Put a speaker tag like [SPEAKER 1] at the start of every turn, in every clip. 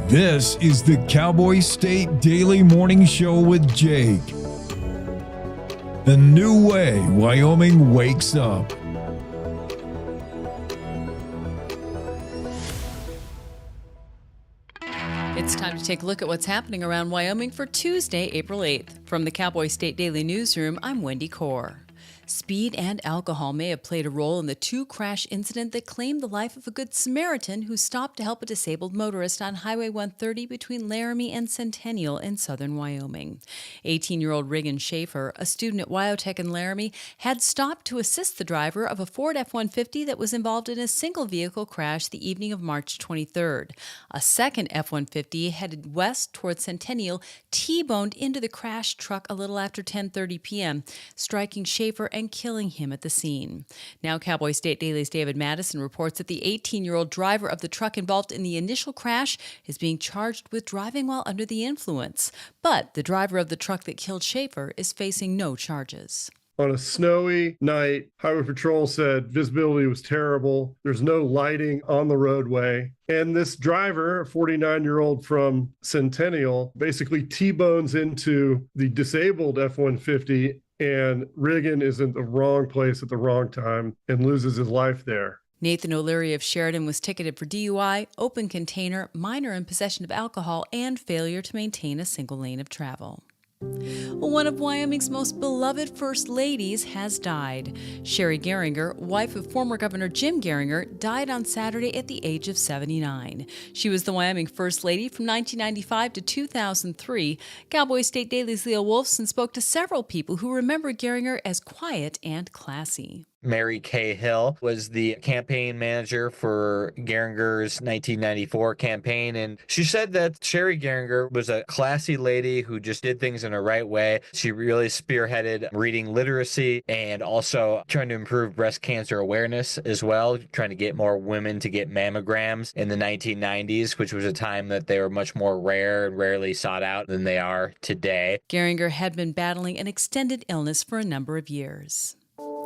[SPEAKER 1] This is the Cowboy State Daily Morning Show with Jake. The new way Wyoming wakes up.
[SPEAKER 2] It's time to take a look at what's happening around Wyoming for Tuesday, April 8th. From the Cowboy State Daily Newsroom, I'm Wendy Kaur. Speed and alcohol may have played a role in the two-crash incident that claimed the life of a Good Samaritan who stopped to help a disabled motorist on Highway 130 between Laramie and Centennial in southern Wyoming. 18-year-old Regan Schaefer, a student at Wyotech in Laramie, had stopped to assist the driver of a Ford F-150 that was involved in a single-vehicle crash the evening of March 23rd. A second F-150 headed west toward Centennial T-boned into the crashed truck a little after 10:30 p.m., striking Schaefer and killing him at the scene. Now, Cowboy State Daily's David Madison reports that the 18-year-old driver of the truck involved in the initial crash is being charged with driving while under the influence. But the driver of the truck that killed Schaefer is facing no charges.
[SPEAKER 3] On a snowy night, Highway Patrol said visibility was terrible. There's no lighting on the roadway. And this driver, a 49-year-old from Centennial, basically T-bones into the disabled F-150, and Regan is in the wrong place at the wrong time and loses his life there.
[SPEAKER 2] Nathan O'Leary of Sheridan was ticketed for DUI, open container, minor in possession of alcohol, and failure to maintain a single lane of travel. One of Wyoming's most beloved first ladies has died. Sherry Geringer, wife of former Governor Jim Geringer, died on Saturday at the age of 79. She was the Wyoming First Lady from 1995 to 2003. Cowboy State Daily's Leo Wolfson spoke to several people who remember Geringer as quiet and classy.
[SPEAKER 4] Mary Kay Hill was the campaign manager for Geringer's 1994 campaign, and she said that Sherry Geringer was a classy lady who just did things in a right way. She really spearheaded reading literacy and also trying to improve breast cancer awareness as well, trying to get more women to get mammograms in the 1990s, which was a time that they were much more rare and rarely sought out than they are today.
[SPEAKER 2] Geringer had been battling an extended illness for a number of years.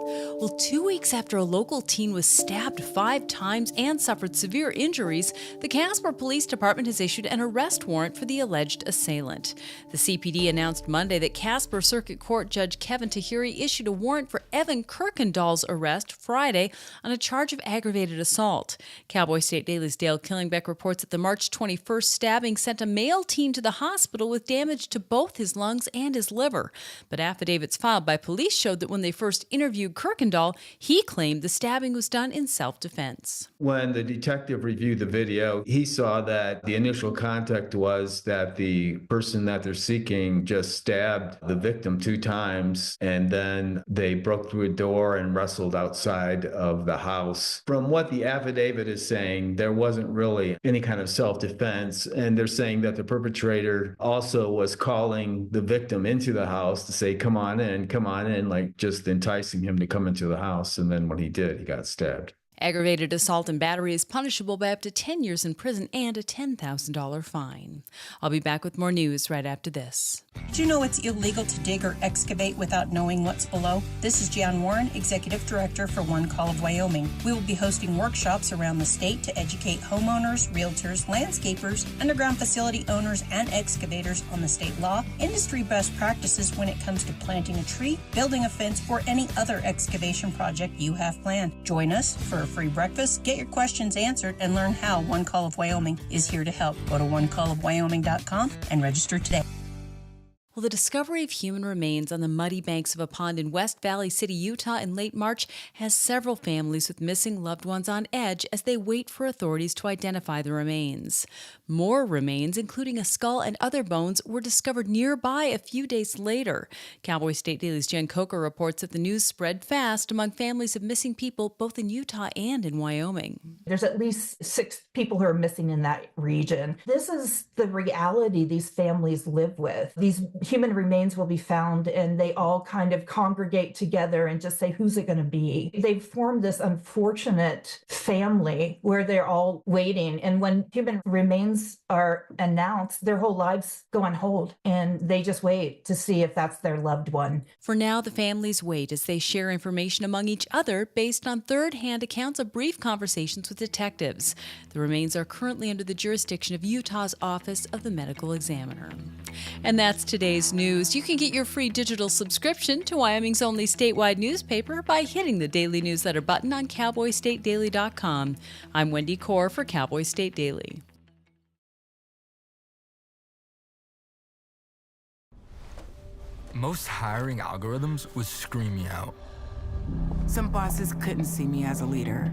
[SPEAKER 2] Well, 2 weeks after a local teen was stabbed 5 times and suffered severe injuries, the Casper Police Department has issued an arrest warrant for the alleged assailant. The CPD announced Monday that Casper Circuit Court Judge Kevin Tahiri issued a warrant for Evan Kirkendall's arrest Friday on a charge of aggravated assault. Cowboy State Daily's Dale Killingbeck reports that the March 21st stabbing sent a male teen to the hospital with damage to both his lungs and his liver. But affidavits filed by police showed that when they first interviewed Kirkendall, he claimed the stabbing was done in self-defense.
[SPEAKER 5] When the detective reviewed the video, he saw that the initial contact was that the person that they're seeking just stabbed the victim 2 times, and then they broke through a door and wrestled outside of the house. From what the affidavit is saying, there wasn't really any kind of self-defense, and they're saying that the perpetrator also was calling the victim into the house to say, come on in, like just enticing him to come into the house, and then when he did, he got stabbed.
[SPEAKER 2] Aggravated assault and battery is punishable by up to 10 years in prison and a $10,000 fine. I'll be back with more news right after this.
[SPEAKER 6] Do you know it's illegal to dig or excavate without knowing what's below? This is Jan Warren, Executive Director for One Call of Wyoming. We will be hosting workshops around the state to educate homeowners, realtors, landscapers, underground facility owners, and excavators on the state law, industry best practices when it comes to planting a tree, building a fence, or any other excavation project you have planned. Join us for a free breakfast, get your questions answered, and learn how One Call of Wyoming is here to help. Go to onecallofwyoming.com and register today.
[SPEAKER 2] Well, the discovery of human remains on the muddy banks of a pond in West Valley City, Utah in late March has several families with missing loved ones on edge as they wait for authorities to identify the remains. More remains, including a skull and other bones, were discovered nearby a few days later. Cowboy State Daily's Jen Coker reports that the news spread fast among families of missing people both in Utah and in Wyoming.
[SPEAKER 7] There's at least 6 people who are missing in that region. This is the reality these families live with. These human remains will be found, and they all kind of congregate together and just say, who's it going to be? They've formed this unfortunate family where they're all waiting. And when human remains are announced, their whole lives go on hold, and they just wait to see if that's their loved one.
[SPEAKER 2] For now, the families wait as they share information among each other based on third-hand accounts of brief conversations with detectives. The remains are currently under the jurisdiction of Utah's Office of the Medical Examiner. And that's today's news. You can get your free digital subscription to Wyoming's only statewide newspaper by hitting the daily newsletter button on cowboystatedaily.com. I'm Wendy Corr for Cowboy State Daily.
[SPEAKER 8] Most hiring algorithms would scream me out.
[SPEAKER 9] Some bosses couldn't see me as a leader.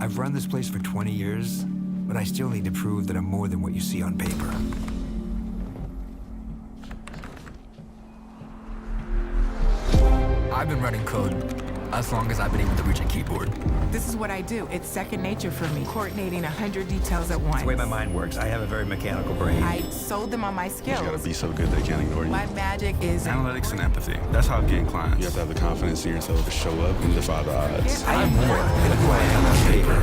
[SPEAKER 10] I've run this place for 20 years, but I still need to prove that I'm more than what you see on paper.
[SPEAKER 8] I've been running code as long as I've been able to reach a keyboard.
[SPEAKER 9] This is what I do. It's second nature for me, coordinating 100 details at once.
[SPEAKER 10] It's the way my mind works. I have a very mechanical brain.
[SPEAKER 9] I sold them on my skills.
[SPEAKER 11] You gotta be so good they can't ignore you.
[SPEAKER 9] My magic is
[SPEAKER 11] Analytics and empathy. That's how I'm getting clients. You have to have the confidence in yourself to show up and defy the odds.
[SPEAKER 10] I'm more than who I am on paper.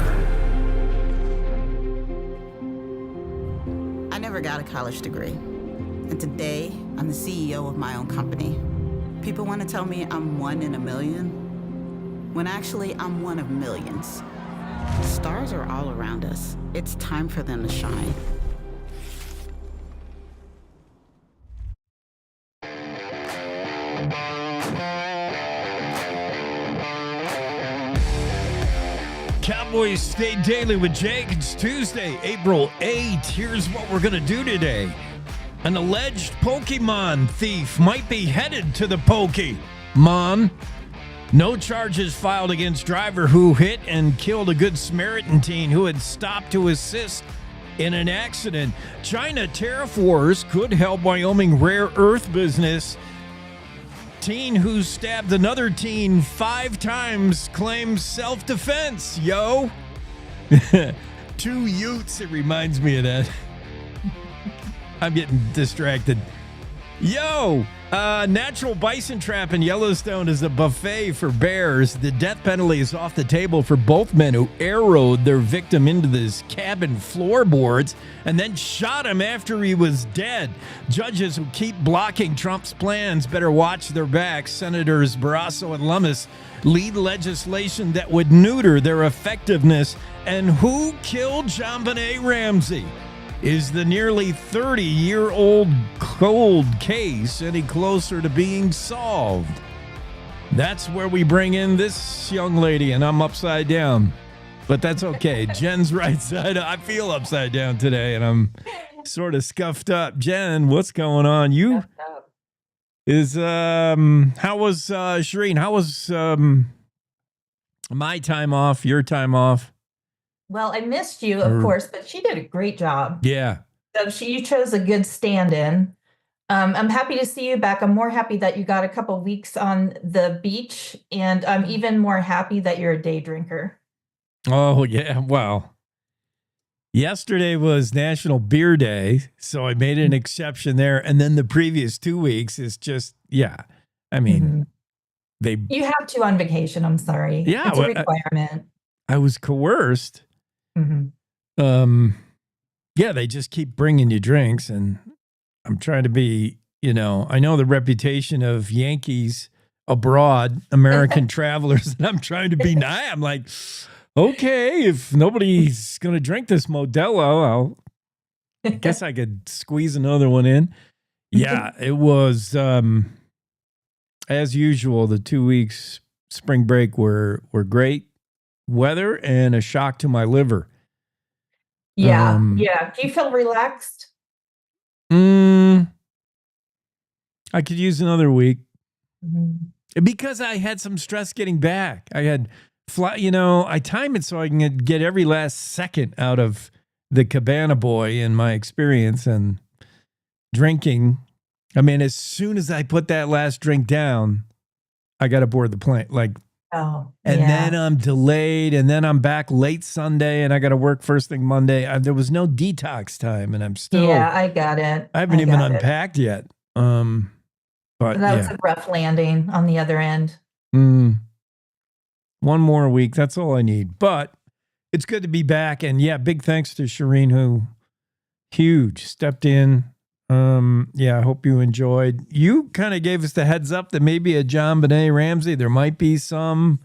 [SPEAKER 12] I never got a college degree. And today, I'm the CEO of my own company. People want to tell me I'm one in a million, when actually I'm one of millions. Stars are all around us. It's time for them to shine.
[SPEAKER 1] Cowboy State Daily with Jake. It's Tuesday, April 8th. Here's what we're going to do today. An alleged Pokemon thief might be headed to the Pokemon. No charges filed against driver who hit and killed a Good Samaritan teen who had stopped to assist in an accident. China tariff wars could help Wyoming rare earth business. Teen who stabbed another teen 5 times claims self-defense. Yo. 2 Utes. It reminds me of that. I'm getting distracted. Yo, natural bison trap in Yellowstone is a buffet for bears. The death penalty is off the table for both men who arrowed their victim into this cabin floorboards and then shot him after he was dead. Judges who keep blocking Trump's plans better watch their backs. Senators Barrasso and Lummis lead legislation that would neuter their effectiveness. And who killed JonBenet Ramsey? Is the nearly 30-year-old cold case any closer to being solved? That's where we bring in this young lady, and I'm upside down. But that's okay. Jen's right side. I feel upside down today, and I'm sort of scuffed up. Jen, what's going on? You is how was Shireen? How was my time off? Your time off?
[SPEAKER 7] Well, I missed you, of course, but she did a great job.
[SPEAKER 1] Yeah.
[SPEAKER 7] So you chose a good stand-in. I'm happy to see you back. I'm more happy that you got a couple weeks on the beach, and I'm even more happy that you're a day drinker.
[SPEAKER 1] Oh, yeah. Well, yesterday was National Beer Day, so I made an exception there. And then the previous 2 weeks is just, yeah. I mean,
[SPEAKER 7] You have to on vacation. I'm sorry.
[SPEAKER 1] Yeah,
[SPEAKER 7] it's a requirement.
[SPEAKER 1] I was coerced. Yeah, they just keep bringing you drinks, and I'm trying to be, I know the reputation of Yankees abroad, American travelers, and I'm trying to be nice. I'm like, okay, if nobody's going to drink this Modelo, I guess I could squeeze another one in. Yeah, it was, as usual, the 2 weeks spring break were great. Weather and a shock to my liver.
[SPEAKER 7] Yeah. Do you feel relaxed?
[SPEAKER 1] I could use another week because I had some stress getting back. I had I time it so I can get every last second out of the Cabana Boy in my experience and drinking. I mean, as soon as I put that last drink down, I got to board the plane. Then I'm delayed, and then I'm back late Sunday, and I got to work first thing Monday. There was no detox time, and I'm still.
[SPEAKER 7] Yeah, I got it.
[SPEAKER 1] I haven't even unpacked yet. But
[SPEAKER 7] That was
[SPEAKER 1] yeah,
[SPEAKER 7] a rough landing on the other end.
[SPEAKER 1] one more week. That's all I need. But it's good to be back. And yeah, big thanks to Shireen, who stepped in. I hope you enjoyed. You kind of gave us the heads up that maybe a John Benet Ramsey, there might be some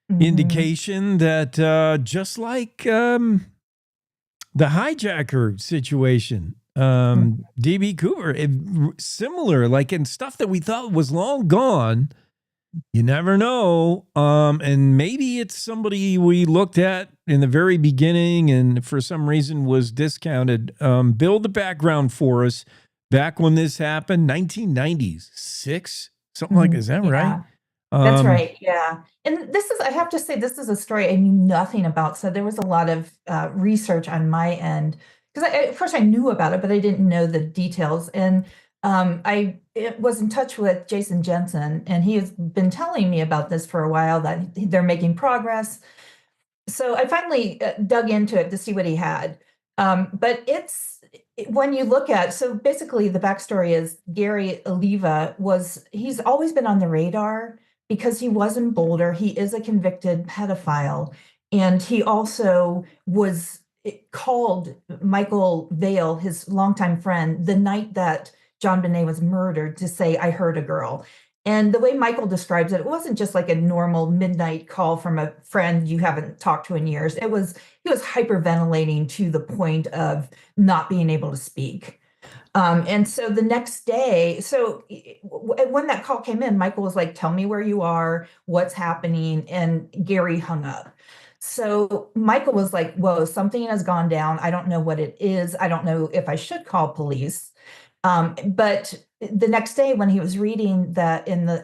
[SPEAKER 1] indication that just like the hijacker situation, DB Cooper, similar, like in stuff that we thought was long gone. You never know. And maybe it's somebody we looked at in the very beginning and for some reason was discounted. Build the background for us. Back when this happened, 1996, something like, is that right?
[SPEAKER 7] That's right. Yeah. And I have to say, this is a story I knew nothing about. So there was a lot of research on my end because at first I knew about it, but I didn't know the details. And I was in touch with Jason Jensen, and he has been telling me about this for a while, that they're making progress. So I finally dug into it to see what he had. But when you look at, so basically the backstory is Gary Oliva he's always been on the radar because he was in Boulder. He is a convicted pedophile. And he also called Michael Vale, his longtime friend, the night that John Benet was murdered to say, I heard a girl. And the way Michael describes it, it wasn't just like a normal midnight call from a friend you haven't talked to in years. He was hyperventilating to the point of not being able to speak. And so the next day, when that call came in, Michael was like, tell me where you are, what's happening. And Gary hung up. So Michael was like, whoa, something has gone down. I don't know what it is. I don't know if I should call police. But the next day when he was reading that in the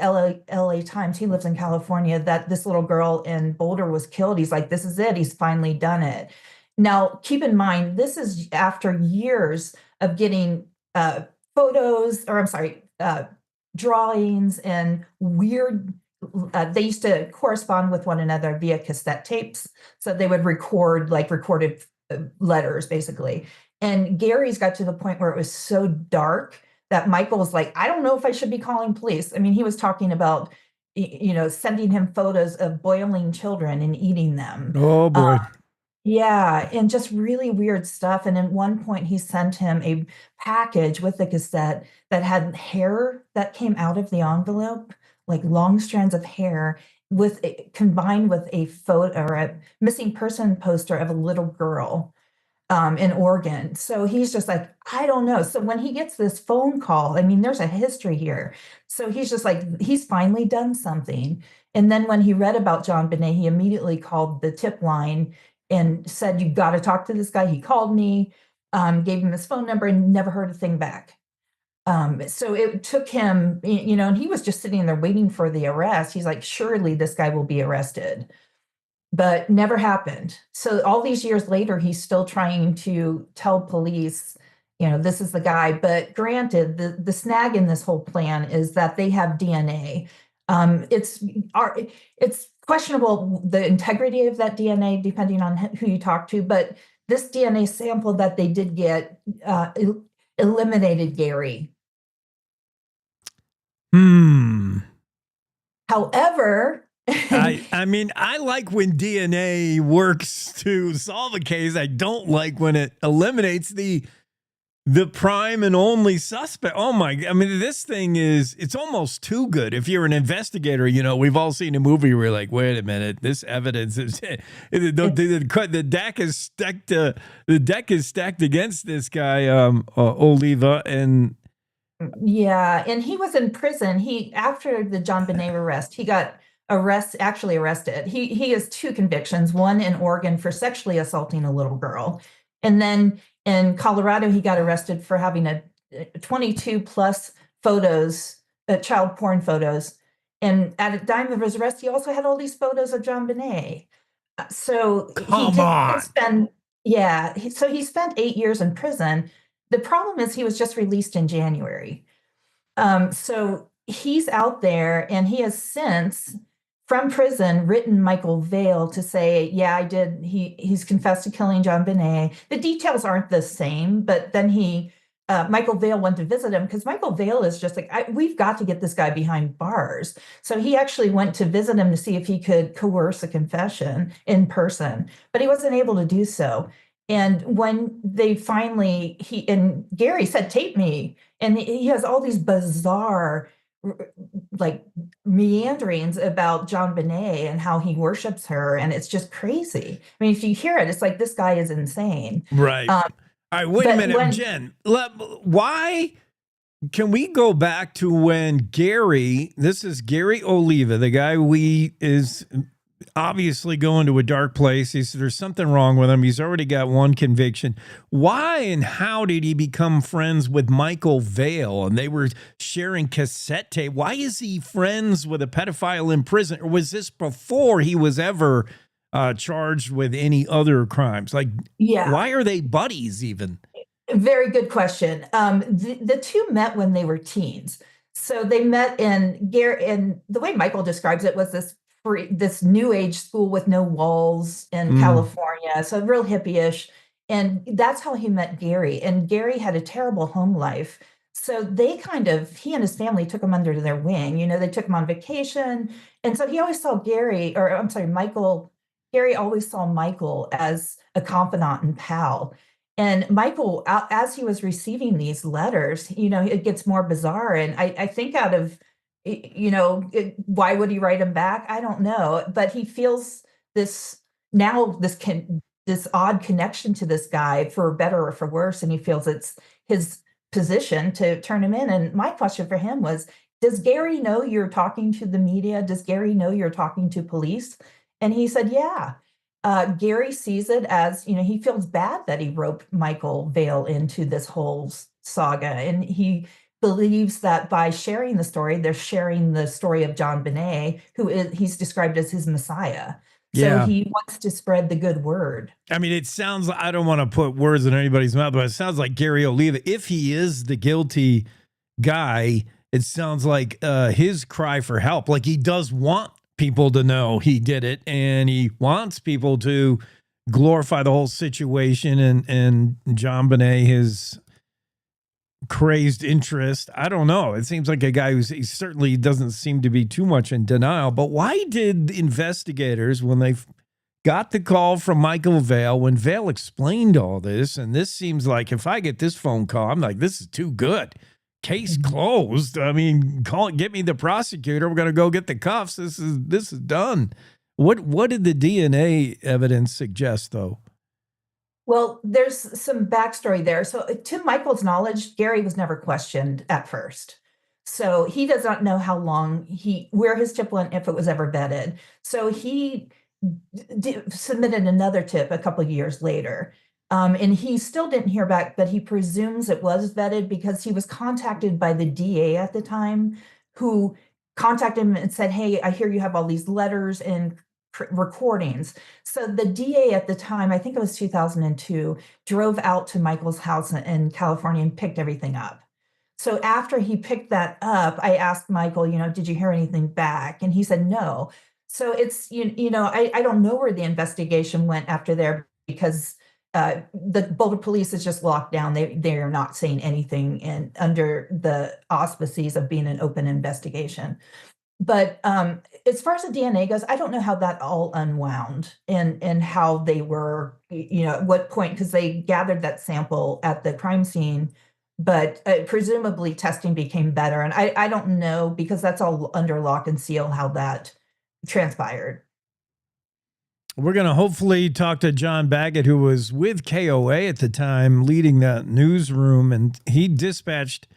[SPEAKER 7] LA Times, he lives in California, that this little girl in Boulder was killed, he's like, this is it. He's finally done it. Now, keep in mind, this is after years of getting drawings and weird. They used to correspond with one another via cassette tapes. So they would recorded letters, basically. And Gary's got to the point where it was so dark that Michael was like, I don't know if I should be calling police. I mean, he was talking about, sending him photos of boiling children and eating them.
[SPEAKER 1] Oh, boy.
[SPEAKER 7] Yeah, and just really weird stuff. And at one point, he sent him a package with a cassette that had hair that came out of the envelope, like long strands of hair, combined with a photo or a missing person poster of a little girl in Oregon. So he's just like, I don't know. So when he gets this phone call, I mean, there's a history here. So he's just like, he's finally done something. And then when he read about John Benet, he immediately called the tip line and said, you've got to talk to this guy. He called me, gave him his phone number, and never heard a thing back. So it took him, and he was just sitting there waiting for the arrest. He's like, surely this guy will be arrested. But never happened. So all these years later, he's still trying to tell police, this is the guy. But granted, the snag in this whole plan is that they have DNA. It's questionable, the integrity of that DNA, depending on who you talk to. But this DNA sample that they did get eliminated Gary. However,
[SPEAKER 1] I mean, I like when DNA works to solve a case. I don't like when it eliminates the prime and only suspect. Oh my! I mean, this thing it's almost too good. If you're an investigator, we've all seen a movie where you're like, wait a minute, this evidence is the deck is stacked against this guy, Oliva, and.
[SPEAKER 7] Yeah, and he was in prison. After the John Benet arrest, he got arrested. He has two convictions, one in Oregon for sexually assaulting a little girl. And then in Colorado, he got arrested for having a 22 plus photos, child porn photos. And at the time of his arrest, he also had all these photos of John Benet. So he spent 8 years in prison. The problem is he was just released in January. So he's out there, and he has since, from prison, written Michael Vale to say, yeah, I did. He's confessed to killing John Benet. The details aren't the same, but then he Michael Vale went to visit him because Michael Vale is just like, we've got to get this guy behind bars. So he actually went to visit him to see if he could coerce a confession in person, but he wasn't able to do so. And when they finally, and Gary said, tape me. And he has all these bizarre, like, meanderings about JonBenet and how he worships her. And it's just crazy. I mean, if you hear it, it's like, this guy is insane.
[SPEAKER 1] Right. All right, wait a minute, Jen. Why can we go back to when Gary, this is Gary Oliva, the guy is obviously going to a dark place. He said there's something wrong with him. He's already got one conviction. Why and how did he become friends with Michael Vale? And they were sharing cassette tape. Why is he friends with a pedophile in prison? Or was this before he was ever charged with any other crimes? Like, why are they buddies even?
[SPEAKER 7] Very good question. The two met when they were teens. So they met in Gary, and the way Michael describes it was this new age school with no walls in California. So real hippie-ish. And that's how he met Gary. And Gary had a terrible home life. So he and his family took him under their wing. You know, they took him on vacation. And so he always saw Gary always saw Michael as a confidant and pal. And Michael, as he was receiving these letters, you know, it gets more bizarre. And I think out of, you know, why would he write him back? I don't know. But he feels this odd connection to this guy, for better or for worse. And he feels it's his position to turn him in. And my question for him was, does Gary know you're talking to the media? Does Gary know you're talking to police? And he said, yeah. Gary sees it as, you know, he feels bad that he roped Michael Vale into this whole saga. And he believes that by sharing the story, they're sharing the story of JonBenet, he's described as his Messiah. So he wants to spread the good word.
[SPEAKER 1] I mean, it sounds, I don't want to put words in anybody's mouth, but it sounds like Gary Oliva, if he is the guilty guy, it sounds like his cry for help. Like, he does want people to know he did it, and he wants people to glorify the whole situation and JonBenet, his crazed interest. I don't know. It seems like a guy he certainly doesn't seem to be too much in denial. But why did investigators, when they got the call from Michael Vale, when Vale explained all this, and this seems like, if I get this phone call, I'm like, this is too good. Case closed. I mean, get me the prosecutor. We're going to go get the cuffs. This is done. What did the DNA evidence suggest, though?
[SPEAKER 7] Well, there's some backstory there. So to Michael's knowledge, Gary was never questioned at first. So he does not know how long where his tip went, if it was ever vetted. So he submitted another tip a couple of years later. And he still didn't hear back, but he presumes it was vetted because he was contacted by the DA at the time, who contacted him and said, hey, I hear you have all these letters and recordings. So the DA at the time, I think it was 2002, drove out to Michael's house in California and picked everything up. So after he picked that up, I asked Michael, you know, did you hear anything back? And he said no. So it's, you know, I don't know where the investigation went after there, because the Boulder police is just locked down. They are not saying anything under the auspices of being an open investigation. But as far as the DNA goes, I don't know how that all unwound and how they were, you know, at what point, because they gathered that sample at the crime scene, but presumably testing became better. And I don't know, because that's all under lock and seal, how that transpired.
[SPEAKER 1] We're going to hopefully talk to John Baggett, who was with KOA at the time, leading that newsroom, and he dispatched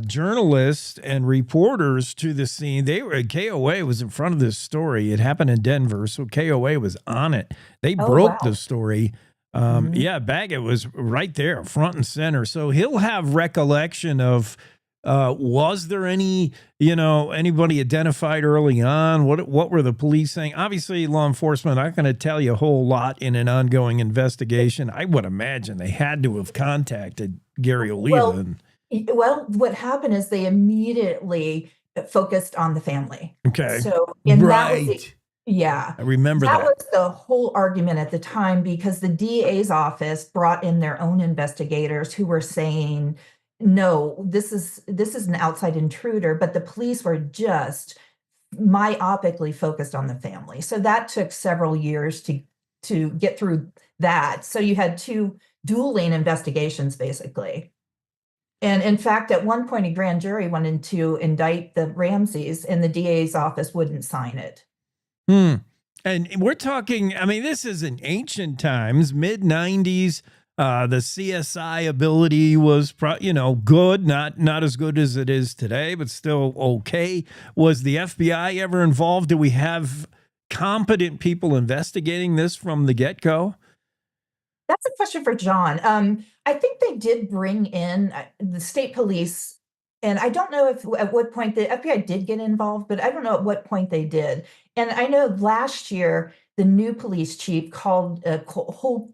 [SPEAKER 1] journalists and reporters to the scene. KOA was in front of this story. It happened in Denver, so KOA was on it. They broke the story. Yeah, Baggett was right there, front and center. So he'll have recollection of, was there anybody identified early on? What were the police saying? Obviously, law enforcement aren't going to tell you a whole lot in an ongoing investigation. I would imagine they had to have contacted Gary Oliva.
[SPEAKER 7] Well, what happened is they immediately focused on the family.
[SPEAKER 1] Okay.
[SPEAKER 7] So, Yeah.
[SPEAKER 1] I remember that.
[SPEAKER 7] That was the whole argument at the time because the DA's office brought in their own investigators who were saying, no, this is an outside intruder, but the police were just myopically focused on the family. So that took several years to get through that. So you had two dueling investigations, basically. And in fact, at one point, a grand jury wanted to indict the Ramseys, and the DA's office wouldn't sign it.
[SPEAKER 1] And we're talking, I mean, this is in ancient times, mid 90s. The CSI ability was, good, not as good as it is today, but still okay. Was the FBI ever involved? Do we have competent people investigating this from the get-go?
[SPEAKER 7] That's a question for John. I think they did bring in the state police, and I don't know if at what point the FBI did get involved, but I don't know at what point they did. And I know last year the new police chief called a whole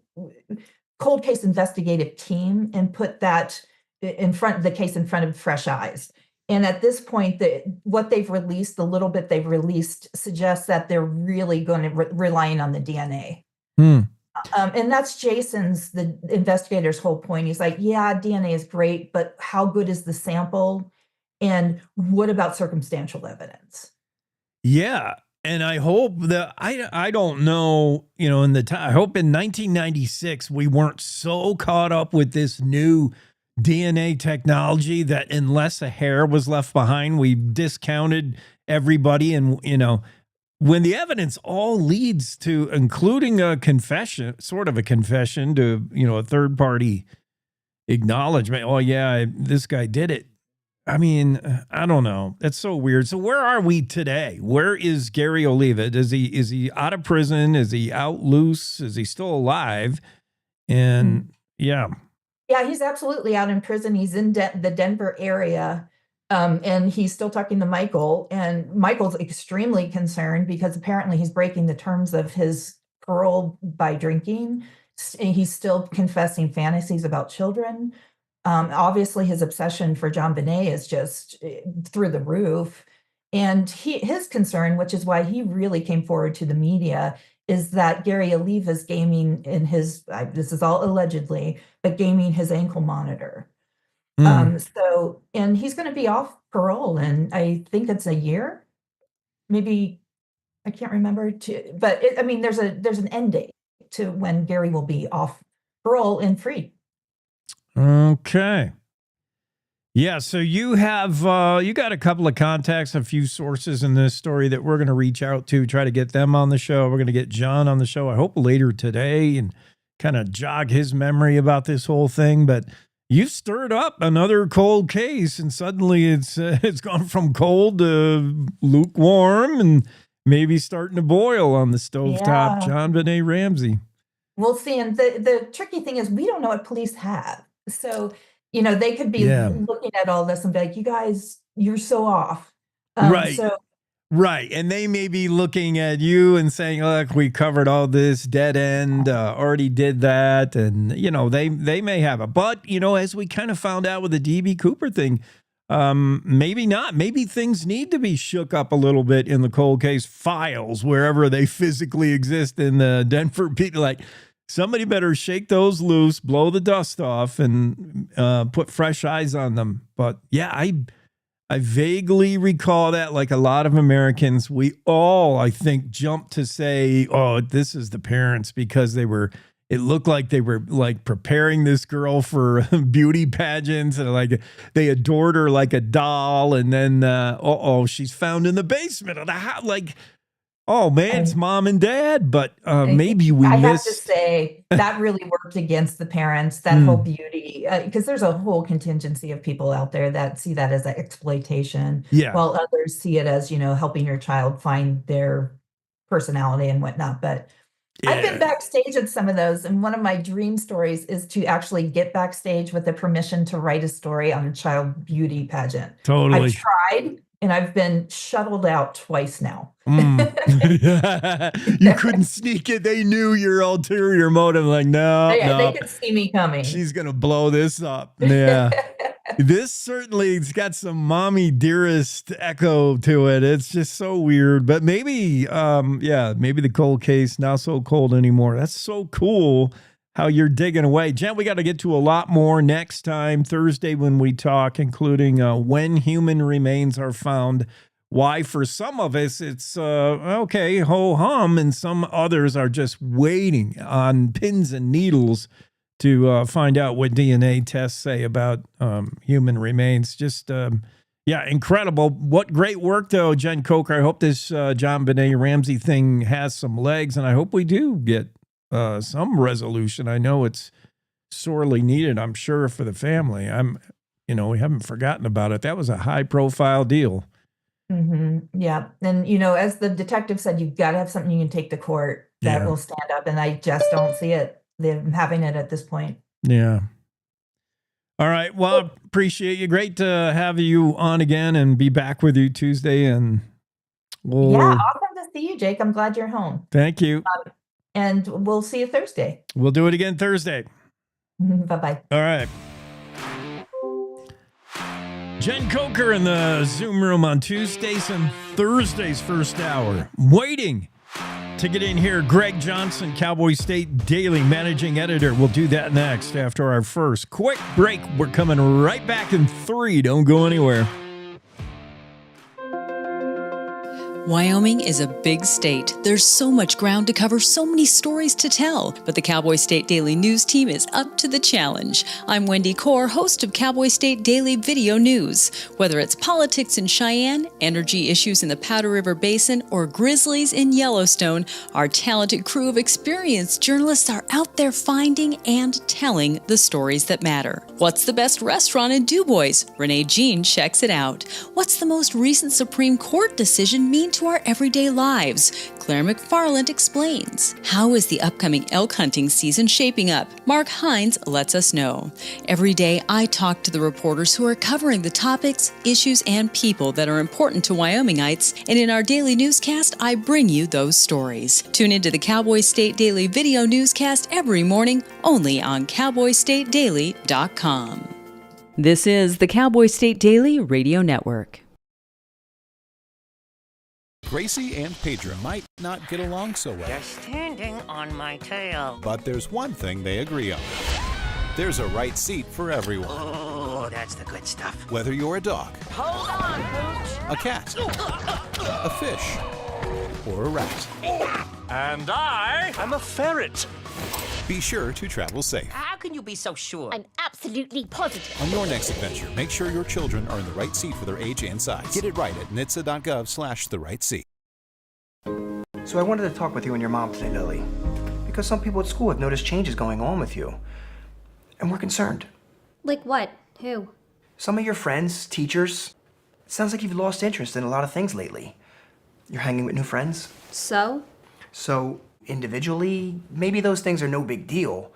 [SPEAKER 7] cold case investigative team and put that in front of the case in front of fresh eyes. And at this point, what they've released, the little bit they've released, suggests that they're really going to relying on the DNA. And that's the investigator's whole point. He's like, yeah, DNA is great, but how good is the sample? And what about circumstantial evidence?
[SPEAKER 1] Yeah. And I hope that, I don't know, in the time, I hope in 1996, we weren't so caught up with this new DNA technology that unless a hair was left behind, we discounted everybody. And, when the evidence all leads to, including a confession, sort of a confession to, a third party acknowledgement. Oh yeah, this guy did it. I mean, I don't know. That's so weird. So where are we today? Where is Gary Oliva? Is he out of prison? Is he out loose? Is he still alive? And yeah,
[SPEAKER 7] he's absolutely out in prison. He's in the Denver area. And he's still talking to Michael, and Michael's extremely concerned because apparently he's breaking the terms of his parole by drinking. He's still confessing fantasies about children. Obviously, his obsession for John Bonet is just through the roof. And his concern, which is why he really came forward to the media, is that Gary Oliva's gaming in his, this is all allegedly, but gaming his ankle monitor. And he's going to be off parole, and I think it's a year, maybe, I can't remember, but there's an end date to when Gary will be off parole and free.
[SPEAKER 1] Okay. Yeah, so you have you got a couple of contacts, a few sources in this story that we're going to reach out to, try to get them on the show. We're going to get John on the show, I hope later today, and kind of jog his memory about this whole thing. But you stirred up another cold case, and suddenly it's gone from cold to lukewarm, and maybe starting to boil on the stovetop.
[SPEAKER 7] Yeah.
[SPEAKER 1] John Bonet Ramsey.
[SPEAKER 7] We'll see. And the tricky thing is we don't know what police have. So, they could be looking at all this and be like, you guys, you're so off.
[SPEAKER 1] Right. Right. And they may be looking at you and saying, look, we covered all this dead end, already did that. And, they may have it. But, as we kind of found out with the DB Cooper thing, maybe not. Maybe things need to be shook up a little bit in the cold case files, wherever they physically exist in the Denver people. Like, somebody better shake those loose, blow the dust off, and put fresh eyes on them. But yeah, I vaguely recall that, like a lot of Americans, we all, I think, jumped to say, oh, this is the parents, because it looked like they were like preparing this girl for beauty pageants, and like they adored her like a doll. And then, she's found in the basement of the house. Like, oh man, it's mom and dad. But maybe I
[SPEAKER 7] have to say that really worked against the parents, that whole beauty, because there's a whole contingency of people out there that see that as an exploitation, while others see it as, helping your child find their personality and whatnot. But I've been backstage at some of those, and one of my dream stories is to actually get backstage with the permission to write a story on a child beauty pageant.
[SPEAKER 1] Totally.
[SPEAKER 7] I've tried, and I've been shuttled out twice now.
[SPEAKER 1] You couldn't sneak it. They knew your ulterior motive. Like, no,
[SPEAKER 7] They could see me coming.
[SPEAKER 1] She's going to blow this up. Yeah. This certainly's got some mommy dearest echo to it. It's just so weird. But maybe, maybe the cold case, not so cold anymore. That's so cool how you're digging away. Jen, we got to get to a lot more next time, Thursday, when we talk, including when human remains are found. Why, for some of us, it's okay, ho-hum, and some others are just waiting on pins and needles to find out what DNA tests say about human remains. Just, incredible. What great work, though, Jen Coker. I hope this John Benet Ramsey thing has some legs, and I hope we do get some resolution. I know it's sorely needed, I'm sure, for the family. We haven't forgotten about it. That was a high-profile deal.
[SPEAKER 7] Mm-hmm. Yeah. And, as the detective said, you've got to have something you can take to court that will stand up. And I just don't see them having it at this point.
[SPEAKER 1] Yeah. All right. Well, appreciate you. Great to have you on again and be back with you Tuesday. And
[SPEAKER 7] awesome to see you, Jake. I'm glad you're home.
[SPEAKER 1] Thank you.
[SPEAKER 7] And we'll see you Thursday.
[SPEAKER 1] We'll do it again Thursday.
[SPEAKER 7] Bye-bye.
[SPEAKER 1] All right. Jen Coker in the Zoom room on Tuesdays and Thursdays first hour. Waiting to get in here, Greg Johnson, Cowboy State Daily managing editor. We'll do that next after our first quick break. We're coming right back in 3. Don't go anywhere.
[SPEAKER 2] Wyoming is a big state. There's so much ground to cover, so many stories to tell. But the Cowboy State Daily News team is up to the challenge. I'm Wendy Core, host of Cowboy State Daily Video News. Whether it's politics in Cheyenne, energy issues in the Powder River Basin, or grizzlies in Yellowstone, our talented crew of experienced journalists are out there finding and telling the stories that matter. What's the best restaurant in DuBois? Renee Jean checks it out. What's the most recent Supreme Court decision mean to our everyday lives? Claire McFarland explains. How is the upcoming elk hunting season shaping up? Mark Hines lets us know. Every day, I talk to the reporters who are covering the topics, issues, and people that are important to Wyomingites, and in our daily newscast, I bring you those stories. Tune into the Cowboy State Daily Video Newscast every morning, only on CowboyStateDaily.com. This is the Cowboy State Daily Radio Network.
[SPEAKER 13] Gracie and Pedro might not get along so well.
[SPEAKER 14] You're standing on my tail.
[SPEAKER 13] But there's one thing they agree on. There's a right seat for everyone.
[SPEAKER 14] Oh, that's the good stuff.
[SPEAKER 13] Whether you're a dog,
[SPEAKER 14] Hold on, Pooch.
[SPEAKER 13] a cat, a fish, or a rat.
[SPEAKER 15] And I'm a ferret.
[SPEAKER 13] Be sure to travel safe.
[SPEAKER 14] How can you be so sure?
[SPEAKER 16] I'm absolutely positive.
[SPEAKER 13] On your next adventure, make sure your children are in the right seat for their age and size. Get it right at nhtsa.gov/the-right-seat.
[SPEAKER 17] So I wanted to talk with you and your mom today, Lily, because some people at school have noticed changes going on with you, and we're concerned.
[SPEAKER 16] Like what? Who?
[SPEAKER 17] Some of your friends, teachers. It sounds like you've lost interest in a lot of things lately. You're hanging with new friends.
[SPEAKER 16] So,
[SPEAKER 17] individually, maybe those things are no big deal,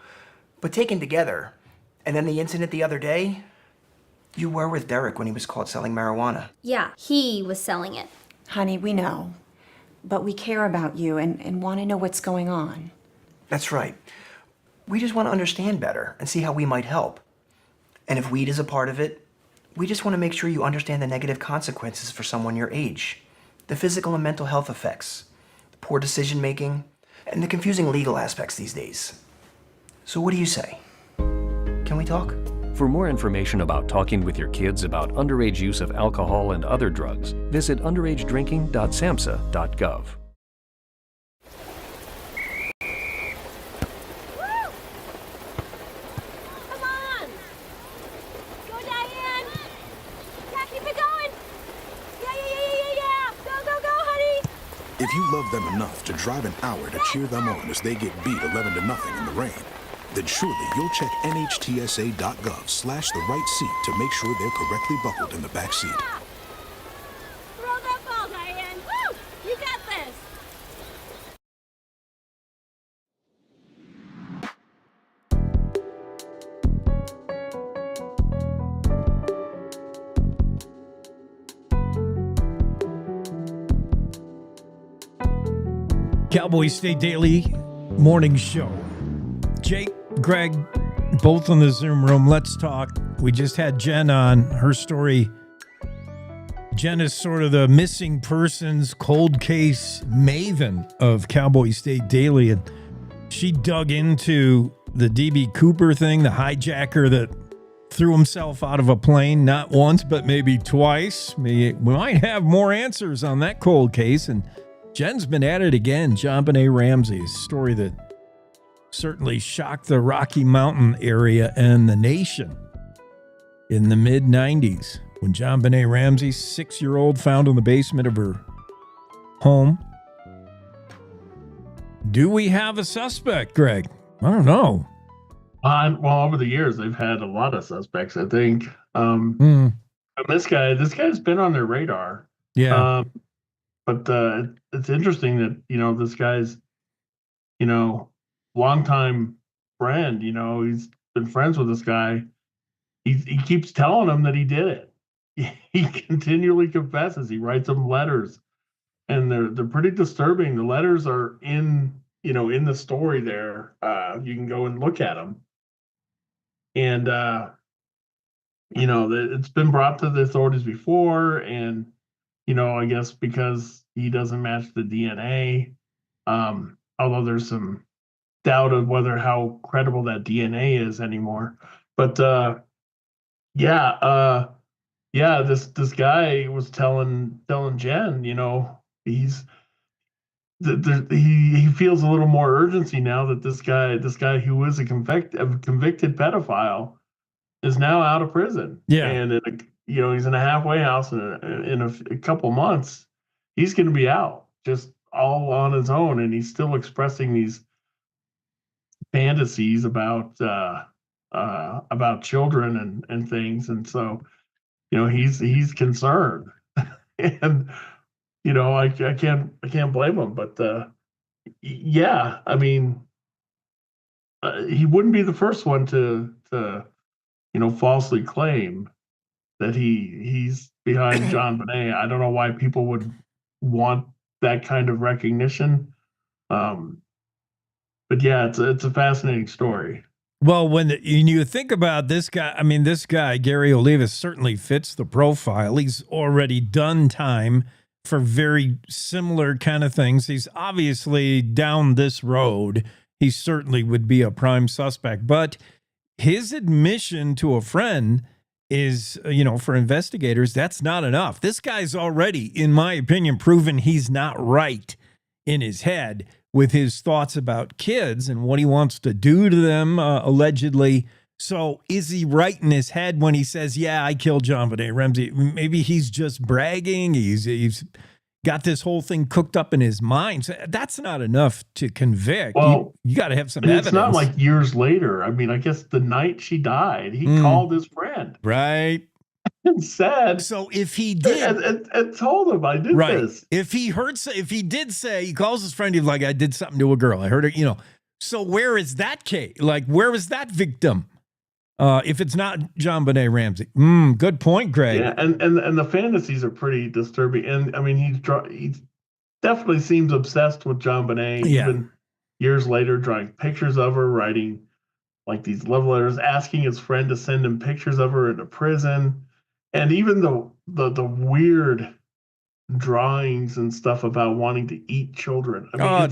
[SPEAKER 17] but taken together, and then the incident the other day, you were with Derek when he was caught selling marijuana.
[SPEAKER 16] yeah, he was selling it.
[SPEAKER 18] Honey, we know. But we care about you and want to know what's going on.
[SPEAKER 17] That's right. We just want to understand better and see how we might help. And if weed is a part of it, we just want to make sure you understand the negative consequences for someone your age, the physical and mental health effects, the poor decision making, and the confusing legal aspects these days. So what do you say? Can we talk?
[SPEAKER 19] For more information about talking with your kids about underage use of alcohol and other drugs, visit underagedrinking.samhsa.gov.
[SPEAKER 16] Come on! Go, Diane! Yeah, keep it going! Yeah! Go, honey!
[SPEAKER 20] If you love them enough to drive an hour to cheer them on as they get beat 11-0 in the rain, then surely you'll check nhtsa.gov/the-right-seat to make sure they're correctly buckled in the back seat.
[SPEAKER 16] Throw that ball, Diane! Woo! You got this!
[SPEAKER 1] Cowboy State Daily Morning Show. Jake, Greg, both in the Zoom room. Let's talk. We just had Jen on. Her story. Jen is sort of the missing persons cold case maven of Cowboy State Daily, and she dug into the DB Cooper thing, the hijacker that threw himself out of a plane not once but maybe twice. We might have more answers on that cold case, and Jen's been at it again. JonBenet Ramsey's story that certainly shocked the Rocky Mountain area and the nation in the mid-90s when JonBenet Ramsey, 6-year-old, found in the basement of her home. Do we have a suspect, Greg? I don't know.
[SPEAKER 21] Well, over the years, they've had a lot of suspects, I think. And this guy's been on their radar.
[SPEAKER 1] Yeah.
[SPEAKER 21] But it's interesting that, this guy's, longtime friend, he's been friends with this guy. He keeps telling him that he did it. He continually confesses. He writes them letters, and they're pretty disturbing. The letters are in the story there. You can go and look at them. And, it's been brought to the authorities before, and, I guess because he doesn't match the DNA, although there's some doubt of how credible that DNA is anymore. But, this guy was telling Jen, he feels a little more urgency now that this guy who was a convicted pedophile is now out of prison.
[SPEAKER 1] Yeah.
[SPEAKER 21] And he's in a halfway house in a couple months. He's going to be out just all on his own, and he's still expressing these fantasies about children and things. And so, he's concerned, and I can't blame him. But I mean, he wouldn't be the first one to falsely claim that he's behind JonBenet. I don't know why people would want that kind of recognition. But yeah, it's a fascinating story.
[SPEAKER 1] Well, when you think about this guy, Gary Olivas, certainly fits the profile. He's already done time for very similar kind of things. He's obviously down this road. He certainly would be a prime suspect. But his admission to a friend is, for investigators, that's not enough. This guy's already, in my opinion, proven he's not right in his head with his thoughts about kids and what he wants to do to them, allegedly. So is he right in his head when he says, yeah, I killed JonBenet Ramsey? Maybe he's just bragging. He's got this whole thing cooked up in his mind. So that's not enough to convict.
[SPEAKER 21] Well,
[SPEAKER 1] you got to have some evidence.
[SPEAKER 21] It's not like years later. I mean, I guess the night she died, he called his friend.
[SPEAKER 1] Right.
[SPEAKER 21] And said,
[SPEAKER 1] so if he did
[SPEAKER 21] and told him I did this.
[SPEAKER 1] If he did say, he calls his friend, he's like, I did something to a girl. I heard it, So where is that case? Like, where is that victim? If it's not JonBenet Ramsey. Good point, Greg.
[SPEAKER 21] Yeah, and the fantasies are pretty disturbing. And I mean, he definitely seems obsessed with JonBenet.
[SPEAKER 1] Yeah.
[SPEAKER 21] Even years later, drawing pictures of her, writing like these love letters, asking his friend to send him pictures of her into prison. And even the weird drawings and stuff about wanting to eat children. I mean,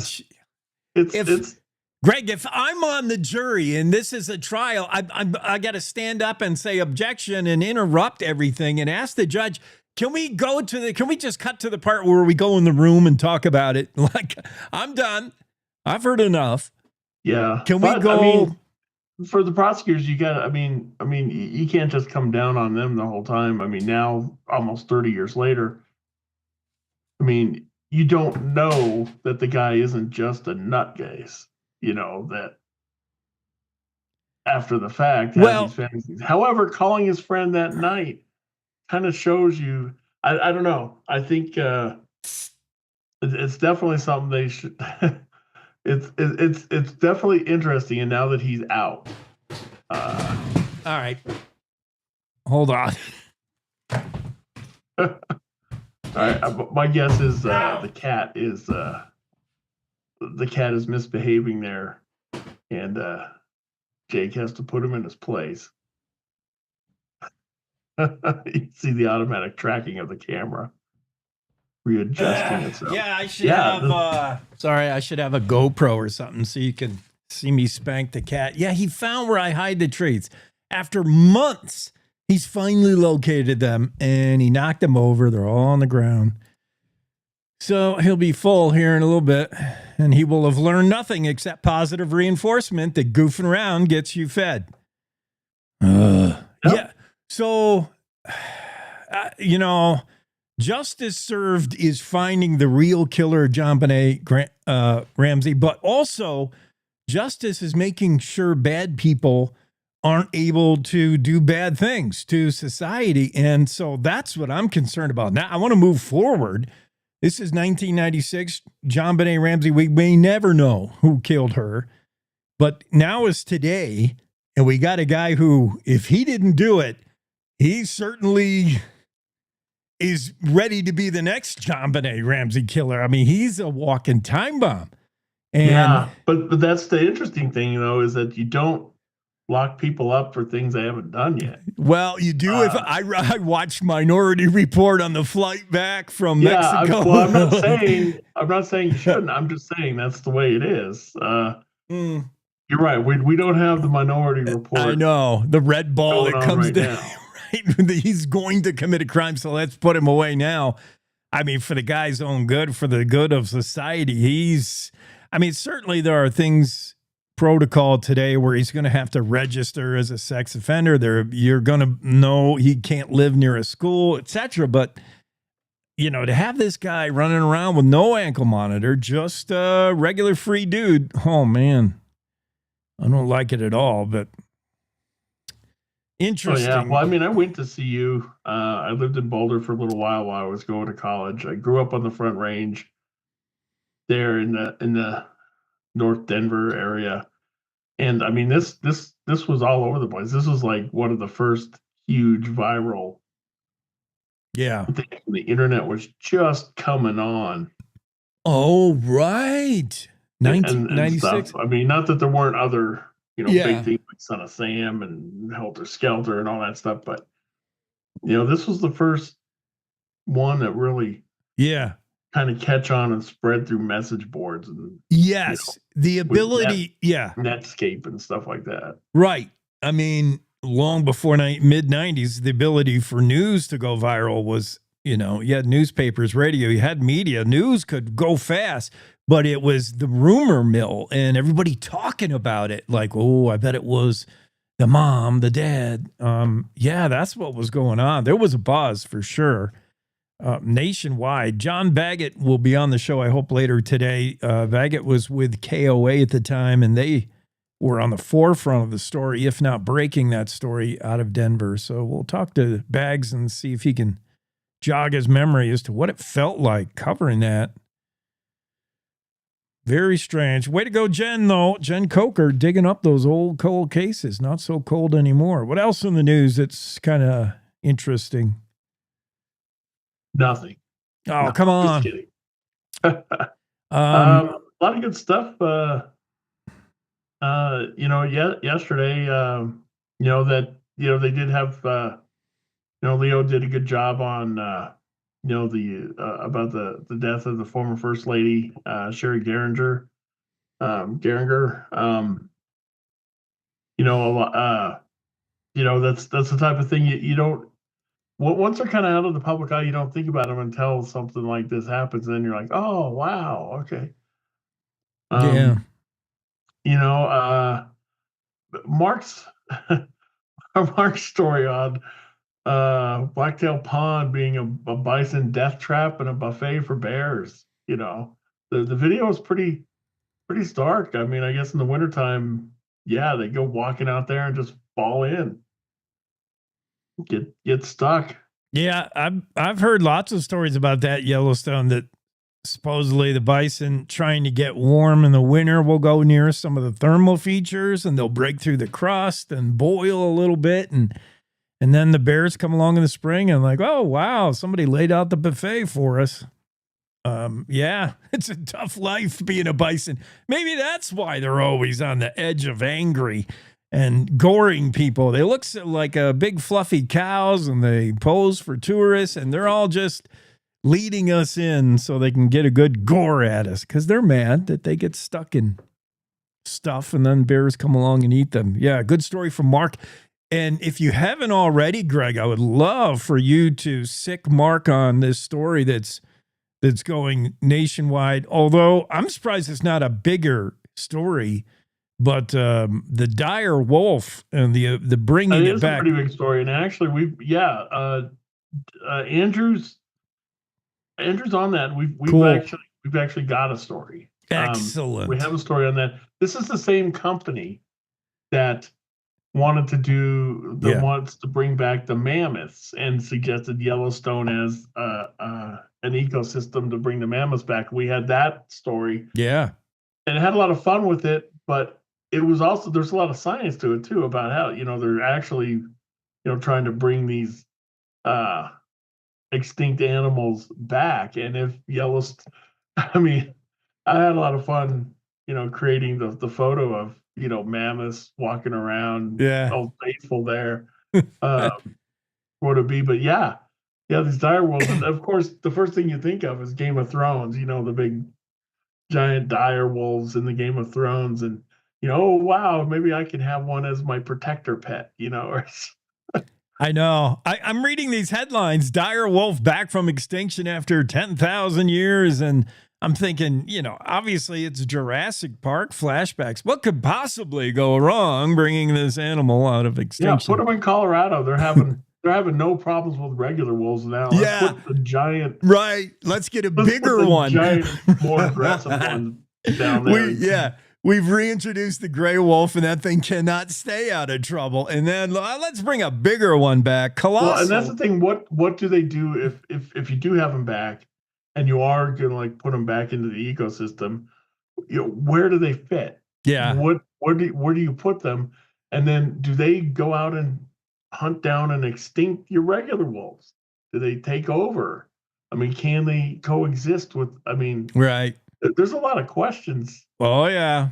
[SPEAKER 21] it's
[SPEAKER 1] Greg, if I'm on the jury and this is a trial, I got to stand up and say objection and interrupt everything and ask the judge, can we just cut to the part where we go in the room and talk about it? Like, I'm done. I've heard enough.
[SPEAKER 21] Yeah.
[SPEAKER 1] Can we go?
[SPEAKER 21] I mean, for the prosecutors, you got. I mean, you can't just come down on them the whole time. I mean, now almost 30 years later, I mean, you don't know that the guy isn't just a nutcase. That after the fact, these fantasies. However, calling his friend that night kind of shows you. I don't know. I think it's definitely something they should. It's definitely interesting, and now that he's out.
[SPEAKER 1] All right. Hold on.
[SPEAKER 21] All right. My guess is the cat is misbehaving there, and Jake has to put him in his place. You see the automatic tracking of the camera readjusting itself.
[SPEAKER 1] Yeah, I should have. Sorry, I should have a GoPro or something so you can see me spank the cat. Yeah, he found where I hide the treats. After months, he's finally located them and he knocked them over. They're all on the ground. So he'll be full here in a little bit, and he will have learned nothing except positive reinforcement that goofing around gets you fed. Yeah. So, justice served is finding the real killer of JonBenet Ramsey, but also justice is making sure bad people aren't able to do bad things to society. And so that's what I'm concerned about. Now, I want to move forward. This is 1996. JonBenet Ramsey, we may never know who killed her, but now is today, and we got a guy who, if he didn't do it, he certainly is ready to be the next JonBenet Ramsey killer. I mean, he's a walking time bomb. And
[SPEAKER 21] yeah, but that's the interesting thing, is that you don't lock people up for things they haven't done yet.
[SPEAKER 1] Well, you do. If I watched Minority Report on the flight back from Mexico.
[SPEAKER 21] I'm not saying you shouldn't. I'm just saying that's the way it is. You're right. We don't have the Minority Report.
[SPEAKER 1] I know the red ball that comes down. Right, he's going to commit a crime, so let's put him away now. I mean, for the guy's own good, for the good of society, certainly there are things. Protocol today where he's going to have to register as a sex offender. You're going to know he can't live near a school, etc. But to have this guy running around with no ankle monitor, just a regular free dude. Oh man, I don't like it at all. But interesting.
[SPEAKER 21] Oh, yeah. Well, I went to see you. I lived in Boulder for a little while I was going to college. I grew up on the Front Range there in the North Denver area. And this was all over the place. This was like one of the first huge viral.
[SPEAKER 1] Yeah.
[SPEAKER 21] The internet was just coming on.
[SPEAKER 1] Oh, right. 1996.
[SPEAKER 21] Not that there weren't other, big things like Son of Sam and Helter Skelter and all that stuff, but this was the first one that really kind of catch on and spread through message boards and
[SPEAKER 1] the ability
[SPEAKER 21] Netscape and stuff like that,
[SPEAKER 1] right? Long before mid-90s, the ability for news to go viral was, you had newspapers, radio, you had media. News could go fast, but it was the rumor mill and everybody talking about it like, oh, I bet it was the mom, the dad. That's what was going on. There was a buzz for sure. Nationwide. John Baggett will be on the show, I hope, later today. Baggett was with KOA at the time, and they were on the forefront of the story, if not breaking that story out of Denver. So we'll talk to Bags and see if he can jog his memory as to what it felt like covering that. Very strange. Way to go, Jen, though. Jen Coker digging up those old cold cases. Not so cold anymore. What else in the news that's kind of interesting?
[SPEAKER 21] Nothing.
[SPEAKER 1] Oh,
[SPEAKER 21] no,
[SPEAKER 1] come on.
[SPEAKER 21] Just kidding. A lot of good stuff. Yesterday, they did have, Leo did a good job on, about the death of the former First Lady, Sherry Geringer. That's the type of thing you don't. Once they're kind of out of the public eye, you don't think about them until something like this happens. And then you're like, oh, wow. Okay. Mark's story on Blacktail Pond being a bison death trap and a buffet for bears. The video is pretty stark. I guess in the wintertime, they go walking out there and just fall in. Get stuck.
[SPEAKER 1] Yeah, I've heard lots of stories about that Yellowstone, that supposedly the bison trying to get warm in the winter will go near some of the thermal features and they'll break through the crust and boil a little bit, and then the bears come along in the spring and like, oh wow, somebody laid out the buffet for us. It's a tough life being a bison. Maybe that's why they're always on the edge of angry. and goring people. They look like big fluffy cows, and they pose for tourists, and they're all just leading us in so they can get a good gore at us because they're mad that they get stuck in stuff, and then bears come along and eat them. Yeah, good story from Mark. And if you haven't already, Greg, I would love for you to sick Mark on this story that's going nationwide. Although I'm surprised it's not a bigger story, but the dire wolf and the bringing it back.
[SPEAKER 21] It is a pretty big story, and actually, Andrew's on that. We've actually got a story.
[SPEAKER 1] Excellent.
[SPEAKER 21] We have a story on that. This is the same company that wants to bring back the mammoths and suggested Yellowstone as an ecosystem to bring the mammoths back. We had that story.
[SPEAKER 1] Yeah.
[SPEAKER 21] And had a lot of fun with it, but it was also, there's a lot of science to it too about how, they're actually, trying to bring these extinct animals back. And if Yellowstone, I had a lot of fun, creating the photo of, mammoths walking around, all faithful there, what it be. But these dire wolves. And of course, the first thing you think of is Game of Thrones, the big giant dire wolves in the Game of Thrones. And, oh, wow, maybe I can have one as my protector pet, or
[SPEAKER 1] I know. I'm reading these headlines, dire wolf back from extinction after 10,000 years. And I'm thinking, obviously it's Jurassic Park flashbacks. What could possibly go wrong bringing this animal out of extinction?
[SPEAKER 21] Yeah, put them in Colorado. They're having no problems with regular wolves now. Let's put the giant.
[SPEAKER 1] Right. Let's get a bigger one.
[SPEAKER 21] Giant, more aggressive one down there.
[SPEAKER 1] We've reintroduced the gray wolf, and that thing cannot stay out of trouble. And then let's bring a bigger one back. Colossal.
[SPEAKER 21] Well, and that's the thing. What do they do if you do have them back, and you are gonna put them back into the ecosystem? Where do they fit?
[SPEAKER 1] Yeah.
[SPEAKER 21] Where do you put them? And then do they go out and hunt down and extinct your regular wolves? Do they take over? Can they coexist with?
[SPEAKER 1] Right.
[SPEAKER 21] There's a lot of questions.
[SPEAKER 1] Oh yeah.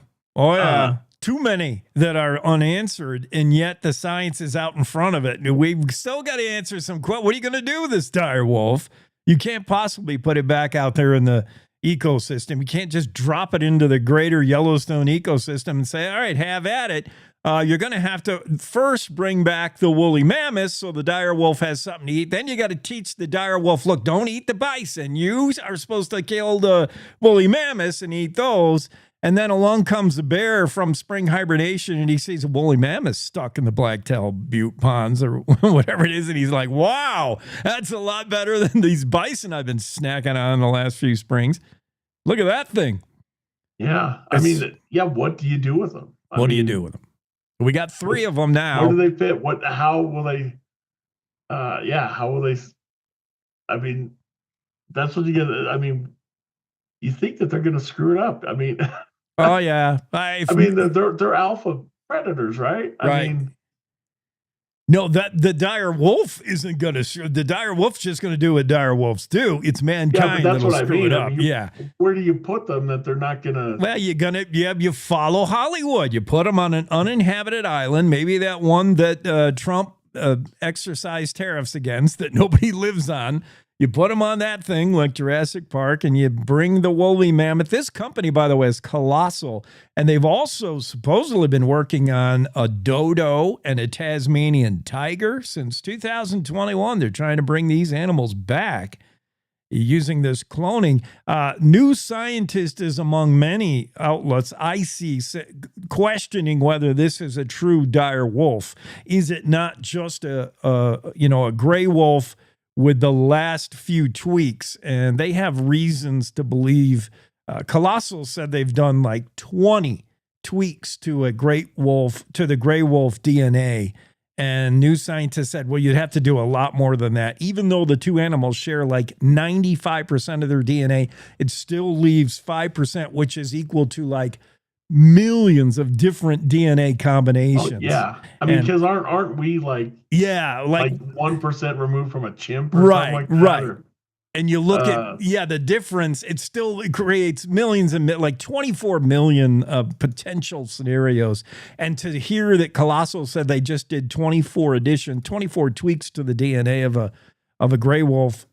[SPEAKER 1] Too many that are unanswered, and yet the science is out in front of it. We've still got to answer some questions. What are you going to do with this dire wolf? You can't possibly put it back out there in the ecosystem. You can't just drop it into the greater Yellowstone ecosystem and say, all right, have at it. You're going to have to first bring back the woolly mammoths so the dire wolf has something to eat. Then you got to teach the dire wolf, look, don't eat the bison. You are supposed to kill the woolly mammoths and eat those. And then along comes the bear from spring hibernation, and he sees a woolly mammoth stuck in the Blacktail Butte ponds or whatever it is. And he's like, wow, that's a lot better than these bison I've been snacking on the last few springs. Look at that thing.
[SPEAKER 21] Yeah. What do you do with them?
[SPEAKER 1] What do you do with them? We got 3 of them now.
[SPEAKER 21] Where do they fit? How will they? How will they? That's what you get. You think that they're going to screw it up?
[SPEAKER 1] Oh yeah.
[SPEAKER 21] They're alpha predators, right?
[SPEAKER 1] No, that the dire wolf isn't going to. The dire wolf's just going to do what dire wolves do. It's mankind that'll screw it up.
[SPEAKER 21] Where do you put them that they're not going to?
[SPEAKER 1] Well, you follow Hollywood. You put them on an uninhabited island, maybe that one that Trump exercised tariffs against that nobody lives on. You put them on that thing like Jurassic Park, and you bring the woolly mammoth. This company, by the way, is Colossal, and they've also supposedly been working on a dodo and a Tasmanian tiger since 2021. They're trying to bring these animals back using this cloning. New Scientist is among many outlets I see questioning whether this is a true dire wolf. Is it not just a gray wolf with the last few tweaks? And they have reasons to believe. Colossal said they've done like 20 tweaks to the gray wolf DNA. And New Scientist said, well, you'd have to do a lot more than that. Even though the two animals share like 95% of their DNA, it still leaves 5%, which is equal to like millions of different DNA combinations.
[SPEAKER 21] Oh, yeah. Because aren't we like 1% removed from a chimp or something like that?
[SPEAKER 1] Right. And you look at, the difference, it still creates millions and like 24 million potential scenarios. And to hear that Colossal said they just did 24 tweaks to the DNA of a gray wolf.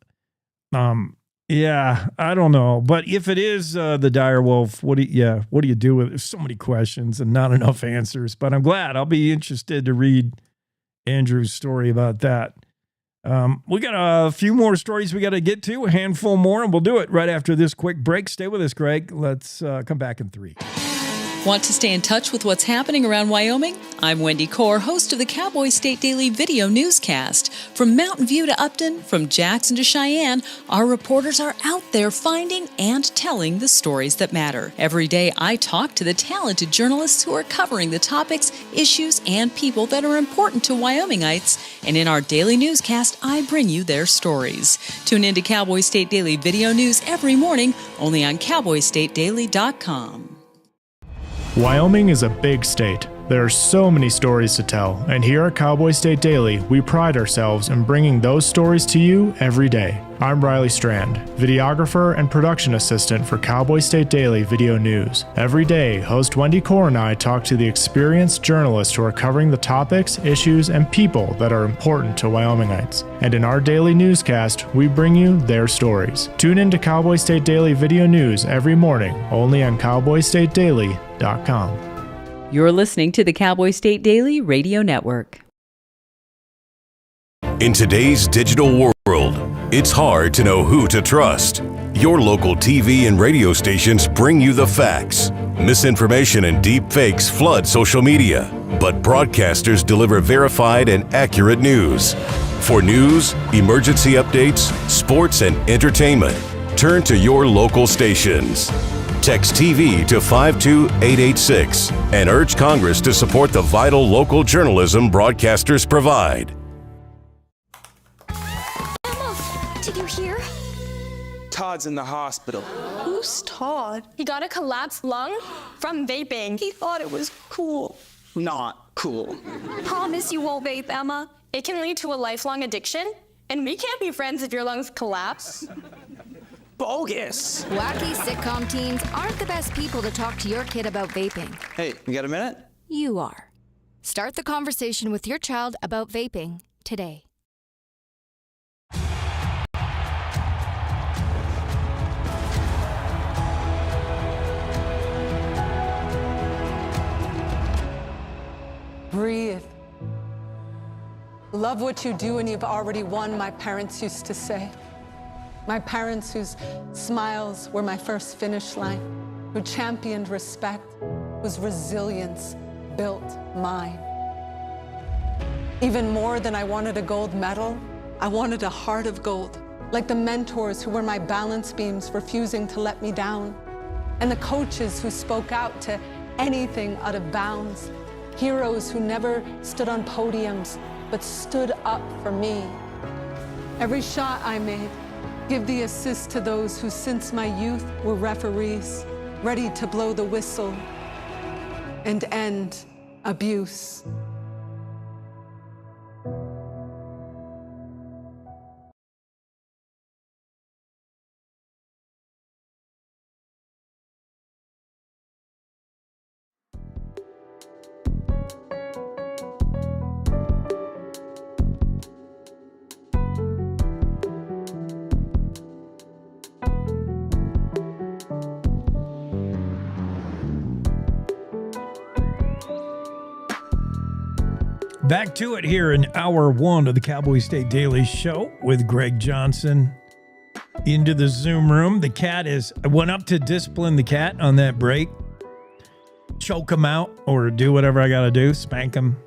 [SPEAKER 1] Yeah, I don't know. But if it is the dire wolf, what do you do with it? There's so many questions and not enough answers. But I'm glad. I'll be interested to read Andrew's story about that. We got a few more stories we got to get to, a handful more, and we'll do it right after this quick break. Stay with us, Greg. Let's come back in 3.
[SPEAKER 2] Want to stay in touch with what's happening around Wyoming? I'm Wendy Core, host of the Cowboy State Daily video newscast. From Mountain View to Upton, from Jackson to Cheyenne, our reporters are out there finding and telling the stories that matter. Every day, I talk to the talented journalists who are covering the topics, issues, and people that are important to Wyomingites. And in our daily newscast, I bring you their stories. Tune in to Cowboy State Daily video news every morning, only on cowboystatedaily.com.
[SPEAKER 3] Wyoming is a big state. There are so many stories to tell, and here at Cowboy State Daily, we pride ourselves in bringing those stories to you every day. I'm Riley Strand, videographer and production assistant for Cowboy State Daily Video News. Every day, host Wendy Core and I talk to the experienced journalists who are covering the topics, issues, and people that are important to Wyomingites. And in our daily newscast, we bring you their stories. Tune in to Cowboy State Daily Video News every morning, only on cowboystatedaily.com.
[SPEAKER 2] You're listening to the Cowboy State Daily Radio Network.
[SPEAKER 22] In today's digital world, it's hard to know who to trust. Your local TV and radio stations bring you the facts. Misinformation and deep fakes flood social media, but broadcasters deliver verified and accurate news. For news, emergency updates, sports, and entertainment, turn to your local stations. Text TV to 52886 and urge Congress to support the vital local journalism broadcasters provide.
[SPEAKER 23] Did you hear?
[SPEAKER 24] Todd's in the hospital.
[SPEAKER 23] Who's Todd? He got a collapsed lung from vaping. He thought it was cool.
[SPEAKER 24] Not cool.
[SPEAKER 23] Promise you won't vape, Emma. It can lead to a lifelong addiction, and we can't be friends if your lungs collapse.
[SPEAKER 24] Bogus.
[SPEAKER 25] Wacky sitcom teens aren't the best people to talk to your kid about vaping.
[SPEAKER 24] Hey, you got a minute?
[SPEAKER 25] You are. Start the conversation with your child about vaping today.
[SPEAKER 26] Breathe. Love what you do and you've already won, my parents used to say. My parents whose smiles were my first finish line, who championed respect, whose resilience built mine. Even more than I wanted a gold medal, I wanted a heart of gold, like the mentors who were my balance beams refusing to let me down, and the coaches who spoke out to anything out of bounds, heroes who never stood on podiums, but stood up for me. Every shot I made, give the assist to those who since my youth were referees, ready to blow the whistle and end abuse.
[SPEAKER 1] Back to it here in hour 1 of the Cowboy State Daily Show with Greg Johnson. Into the Zoom room. The cat I went up to discipline the cat on that break. Choke him out or do whatever I got to do. Spank him.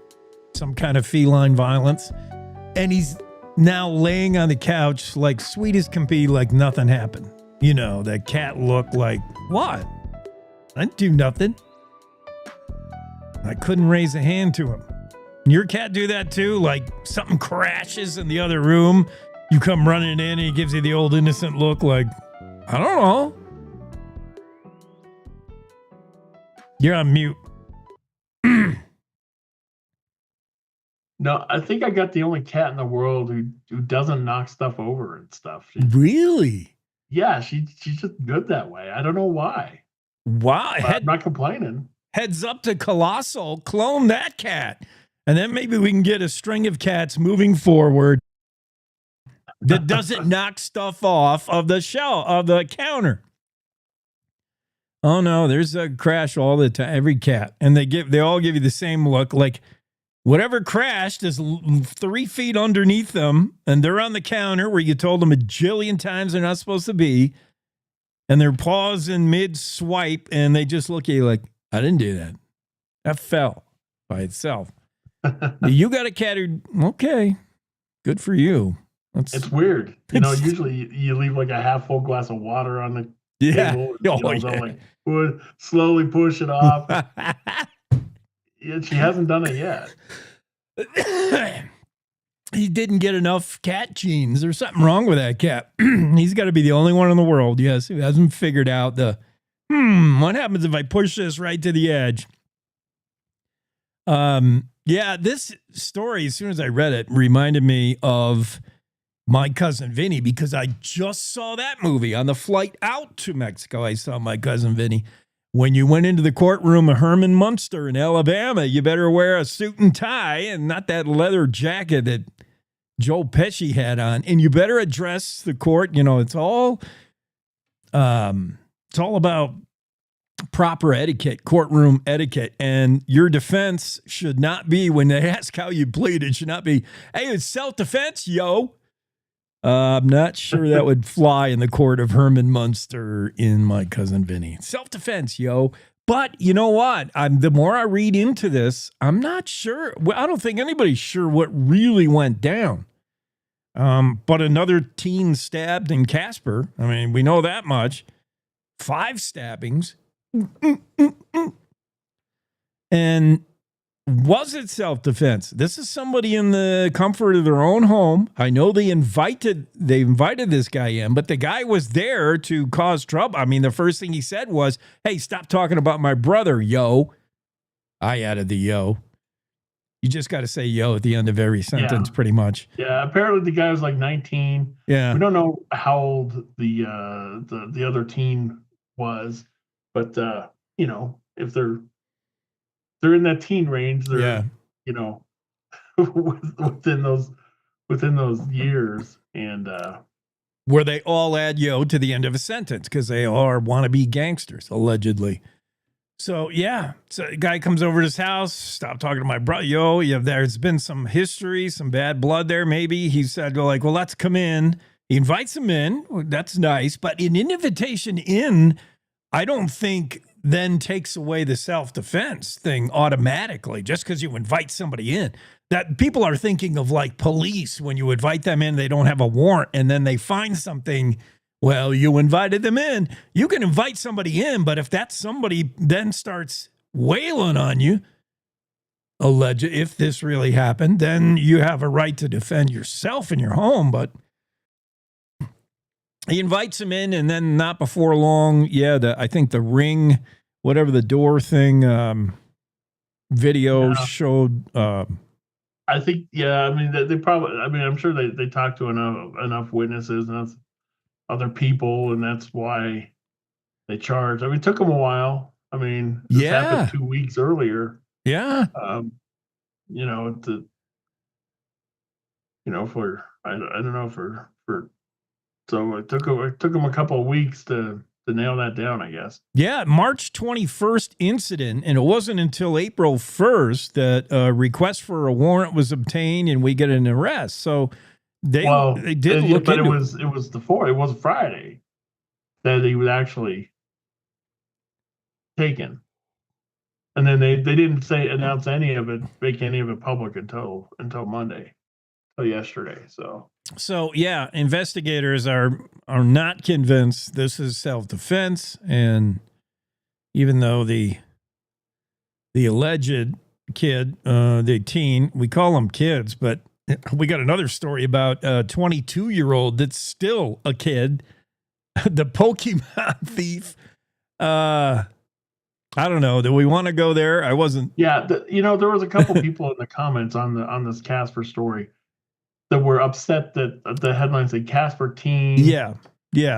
[SPEAKER 1] Some kind of feline violence. And he's now laying on the couch like sweet as can be, like nothing happened. You know, that cat looked like, what? I didn't do nothing. I couldn't raise a hand to him. Your cat do that too? Like something crashes in the other room, you come running in and he gives you the old innocent look like, I don't know. You're on mute.
[SPEAKER 21] No, I think I got the only cat in the world who doesn't knock stuff over and stuff.
[SPEAKER 1] Really?
[SPEAKER 21] Yeah, she's just good that way. I don't know why.
[SPEAKER 1] Wow.
[SPEAKER 21] But I'm not complaining.
[SPEAKER 1] Heads up to Colossal. Clone that cat. And then maybe we can get a string of cats moving forward that doesn't knock stuff off of the counter. Oh no, there's a crash all the time. Every cat. And they all give you the same look, like whatever crashed is 3 feet underneath them, and they're on the counter where you told them a jillion times they're not supposed to be, and their paws in mid-swipe, and they just look at you like, I didn't do that. That fell by itself. You got a cat who, okay, good for you.
[SPEAKER 21] It's weird. Usually you leave like a half full glass of water on the table. They'll like slowly push it off. Yeah, she hasn't done it yet.
[SPEAKER 1] He didn't get enough cat genes. There's something wrong with that cat. He's got to be the only one in the world, yes, who hasn't figured out what happens if I push this right to the edge? Yeah, this story, as soon as I read it, reminded me of My Cousin Vinny, because I just saw that movie on the flight out to Mexico. I saw My Cousin Vinny. When you went into the courtroom of Herman Munster in Alabama, you better wear a suit and tie and not that leather jacket that Joe Pesci had on. And you better address the court. It's all about proper etiquette, courtroom etiquette. And your defense should not be, when they ask how you plead, it should not be, hey, it's self-defense, yo. I'm not sure that would fly in the court of Herman Munster in My Cousin Vinny. Self-defense, yo. But you know what? The more I read into this, I'm not sure. Well, I don't think anybody's sure what really went down. But another teen stabbed in Casper. I mean, we know that much. 5 stabbings. And was it self-defense? This is somebody in the comfort of their own home. I know they invited this guy in, but the guy was there to cause trouble. I mean, the first thing he said was, hey, stop talking about my brother, yo. I added the yo. You just got to say yo at the end of every sentence, pretty much.
[SPEAKER 21] Yeah, apparently the guy was like 19.
[SPEAKER 1] Yeah.
[SPEAKER 21] We don't know how old the other teen was, but if they're in that teen range, they're within those years. And
[SPEAKER 1] where they all add yo to the end of a sentence because they all are wannabe gangsters, allegedly. So so a guy comes over to his house, stop talking to my brother, yo. There's been some history, some bad blood there. Maybe he said, well, let's come in. He invites him in. Well, that's nice, but an invitation in, I don't think then takes away the self-defense thing automatically just because you invite somebody in. That people are thinking of like police when you invite them in, they don't have a warrant, and then they find something. Well, you invited them in. You can invite somebody in, but if that somebody then starts wailing on you, if this really happened, then you have a right to defend yourself in your home. But he invites him in, and then not before long, I think the Ring, whatever the door thing, video showed.
[SPEAKER 21] I think, I mean, they probably, I mean, I'm sure they talked to enough witnesses and other people, and that's why they charged. I mean, it took them a while. I mean, this happened 2 weeks earlier.
[SPEAKER 1] Yeah.
[SPEAKER 21] So it took them a couple of weeks to nail that down, I guess.
[SPEAKER 1] Yeah, March 21st incident, and it wasn't until April 1st that a request for a warrant was obtained and we get an arrest. So they did look into it.
[SPEAKER 21] It was Friday that he was actually taken. And then they didn't announce any of it, make any of it public until Monday, until yesterday. So
[SPEAKER 1] investigators are not convinced this is self-defense, and even though the alleged kid, the teen, we call them kids, but we got another story about a 22-year-old that's still a kid, the Pokemon thief. I don't know. Do we want to go there? I wasn't.
[SPEAKER 21] Yeah, there was a couple people in the comments on this Casper story that were upset that the headline said Casper teen.
[SPEAKER 1] Yeah.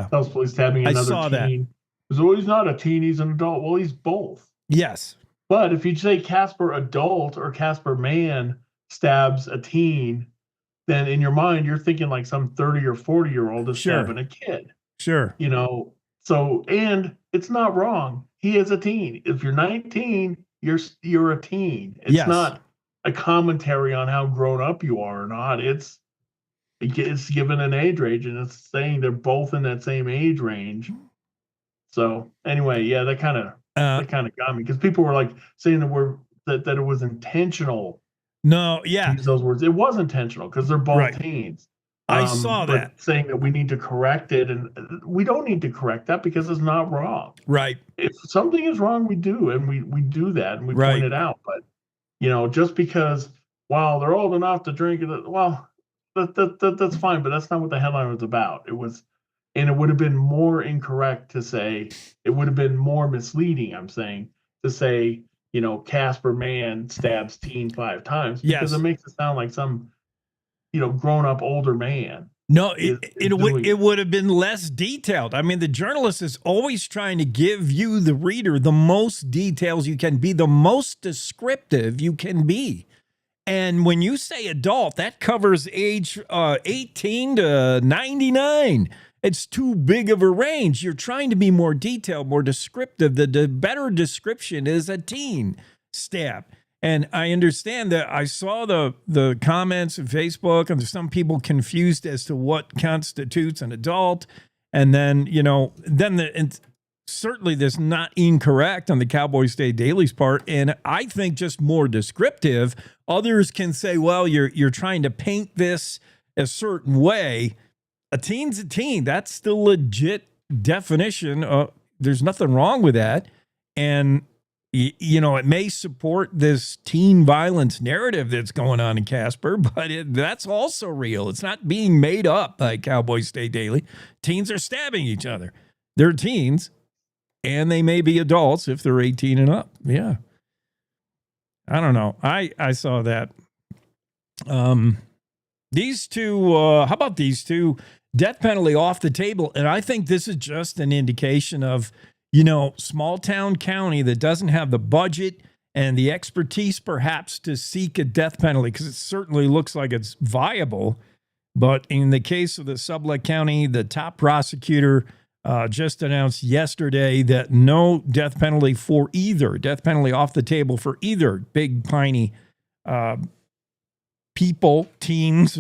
[SPEAKER 21] Tells police stabbing
[SPEAKER 1] I
[SPEAKER 21] another
[SPEAKER 1] saw that.
[SPEAKER 21] teen. So he's not a teen, he's an adult. Well, he's both.
[SPEAKER 1] Yes.
[SPEAKER 21] But if you say Casper adult or Casper man stabs a teen, then in your mind you're thinking like some 30 or 40-year-old is stabbing a kid.
[SPEAKER 1] Sure.
[SPEAKER 21] So and it's not wrong. He is a teen. If you're 19, you're a teen. It's not a commentary on how grown up you are or not. It's given an age range, and it's saying they're both in that same age range. So anyway, yeah, that kind of got me because people were like saying that it was intentional.
[SPEAKER 1] No, yeah,
[SPEAKER 21] to use those words. It was intentional because they're both teens.
[SPEAKER 1] I saw that.
[SPEAKER 21] Saying that we need to correct it, and we don't need to correct that because it's not wrong.
[SPEAKER 1] Right.
[SPEAKER 21] If something is wrong, we do, and we do that, and we point it out. But just because they're old enough to drink it, that's fine. But that's not what the headline was about. And it would have been more incorrect to say. It would have been more misleading. I'm saying to say, Casper man stabs teen 5 times because it makes it sound like some grown up older man.
[SPEAKER 1] No, it would have been less detailed. I mean, the journalist is always trying to give you, the reader, the most details you can be, the most descriptive you can be. And when you say adult, that covers age 18 to 99. It's too big of a range. You're trying to be more detailed, more descriptive. The better description is a teen stab. And I understand that. I saw the comments on Facebook, and there's some people confused as to what constitutes an adult. And then, certainly there's not incorrect on the Cowboy State Daily's part. And I think just more descriptive. Others can say, well, you're trying to paint this a certain way. A teen's a teen. That's the legit definition. There's nothing wrong with that. And it may support this teen violence narrative that's going on in Casper, but that's also real. It's not being made up by Cowboy State Daily. Teens are stabbing each other. They're teens, and they may be adults if they're 18 and up. Yeah. I don't know. I saw that. These two, how about these two? Death penalty off the table. And I think this is just an indication of, small town county that doesn't have the budget and the expertise perhaps to seek a death penalty, because it certainly looks like it's viable. But in the case of the Sublette County, the top prosecutor just announced yesterday that no death penalty off the table for either big piney teens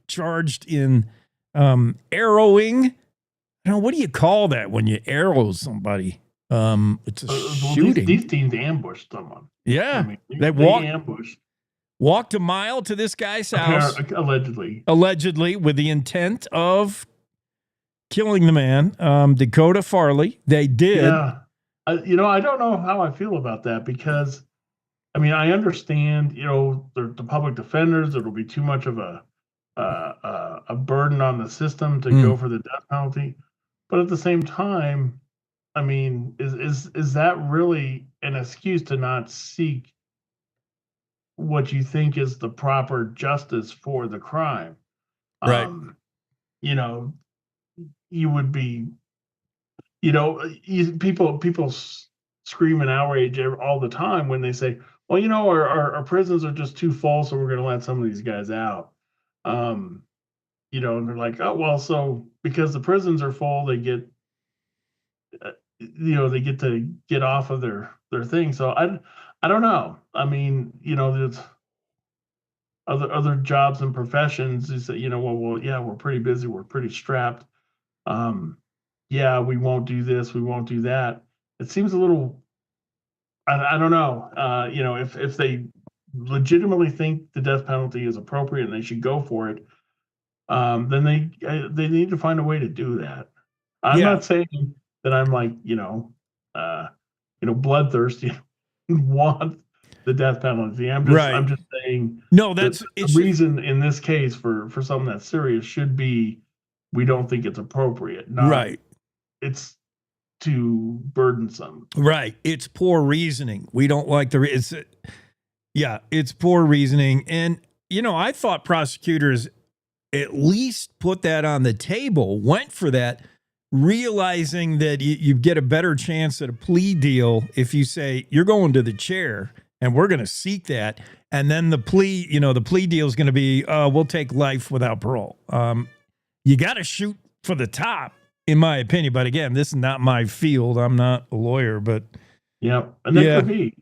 [SPEAKER 1] charged in arrowing. What do you call that when you arrow somebody? It's a shooting.
[SPEAKER 21] These teens ambushed someone.
[SPEAKER 1] Yeah.
[SPEAKER 21] They ambushed.
[SPEAKER 1] Walked a mile to this guy's house.
[SPEAKER 21] Allegedly,
[SPEAKER 1] with the intent of killing the man. Dakota Farley. They did.
[SPEAKER 21] Yeah. I don't know how I feel about that, because, I understand, the public defenders, it'll be too much of a burden on the system to go for the death penalty. But at the same time, is that really an excuse to not seek what you think is the proper justice for the crime?
[SPEAKER 1] Right.
[SPEAKER 21] You would be, people scream in outrage all the time when they say, well, our prisons are just too full, so we're going to let some of these guys out. And they're like, oh, well, so because the prisons are full, they get, they get to get off of their thing. So I don't know. There's other jobs and professions. You say, well, yeah, we're pretty busy. We're pretty strapped. Yeah, we won't do this. We won't do that. It seems a little, I don't know. If they legitimately think the death penalty is appropriate and they should go for it, then they need to find a way to do that. I'm not saying that I'm like, bloodthirsty, want the death penalty. I'm just saying the reason in this case for something that's serious should be, we don't think it's appropriate.
[SPEAKER 1] Right.
[SPEAKER 21] It's too burdensome.
[SPEAKER 1] Right. It's poor reasoning. We don't like it's poor reasoning. And, I thought prosecutors at least put that on the table, went for that, realizing that you get a better chance at a plea deal if you say you're going to the chair and we're going to seek that. And then the plea deal is going to be, we'll take life without parole. You got to shoot for the top, in my opinion. But again, this is not my field. I'm not a lawyer, but
[SPEAKER 21] yeah, and that could be.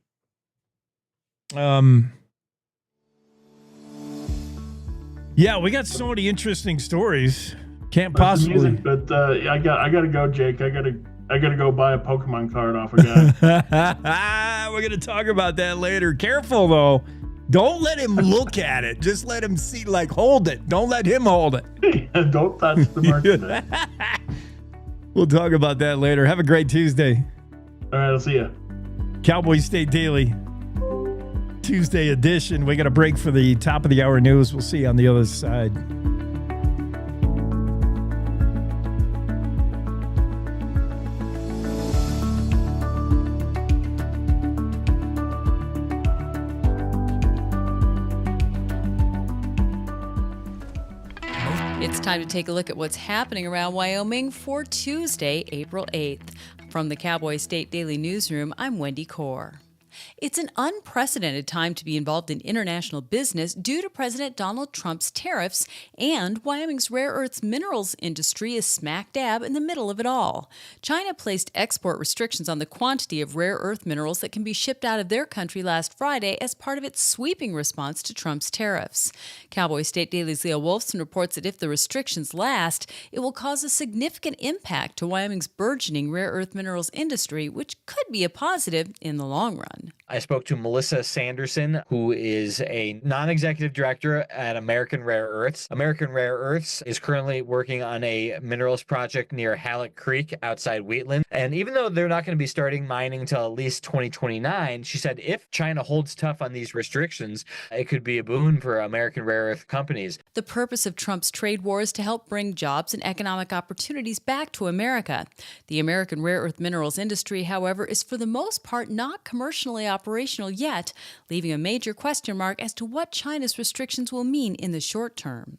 [SPEAKER 1] Yeah, we got so many interesting stories. Can't possibly.
[SPEAKER 21] Amazing, but I got to go, Jake. I gotta go buy a Pokemon card off a guy.
[SPEAKER 1] We're gonna talk about that later. Careful though. Don't let him look at it. Just let him see. Like, hold it. Don't let him hold it.
[SPEAKER 21] Don't touch the merchandise.
[SPEAKER 1] We'll talk about that later. Have a great Tuesday.
[SPEAKER 21] All right, I'll see you.
[SPEAKER 1] Cowboy State Daily Tuesday edition. We got a break for the top of the hour news. We'll see you on the other side.
[SPEAKER 2] It's time to take a look at what's happening around Wyoming for Tuesday, April 8th. From the Cowboy State Daily Newsroom, I'm Wendy Core. It's an unprecedented time to be involved in international business due to President Donald Trump's tariffs, and Wyoming's rare earths minerals industry is smack dab in the middle of it all. China placed export restrictions on the quantity of rare earth minerals that can be shipped out of their country last Friday as part of its sweeping response to Trump's tariffs. Cowboy State Daily's Leah Wolfson reports that if the restrictions last, it will cause a significant impact to Wyoming's burgeoning rare earth minerals industry, which could be a positive in the long run.
[SPEAKER 4] I spoke to Melissa Sanderson, who is a non-executive director at American Rare Earths. American Rare Earths is currently working on a minerals project near Halleck Creek outside Wheatland. And even though they're not going to be starting mining until at least 2029, she said if China holds tough on these restrictions, it could be a boon for American Rare Earth companies.
[SPEAKER 2] The purpose of Trump's trade war is to help bring jobs and economic opportunities back to America. The American rare earth minerals industry, however, is for the most part not commercially operational yet, leaving a major question mark as to what China's restrictions will mean in the short term.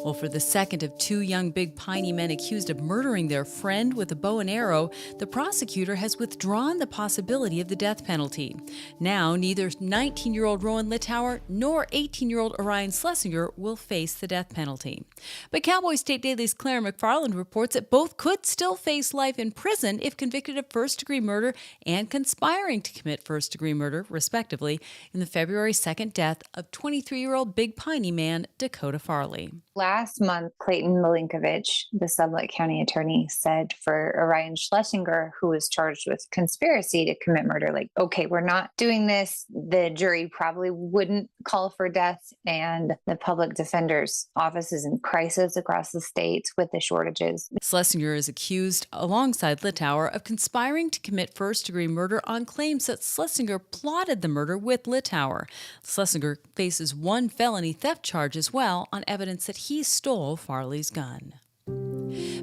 [SPEAKER 2] Well, for the second of two young Big Piney men accused of murdering their friend with a bow and arrow, the prosecutor has withdrawn the possibility of the death penalty. Now, neither 19-year-old Rowan Littauer nor 18-year-old Orion Schlesinger will face the death penalty. But Cowboy State Daily's Claire McFarland reports that both could still face life in prison if convicted of first-degree murder and conspiring to commit first-degree murder, respectively, in the February 2nd death of 23-year-old Big Piney man Dakota Farley.
[SPEAKER 5] Last month, Clayton Milinkovich, the Sublette County attorney, said for Orion Schlesinger, who was charged with conspiracy to commit murder, like, okay, we're not doing this. The jury probably wouldn't call for death, and the public defender's office is in crisis across the state with the shortages.
[SPEAKER 2] Schlesinger is accused, alongside Littauer, of conspiring to commit first-degree murder on claims that Schlesinger plotted the murder with Littauer. Schlesinger faces one felony theft charge as well on evidence that he stole Farley's gun.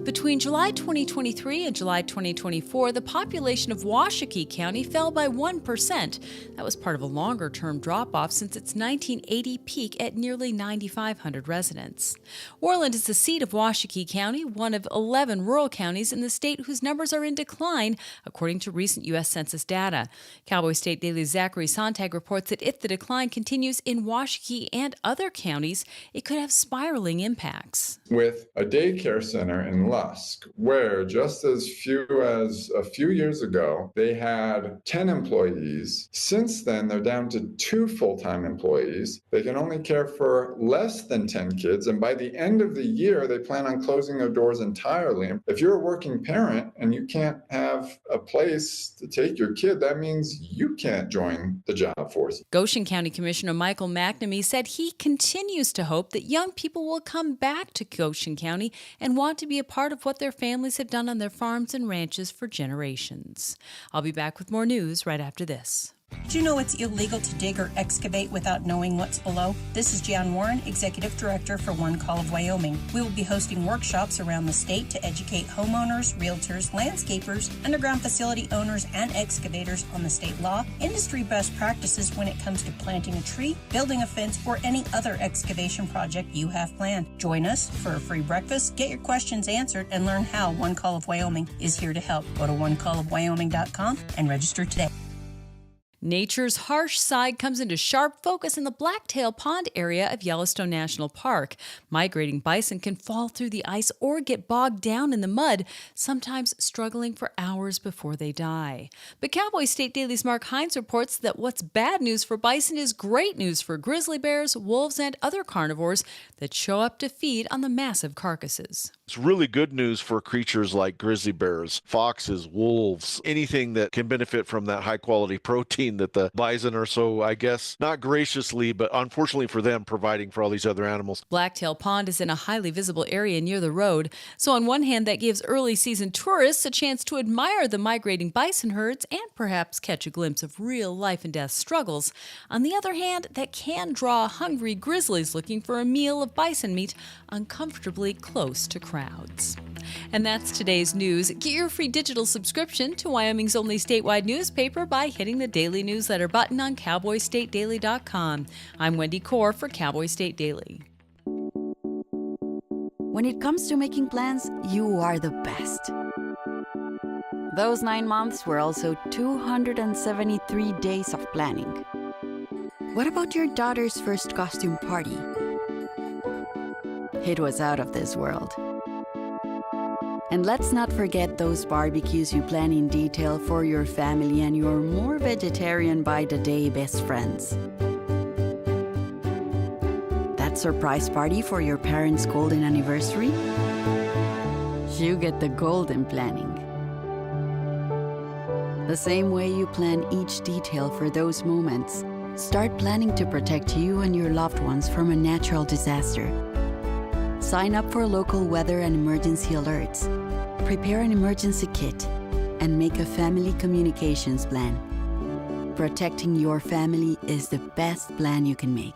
[SPEAKER 2] Between July 2023 and July 2024, the population of Washakie County fell by 1%. That was part of a longer-term drop-off since its 1980 peak at nearly 9,500 residents. Worland is the seat of Washakie County, one of 11 rural counties in the state whose numbers are in decline, according to recent U.S. Census data. Cowboy State Daily's Zachary Sontag reports that if the decline continues in Washakie and other counties, it could have spiraling impacts.
[SPEAKER 6] With a daycare center in Lusk, where just as few as a few years ago, they had 10 employees. Since then, they're down to 2 full-time employees. They can only care for less than 10 kids. And by the end of the year, they plan on closing their doors entirely. If you're a working parent and you can't have a place to take your kid, that means you can't join the job force.
[SPEAKER 2] Goshen County Commissioner Michael McNamee said he continues to hope that young people will come back to Goshen County and want to be a part of what their families have done on their farms and ranches for generations. I'll be back with more news right after this.
[SPEAKER 7] Did you know it's illegal to dig or excavate without knowing what's below? This is Jan Warren, Executive Director for One Call of Wyoming. We will be hosting workshops around the state to educate homeowners, realtors, landscapers, underground facility owners, and excavators on the state law, industry best practices when it comes to planting a tree, building a fence, or any other excavation project you have planned. Join us for a free breakfast, get your questions answered, and learn how One Call of Wyoming is here to help. Go to onecallofwyoming.com and register today.
[SPEAKER 2] Nature's harsh side comes into sharp focus in the Blacktail Pond area of Yellowstone National Park. Migrating bison can fall through the ice or get bogged down in the mud, sometimes struggling for hours before they die. But Cowboy State Daily's Mark Hines reports that what's bad news for bison is great news for grizzly bears, wolves, and other carnivores that show up to feed on the massive carcasses.
[SPEAKER 8] It's really good news for creatures like grizzly bears, foxes, wolves, anything that can benefit from that high-quality protein that the bison are so, I guess, not graciously, but unfortunately for them, providing for all these other animals.
[SPEAKER 2] Blacktail Pond is in a highly visible area near the road, so on one hand that gives early season tourists a chance to admire the migrating bison herds and perhaps catch a glimpse of real life and death struggles. On the other hand, that can draw hungry grizzlies looking for a meal of bison meat uncomfortably close to crowds. And that's today's news. Get your free digital subscription to Wyoming's only statewide newspaper by hitting the daily newsletter button on cowboystatedaily.com. I'm Wendy Core for Cowboy State Daily.
[SPEAKER 9] When it comes to making plans, you are the best. Those 9 months were also 273 days of planning. What about your daughter's first costume party? It was out of this world. And let's not forget those barbecues you plan in detail for your family and your more vegetarian by the day best friends. That surprise party for your parents' golden anniversary? You get the golden planning. The same way you plan each detail for those moments, start planning to protect you and your loved ones from a natural disaster. Sign up for local weather and emergency alerts. Prepare an emergency kit and make a family communications plan. Protecting your family is the best plan you can make.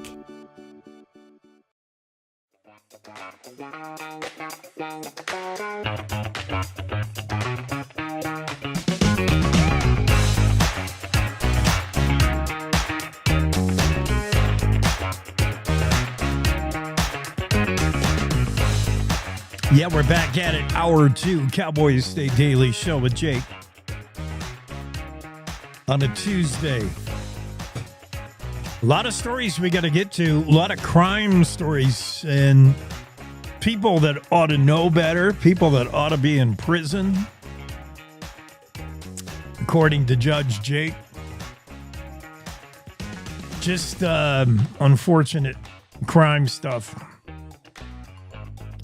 [SPEAKER 1] Yeah, we're back at it. Hour 2, Cowboy State Daily Show with Jake. On a Tuesday. A lot of stories we got to get to. A lot of crime stories and people that ought to know better. People that ought to be in prison. According to Judge Jake. Just unfortunate crime stuff.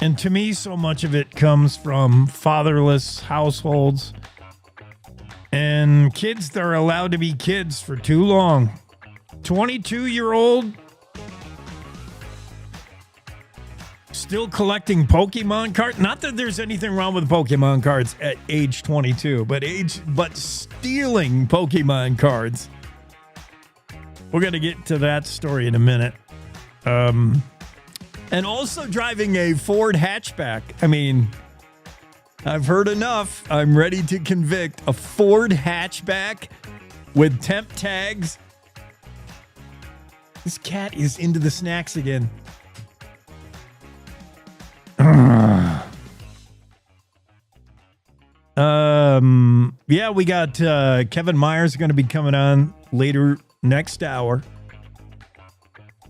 [SPEAKER 1] And to me, so much of it comes from fatherless households and kids that are allowed to be kids for too long. 22-year-old still collecting Pokemon cards. Not that there's anything wrong with Pokemon cards at age 22, but stealing Pokemon cards. We're going to get to that story in a minute. And also driving a Ford hatchback. I mean, I've heard enough. I'm ready to convict a Ford hatchback with temp tags. This cat is into the snacks again. Yeah, we got Kevin Myers going to be coming on later next hour.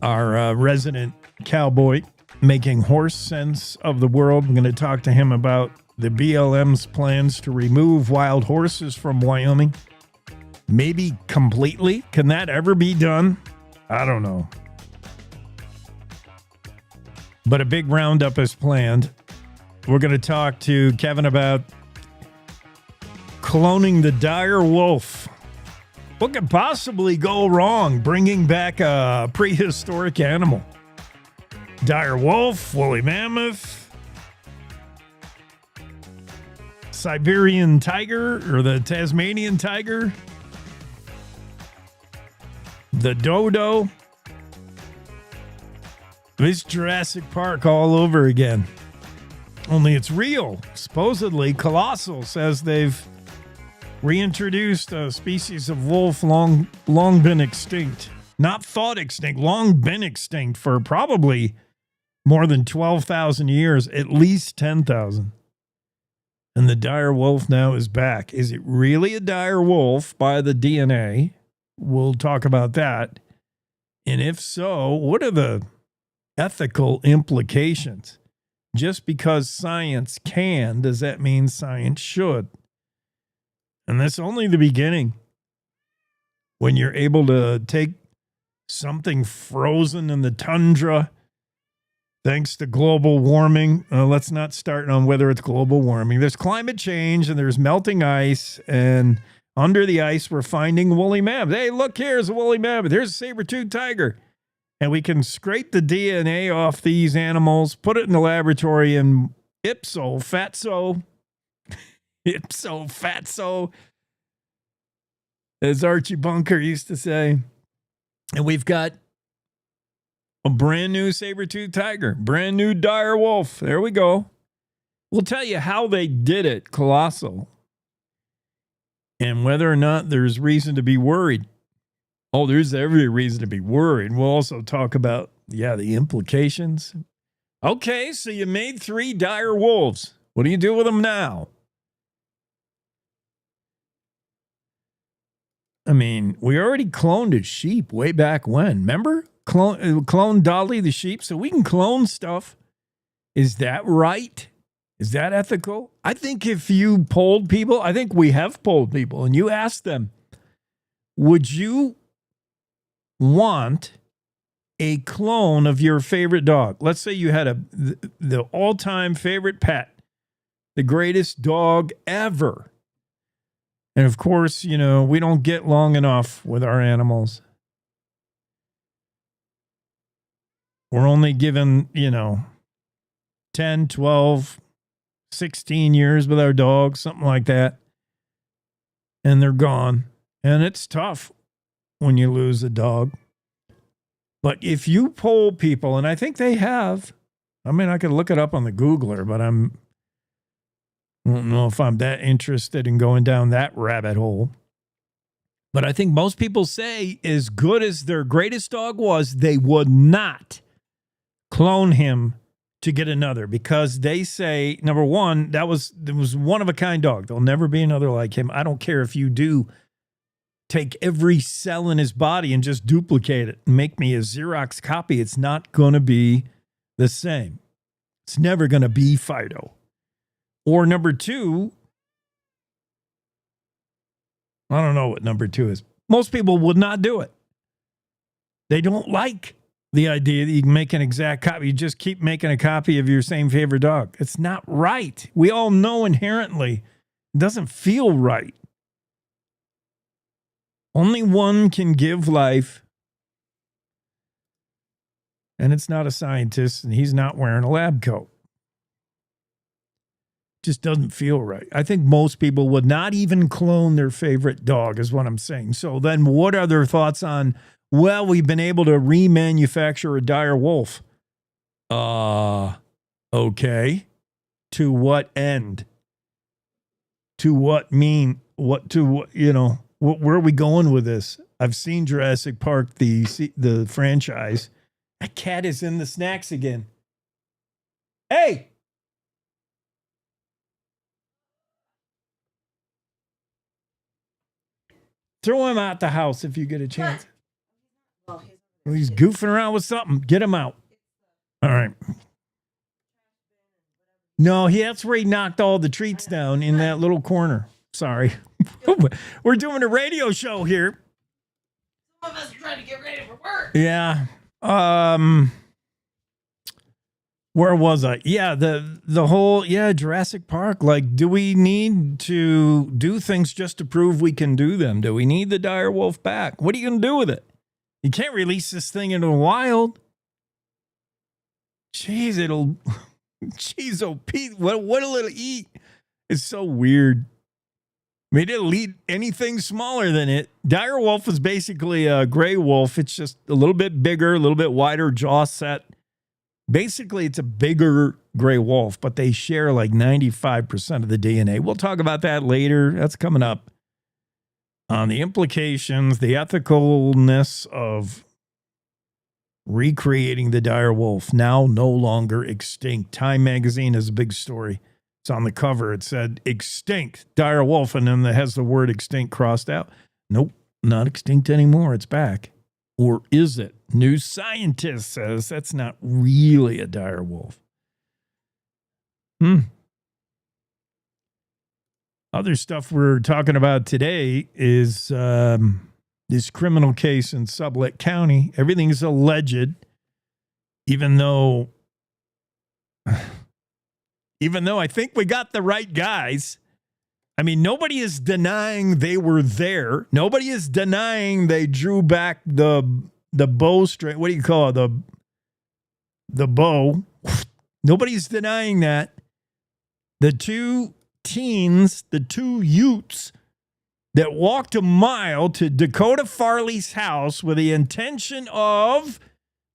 [SPEAKER 1] Our resident cowboy making horse sense of the world. I'm going to talk to him about the BLM's plans to remove wild horses from Wyoming. Maybe completely. Can that ever be done? I don't know. But a big roundup is planned. We're going to talk to Kevin about cloning the dire wolf. What could possibly go wrong bringing back a prehistoric animal? Dire wolf, woolly mammoth, Siberian tiger, or the Tasmanian tiger. the dodo. It's Jurassic Park all over again. Only it's real. Supposedly, Colossal says they've reintroduced a species of wolf long been extinct. Not thought extinct, long been extinct for probably more than 12,000 years, at least 10,000. And the dire wolf now is back. Is it really a dire wolf by the DNA? We'll talk about that. And if so, what are the ethical implications? Just because science can, does that mean science should? And that's only the beginning. When you're able to take something frozen in the tundra, thanks to global warming. Let's not start on whether it's global warming. There's climate change and there's melting ice. And under the ice, we're finding woolly mammoths. Hey, look, here's a woolly mammoth. Here's a saber-toothed tiger. And we can scrape the DNA off these animals, put it in the laboratory, and ipso fatso, as Archie Bunker used to say. And we've got a brand new saber-toothed tiger, brand new dire wolf. There we go. We'll tell you how they did it, Colossal, and whether or not there's reason to be worried. Oh, there's every reason to be worried. We'll also talk about, the implications. Okay, so you made 3 dire wolves. What do you do with them now? I mean, we already cloned a sheep way back when. Remember? Clone Dolly the sheep, so we can clone stuff. Is that right? Is that ethical? I think if you polled people, I think we have polled people, and you asked them, would you want a clone of your favorite dog? Let's say you had the all-time favorite pet, the greatest dog ever. And of course, we don't get long enough with our animals. We're only given, 10, 12, 16 years with our dogs, something like that. And they're gone. And it's tough when you lose a dog. But if you poll people, and I think they have, I could look it up on the Googler, but I don't know if I'm that interested in going down that rabbit hole. But I think most people say, as good as their greatest dog was, they would not clone him to get another, because they say, number one, there was one of a kind dog. There'll never be another like him. I don't care if you do take every cell in his body and just duplicate it and make me a Xerox copy. It's not going to be the same. It's never going to be Fido. Or number two, I don't know what number 2 is. Most people would not do it. They don't like the idea that you can make an exact copy. You just keep making a copy of your same favorite dog. It's not right. We all know inherently it doesn't feel right. Only one can give life. And it's not a scientist, and he's not wearing a lab coat. Just doesn't feel right. I think most people would not even clone their favorite dog, is what I'm saying. So then what are their thoughts on, well, we've been able to remanufacture a dire wolf? Okay. To what end? To what mean? Where are we going with this? I've seen Jurassic Park, the franchise. That cat is in the snacks again. Hey! Throw him out the house if you get a chance. Well, he's goofing around with something. Get him out. All right. No, that's where he knocked all the treats down in that little corner. Sorry. We're doing a radio show here.
[SPEAKER 10] Some of us are trying to get ready for work.
[SPEAKER 1] Yeah. Where was I? Yeah, the whole, Jurassic Park. Like, do we need to do things just to prove we can do them? Do we need the dire wolf back? What are you going to do with it? You can't release this thing into the wild. Jeez, Jeez, oh Pete, what will it eat? It's so weird. We didn't lead anything smaller than it. Dire wolf is basically a gray wolf. It's just a little bit bigger, a little bit wider jaw set. Basically, it's a bigger gray wolf, but they share like 95% of the DNA. We'll talk about that later. That's coming up. On the implications, the ethicalness of recreating the dire wolf, now no longer extinct. Time magazine is a big story. It's on the cover. It said extinct dire wolf, and then it has the word extinct crossed out. Nope, not extinct anymore. It's back. Or is it? New Scientist says that's not really a dire wolf. Other stuff we're talking about today is this criminal case in Sublette County. Everything's alleged, even though I think we got the right guys. I mean, nobody is denying they were there. Nobody is denying they drew back the bowstring. What do you call it? The bow. Nobody's denying that. The two teens, the two Utes that walked a mile to Dakota Farley's house with the intention of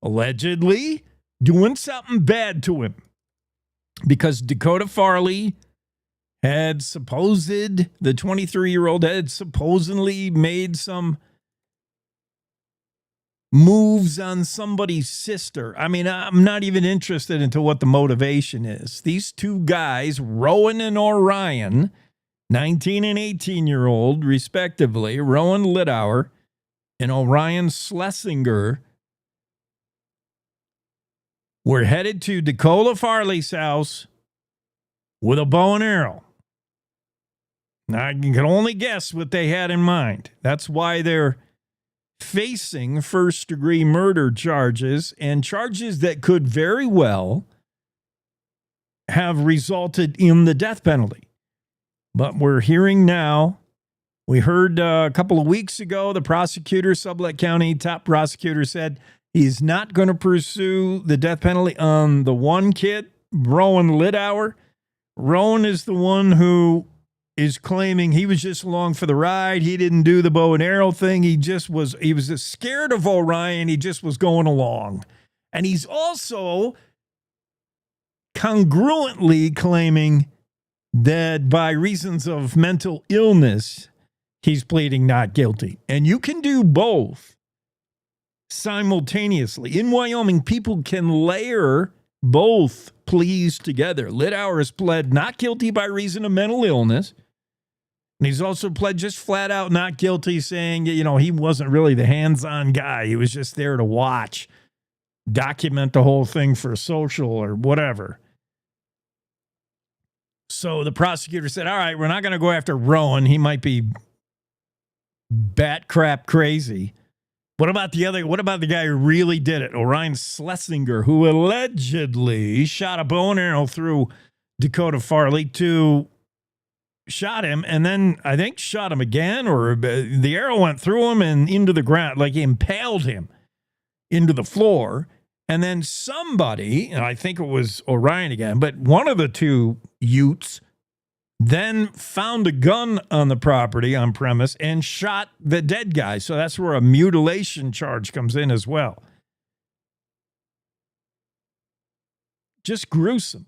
[SPEAKER 1] allegedly doing something bad to him. Because Dakota Farley had the 23-year-old had supposedly made some moves on somebody's sister. I mean, I'm not even interested into what the motivation is. These two guys, Rowan and Orion, 19 and 18-year-old, respectively, Rowan Littauer and Orion Schlesinger, were headed to Dakota Farley's house with a bow and arrow. Now, I can only guess what they had in mind. That's why they're facing first-degree murder charges and charges that could very well have resulted in the death penalty. But we're hearing now, we heard a couple of weeks ago, the prosecutor, Sublette County top prosecutor, said he's not going to pursue the death penalty on the one kid, Rowan Littauer. Rowan is the one who is claiming he was just along for the ride. He didn't do the bow and arrow thing. He was scared of Orion. He just was going along. And he's also congruently claiming that by reasons of mental illness, he's pleading not guilty. And you can do both simultaneously. In Wyoming, people can layer both pleas together. Littauer has pled not guilty by reason of mental illness. And he's also pled just flat out not guilty, saying, he wasn't really the hands-on guy. He was just there to watch, document the whole thing for social or whatever. So the prosecutor said, all right, we're not going to go after Rowan. He might be bat crap crazy. What about the guy who really did it? Orion Schlesinger, who allegedly shot a bow and arrow through Dakota Farley shot him, and then I think shot him again, or the arrow went through him and into the ground, like impaled him into the floor. And then somebody, and I think it was Orion again, but one of the two Utes then found a gun on the property, on premise, and shot the dead guy. So that's where a mutilation charge comes in as well. Just gruesome.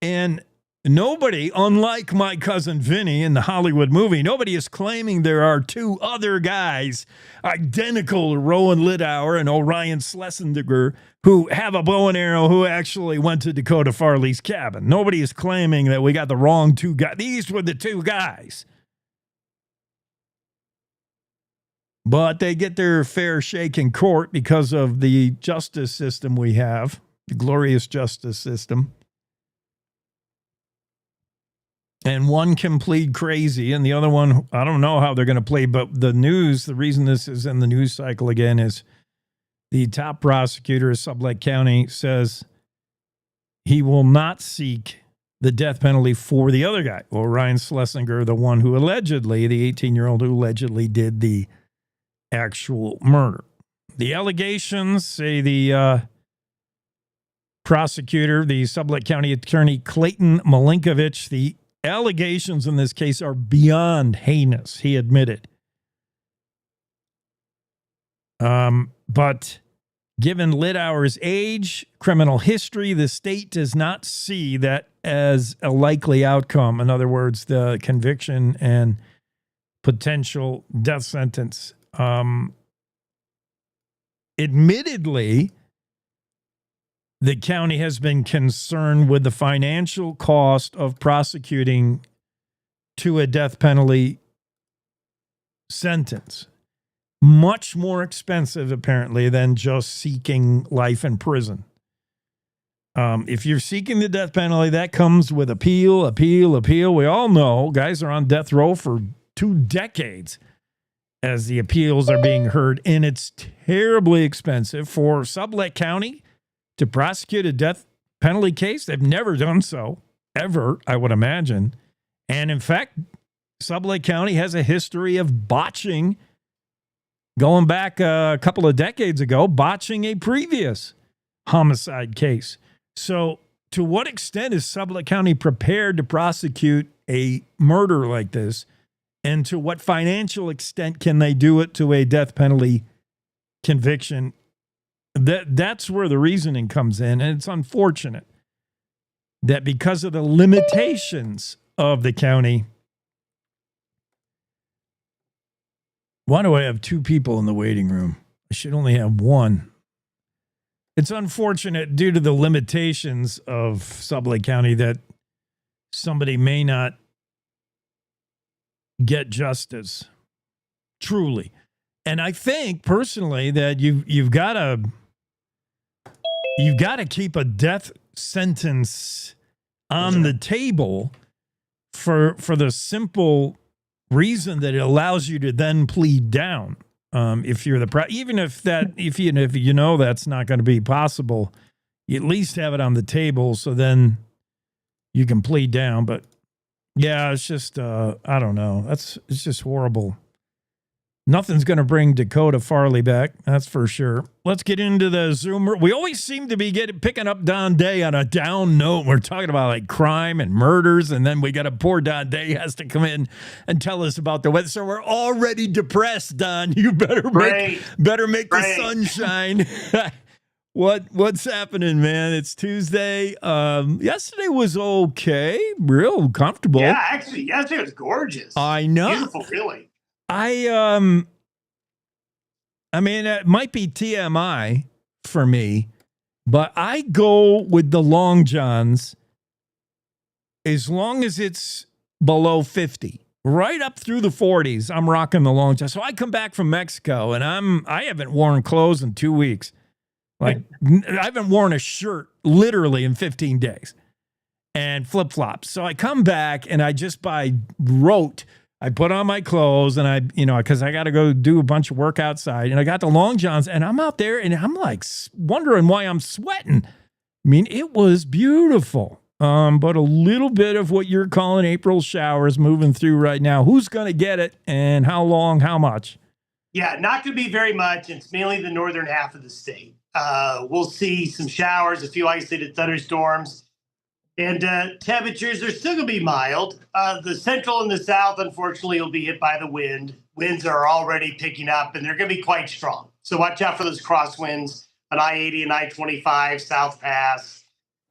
[SPEAKER 1] And nobody, unlike my cousin Vinny in the Hollywood movie, nobody is claiming there are two other guys identical to Rowan Littauer and Orion Schlesinger who have a bow and arrow who actually went to Dakota Farley's cabin. Nobody is claiming that we got the wrong two guys. These were the two guys. But they get their fair shake in court because of the justice system we have, the glorious justice system. And one can plead crazy, and the other one, I don't know how they're going to plead, but the reason this is in the news cycle again is the top prosecutor of Sublette County says he will not seek the death penalty for the other guy, Orion Schlesinger, the one who allegedly, the 18-year-old who allegedly did the actual murder. The allegations, say the prosecutor, the Sublette County attorney Clayton Malinkovich, the allegations in this case are beyond heinous, he admitted. But given Lidauer's age, criminal history, the state does not see that as a likely outcome. In other words, the conviction and potential death sentence. Admittedly, the county has been concerned with the financial cost of prosecuting to a death penalty sentence. Much more expensive, apparently, than just seeking life in prison. If you're seeking the death penalty, that comes with appeal. We all know guys are on death row for 2 decades as the appeals are being heard, and it's terribly expensive for Sublette County to prosecute a death penalty case. They've never done so, ever, I would imagine. And in fact, Sublette County has a history of botching, going back a couple of decades ago, botching a previous homicide case. So to what extent is Sublette County prepared to prosecute a murder like this? And to what financial extent can they do it to a death penalty conviction? That's where the reasoning comes in. And it's unfortunate that because of the limitations of the county. Why do I have 2 people in the waiting room? I should only have 1. It's unfortunate due to the limitations of Sublette County that somebody may not get justice. Truly. And I think personally that you've got to keep a death sentence on the table for the simple reason that it allows you to then plead down. If you're even if you know that's not going to be possible, you at least have it on the table so then you can plead down. But yeah, it's just I don't know. It's just horrible. Nothing's going to bring Dakota Farley back, that's for sure. Let's get into the Zoomer. We always seem to be picking up Don Day on a down note. We're talking about like crime and murders, and then we got a poor Don Day has to come in and tell us about the weather. So we're already depressed, Don. You better make the sun shine. What's happening, man? It's Tuesday. Yesterday was okay, real comfortable.
[SPEAKER 11] Yeah, actually, yesterday was gorgeous.
[SPEAKER 1] I know,
[SPEAKER 11] beautiful, really.
[SPEAKER 1] I mean, it might be TMI for me, but I go with the long johns as long as it's below 50. Right up through the 40s, I'm rocking the long johns. So I come back from Mexico, and I haven't worn clothes in 2 weeks. Like, I haven't worn a shirt literally in 15 days. And flip-flops. So I come back, and I just by rote, I put on my clothes and because I got to go do a bunch of work outside, and I got the long johns, and I'm out there and I'm like wondering why I'm sweating. I mean, it was beautiful. But a little bit of what you're calling April showers moving through right now. Who's going to get it and how long, how much?
[SPEAKER 11] Yeah, not going to be very much. It's mainly the northern half of the state. We'll see some showers, a few isolated thunderstorms. And temperatures are still going to be mild. The central and the south, unfortunately, will be hit by the wind. Winds are already picking up, and they're going to be quite strong. So watch out for those crosswinds on I-80 and I-25, South Pass,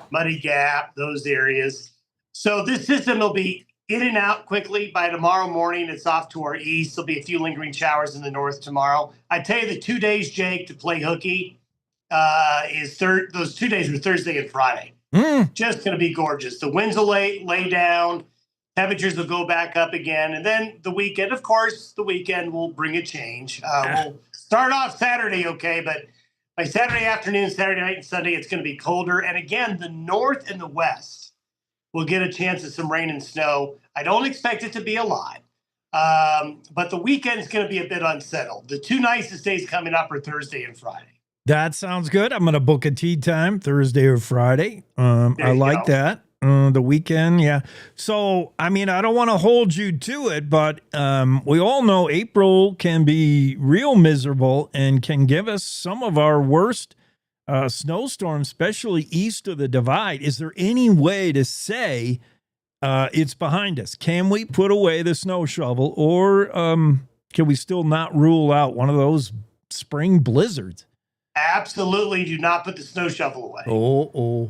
[SPEAKER 11] Muddy Gap, those areas. So this system will be in and out quickly. By tomorrow morning, it's off to our east. There'll be a few lingering showers in the north tomorrow. I tell you, the 2 days, Jake, to play hooky those 2 days were Thursday and Friday. Just going to be gorgeous. The winds will lay down. Temperatures will go back up again. And then the weekend, of course, will bring a change. We'll start off Saturday, okay, but by Saturday afternoon, Saturday night, and Sunday, it's going to be colder. And again, the north and the west will get a chance of some rain and snow. I don't expect it to be a lot, but the weekend is going to be a bit unsettled. The 2 nicest days coming up are Thursday and Friday.
[SPEAKER 1] That sounds good. I'm going to book a tea time Thursday or Friday. I like that. The weekend, yeah. So, I mean, I don't want to hold you to it, but we all know April can be real miserable and can give us some of our worst snowstorms, especially east of the divide. Is there any way to say it's behind us. Can we put away the snow shovel, or can we still not rule out one of those spring blizzards?
[SPEAKER 11] Absolutely do not put the snow shovel away.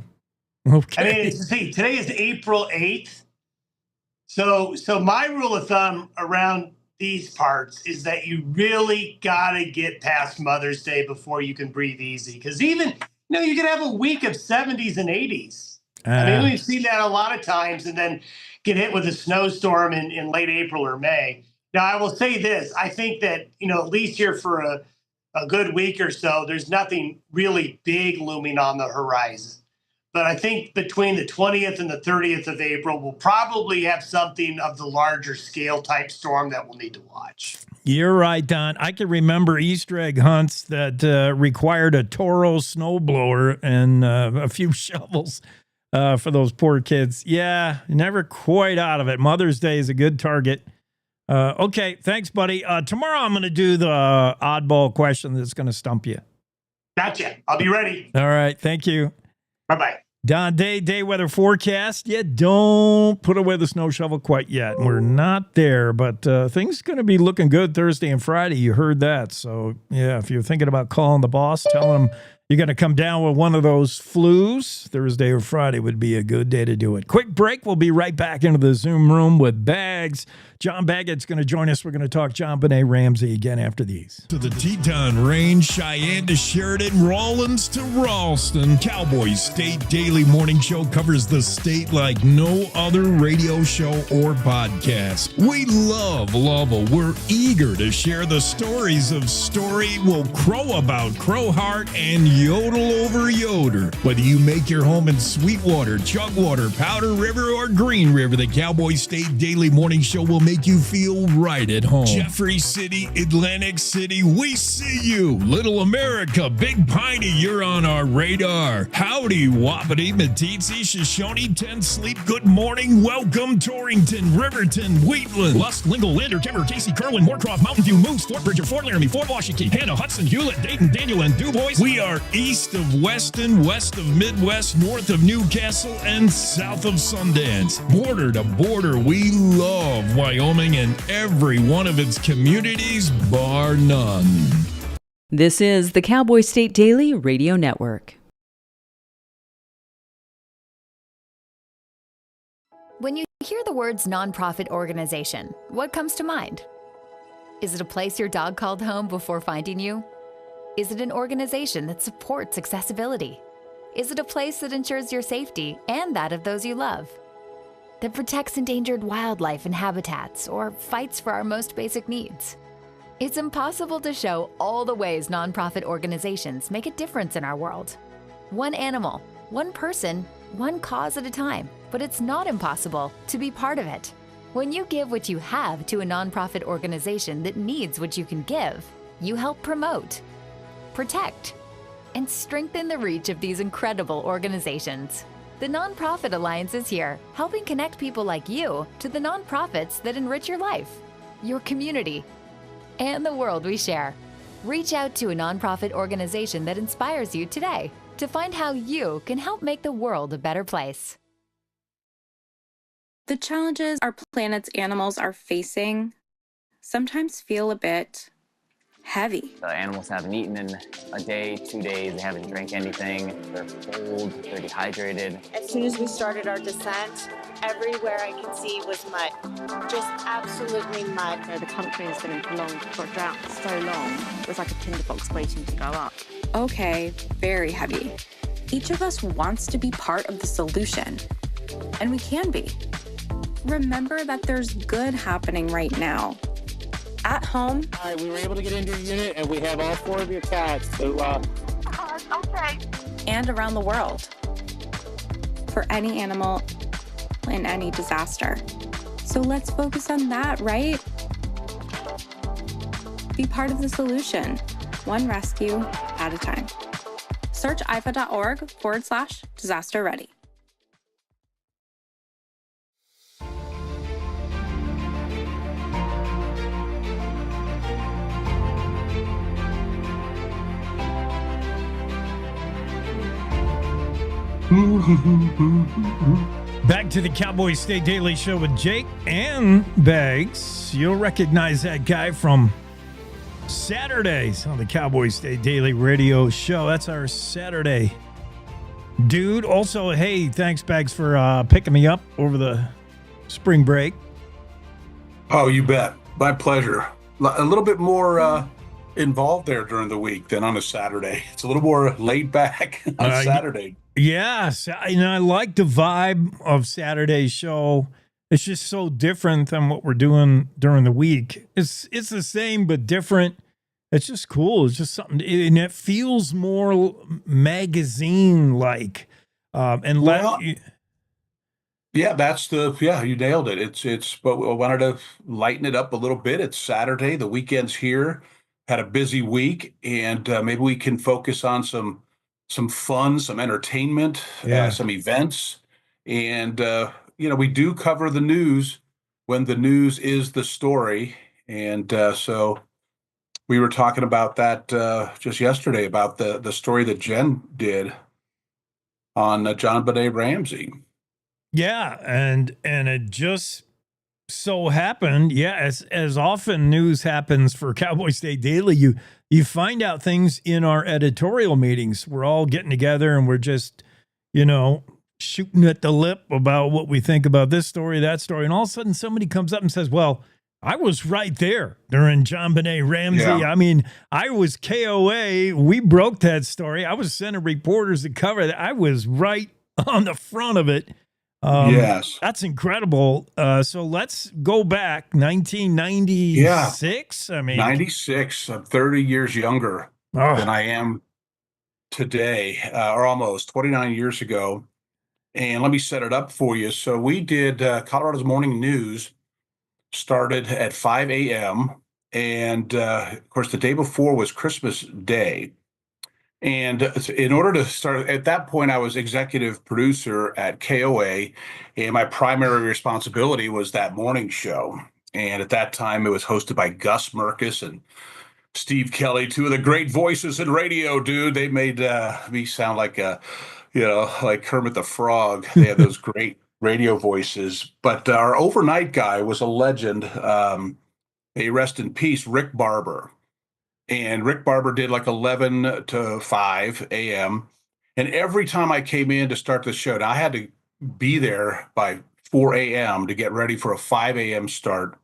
[SPEAKER 1] Okay.
[SPEAKER 11] I mean, see, today is April 8th. So my rule of thumb around these parts is that you really got to get past Mother's Day before you can breathe easy. Because even, you can have a week of 70s and 80s. I mean, we've seen that a lot of times and then get hit with a snowstorm in late April or May. Now, I will say this. I think that, at least here for a good week or so, there's nothing really big looming on the horizon. But I think between the 20th and the 30th of April, we'll probably have something of the larger scale type storm that we'll need to watch.
[SPEAKER 1] You're right, Don. I can remember Easter egg hunts that required a Toro snowblower and a few shovels for those poor kids. Yeah, never quite out of it. Mother's Day is a good target. Okay, thanks, buddy. Tomorrow I'm going to do the oddball question that's going to stump you.
[SPEAKER 11] Gotcha. I'll be ready.
[SPEAKER 1] All right, thank you.
[SPEAKER 11] Bye-bye.
[SPEAKER 1] Don day weather forecast. Yeah, don't put away the snow shovel quite yet. We're not there, but things going to be looking good Thursday and Friday. You heard that. So, yeah, if you're thinking about calling the boss, telling him you're going to come down with one of those flus, Thursday or Friday would be a good day to do it. Quick break. We'll be right back into the Zoom room with Bags. John Baggett's going to join us. We're going to talk John Benet Ramsey again after these.
[SPEAKER 12] To the Teton Range, Cheyenne to Sheridan, Rawlins to Ralston, Cowboy State Daily Morning Show covers the state like no other radio show or podcast. We love Lovell. We're eager to share the stories of Story Will Crow About Crowheart and Yodel Over Yoder. Whether you make your home in Sweetwater, Chugwater, Powder River, or Green River, the Cowboy State Daily Morning Show will make you feel right at home. Jeffrey City, Atlantic City, we see you. Little America, Big Piney, you're on our radar. Howdy, Wapiti, Meeteetse, Shoshone, 10 Sleep, good morning. Welcome, Torrington, Riverton, Wheatland, Lusk, Lingle, Lander, Timber, Casey, Kerwin, Moorcroft, Mountain View, Moose, Fort Bridger, Fort Laramie, Fort Washington, Hannah, Hudson, Hewlett, Dayton, Daniel, and DuBois. We are east of Weston, west of Midwest, north of Newcastle, and south of Sundance. Border to border, we love Wyoming and every one of its communities, bar none.
[SPEAKER 2] This is the Cowboy State Daily Radio Network.
[SPEAKER 25] When you hear the words nonprofit organization, what comes to mind? Is it a place your dog called home before finding you? Is it an organization that supports accessibility? Is it a place that ensures your safety and that of those you love? That protects endangered wildlife and habitats or fights for our most basic needs? It's impossible to show all the ways nonprofit organizations make a difference in our world. One animal, one person, one cause at a time, but it's not impossible to be part of it. When you give what you have to a nonprofit organization that needs what you can give, you help promote, protect, and strengthen the reach of these incredible organizations. The Nonprofit Alliance is here, helping connect people like you to the nonprofits that enrich your life, your community, and the world we share. Reach out to a nonprofit organization that inspires you today to find how you can help make the world a better place.
[SPEAKER 13] The challenges our planet's animals are facing sometimes feel a bit heavy.
[SPEAKER 14] The animals haven't eaten in a day, 2 days, they haven't drank anything, they're cold, they're dehydrated.
[SPEAKER 15] As soon as we started our descent, everywhere I could see was mud, just absolutely mud.
[SPEAKER 17] The country has been in prolonged drought for so long, it was like a tinderbox waiting to go up.
[SPEAKER 13] Okay, very heavy. Each of us wants to be part of the solution, and we can be. Remember that there's good happening right now. At home.
[SPEAKER 18] All right, we were able to get into your unit, and we have all 4 of your cats. So,
[SPEAKER 15] okay.
[SPEAKER 13] And around the world. For any animal in any disaster. So let's focus on that, right? Be part of the solution, one rescue at a time. Search ifa.org/disaster ready.
[SPEAKER 1] Back to the Cowboy State Daily Show with Jake and Bags. You'll recognize that guy from Saturdays on the Cowboy State Daily Radio Show. That's our Saturday dude. Also, hey, thanks, Bags, for picking me up over the spring break.
[SPEAKER 3] Oh, you bet. My pleasure. A little bit more involved there during the week than on a Saturday. It's a little more laid back on Saturday.
[SPEAKER 1] Yes, and I like the vibe of Saturday's show. It's just so different than what we're doing during the week. It's the same but different. It's just cool. It's just something, and it feels more magazine-like. Yeah,
[SPEAKER 3] you nailed it. But I wanted to lighten it up a little bit. It's Saturday. The weekend's here. Had a busy week, and maybe we can focus on some fun, some entertainment, some events. And, we do cover the news when the news is the story. And so we were talking about that just yesterday, about the story that Jen did on John Benet Ramsey.
[SPEAKER 1] Yeah, and it just so happened, as often news happens for Cowboy State Daily, you find out things in our editorial meetings. We're all getting together and we're just, shooting at the lip about what we think about this story, that story, and all of a sudden somebody comes up and says, well, I was right there during John Benet Ramsey. Yeah. I mean, I was KOA. We broke that story. I was sending reporters to cover it. I was right on the front of it.
[SPEAKER 3] Yes.
[SPEAKER 1] That's incredible. So let's go back 1996. I mean,
[SPEAKER 3] 96. I'm 30 years younger than I am today, or almost 29 years ago. And let me set it up for you. So we did Colorado's Morning News, started at 5 a.m. And of course, the day before was Christmas Day. And in order to start, at that point, I was executive producer at KOA, and my primary responsibility was that morning show. And at that time, it was hosted by Gus Merkus and Steve Kelly, two of the great voices in radio, dude. They made me sound like like Kermit the Frog. They had those great radio voices. But our overnight guy was a legend. May rest in peace, Rick Barber. And Rick Barber did like 11 to 5 a.m. And every time I came in to start the show, I had to be there by 4 a.m. to get ready for a 5 a.m. start.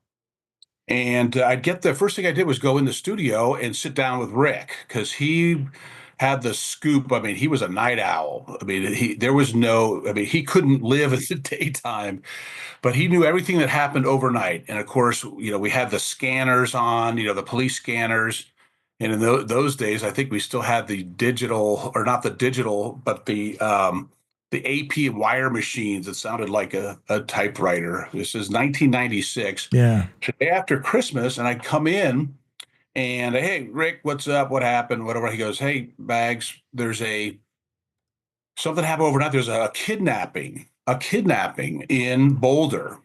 [SPEAKER 3] And I'd get the first thing I did was go in the studio and sit down with Rick, because he had the scoop. I mean, he was a night owl. I mean, he couldn't live in the daytime, but he knew everything that happened overnight. And of course, we had the scanners on, the police scanners. And in those days, I think we still had the digital, or not the digital, but the AP wire machines that sounded like a typewriter. This is 1996.
[SPEAKER 1] Yeah.
[SPEAKER 3] Day after Christmas, and I come in and, hey, Rick, what's up? What happened? Whatever. He goes, hey, Bags, there's something happened overnight. There's a kidnapping in Boulder.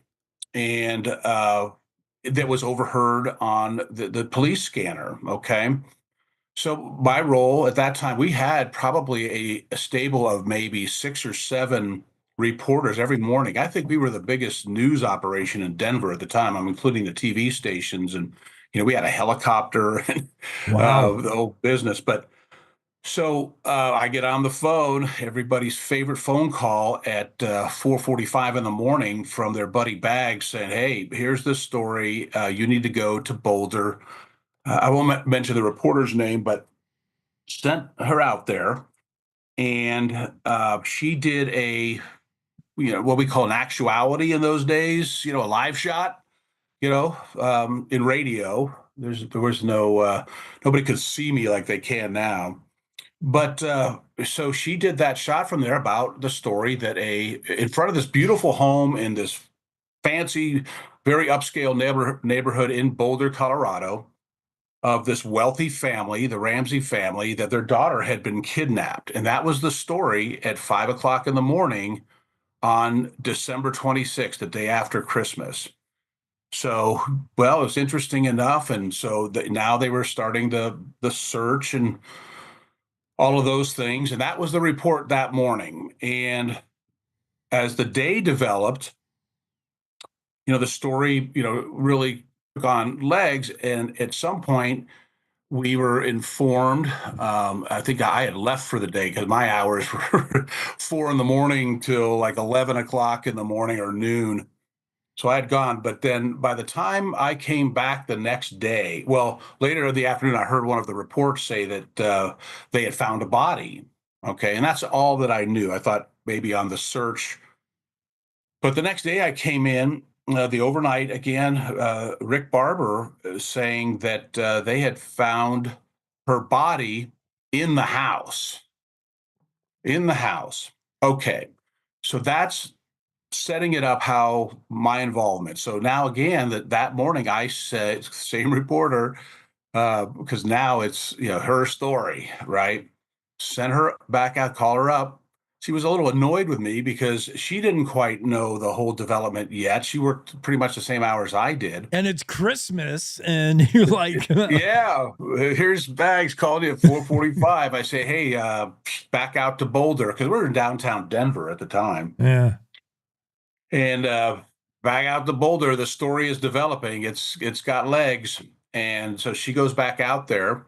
[SPEAKER 3] And that was overheard on the police scanner. Okay. So my role at that time, we had probably a stable of maybe 6 or 7 reporters every morning. I think we were the biggest news operation in Denver at the time. I'm including the TV stations, and we had a helicopter and the whole business. But so I get on the phone, everybody's favorite phone call at 4:45 in the morning from their buddy Bags, saying, hey, here's the story. You need to go to Boulder. I won't mention the reporter's name, but sent her out there, and she did what we call an actuality in those days, a live shot, in radio. There was no, nobody could see me like they can now. But so she did that shot from there about the story that in front of this beautiful home in this fancy, very upscale neighborhood in Boulder, Colorado, of this wealthy family, the Ramsey family, that their daughter had been kidnapped. And that was the story at 5 o'clock in the morning on December 26th, the day after Christmas. So, well, it was interesting enough. And so now they were starting the search and all of those things. And that was the report that morning. And as the day developed, the story, really took on legs. And at some point, we were informed. I think I had left for the day because my hours were 4 in the morning till like 11 o'clock in the morning or noon. So I had gone. But then by the time I came back the next day, well, later in the afternoon, I heard one of the reports say that they had found a body. Okay. And that's all that I knew. I thought maybe on the search. But the next day I came in, the overnight again, Rick Barber saying that they had found her body in the house. In the house. Okay. So that's setting it up how my involvement. So now again, that morning I said, same reporter, because now it's her story, right? Send her back out, call her up. She was a little annoyed with me because she didn't quite know the whole development yet. She worked pretty much the same hours I did.
[SPEAKER 1] And it's Christmas, and you're like,
[SPEAKER 3] yeah, here's Bags calling you at 4:45. I say, hey, back out to Boulder, because we were in downtown Denver at the time.
[SPEAKER 1] Yeah.
[SPEAKER 3] And back out to Boulder, the story is developing. It's got legs. And so she goes back out there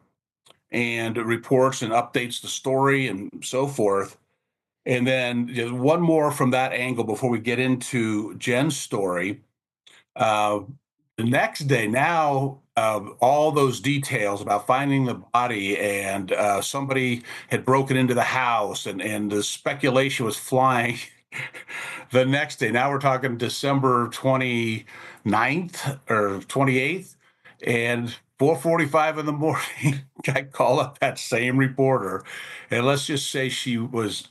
[SPEAKER 3] and reports and updates the story and so forth. And then just one more from that angle before we get into Jen's story. The next day, now all those details about finding the body and somebody had broken into the house and the speculation was flying the next day. Now we're talking December 29th or 28th, and 4:45 in the morning, I call up that same reporter, and let's just say she was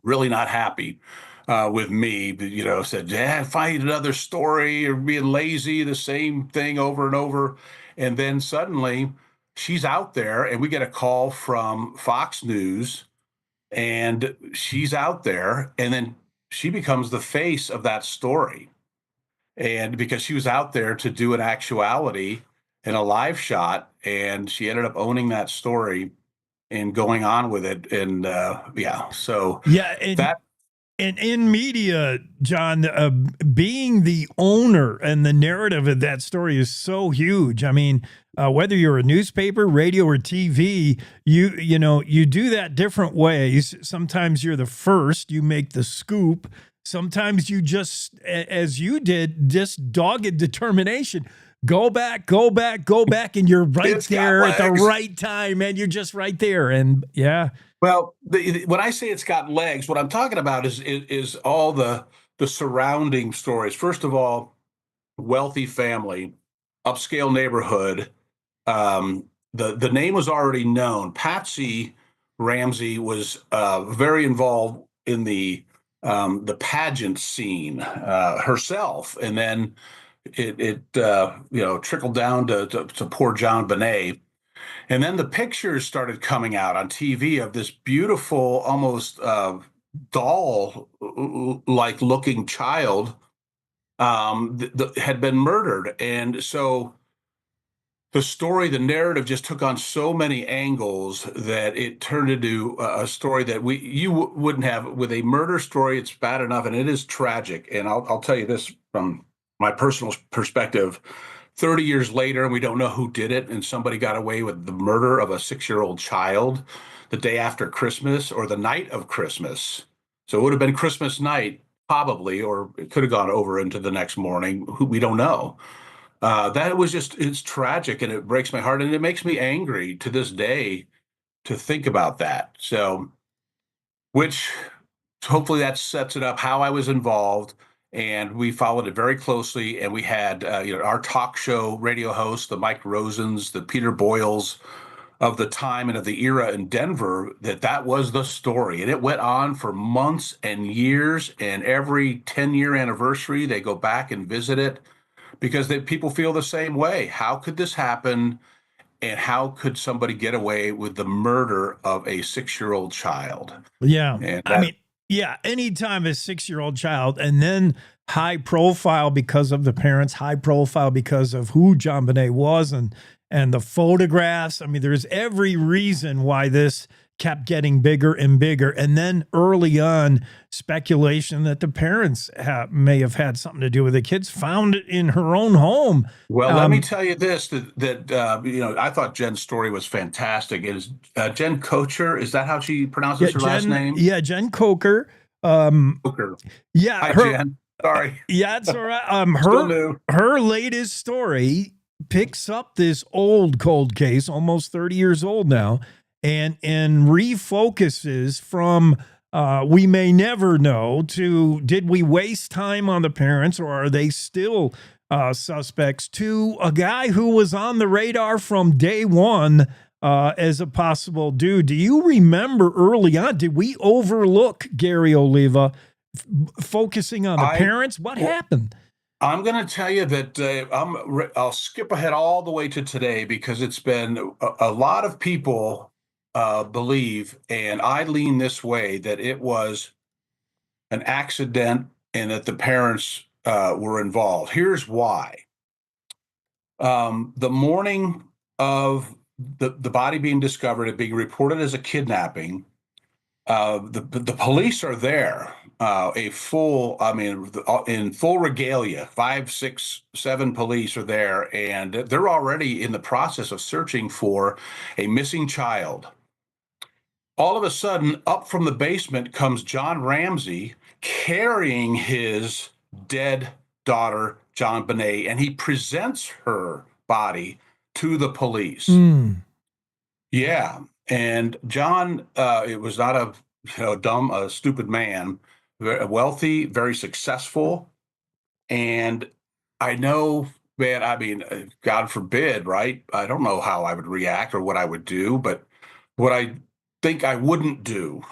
[SPEAKER 3] really not happy with me. Said, "Yeah, find another story or being lazy, the same thing over and over." And then suddenly, she's out there, and we get a call from Fox News, and she's out there, and then she becomes the face of that story. And because she was out there to do an actuality in a live shot, and she ended up owning that story and going on with it. And so that.
[SPEAKER 1] And in media, John, being the owner and the narrative of that story is so huge. I mean, whether you're a newspaper, radio, or TV, you do that different ways. Sometimes you're the first, you make the scoop. Sometimes you just, as you did, just dogged determination. Go back, and you're right there at the right time, and you're just right there. And yeah.
[SPEAKER 3] Well, when I say it's got legs, what I'm talking about is all the surrounding stories. First of all, wealthy family, upscale neighborhood. The name was already known. Patsy Ramsey was very involved in the pageant scene herself, and then it trickled down to poor John Bonet. And then the pictures started coming out on TV of this beautiful, almost doll-like looking child had been murdered. And so the story, the narrative just took on so many angles that it turned into a story that you wouldn't have. With a murder story, it's bad enough, and it is tragic. And I'll tell you this from my personal perspective. 30 years later, and we don't know who did it, and somebody got away with the murder of a 6-year-old child the day after Christmas or the night of Christmas. So it would have been Christmas night, probably, or it could have gone over into the next morning. We don't know. It's tragic, and it breaks my heart, and it makes me angry to this day to think about that. So, which hopefully that sets it up how I was involved. And we followed it very closely. And we had, our talk show radio hosts, the Mike Rosens, the Peter Boyles of the time and of the era in Denver, that was the story. And it went on for months and years. And every 10-year anniversary, they go back and visit it because people feel the same way. How could this happen? And how could somebody get away with the murder of a 6-year-old child?
[SPEAKER 1] Yeah.
[SPEAKER 3] And
[SPEAKER 1] I mean, yeah, anytime a 6-year-old child, and then high profile because of the parents, high profile because of who John Bonet was and the photographs. I mean, there's every reason why this kept getting bigger and bigger. And then early on, speculation that the parents may have had something to do with it. Kids found it in her own home.
[SPEAKER 3] Well, let me tell you this, that I thought Jen's story was fantastic. Is Jen Kocher, is that how she pronounces her last name?
[SPEAKER 1] Yeah, Jen Coker.
[SPEAKER 3] Coker.
[SPEAKER 1] Yeah.
[SPEAKER 3] Hi, Jen. Sorry.
[SPEAKER 1] Yeah, it's all right.
[SPEAKER 3] Still new.
[SPEAKER 1] Her latest story picks up this old cold case, almost 30 years old now, and refocuses from we may never know to did we waste time on the parents, or are they still suspects, to a guy who was on the radar from day one as a possible dude. Do you remember early on, did we overlook Gary Oliva focusing on the parents? What happened?
[SPEAKER 3] I'm going to tell you that I'll skip ahead all the way to today, because it's been a lot of people believe, and I lean this way, that it was an accident and that the parents were involved. Here's why. The morning of the body being discovered and being reported as a kidnapping, the police are there, in full regalia. 5, 6, 7 police are there, and they're already in the process of searching for a missing child. All of a sudden, up from the basement comes John Ramsey carrying his dead daughter, JonBenét, and he presents her body to the police. Yeah. And John, it was not a stupid man, very wealthy, very successful. And I know, man, I mean, God forbid, right? I don't know how I would react or what I would do, but what I think I wouldn't do,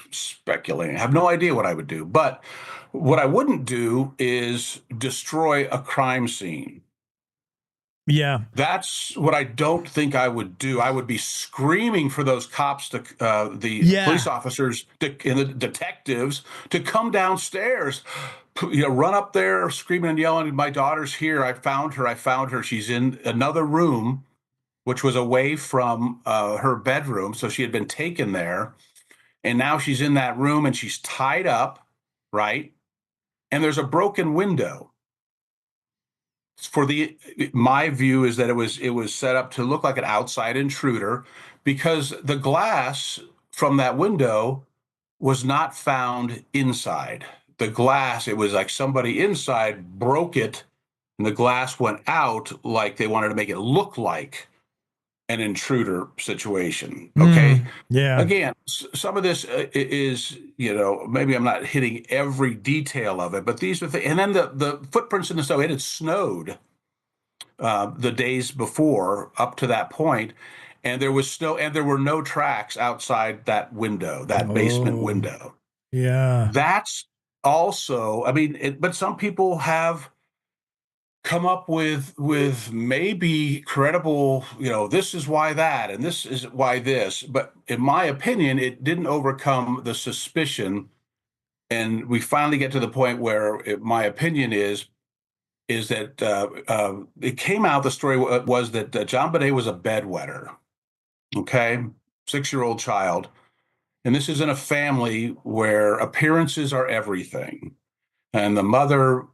[SPEAKER 3] speculating, I have no idea what I would do, but what I wouldn't do is destroy a crime scene.
[SPEAKER 1] Yeah.
[SPEAKER 3] That's what I don't think I would do. I would be screaming for those cops, police officers and the detectives, to come downstairs, run up there screaming and yelling, my daughter's here. I found her. She's in another room, which was away from her bedroom. So she had been taken there. And now she's in that room and she's tied up, right? And there's a broken window. My view is that it was set up to look like an outside intruder, because the glass from that window was not found inside. The glass, it was like somebody inside broke it, and the glass went out, like they wanted to make it look like an intruder situation. Okay.
[SPEAKER 1] Yeah.
[SPEAKER 3] Again, some of this is, maybe I'm not hitting every detail of it, but these are and then the footprints in the snow. It had snowed the days before up to that point, and there was snow, and there were no tracks outside that window, that basement window.
[SPEAKER 1] Yeah.
[SPEAKER 3] That's also, but some people have come up with maybe credible, this is why that, and this is why this. But in my opinion, it didn't overcome the suspicion. And we finally get to the point where my opinion is that it came out, the story was that JonBenét was a bedwetter, okay? 6-year-old child. And this is in a family where appearances are everything. And the mother,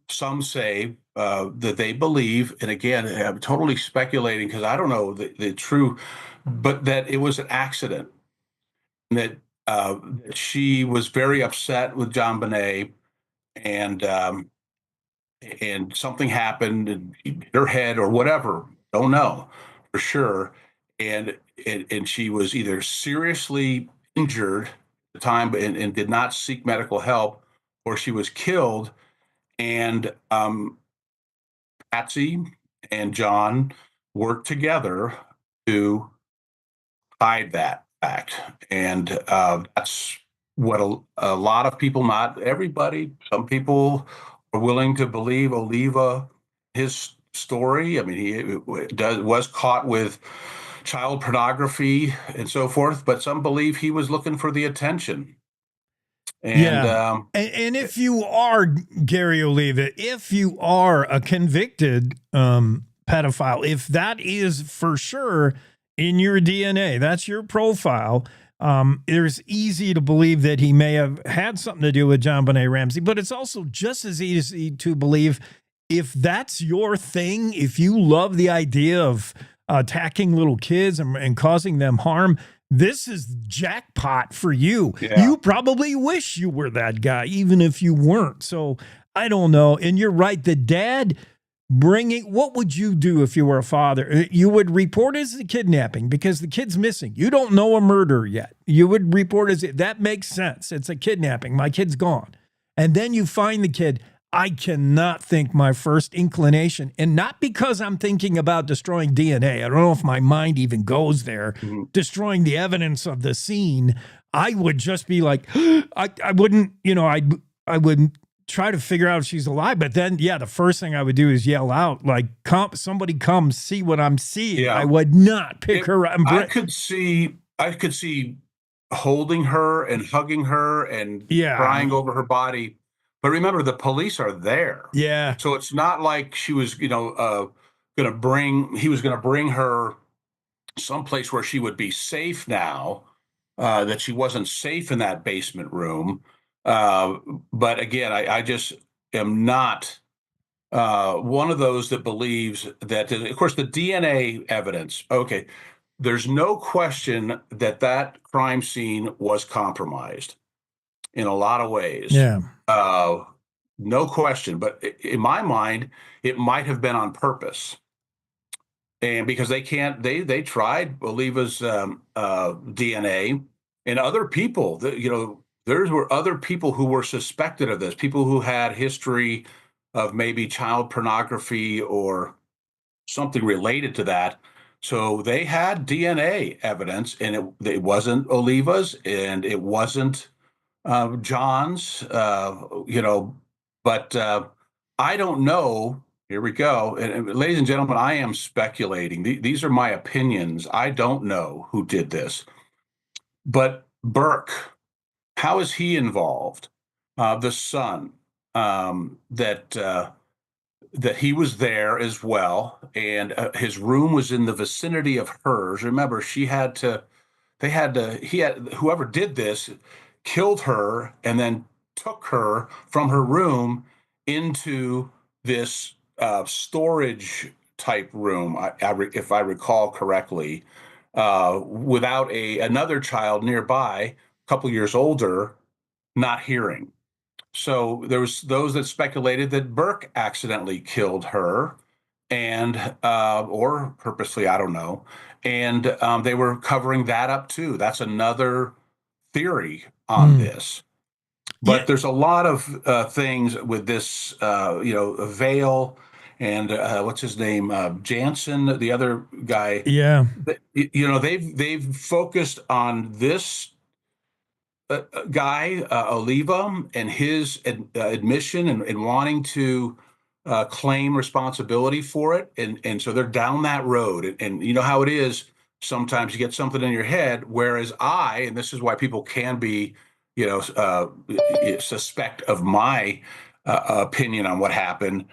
[SPEAKER 3] some say that they believe, and again, I'm totally speculating because I don't know the true, but that it was an accident, and that she was very upset with JonBenét, and something happened in her head or whatever, don't know for sure. And she was either seriously injured at the time and did not seek medical help, or she was killed. And Patsy and John worked together to hide that fact. And that's what a lot of people, not everybody, some people are willing to believe Oliva, his story. I mean, he was caught with child pornography and so forth, but some believe he was looking for the attention. And,
[SPEAKER 1] and if you are Gary Oliva, if you are a convicted pedophile, if that is for sure in your DNA. That's your profile. It's easy to believe that he may have had something to do with John Benet Ramsey, but it's also just as easy to believe if that's your thing, if you love the idea of attacking little kids and causing them harm, this is jackpot for you.
[SPEAKER 3] Yeah.
[SPEAKER 1] You probably wish you were that guy, even if you weren't. So I don't know. And you're right. The dad what would you do if you were a father? You would report as a kidnapping because the kid's missing. You don't know a murder yet. You would report that makes sense. It's a kidnapping. My kid's gone. And then you find the kid. I cannot think my first inclination, and not because I'm thinking about destroying DNA. I don't know if my mind even goes there, destroying the evidence of the scene. I would just be like, I wouldn't, I wouldn't try to figure out if she's alive. But then, the first thing I would do is yell out, like, somebody come see what I'm seeing. Yeah. I would not pick her up.
[SPEAKER 3] I could see holding her and hugging her and crying over her body. But remember, the police are there.
[SPEAKER 1] Yeah.
[SPEAKER 3] So it's not like she was, he was going to bring her someplace where she would be safe now, that she wasn't safe in that basement room. But again, I just am not one of those that believes that, of course, the DNA evidence, okay, there's no question that crime scene was compromised in a lot of ways.
[SPEAKER 1] Yeah.
[SPEAKER 3] No question. But in my mind, it might have been on purpose. And because they tried Oliva's DNA and other people, there were other people who were suspected of this, people who had history of maybe child pornography or something related to that. So they had DNA evidence, and it wasn't Oliva's and it wasn't John's, but I don't know. Here we go. And ladies and gentlemen, I am speculating. These are my opinions. I don't know who did this. But Burke, how is he involved? The son, that he was there as well. And his room was in the vicinity of hers. Remember, whoever did this killed her and then took her from her room into this storage type room, if I recall correctly, without another child nearby, a couple years older, not hearing. So there was those that speculated that Burke accidentally killed her, and or purposely, I don't know. And they were covering that up too. That's another theory on this. But there's a lot of things with this, Vale and what's his name, Jansen, the other guy.
[SPEAKER 1] Yeah,
[SPEAKER 3] they've focused on this guy, Oliva, and his admission and wanting to claim responsibility for it, and so they're down that road. And you know how it is. Sometimes you get something in your head, whereas and this is why people can be, suspect of my opinion on what happened.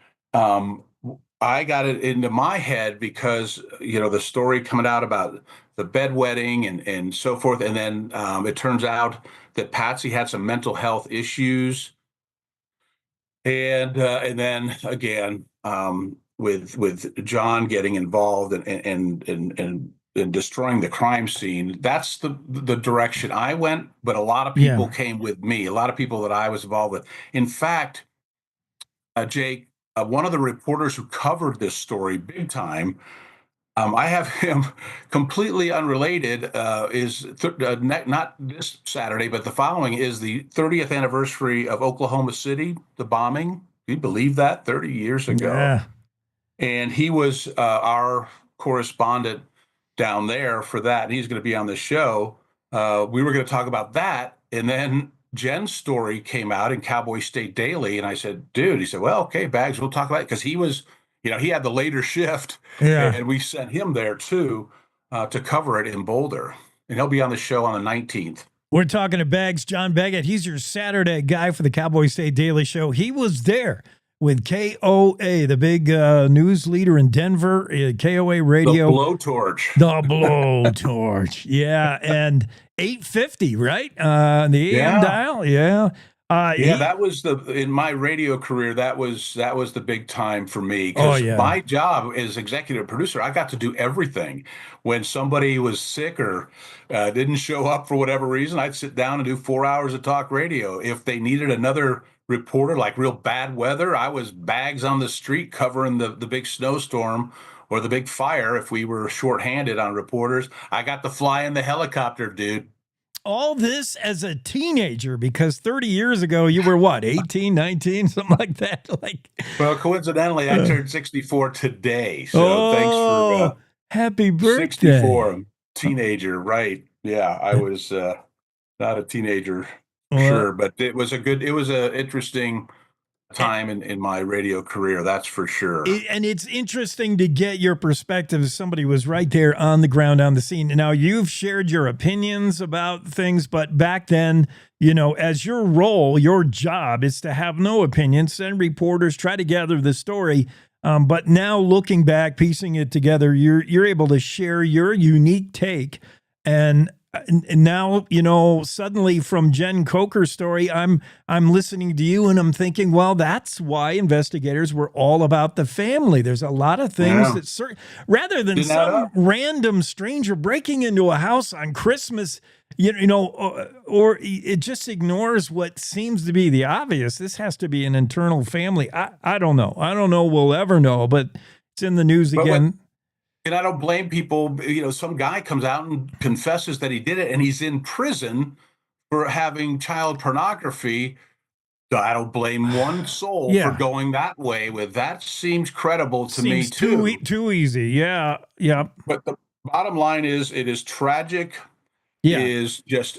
[SPEAKER 3] I got it into my head because, the story coming out about the bedwetting and so forth. And then it turns out that Patsy had some mental health issues. And then again, with John getting involved and destroying the crime scene, that's the direction I went. But a lot of people came with me, a lot of people that I was involved with. In fact, Jake, one of the reporters who covered this story big time, I have him completely unrelated, is not this Saturday, but the following is the 30th anniversary of Oklahoma City, the bombing. Can you believe that? 30 years ago.
[SPEAKER 1] Yeah.
[SPEAKER 3] And he was our correspondent down there for that. And he's going to be on the show. We were going to talk about that. And then Jen's story came out in Cowboy State Daily. And I said, dude, he said, well, okay, Bags, we'll talk about it. Because he was, he had the later shift.
[SPEAKER 1] Yeah.
[SPEAKER 3] And we sent him there too to cover it in Boulder. And he'll be on the show on the 19th.
[SPEAKER 1] We're talking to Bags, John Baggett. He's your Saturday guy for the Cowboy State Daily Show. He was there with KOA, the big news leader in Denver, KOA Radio.
[SPEAKER 3] The blowtorch.
[SPEAKER 1] The blowtorch. Yeah, and 850, right? The AM dial. Yeah.
[SPEAKER 3] That was in my radio career. That was the big time for me because my job as executive producer, I got to do everything. When somebody was sick or didn't show up for whatever reason, I'd sit down and do 4 hours of talk radio. If they needed another reporter, like real bad weather, I was bags on the street covering the big snowstorm or the big fire. If we were shorthanded on reporters, I got to fly in the helicopter, dude.
[SPEAKER 1] All this as a teenager, because 30 years ago, you were what, 18, 19, something like that?
[SPEAKER 3] Well, coincidentally, I turned 64 today. So thanks for
[SPEAKER 1] happy birthday.
[SPEAKER 3] 64, teenager, right. Yeah, I was not a teenager, sure, but it was an interesting time in my radio career, that's for sure.
[SPEAKER 1] And it's interesting to get your perspective as somebody who was right there on the ground, on the scene. Now, you've shared your opinions about things, but back then, as your role, your job is to have no opinions, send reporters, try to gather the story. But now looking back, piecing it together, you're able to share your unique take. And now, suddenly from Jen Coker's story, I'm listening to you and I'm thinking, well, that's why investigators were all about the family. There's a lot of things that rather than some random stranger breaking into a house on Christmas, or it just ignores what seems to be the obvious. This has to be an internal family. I don't know. I don't know we'll ever know, but it's in the news again.
[SPEAKER 3] And I don't blame people. Some guy comes out and confesses that he did it, and he's in prison for having child pornography. So I don't blame one soul for going that way. That seems credible to me too.
[SPEAKER 1] Too easy. Yeah.
[SPEAKER 3] But the bottom line is, it is tragic. It is just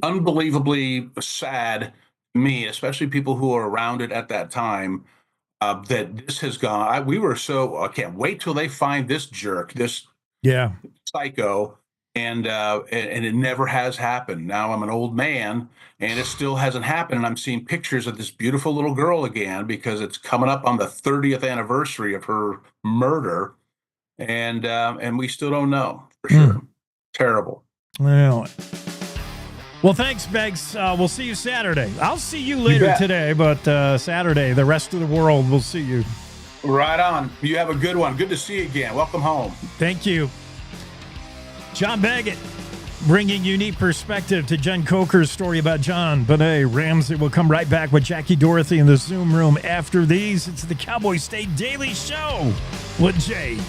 [SPEAKER 3] unbelievably sad to me, especially people who are around it at that time. That this has gone. I can't wait till they find this jerk, this psycho, and it never has happened. Now I'm an old man, and it still hasn't happened. And I'm seeing pictures of this beautiful little girl again because it's coming up on the 30th anniversary of her murder, and we still don't know for sure. Terrible.
[SPEAKER 1] Well, thanks, Beggs. We'll see you Saturday. I'll see you later today, but Saturday, the rest of the world will see you.
[SPEAKER 3] Right on. You have a good one. Good to see you again. Welcome home.
[SPEAKER 1] Thank you. John Baggett, bringing unique perspective to Jen Coker's story about John Benet Ramsey. We'll come right back with Jackie Dorothy in the Zoom room after these. It's the Cowboy State Daily Show with Jake.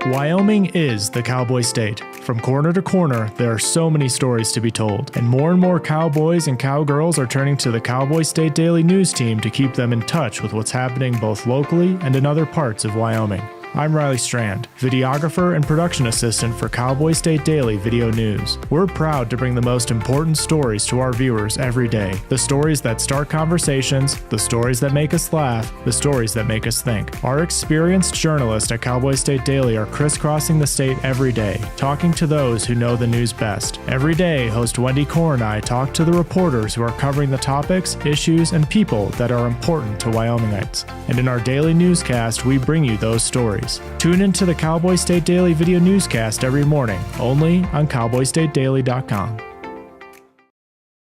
[SPEAKER 16] Wyoming is the cowboy state. From corner to corner, there are so many stories to be told, and more cowboys and cowgirls are turning to the Cowboy State Daily News team to keep them in touch with what's happening both locally and in other parts of Wyoming. I'm Riley Strand, videographer and production assistant for Cowboy State Daily Video News. We're proud to bring the most important stories to our viewers every day. The stories that start conversations, the stories that make us laugh, the stories that make us think. Our experienced journalists at Cowboy State Daily are crisscrossing the state every day, talking to those who know the news best. Every day, host Wendy Core and I talk to the reporters who are covering the topics, issues, and people that are important to Wyomingites. And in our daily newscast, we bring you those stories. Tune into the Cowboy State Daily Video Newscast every morning, only on CowboyStateDaily.com.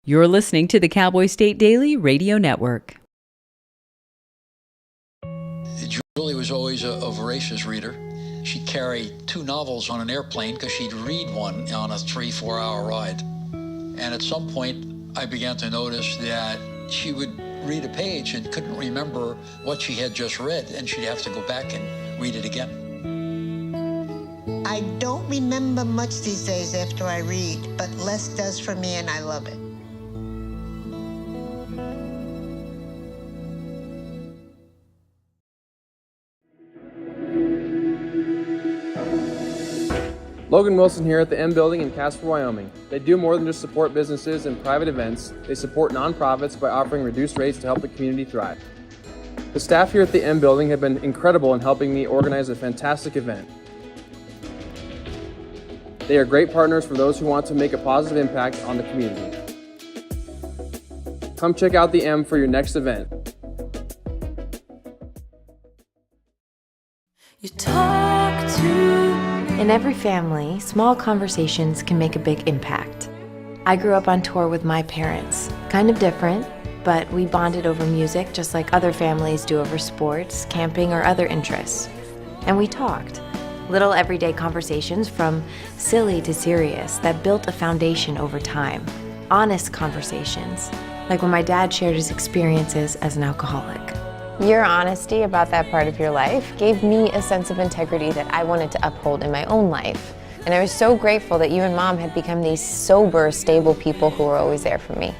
[SPEAKER 2] You're listening to the Cowboy State Daily Radio Network.
[SPEAKER 19] Julie was always a voracious reader. She'd carry 2 novels on an airplane because she'd read one on a 3-4 hour ride. And at some point, I began to notice that she would read a page and couldn't remember what she had just read, and she'd have to go back and read it again.
[SPEAKER 20] I don't remember much these days after I read, but less does for me, and I love it.
[SPEAKER 22] Logan Wilson here at the M Building in Casper, Wyoming. They do more than just support businesses and private events. They support nonprofits by offering reduced rates to help the community thrive. The staff here at the M Building have been incredible in helping me organize a fantastic event. They are great partners for those who want to make a positive impact on the community. Come check out the M for your next event.
[SPEAKER 4] In every family, small conversations can make a big impact. I grew up on tour with my parents. Kind of different, but we bonded over music just like other families do over sports, camping, or other interests. And we talked. Little everyday conversations from silly to serious that built a foundation over time. Honest conversations, like when my dad shared his experiences as an alcoholic. Your honesty about that part of your life gave me a sense of integrity that I wanted to uphold in my own life. And I was so grateful that you and Mom had become these sober, stable people who were always there for me.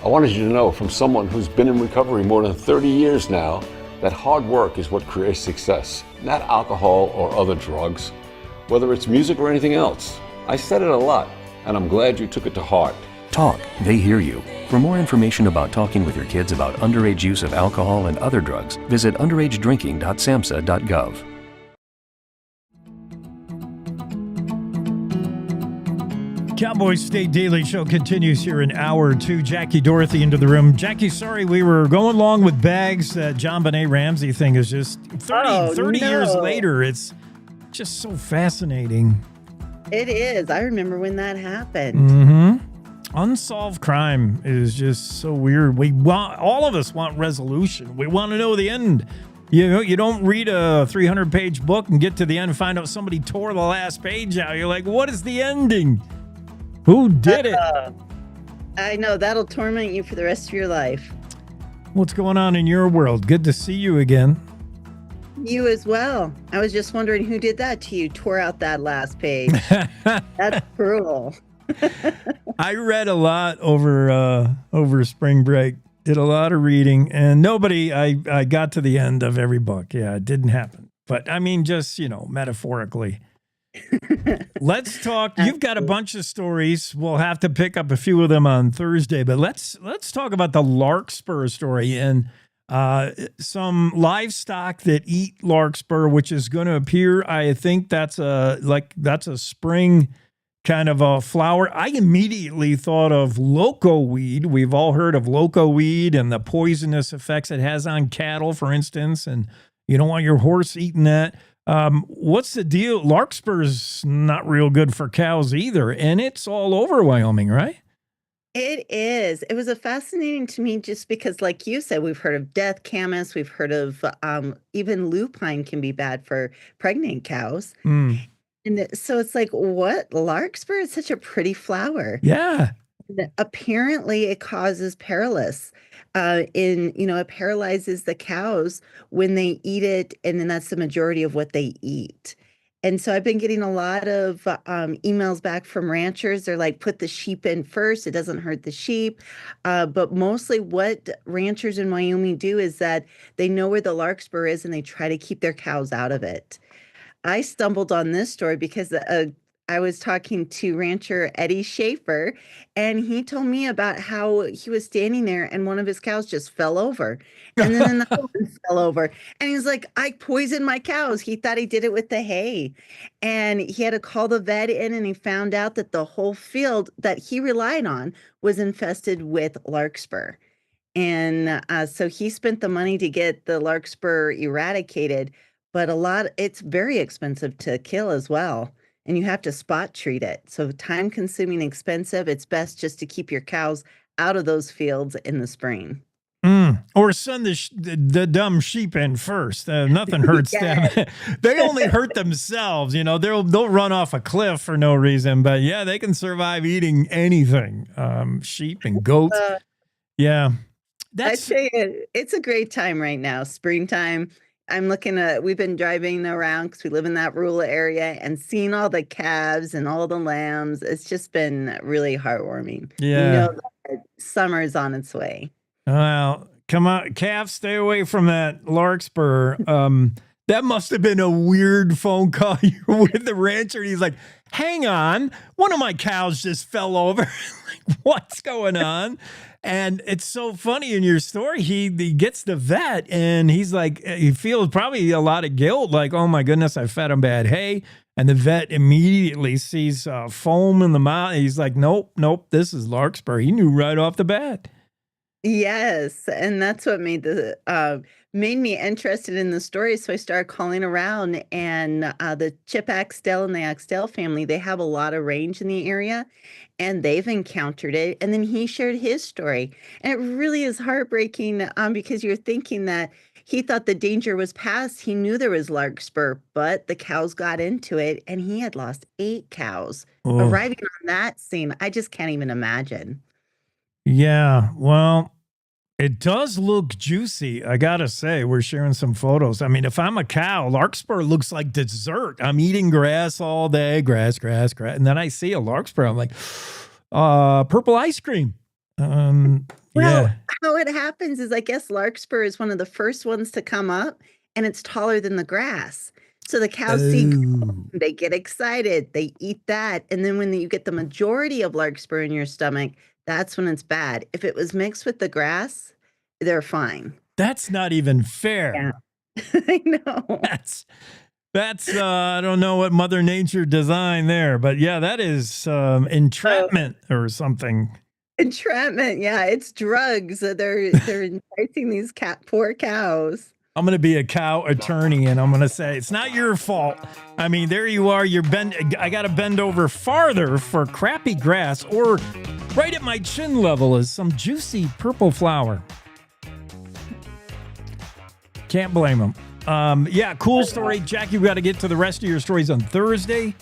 [SPEAKER 5] I wanted you to know from someone who's been in recovery more than 30 years now that hard work is what creates success, not alcohol or other drugs, whether it's music or anything else. I said it a lot, and I'm glad you took it to heart.
[SPEAKER 21] Talk, they hear you. For more information about talking with your kids about underage use of alcohol and other drugs, visit underagedrinking.samhsa.gov.
[SPEAKER 1] Cowboy State Daily Show continues here in hour 2. Jackie Dorothy into the room. Jackie, sorry, we were going along with Bags. John Benet Ramsey thing is just 30 years later. It's just so fascinating.
[SPEAKER 23] It is. I remember when that happened.
[SPEAKER 1] Mm-hmm. Unsolved crime is just so weird. All of us want resolution. We want to know the end. You know, you don't read a 300-page book and get to the end and find out somebody tore the last page out. You're like, what is the ending? Who did it?
[SPEAKER 23] I know. That'll torment you for the rest of your life.
[SPEAKER 1] What's going on in your world? Good to see you again.
[SPEAKER 23] You as well. I was just wondering who did that to you, tore out that last page. That's cruel.
[SPEAKER 1] I read a lot over spring break. Did a lot of reading, and I got to the end of every book. Yeah, it didn't happen. But I mean, just, metaphorically. Let's talk. You've got a bunch of stories. We'll have to pick up a few of them on Thursday, but let's talk about the larkspur story and some livestock that eat larkspur, which is going to appear. I think that's a spring kind of a flower. I immediately thought of loco weed. We've all heard of loco weed and the poisonous effects it has on cattle, for instance, and you don't want your horse eating that. What's the deal? Larkspur's not real good for cows either, and it's all over Wyoming, right?
[SPEAKER 23] It is. It was fascinating to me just because, like you said, we've heard of death camas. We've heard of even lupine can be bad for pregnant cows.
[SPEAKER 1] Mm.
[SPEAKER 23] And so it's like, what? Larkspur is such a pretty flower.
[SPEAKER 1] Yeah.
[SPEAKER 23] Apparently, it causes paralysis. It paralyzes the cows when they eat it, and then that's the majority of what they eat. And so I've been getting a lot of emails back from ranchers. They're like, put the sheep in first. It doesn't hurt the sheep. But mostly what ranchers in Wyoming do is that they know where the larkspur is, and they try to keep their cows out of it. I stumbled on this story because I was talking to rancher Eddie Schaefer, and he told me about how he was standing there and one of his cows just fell over. And then another one fell over. And he's like, I poisoned my cows. He thought he did it with the hay. And he had to call the vet in, and he found out that the whole field that he relied on was infested with larkspur. And so he spent the money to get the larkspur eradicated, but it's very expensive to kill as well. And you have to spot treat it. So time consuming, expensive. It's best just to keep your cows out of those fields in the spring.
[SPEAKER 1] Or send the dumb sheep in first. Nothing hurts them. They only hurt themselves. They'll run off a cliff for no reason. But yeah, they can survive eating anything. Sheep and goats. Yeah.
[SPEAKER 23] I tell you, it's a great time right now. Springtime. We've been driving around because we live in that rural area and seeing all the calves and all the lambs. It's just been really heartwarming.
[SPEAKER 1] Yeah.
[SPEAKER 23] That summer's on its way.
[SPEAKER 1] Well, come on, calves, stay away from that larkspur. That must have been a weird phone call with the rancher. He's like, hang on, one of my cows just fell over. Like, what's going on? And it's so funny in your story. He gets the vet, and he's like, he feels probably a lot of guilt. Like, oh my goodness, I fed him bad hay. And the vet immediately sees foam in the mouth. He's like, nope, this is larkspur. He knew right off the bat.
[SPEAKER 23] Yes, and that's what made me interested in the story, so I started calling around, and, the Chip Axtell and the Axtell family, they have a lot of range in the area, and they've encountered it, and then he shared his story, and it really is heartbreaking, because you're thinking that he thought the danger was past, he knew there was larkspur, but the cows got into it, and he had lost 8 cows.
[SPEAKER 1] Oh,
[SPEAKER 23] Arriving on that scene, I just can't even imagine.
[SPEAKER 1] yeah. Well, it does look juicy. I gotta say, we're sharing some photos. I mean, if I'm a cow, larkspur looks like dessert. I'm eating grass all day, grass, grass, grass, and then I see a larkspur. I'm like, purple ice cream.
[SPEAKER 23] Well,
[SPEAKER 1] Yeah.
[SPEAKER 23] how it happens is I guess larkspur is one of the first ones to come up, and it's taller than the grass. So the cows see
[SPEAKER 1] Oh,
[SPEAKER 23] they get excited, they eat that, and then when you get the majority of larkspur in your stomach, that's when it's bad. If it was mixed with the grass, they're fine.
[SPEAKER 1] that's not even
[SPEAKER 23] Yeah.
[SPEAKER 1] fair.
[SPEAKER 23] I know.
[SPEAKER 1] That's I don't know what Mother Nature designed there, but yeah, that is entrapment or something.
[SPEAKER 23] Entrapment, yeah, it's drugs. They're enticing these poor cows.
[SPEAKER 1] I'm going to be a cow attorney and I'm going to say it's not your fault. I mean, there you are. I got to bend over farther for crappy grass, or right at my chin level is some juicy purple flower. Can't blame them. Yeah, cool story. Jackie, we got to get to the rest of your stories on Thursday.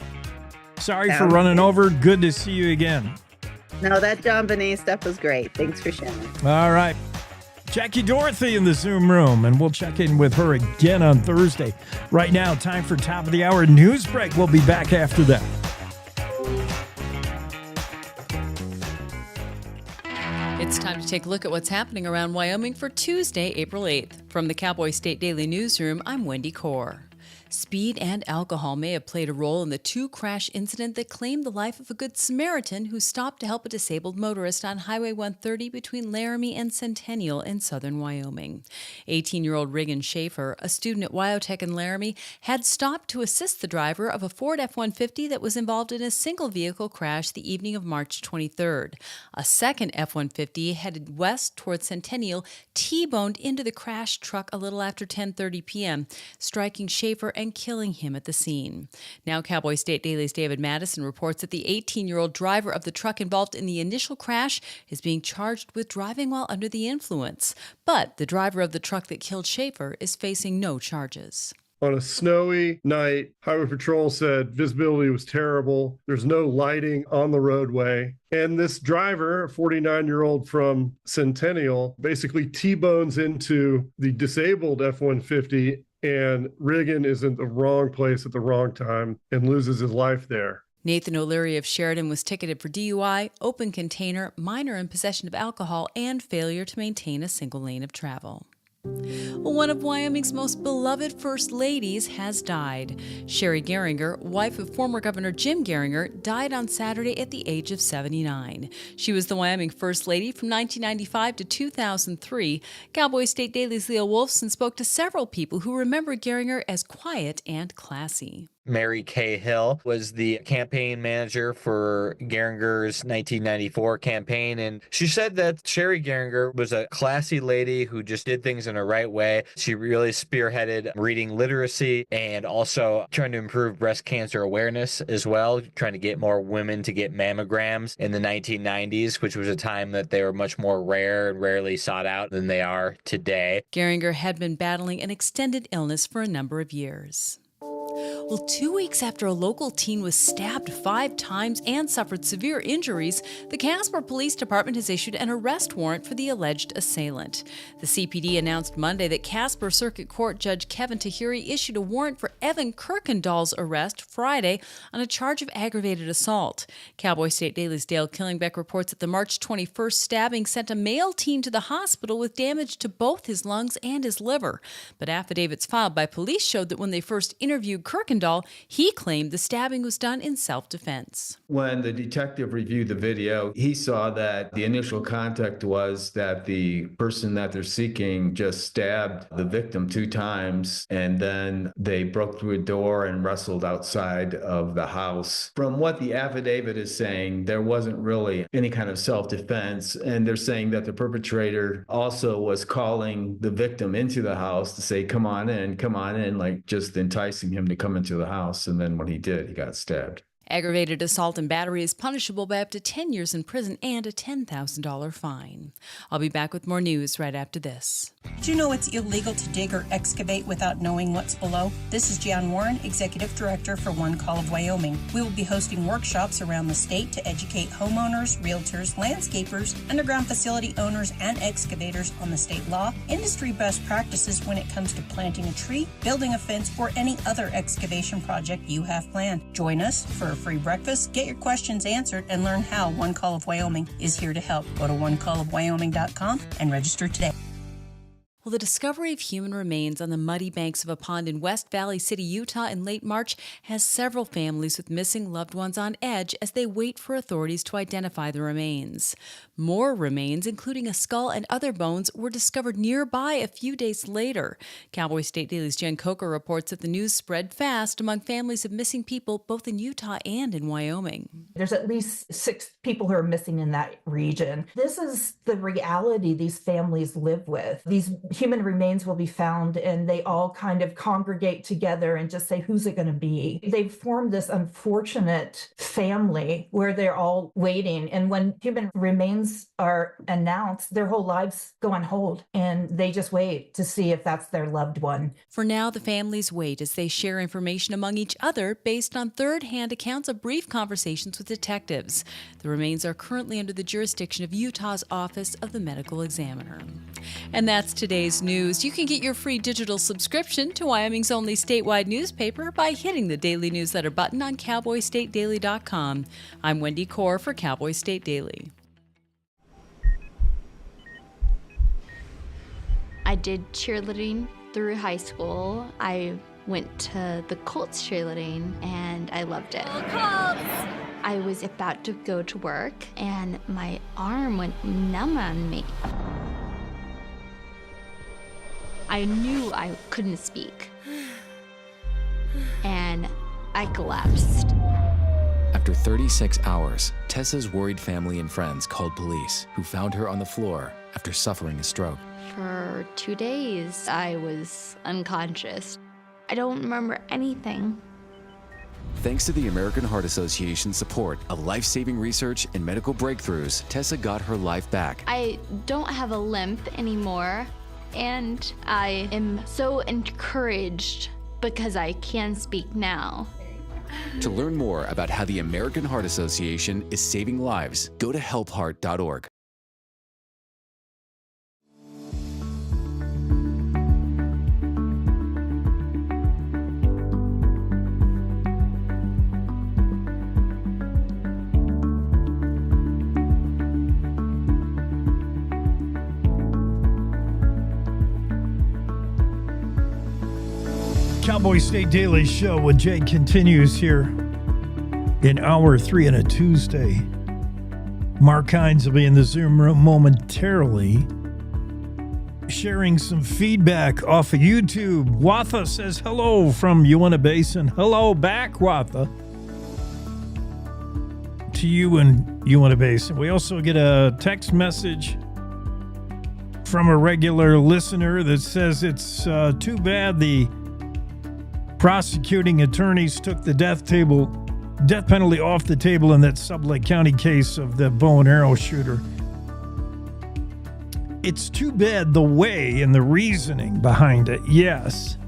[SPEAKER 1] Sorry for running over. Good to see you again.
[SPEAKER 23] No, that John Bonet stuff was great. Thanks for sharing.
[SPEAKER 1] All right. Jackie Dorothy in the Zoom room, and we'll check in with her again on Thursday. Right now, time for top of the hour news break. We'll be back after that.
[SPEAKER 2] It's time to take a look at what's happening around Wyoming for Tuesday, April 8th. From the Cowboy State Daily Newsroom, I'm Wendy Core. Speed and alcohol may have played a role in the 2 crash incident that claimed the life of a Good Samaritan who stopped to help a disabled motorist on Highway 130 between Laramie and Centennial in southern Wyoming. 18-year-old Regan Schaefer, a student at Wyotech in Laramie, had stopped to assist the driver of a Ford F-150 that was involved in a single-vehicle crash the evening of March 23rd. A second F-150 headed west toward Centennial T-boned into the crashed truck a little after 10:30 p.m., striking Schaefer and killing him at the scene. Now, Cowboy State Daily's David Madison reports that the 18-year-old driver of the truck involved in the initial crash is being charged with driving while under the influence. But the driver of the truck that killed Schaefer is facing no charges.
[SPEAKER 6] On a snowy night, Highway Patrol said visibility was terrible. There's no lighting on the roadway. And this driver, a 49-year-old from Centennial, basically T-bones into the disabled F-150, and Regan is in the wrong place at the wrong time and loses his life there.
[SPEAKER 2] Nathan O'Leary of Sheridan was ticketed for DUI, open container, minor in possession of alcohol, and failure to maintain a single lane of travel. One of Wyoming's most beloved first ladies has died. Sherry Geringer, wife of former Governor Jim Geringer, died on Saturday at the age of 79. She was the Wyoming First Lady from 1995 to 2003. Cowboy State Daily's Leo Wolfson spoke to several people who remember Geringer as quiet and classy.
[SPEAKER 7] Mary Kay Hill was the campaign manager for Geringer's 1994 campaign, and she said that Sherry Geringer was a classy lady who just did things in a right way. She really spearheaded reading literacy and also trying to improve breast cancer awareness as well, trying to get more women to get mammograms in the 1990s, which was a time that they were much more rare and rarely sought out than they are today.
[SPEAKER 2] Geringer had been battling an extended illness for a number of years. Well, 2 weeks after a local teen was stabbed 5 times and suffered severe injuries, the Casper Police Department has issued an arrest warrant for the alleged assailant. The CPD announced Monday that Casper Circuit Court Judge Kevin Tahiri issued a warrant for Evan Kirkendall's arrest Friday on a charge of aggravated assault. Cowboy State Daily's Dale Killingbeck reports that the March 21st stabbing sent a male teen to the hospital with damage to both his lungs and his liver. But affidavits filed by police showed that when they first interviewed Kirkendall, he claimed the stabbing was done in self-defense.
[SPEAKER 8] When the detective reviewed the video, he saw that the initial contact was that the person that they're seeking just stabbed the victim 2 times, and then they broke through a door and wrestled outside of the house. From what the affidavit is saying, there wasn't really any kind of self-defense, and they're saying that the perpetrator also was calling the victim into the house to say, come on in, like just enticing him to come into the house. And then when he did, he got stabbed.
[SPEAKER 2] Aggravated assault and battery is punishable by up to 10 years in prison and a $10,000 fine. I'll be back with more news right after this.
[SPEAKER 9] Do you know it's illegal to dig or excavate without knowing what's below? This is Jan Warren, Executive Director for One Call of Wyoming. We will be hosting workshops around the state to educate homeowners, realtors, landscapers, underground facility owners, and excavators on the state law, industry best practices when it comes to planting a tree, building a fence, or any other excavation project you have planned. Join us for a free breakfast, get your questions answered, and learn how One Call of Wyoming is here to help. Go to onecallofwyoming.com and register today.
[SPEAKER 2] Well, the discovery of human remains on the muddy banks of a pond in West Valley City, Utah in late March has several families with missing loved ones on edge as they wait for authorities to identify the remains. More remains, including a skull and other bones, were discovered nearby a few days later. Cowboy State Daily's Jen Coker reports that the news spread fast among families of missing people both in Utah and in Wyoming.
[SPEAKER 10] There's at least 6 people who are missing in that region. This is the reality these families live with. These human remains will be found and they all kind of congregate together and just say, who's it going to be? They've formed this unfortunate family where they're all waiting. And when human remains are announced, their whole lives go on hold and they just wait to see if that's their loved one.
[SPEAKER 2] For now, the families wait as they share information among each other based on third-hand accounts of brief conversations with detectives. The remains are currently under the jurisdiction of Utah's Office of the Medical Examiner. And that's today's news. You can get your free digital subscription to Wyoming's only statewide newspaper by hitting the daily newsletter button on cowboystatedaily.com. I'm Wendy Corr for Cowboy State Daily.
[SPEAKER 11] I did cheerleading through high school. I went to the Colts cheerleading and I loved it. Colts! I was about to go to work and my arm went numb on me. I knew I couldn't speak. And I collapsed.
[SPEAKER 24] After 36 hours, Tessa's worried family and friends called police, who found her on the floor after suffering a stroke.
[SPEAKER 11] For 2 days, I was unconscious. I don't remember anything.
[SPEAKER 24] Thanks to the American Heart Association's support of life-saving research and medical breakthroughs, Tessa got her life back.
[SPEAKER 11] I don't have a limp anymore, and I am so encouraged because I can speak now.
[SPEAKER 24] To learn more about how the American Heart Association is saving lives, go to helpheart.org.
[SPEAKER 1] Cowboy State Daily Show with Jay continues here in hour 3 on a Tuesday. Mark Hines will be in the Zoom room momentarily, sharing some feedback off of YouTube. Watha says hello from Uinta Basin. Hello back, Watha, to you in Uinta Basin. We also get a text message from a regular listener that says it's too bad the prosecuting attorneys took the death penalty off the table in that Sublette County case of the bow and arrow shooter. It's too bad the way and the reasoning behind it, yes.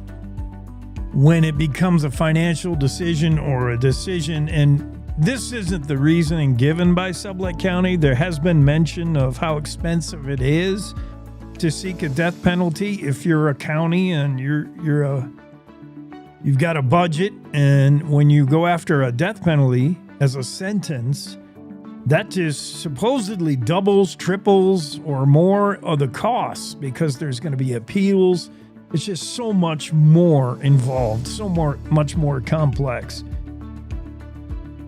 [SPEAKER 1] When it becomes a financial decision or a decision, and this isn't the reasoning given by Sublette County. There has been mention of how expensive it is to seek a death penalty if you're a county and you've got a budget, and when you go after a death penalty as a sentence, that just supposedly doubles, triples, or more of the costs because there's going to be appeals It's just so much more involved, much more complex.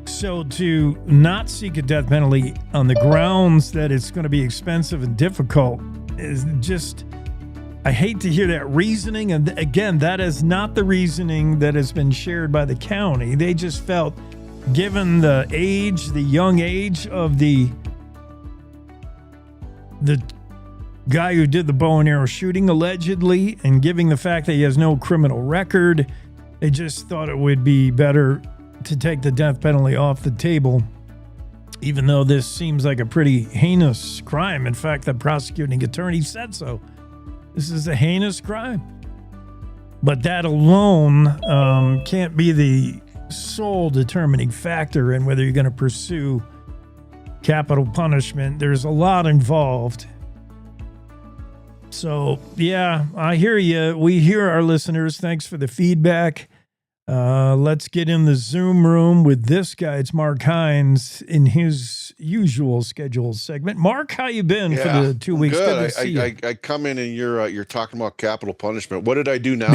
[SPEAKER 1] So to not seek a death penalty on the grounds that it's going to be expensive and difficult is just, I hate to hear that reasoning. And again, that is not the reasoning that has been shared by the county. They just felt, given the young age of the guy who did the bow and arrow shooting allegedly, and giving the fact that he has no criminal record, they just thought it would be better to take the death penalty off the table, even though this seems like a pretty heinous crime. In fact, the prosecuting attorney said so. This is a heinous crime. But that alone can't be the sole determining factor in whether you're going to pursue capital punishment. There's a lot involved. So, yeah, I hear you. We hear our listeners. Thanks for the feedback. Let's get in the Zoom room with this guy. It's Mark Hines in his usual scheduled segment. Mark, how you been for the 2 weeks?
[SPEAKER 12] Good.
[SPEAKER 1] To see you.
[SPEAKER 12] I come in and you're talking about capital punishment. What did I do now?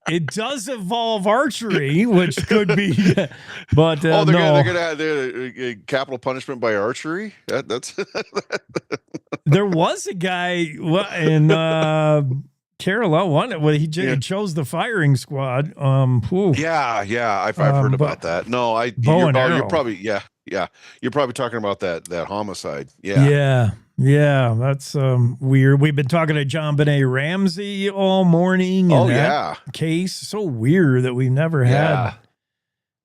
[SPEAKER 1] It does involve archery, which could be, but
[SPEAKER 12] they're
[SPEAKER 1] no.
[SPEAKER 12] gonna have capital punishment by archery. That's
[SPEAKER 1] There was a guy in Carolina. He chose the firing squad.
[SPEAKER 12] Yeah. I've heard about that. No, you're probably you're probably talking about that homicide.
[SPEAKER 1] Yeah. That's weird. We've been talking to John Benet Ramsey all morning. Case so weird that we've never had.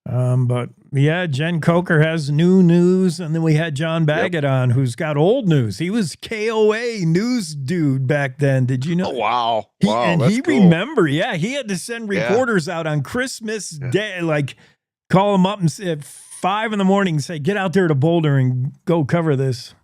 [SPEAKER 1] But yeah, Jen Coker has new news, and then we had John Baggett on, who's got old news. He was KOA news dude back then. Did you know?
[SPEAKER 12] Wow.
[SPEAKER 1] He remembered. Yeah, he had to send reporters out on Christmas Day, like call them up and at 5 a.m. and say, "Get out there to Boulder and go cover this."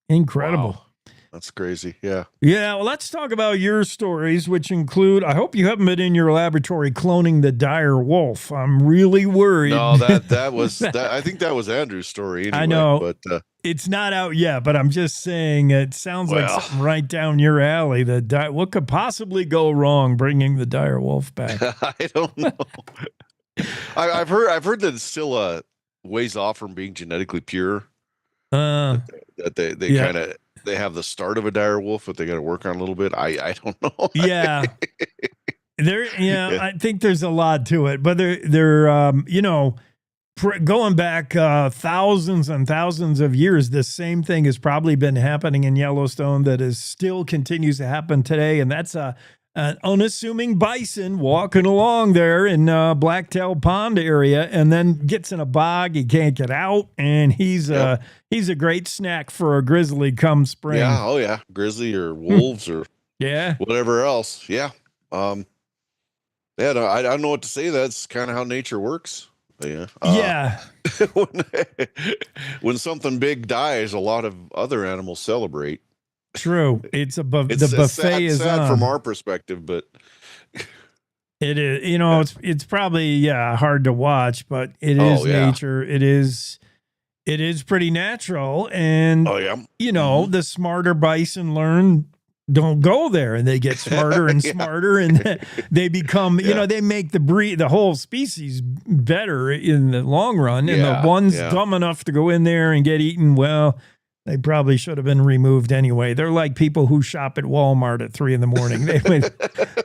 [SPEAKER 1] Incredible.
[SPEAKER 12] Wow. That's crazy. Yeah.
[SPEAKER 1] Yeah. Well, let's talk about your stories, which include, I hope you haven't been in your laboratory cloning the dire wolf. I'm really worried.
[SPEAKER 12] No, that was, I think that was Andrew's story. Anyway,
[SPEAKER 1] I know.
[SPEAKER 12] But
[SPEAKER 1] it's not out yet, but I'm just saying it sounds like something right down your alley. What could possibly go wrong bringing the dire wolf back?
[SPEAKER 12] I don't know. I've heard that it's still a ways off from being genetically pure. That they kind of, they have the start of a dire wolf, but they got to work on a little bit. I don't know.
[SPEAKER 1] Yeah. I think there's a lot to it, but they're going back thousands and thousands of years, the same thing has probably been happening in Yellowstone that still continues to happen today. And that's an unassuming bison walking along there in Blacktail Pond area, and then gets in a bog. He can't get out, and he's a great snack for a grizzly come spring.
[SPEAKER 12] Yeah, oh yeah, grizzly or wolves or whatever else. Yeah, I don't know what to say. That's kind of how nature works. Yeah. When something big dies, a lot of other animals celebrate.
[SPEAKER 1] True. The buffet is
[SPEAKER 12] sad
[SPEAKER 1] on.
[SPEAKER 12] From our perspective, but
[SPEAKER 1] it is, it's probably, hard to watch, but it is nature. It is pretty natural. And, the smarter bison don't go there, and they get smarter and smarter, and they become, they make the whole species better in the long run. And the ones dumb enough to go in there and get eaten, well, they probably should have been removed anyway. They're like people who shop at Walmart at 3 a.m.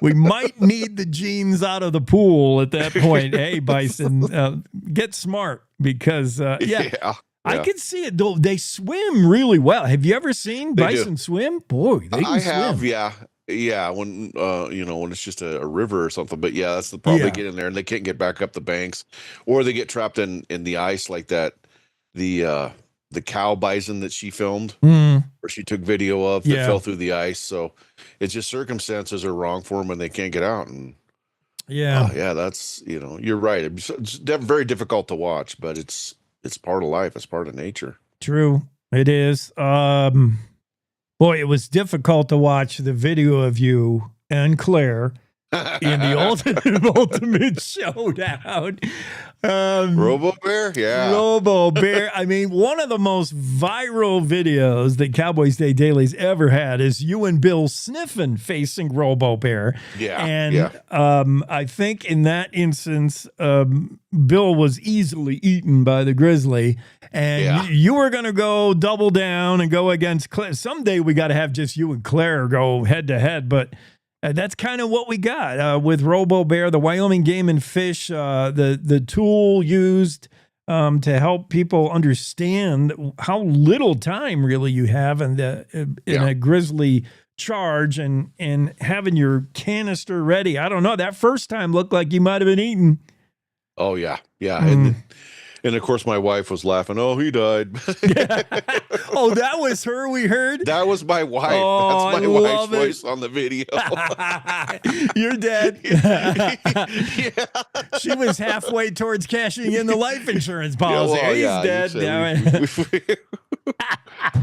[SPEAKER 1] We might need the genes out of the pool at that point. Hey, bison, get smart, because I can see it. Though they swim really well. Have you ever seen bison swim? Boy, they can swim.
[SPEAKER 12] Have, yeah. When when it's just a river or something. But that's the problem. They get in there and they can't get back up the banks, or they get trapped in the ice like that. The cow bison that she filmed, or she took video of, that fell through the ice. So it's just circumstances are wrong for them and they can't get out. And that's, you're right. It's very difficult to watch, but it's part of life. It's part of nature.
[SPEAKER 1] True. It is. Boy, it was difficult to watch the video of you and Claire in the ultimate showdown.
[SPEAKER 12] Robo Bear, yeah.
[SPEAKER 1] Robo Bear. I mean, one of the most viral videos that Cowboy State Daily's ever had is you and Bill Sniffen facing Robo Bear.
[SPEAKER 12] Yeah,
[SPEAKER 1] and I think in that instance, Bill was easily eaten by the grizzly, and you were going to go double down and go against Claire. Someday we got to have just you and Claire go head to head, but that's kind of what we got with Robo Bear, the Wyoming Game and Fish, the tool used to help people understand how little time really you have in a grizzly charge, and having your canister ready. I don't know. That first time looked like you might have been eaten.
[SPEAKER 12] Oh yeah, yeah. And of course, my wife was laughing. Oh, he died.
[SPEAKER 1] Oh, that was her we heard?
[SPEAKER 12] That was my wife.
[SPEAKER 1] Oh,
[SPEAKER 12] that's my wife's voice on the video.
[SPEAKER 1] You're dead. She was halfway towards cashing in the life insurance policy. He's dead.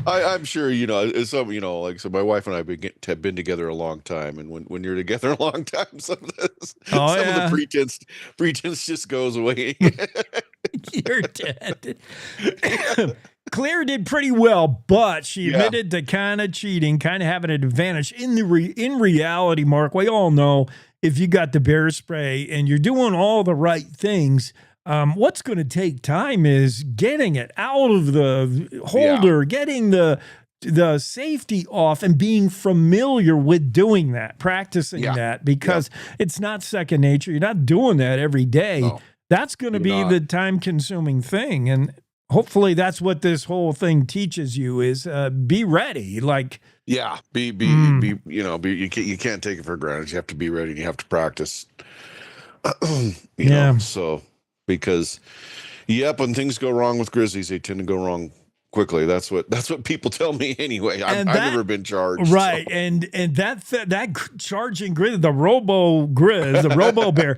[SPEAKER 12] I'm sure, like my wife and I have been together a long time. And when you're together a long time, some of the pretense just goes away.
[SPEAKER 1] You're dead. Claire did pretty well, but she admitted to kind of cheating, kind of having an advantage. In reality, Mark, we all know if you got the bear spray and you're doing all the right things, what's going to take time is getting it out of the holder, getting the safety off, and being familiar with doing that, practicing that, because it's not second nature. You're not doing that every day. No. That's going to be the time-consuming thing, and hopefully that's what this whole thing teaches you is be ready. Like,
[SPEAKER 12] you can't take it for granted. You have to be ready. And you have to practice. You know, so because when things go wrong with grizzlies, they tend to go wrong quickly. That's what people tell me anyway. I've never been charged,
[SPEAKER 1] right? So. And that charging grizzly, the Robo Bear,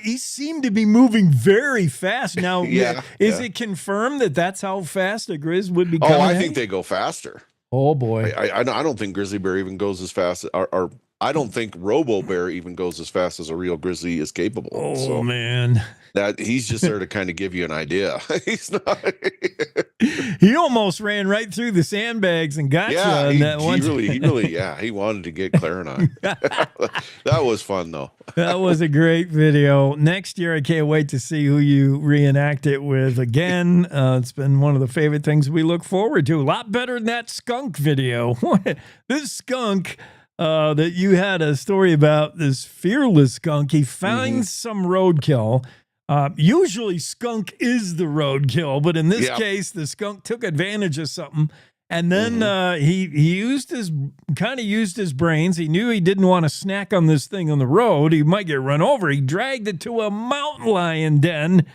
[SPEAKER 1] he seemed to be moving very fast. Now, is it confirmed that that's how fast a grizz would be?
[SPEAKER 12] Oh, I think they go faster.
[SPEAKER 1] Oh boy,
[SPEAKER 12] I don't think grizzly bear even goes as fast. Or I don't think Robo Bear even goes as fast as a real grizzly is capable.
[SPEAKER 1] Oh man.
[SPEAKER 12] That he's just there to kind of give you an idea. He's not.
[SPEAKER 1] He almost ran right through the sandbags and got you on that one.
[SPEAKER 12] He really, he wanted to get Claire and I. That was fun though.
[SPEAKER 1] That was a great video. Next year, I can't wait to see who you reenact it with again. It's been one of the favorite things we look forward to. A lot better than that skunk video. This skunk. That you had a story about, this fearless skunk. He finds some roadkill. Usually skunk is the roadkill, but in this case, the skunk took advantage of something. And then he used his brains. He knew he didn't want to snack on this thing on the road. He might get run over. He dragged it to a mountain lion den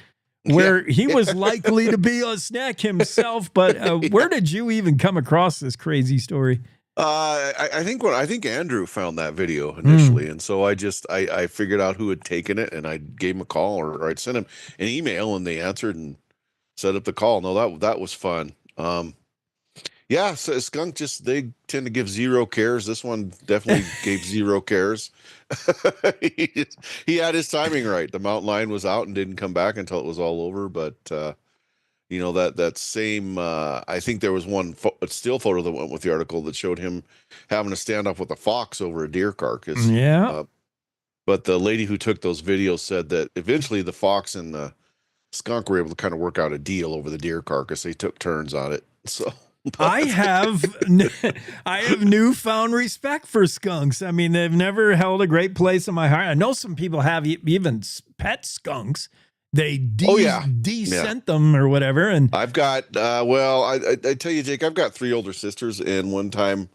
[SPEAKER 1] where he was likely to be a snack himself. But where did you even come across this crazy story?
[SPEAKER 12] I think Andrew found that video initially, and so I figured out who had taken it, and I gave him a call, or I'd sent him an email, and they answered and set up the call. No, that was fun. So skunk they tend to give zero cares. This one definitely gave zero cares. He had his timing right. The mountain lion was out and didn't come back until it was all over, but. That same, I think there was one still photo that went with the article that showed him having a standoff with a fox over a deer carcass.
[SPEAKER 1] Yeah.
[SPEAKER 12] But the lady who took those videos said that eventually the fox and the skunk were able to kind of work out a deal over the deer carcass. They took turns on it. So
[SPEAKER 1] I have newfound respect for skunks. I mean, they've never held a great place in my heart. I know some people have even pet skunks. They descent them or whatever. And
[SPEAKER 12] I've got, I tell you, Jake, I've got 3 older sisters. And one time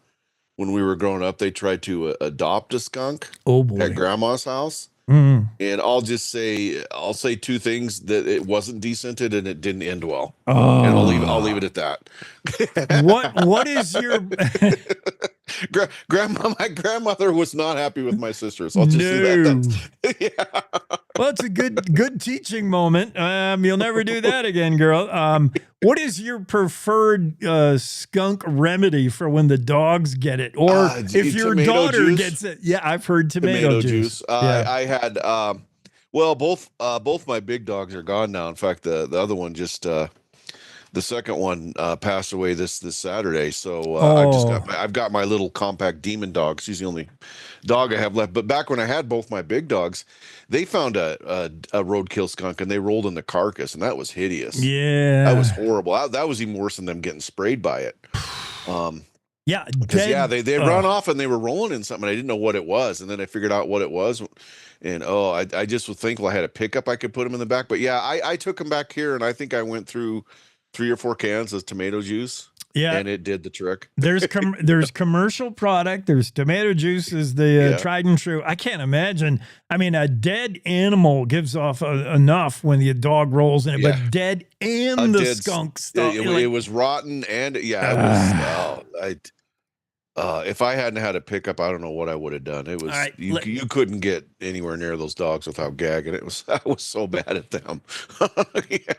[SPEAKER 12] when we were growing up, they tried to adopt a skunk at grandma's house.
[SPEAKER 1] Mm.
[SPEAKER 12] And I'll say 2 things: that it wasn't descented and it didn't end well.
[SPEAKER 1] Oh.
[SPEAKER 12] And I'll leave it at that.
[SPEAKER 1] What is your
[SPEAKER 12] my grandmother was not happy with my sisters. I'll just say that.
[SPEAKER 1] Well, it's a good teaching moment. You'll never do that again, girl. What is your preferred skunk remedy for when the dogs get it, or if your daughter gets it? Yeah, I've heard tomato juice. Yeah.
[SPEAKER 12] I had well, both my big dogs are gone now. In fact, the other one just the second one passed away this Saturday. So I've got my little compact demon dog. She's the only dog I have left. But back when I had both my big dogs, they found a roadkill skunk and they rolled in the carcass, and that was hideous.
[SPEAKER 1] Yeah,
[SPEAKER 12] that was horrible. That was even worse than them getting sprayed by it.
[SPEAKER 1] Yeah,
[SPEAKER 12] because they run off and they were rolling in something. I didn't know what it was, and then I figured out what it was. And I just was thankful I had a pickup I could put them in the back. But yeah, I took them back here, and I think I went through 3 or 4 cans of tomato juice.
[SPEAKER 1] Yeah,
[SPEAKER 12] and it did the trick.
[SPEAKER 1] There's commercial product. There's tomato juice is the tried and true. I can't imagine. I mean, a dead animal gives off enough when the dog rolls in it, but dead and the skunk stuff.
[SPEAKER 12] It was rotten, and it was. If I hadn't had a pickup, I don't know what I would have done. It was you couldn't get anywhere near those dogs without gagging. I was so bad at them. Yeah.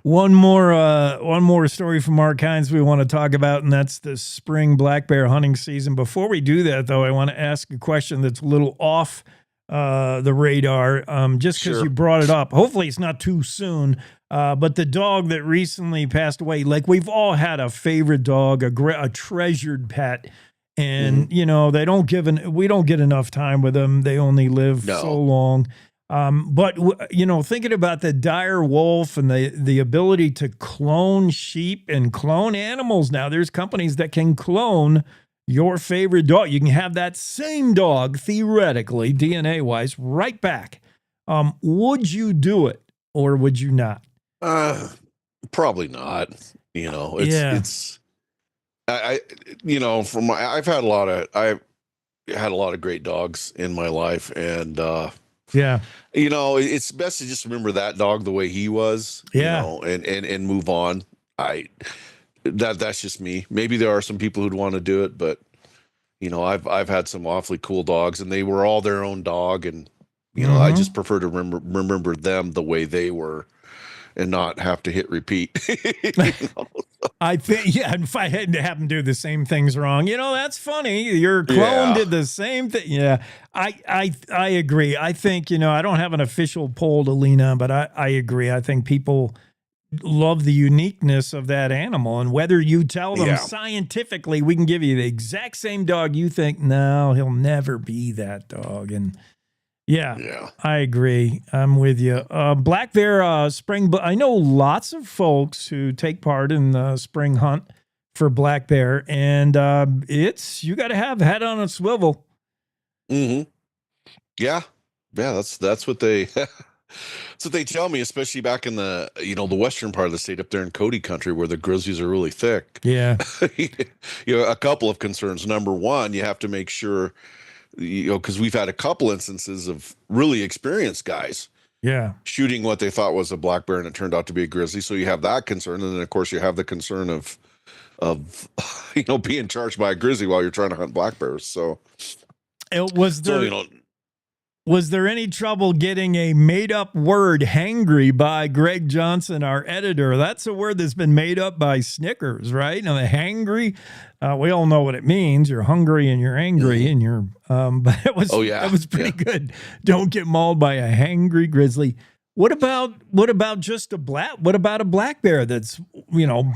[SPEAKER 1] One more story from Mark Hines we want to talk about, and that's the spring black bear hunting season. Before we do that, though, I want to ask a question that's a little off the radar, just because you brought it up. Hopefully it's not too soon, but the dog that recently passed away, like we've all had a favorite dog, a treasured pet, and we don't get enough time with them. They only live so long. But thinking about the dire wolf and the ability to clone sheep and clone animals now, there's companies that can clone your favorite dog. You can have that same dog, theoretically, DNA-wise, right back. Would you do it or would you not?
[SPEAKER 12] Probably not. I've had a lot of great dogs in my life, and it's best to just remember that dog the way he was, and move on. That's just me. Maybe there are some people who'd want to do it, but I've had some awfully cool dogs, and they were all their own dog, and I just prefer to remember them the way they were, and not have to hit repeat.
[SPEAKER 1] I think, if I had to happen to do the same things wrong, that's funny. Your clone did the same thing. Yeah, I agree. I think, I don't have an official poll to lean on, but I agree. I think people love the uniqueness of that animal, and whether you tell them scientifically, we can give you the exact same dog, you think, no, he'll never be that dog. And I agree. I'm with you. Black bear spring. I know lots of folks who take part in the spring hunt for black bear, and you got to have head on a swivel.
[SPEAKER 12] Mm-hmm. Yeah. That's what they. That's what they tell me, especially back in the the western part of the state, up there in Cody country, where the grizzlies are really thick.
[SPEAKER 1] Yeah.
[SPEAKER 12] A couple of concerns. Number one, you have to make sure. Because we've had a couple instances of really experienced guys shooting what they thought was a black bear, and it turned out to be a grizzly. So you have that concern, and then of course you have the concern of being charged by a grizzly while you're trying to hunt black bears. So
[SPEAKER 1] was there any trouble getting a made-up word hangry by Greg Johnson, our editor? That's a word that's been made up by Snickers, right? Now, the hangry, we all know what it means. You're hungry and you're angry, and you're. But it was pretty good. Don't get mauled by a hangry grizzly. What about just a black bear that's,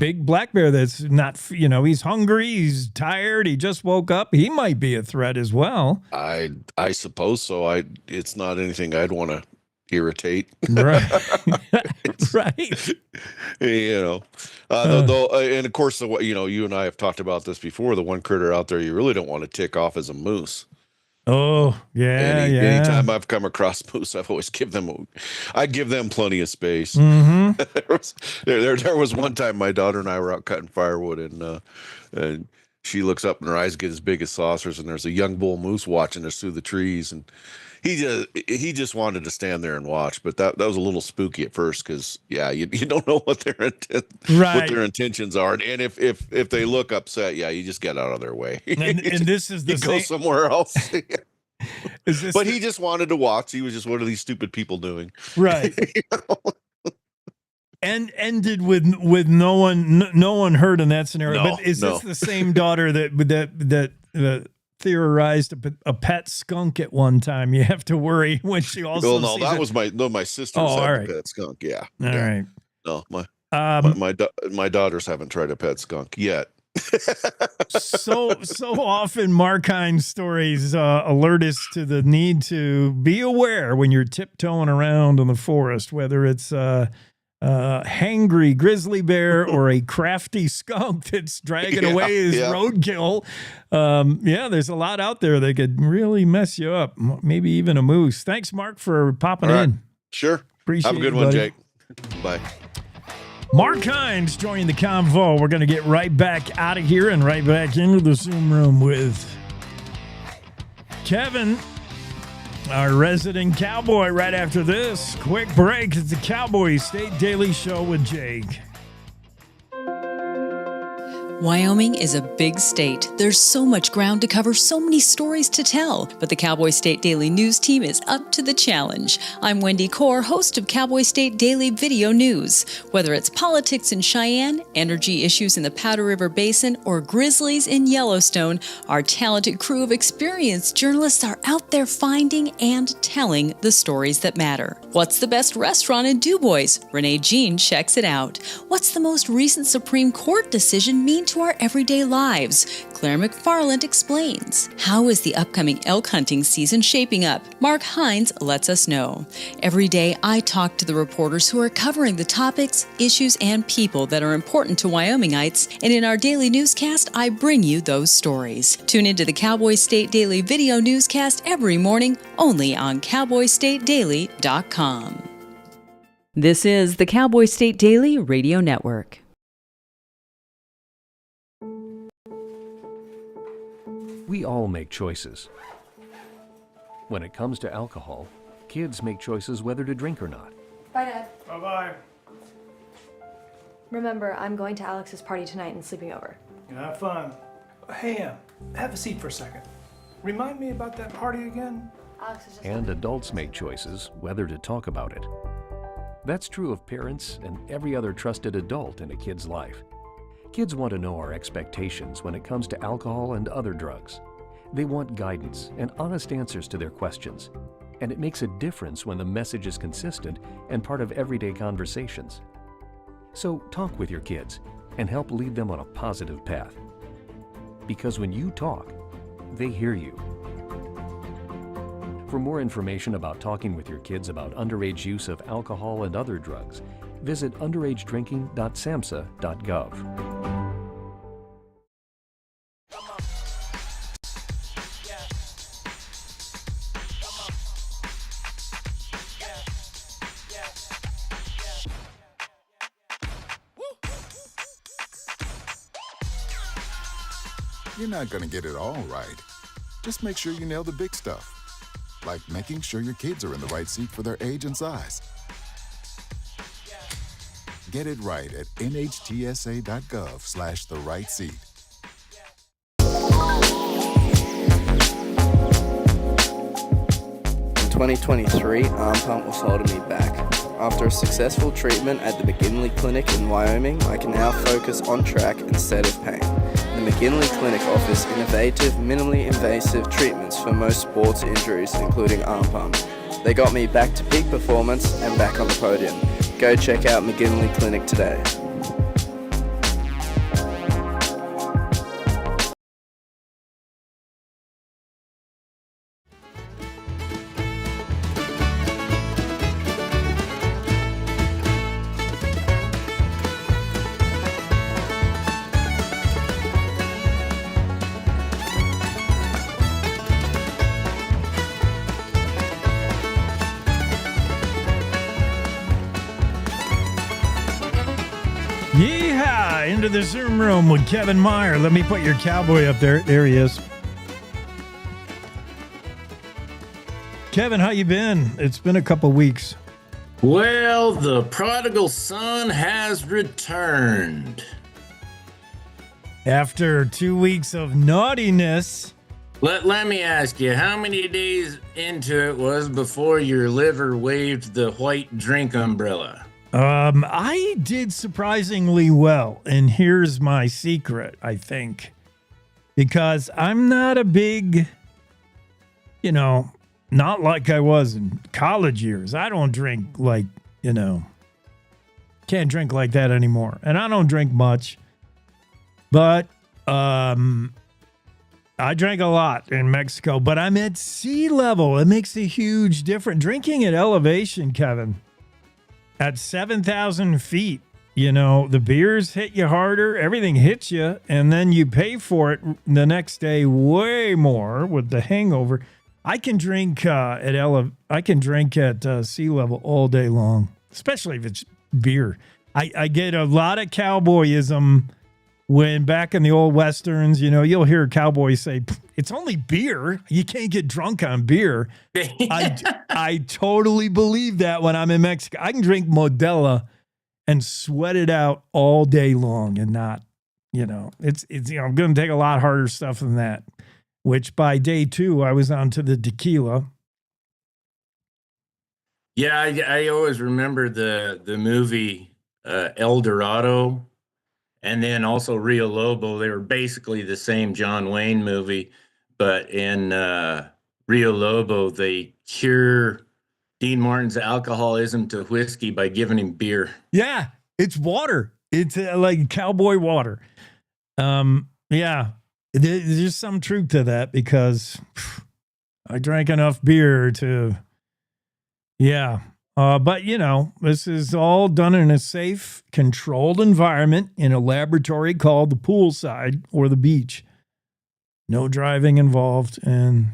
[SPEAKER 1] big black bear that's not, he's hungry, he's tired, he just woke up. He might be a threat as well.
[SPEAKER 12] I suppose so. It's not anything I'd want to irritate.
[SPEAKER 1] Right. Right.
[SPEAKER 12] Though, and of course, you and I have talked about this before. The one critter out there you really don't want to tick off is a moose.
[SPEAKER 1] Oh,
[SPEAKER 12] Anytime I've come across moose, I've always give them plenty of space.
[SPEAKER 1] Mm-hmm.
[SPEAKER 12] there was one time my daughter and I were out cutting firewood, and she looks up and her eyes get as big as saucers, and there's a young bull moose watching us through the trees, and he just wanted to stand there and watch. But that was a little spooky at first, because you don't know what their intentions are, and if they look upset, you just get out of their way.
[SPEAKER 1] And this is the
[SPEAKER 12] go somewhere else. But he just wanted to watch. He was just one of these stupid people doing.
[SPEAKER 1] Right. And ended with no one hurt in that scenario.
[SPEAKER 12] No,
[SPEAKER 1] but is
[SPEAKER 12] no.
[SPEAKER 1] this the same daughter that theorized a pet skunk at one time? You have to worry when she also.
[SPEAKER 12] Well, no,
[SPEAKER 1] sees
[SPEAKER 12] that
[SPEAKER 1] it.
[SPEAKER 12] was my sister.
[SPEAKER 1] Oh, all
[SPEAKER 12] had
[SPEAKER 1] right.
[SPEAKER 12] a pet skunk. Yeah.
[SPEAKER 1] All
[SPEAKER 12] yeah.
[SPEAKER 1] right.
[SPEAKER 12] No, my daughters haven't tried a pet skunk yet.
[SPEAKER 1] so often Mark Hines stories alert us to the need to be aware when you're tiptoeing around in the forest, whether it's hangry grizzly bear or a crafty skunk that's dragging away his roadkill. There's a lot out there that could really mess you up. Maybe even a moose. Thanks, Mark, for popping in.
[SPEAKER 12] Sure.
[SPEAKER 1] Appreciate
[SPEAKER 12] Have a good
[SPEAKER 1] it,
[SPEAKER 12] one,
[SPEAKER 1] buddy.
[SPEAKER 12] Jake. Bye.
[SPEAKER 1] Mark Hines joining the convo. We're going to get right back out of here and right back into the Zoom room with Kevin, our resident cowboy, right after this. Quick break. It's the Cowboy State Daily Show with Jake.
[SPEAKER 2] Wyoming is a big state. There's so much ground to cover, so many stories to tell. But the Cowboy State Daily News team is up to the challenge. I'm Wendy Core, host of Cowboy State Daily Video News. Whether it's politics in Cheyenne, energy issues in the Powder River Basin, or grizzlies in Yellowstone, our talented crew of experienced journalists are out there finding and telling the stories that matter. What's the best restaurant in DuBois? Renee Jean checks it out. What's the most recent Supreme Court decision mean to our everyday lives? Claire McFarland explains. How is the upcoming elk hunting season shaping up? Mark Hines lets us know. Every day, I talk to the reporters who are covering the topics, issues, and people that are important to Wyomingites, and in our daily newscast, I bring you those stories. Tune into the Cowboy State Daily Video Newscast every morning, only on CowboyStateDaily.com. This is the Cowboy State Daily Radio Network.
[SPEAKER 21] We all make choices. When it comes to alcohol, kids make choices whether to drink or not.
[SPEAKER 14] Bye, Dad.
[SPEAKER 6] Bye-bye.
[SPEAKER 14] Remember, I'm going to Alex's party tonight and sleeping over.
[SPEAKER 15] Have fun. Hey, have a seat for a second. Remind me about that party again?
[SPEAKER 14] Alex is just...
[SPEAKER 21] And adults make choices whether to talk about it. That's true of parents and every other trusted adult in a kid's life. Kids want to know our expectations when it comes to alcohol and other drugs. They want guidance and honest answers to their questions. And it makes a difference when the message is consistent and part of everyday conversations. So talk with your kids and help lead them on a positive path. Because when you talk, they hear you. For more information about talking with your kids about underage use of alcohol and other drugs, visit underagedrinking.samhsa.gov.
[SPEAKER 17] You're not going to get it all right. Just make sure you nail the big stuff, like making sure your kids are in the right seat for their age and size. Get it right at nhtsa.gov/the-right-seat.
[SPEAKER 18] In 2023, arm pump was holding me back. After a successful treatment at the McGinley Clinic in Wyoming, I can now focus on track instead of pain. The McGinley Clinic offers innovative, minimally invasive treatments for most sports injuries, including arm pump. They got me back to peak performance and back on the podium. Go check out McGinley Clinic today.
[SPEAKER 1] Yeehaw! Into the Zoom room with Kevin Meyer. Let me put your cowboy up there. There he is. Kevin, how you been? It's been a couple weeks.
[SPEAKER 25] Well, the prodigal son has returned.
[SPEAKER 1] After 2 weeks of naughtiness,
[SPEAKER 25] Let me ask you, how many days into it was before your liver waved the white drink umbrella?
[SPEAKER 1] I did surprisingly well, and here's my secret, I think. Because I'm not a big, not like I was in college years. I don't drink like, can't drink like that anymore. And I don't drink much. But I drank a lot in Mexico, but I'm at sea level. It makes a huge difference. Drinking at elevation, Kevin, at 7,000 feet, the beers hit you harder, everything hits you, and then you pay for it the next day way more with the hangover. I can drink at sea level all day long, especially if it's beer. I get a lot of cowboyism. When back in the old Westerns, you'll hear a cowboy say, it's only beer. You can't get drunk on beer. I totally believe that when I'm in Mexico. I can drink Modelo and sweat it out all day long and not, it's I'm going to take a lot harder stuff than that, which by day 2, I was on to the tequila.
[SPEAKER 25] Yeah, I always remember the movie El Dorado. And then also Rio Lobo, they were basically the same John Wayne movie, but in Rio Lobo, they cure Dean Martin's alcoholism to whiskey by giving him beer.
[SPEAKER 1] Yeah, it's water. It's like cowboy water. Yeah, there's some truth to that because I drank enough beer to, yeah. But, this is all done in a safe, controlled environment in a laboratory called the poolside or the beach. No driving involved. And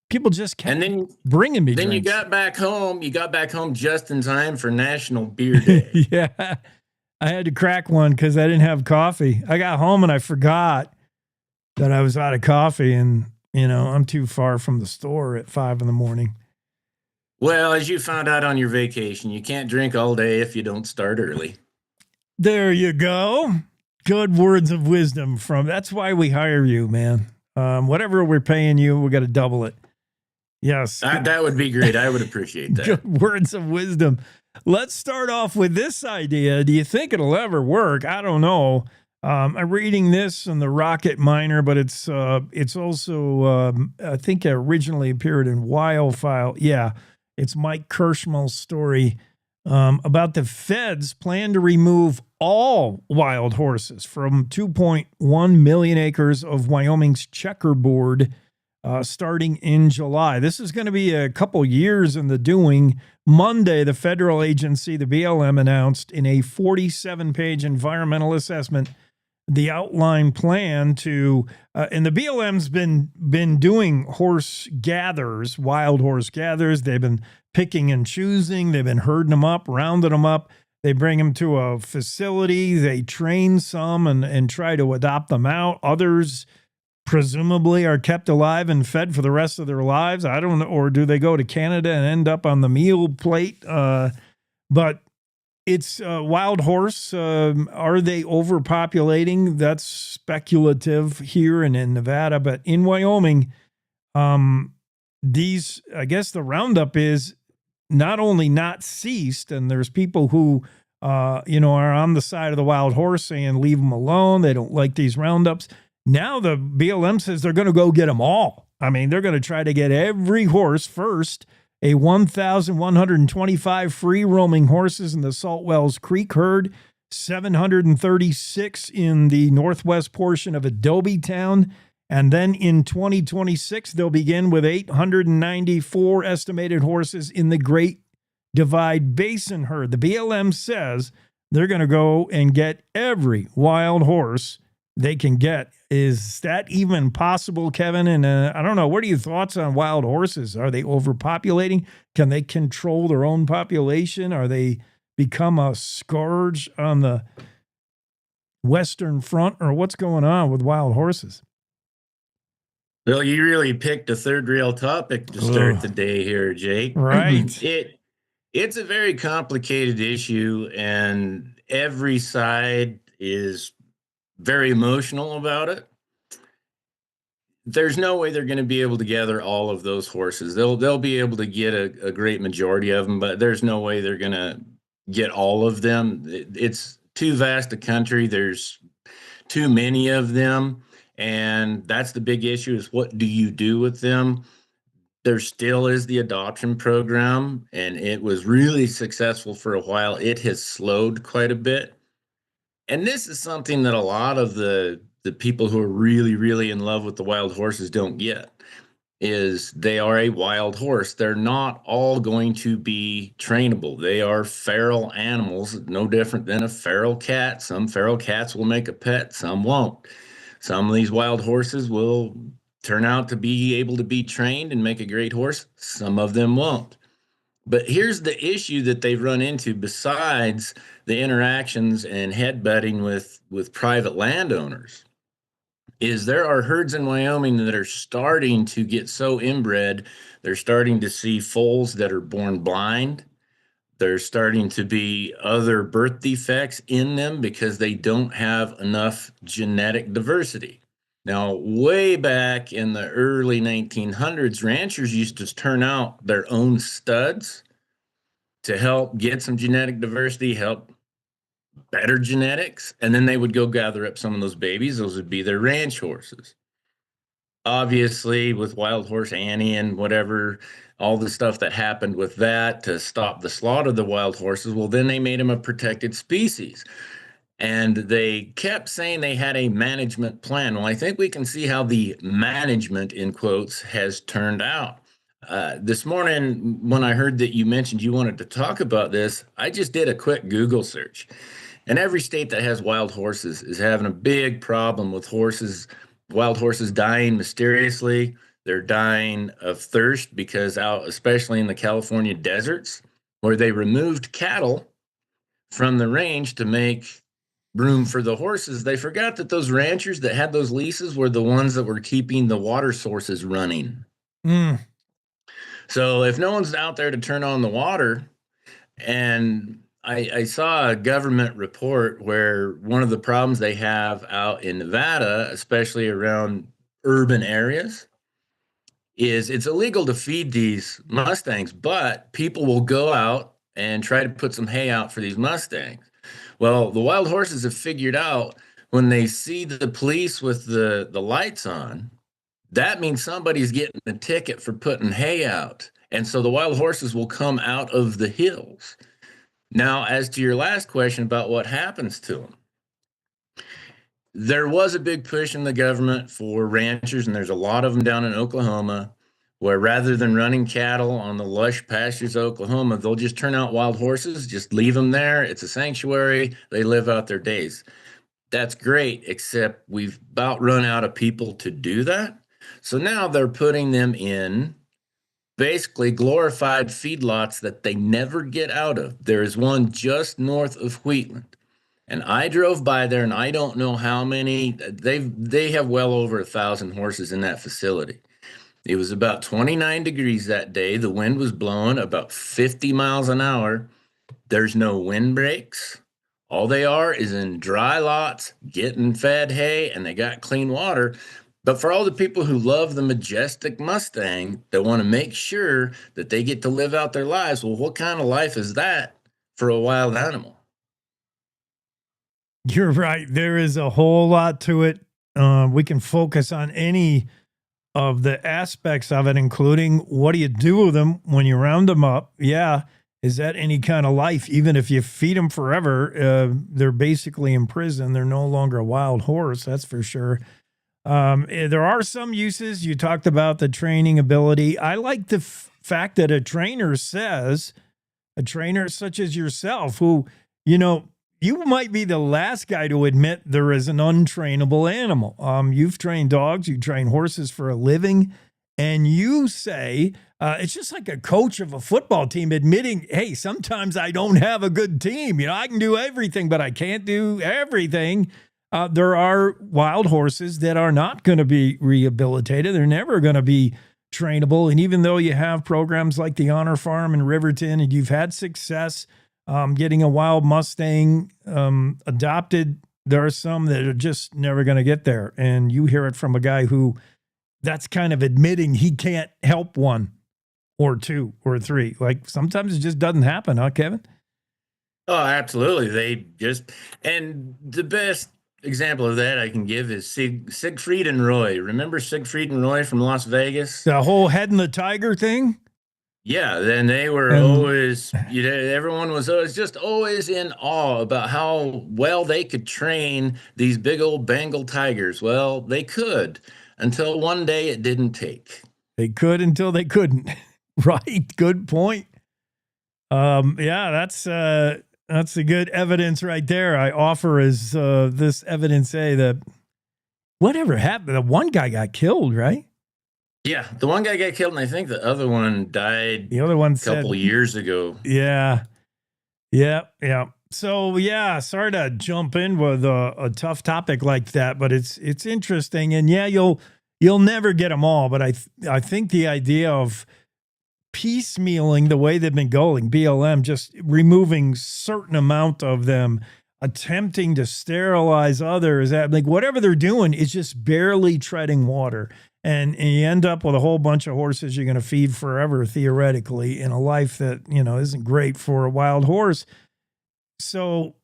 [SPEAKER 1] people just kept bringing me
[SPEAKER 25] Then
[SPEAKER 1] drinks.
[SPEAKER 25] You got back home just in time for National Beer Day.
[SPEAKER 1] Yeah. I had to crack one because I didn't have coffee. I got home and I forgot that I was out of coffee. And, I'm too far from the store at 5 a.m.
[SPEAKER 25] Well, as you found out on your vacation, you can't drink all day if you don't start early.
[SPEAKER 1] There you go. Good words of wisdom that's why we hire you, man. Whatever we're paying you, we got to double it. Yes.
[SPEAKER 25] That would be great. I would appreciate that.
[SPEAKER 1] Good words of wisdom. Let's start off with this idea. Do you think it'll ever work? I don't know. I'm reading this in the Rocket Miner, but it's also, I think it originally appeared in Wildfile. Yeah. It's Mike Kirschmel's story about the feds plan to remove all wild horses from 2.1 million acres of Wyoming's checkerboard starting in July. This is going to be a couple years in the doing. Monday, the federal agency, the BLM, announced in a 47-page environmental assessment the outline plan to, and the BLM's been doing horse gathers, wild horse gathers. They've been picking and choosing. They've been herding them up, rounding them up. They bring them to a facility. They train some and try to adopt them out. Others presumably are kept alive and fed for the rest of their lives. I don't know. Or do they go to Canada and end up on the meal plate? But it's wild horse. Are they overpopulating? That's speculative here and in Nevada. But in Wyoming, I guess the roundup is not only not ceased, and there's people who, are on the side of the wild horse saying leave them alone. They don't like these roundups. Now the BLM says they're going to go get them all. I mean, they're going to try to get every horse first. A 1,125 free-roaming horses in the Salt Wells Creek herd, 736 in the northwest portion of Adobe Town, and then in 2026, they'll begin with 894 estimated horses in the Great Divide Basin herd. The BLM says they're going to go and get every wild horse they can get. Is that even possible, Kevin? And I don't know. What are your thoughts on wild horses? Are they overpopulating? Can they control their own population? Are they become a scourge on the Western Front? Or what's going on with wild horses?
[SPEAKER 25] Well, you really picked a third rail topic to start the day here, Jake.
[SPEAKER 1] Right.
[SPEAKER 25] It's a very complicated issue, and every side is very emotional about it. there's no way they're going to be able to gather all of those horses. They'll be able to get a great majority of them, but there's no way they're going to get all of them. It's too vast a country. There's too many of them, and that's the big issue, is what do you do with them? There still is the adoption program, and it was really successful for a while. It has slowed quite a bit. And this is something that a lot of the people who are really, really in love with the wild horses don't get, is they are a wild horse. They're not all going to be trainable. They are feral animals, no different than a feral cat. Some feral cats will make a pet, some won't. Some of these wild horses will turn out to be able to be trained and make a great horse. Some of them won't. But here's the issue that they've run into, besides the interactions and headbutting with private landowners, is there are herds in Wyoming that are starting to get so inbred, they're starting to see foals that are born blind. There's starting to be other birth defects in them because they don't have enough genetic diversity. Now, way back in the early 1900s, ranchers used to turn out their own studs to help get some genetic diversity, help better genetics, and then they would go gather up some of those babies. Those would be their ranch horses. Obviously, with Wild Horse Annie and whatever, all the stuff that happened with that to stop the slaughter of the wild horses, well, then they made them a protected species. And they kept saying they had a management plan. Well, I think we can see how the management, in quotes, has turned out. This morning, when I heard that you mentioned you wanted to talk about this, I just did a quick Google search. And every state that has wild horses is having a big problem with wild horses dying mysteriously. They're dying of thirst because out, especially in the California deserts, where they removed cattle from the range to make room for the horses, they forgot that those ranchers that had those leases were the ones that were keeping the water sources running. So if no one's out there to turn on the water, and I saw a government report where one of the problems they have out in Nevada, especially around urban areas, is it's illegal to feed these Mustangs, but people will go out and try to put some hay out for these Mustangs. Well, the wild horses have figured out when they see the police with the lights on, that means somebody's getting a ticket for putting hay out. And so the wild horses will come out of the hills. Now, as to your last question about what happens to them, there was a big push in the government for ranchers, and there's a lot of them down in Oklahoma, where rather than running cattle on the lush pastures of Oklahoma, they'll just turn out wild horses, just leave them there. It's a sanctuary. They live out their days. That's great, except we've about run out of people to do that. So now they're putting them in basically glorified feedlots that they never get out of. There is one just north of Wheatland. And I drove by there, and I don't know how many. They have well over 1,000 horses in that facility. It was about 29 degrees that day. The wind was blowing about 50 miles an hour. There's no wind breaks. All they are is in dry lots, getting fed hay, and they got clean water. But for all the people who love the majestic Mustang, that want to make sure that they get to live out their lives, well, what kind of life is that for a wild animal?
[SPEAKER 1] You're right. There is a whole lot to it. We can focus on any of the aspects of it, including what do you do with them when you round them up? Yeah. Is that any kind of life? Even if you feed them forever, they're basically in prison. They're no longer a wild horse. That's for sure. There are some uses. You talked about the training ability. I like the fact that a trainer such as yourself, who, you might be the last guy to admit there is an untrainable animal. You've trained dogs, you train horses for a living, and you say it's just like a coach of a football team admitting, hey, sometimes I don't have a good team. I can do everything, but I can't do everything. There are wild horses that are not going to be rehabilitated. They're never going to be trainable. And even though you have programs like the Honor Farm in Riverton, and you've had success getting a wild Mustang adopted, there are some that are just never going to get there. And you hear it from a guy who that's kind of admitting he can't help one or two or three. Like sometimes it just doesn't happen, huh, Kevin?
[SPEAKER 25] Oh, absolutely. They just, and the best example of that I can give is Siegfried and Roy. Remember Siegfried and Roy from Las Vegas?
[SPEAKER 1] The whole head and the tiger thing?
[SPEAKER 25] Yeah, then they were always, everyone was always in awe about how well they could train these big old Bengal tigers. Well, they could until one day it didn't take.
[SPEAKER 1] They could until they couldn't. Right. Good point. Yeah, that's the good evidence right there. I offer as this evidence A that whatever happened, the one guy got killed, right?
[SPEAKER 25] Yeah, the one guy got killed, and I think the other one died.
[SPEAKER 1] The other one
[SPEAKER 25] a couple years ago.
[SPEAKER 1] Yeah. So yeah, sorry to jump in with a tough topic like that, but it's interesting, and yeah, you'll never get them all. But I think the idea of piecemealing the way they've been going, BLM, just removing certain amount of them, attempting to sterilize others, like whatever they're doing is just barely treading water. And you end up with a whole bunch of horses you're going to feed forever, theoretically, in a life that, isn't great for a wild horse. So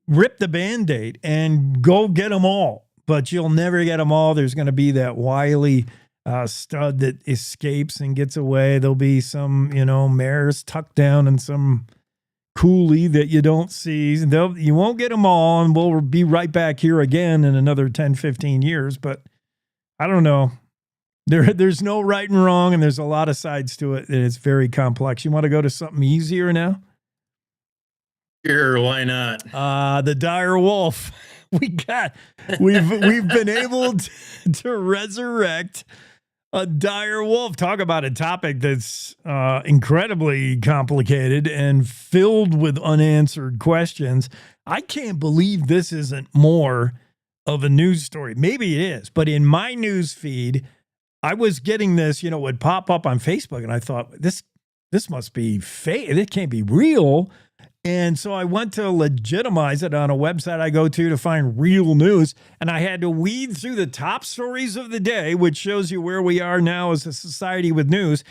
[SPEAKER 1] rip the Band-Aid and go get them all. But you'll never get them all. There's going to be that wily stud that escapes and gets away. There'll be some, mares tucked down and some coolie that you don't see. You won't get them all, and we'll be right back here again in another 10, 15 years. But I don't know. There's no right and wrong, and there's a lot of sides to it, and it's very complex. You want to go to something easier now?
[SPEAKER 25] Sure, why not?
[SPEAKER 1] The dire wolf. We've been able to resurrect a dire wolf. Talk about a topic that's incredibly complicated and filled with unanswered questions. I can't believe this isn't more of a news story. Maybe it is, but in my news feed, I was getting this, it would pop up on Facebook, and I thought, this must be fake. It can't be real. And so I went to legitimize it on a website I go to find real news, and I had to weed through the top stories of the day, which shows you where we are now as a society with news.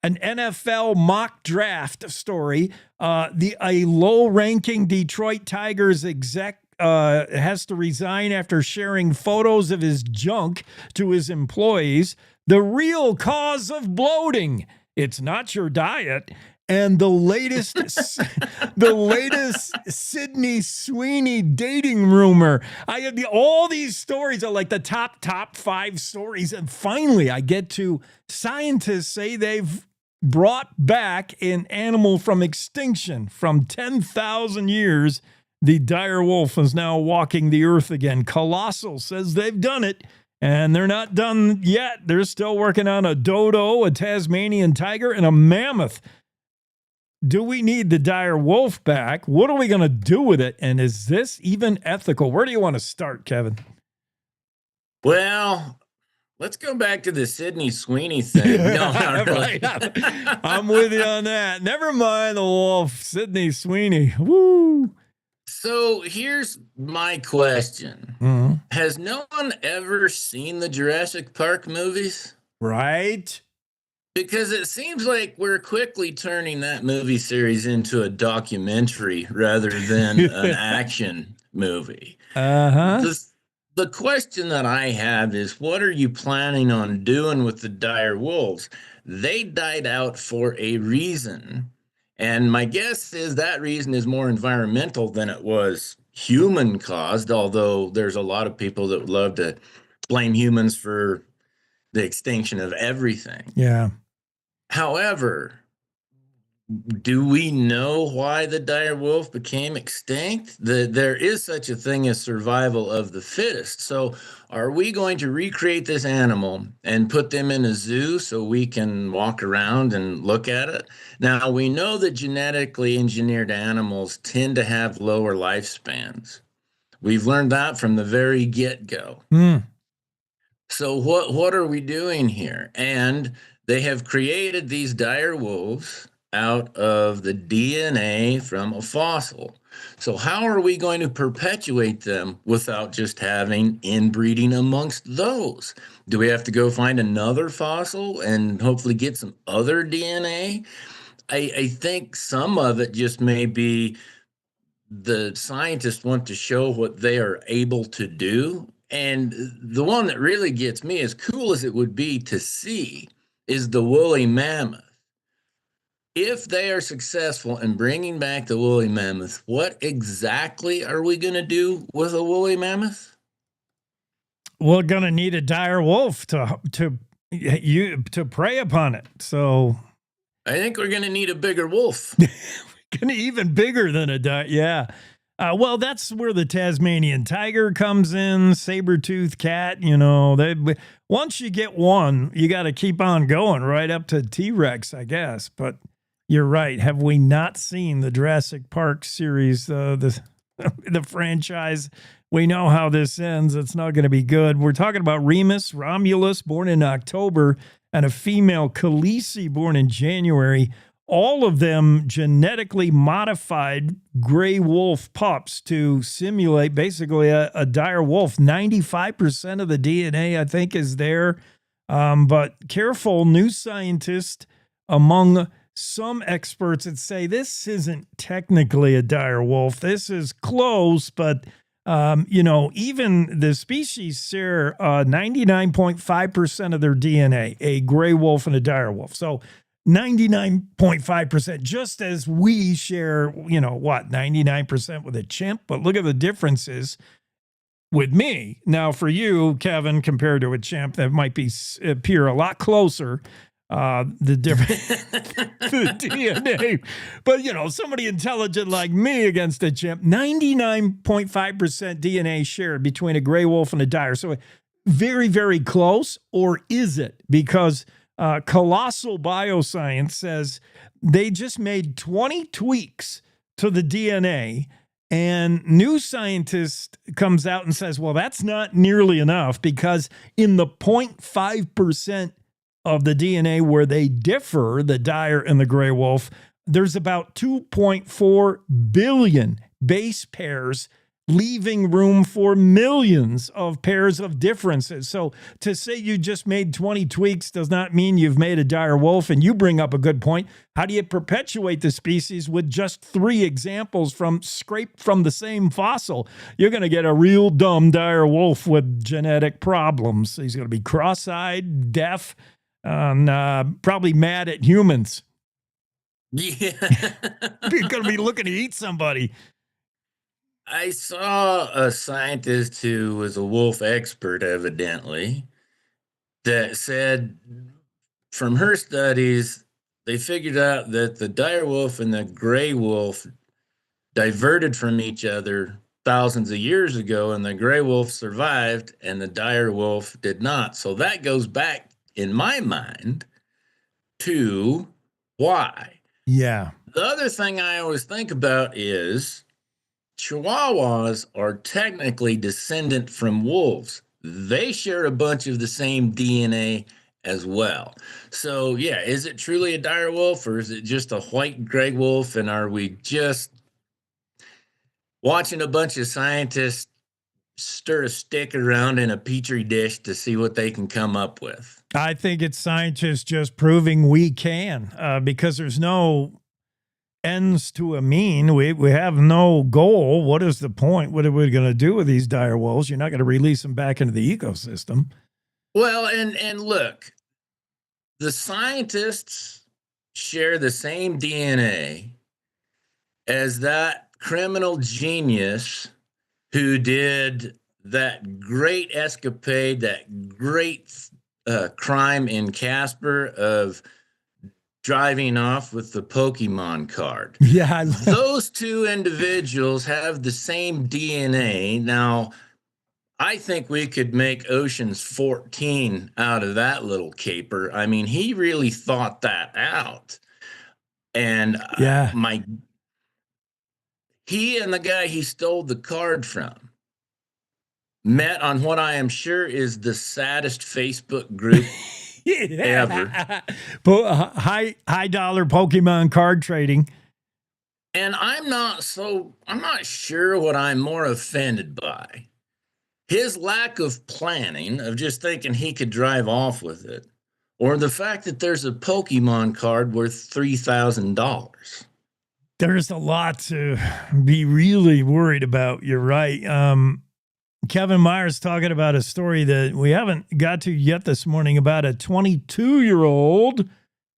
[SPEAKER 1] An NFL mock draft story. A low-ranking Detroit Tigers exec has to resign after sharing photos of his junk to his employees. The real cause of bloating. It's not your diet. And the latest Sydney Sweeney dating rumor. I had all these stories are like the top 5 stories. And finally, I get to scientists say they've brought back an animal from extinction from 10,000 years. The dire wolf is now walking the earth again. Colossal says they've done it. And they're not done yet. They're still working on a dodo, a Tasmanian tiger, and a mammoth. Do we need the dire wolf back? What are we going to do with it? And is this even ethical? Where do you want to start, Kevin?
[SPEAKER 25] Well, let's go back to the Sydney Sweeney thing. No, not really.
[SPEAKER 1] Right. I'm with you on that. Never mind the wolf, Sydney Sweeney. Woo!
[SPEAKER 25] So here's my question.
[SPEAKER 1] Mm-hmm.
[SPEAKER 25] Has no one ever seen the Jurassic Park movies?
[SPEAKER 1] Right.
[SPEAKER 25] Because it seems like we're quickly turning that movie series into a documentary rather than an action movie.
[SPEAKER 1] Uh-huh.
[SPEAKER 25] The question that I have is, what are you planning on doing with the dire wolves? They died out for a reason. And my guess is that reason is more environmental than it was human caused, although there's a lot of people that would love to blame humans for the extinction of everything.
[SPEAKER 1] Yeah.
[SPEAKER 25] However, do we know why the dire wolf became extinct? There is such a thing as survival of the fittest. So are we going to recreate this animal and put them in a zoo so we can walk around and look at it? Now, we know that genetically engineered animals tend to have lower lifespans. We've learned that from the very get-go. So what are we doing here? And they have created these dire wolves out of the DNA from a fossil. So how are we going to perpetuate them without just having inbreeding amongst those? Do we have to go find another fossil and hopefully get some other DNA? I think some of it just may be the scientists want to show what they are able to do. And the one that really gets me, as cool as it would be to see, is the woolly mammoth. If they are successful in bringing back the woolly mammoth, what exactly are we going to do with a woolly mammoth?
[SPEAKER 1] We're gonna need a dire wolf to prey upon it. So
[SPEAKER 25] I think we're going to need a bigger wolf.
[SPEAKER 1] gonna even bigger than a dire. Yeah. Well, that's where the Tasmanian tiger comes in, saber-toothed cat. You know, once you get one, you got to keep on going right up to T-Rex, I guess. But you're right. Have we not seen the Jurassic Park series, the franchise? We know how this ends. It's not going to be good. We're talking about Remus Romulus, born in October, and a female Khaleesi, born in January. All of them genetically modified gray wolf pups to simulate basically a dire wolf. 95% of the DNA, I think, is there. But careful, new scientists among some experts that say this isn't technically a dire wolf. This is close, but even the species share 99.5% of their DNA, a gray wolf and a dire wolf. So 99.5%, just as we share, 99% with a chimp. But look at the differences with me. Now, for you, Kevin, compared to a chimp, that might appear a lot closer. The different the DNA, but somebody intelligent like me against a chimp, 99.5% DNA shared between a gray wolf and a dire. So very, very close, or is it? Because Colossal Bioscience says they just made 20 tweaks to the DNA, and new scientist comes out and says, well, that's not nearly enough, because in the 0.5% of the DNA where they differ, the dire and the gray wolf, there's about 2.4 billion base pairs, leaving room for millions of pairs of differences. So to say you just made 20 tweaks does not mean you've made a dire wolf. And you bring up a good point. How do you perpetuate the species with just 3 examples scraped from the same fossil? You're going to get a real dumb dire wolf with genetic problems. He's going to be cross-eyed, deaf, and probably mad at humans.
[SPEAKER 25] Yeah.
[SPEAKER 1] He's going to be looking to eat somebody.
[SPEAKER 25] I saw a scientist who was a wolf expert, evidently, that said from her studies, they figured out that the dire wolf and the gray wolf diverted from each other thousands of years ago, and the gray wolf survived and the dire wolf did not. So that goes back, in my mind, to why.
[SPEAKER 1] Yeah.
[SPEAKER 25] The other thing I always think about is Chihuahuas are technically descendant from wolves. They share a bunch of the same DNA as well. So, yeah, is it truly a dire wolf, or is it just a white gray wolf? And are we just watching a bunch of scientists stir a stick around in a petri dish to see what they can come up with?
[SPEAKER 1] I think it's scientists just proving we can, because there's no ends to a mean. We have no goal. What is the point? What are we going to do with these dire wolves? You're not going to release them back into the ecosystem.
[SPEAKER 25] Well, and look, the scientists share the same DNA as that criminal genius who did that great escapade, that great crime in Casper of driving off with the Pokemon card.
[SPEAKER 1] Yeah.
[SPEAKER 25] Those two individuals have the same DNA. Now, I think we could make Ocean's 14 out of that little caper. I mean, he really thought that out. And
[SPEAKER 1] yeah,
[SPEAKER 25] he and the guy he stole the card from met on what I am sure is the saddest Facebook group ever.
[SPEAKER 1] High dollar Pokemon card trading.
[SPEAKER 25] And I'm not sure what I'm more offended by. His lack of planning, of just thinking he could drive off with it, or the fact that there's a Pokemon card worth $3,000.
[SPEAKER 1] There's a lot to be really worried about. You're right. Kevin Meyer's talking about a story that we haven't got to yet this morning about a 22-year-old,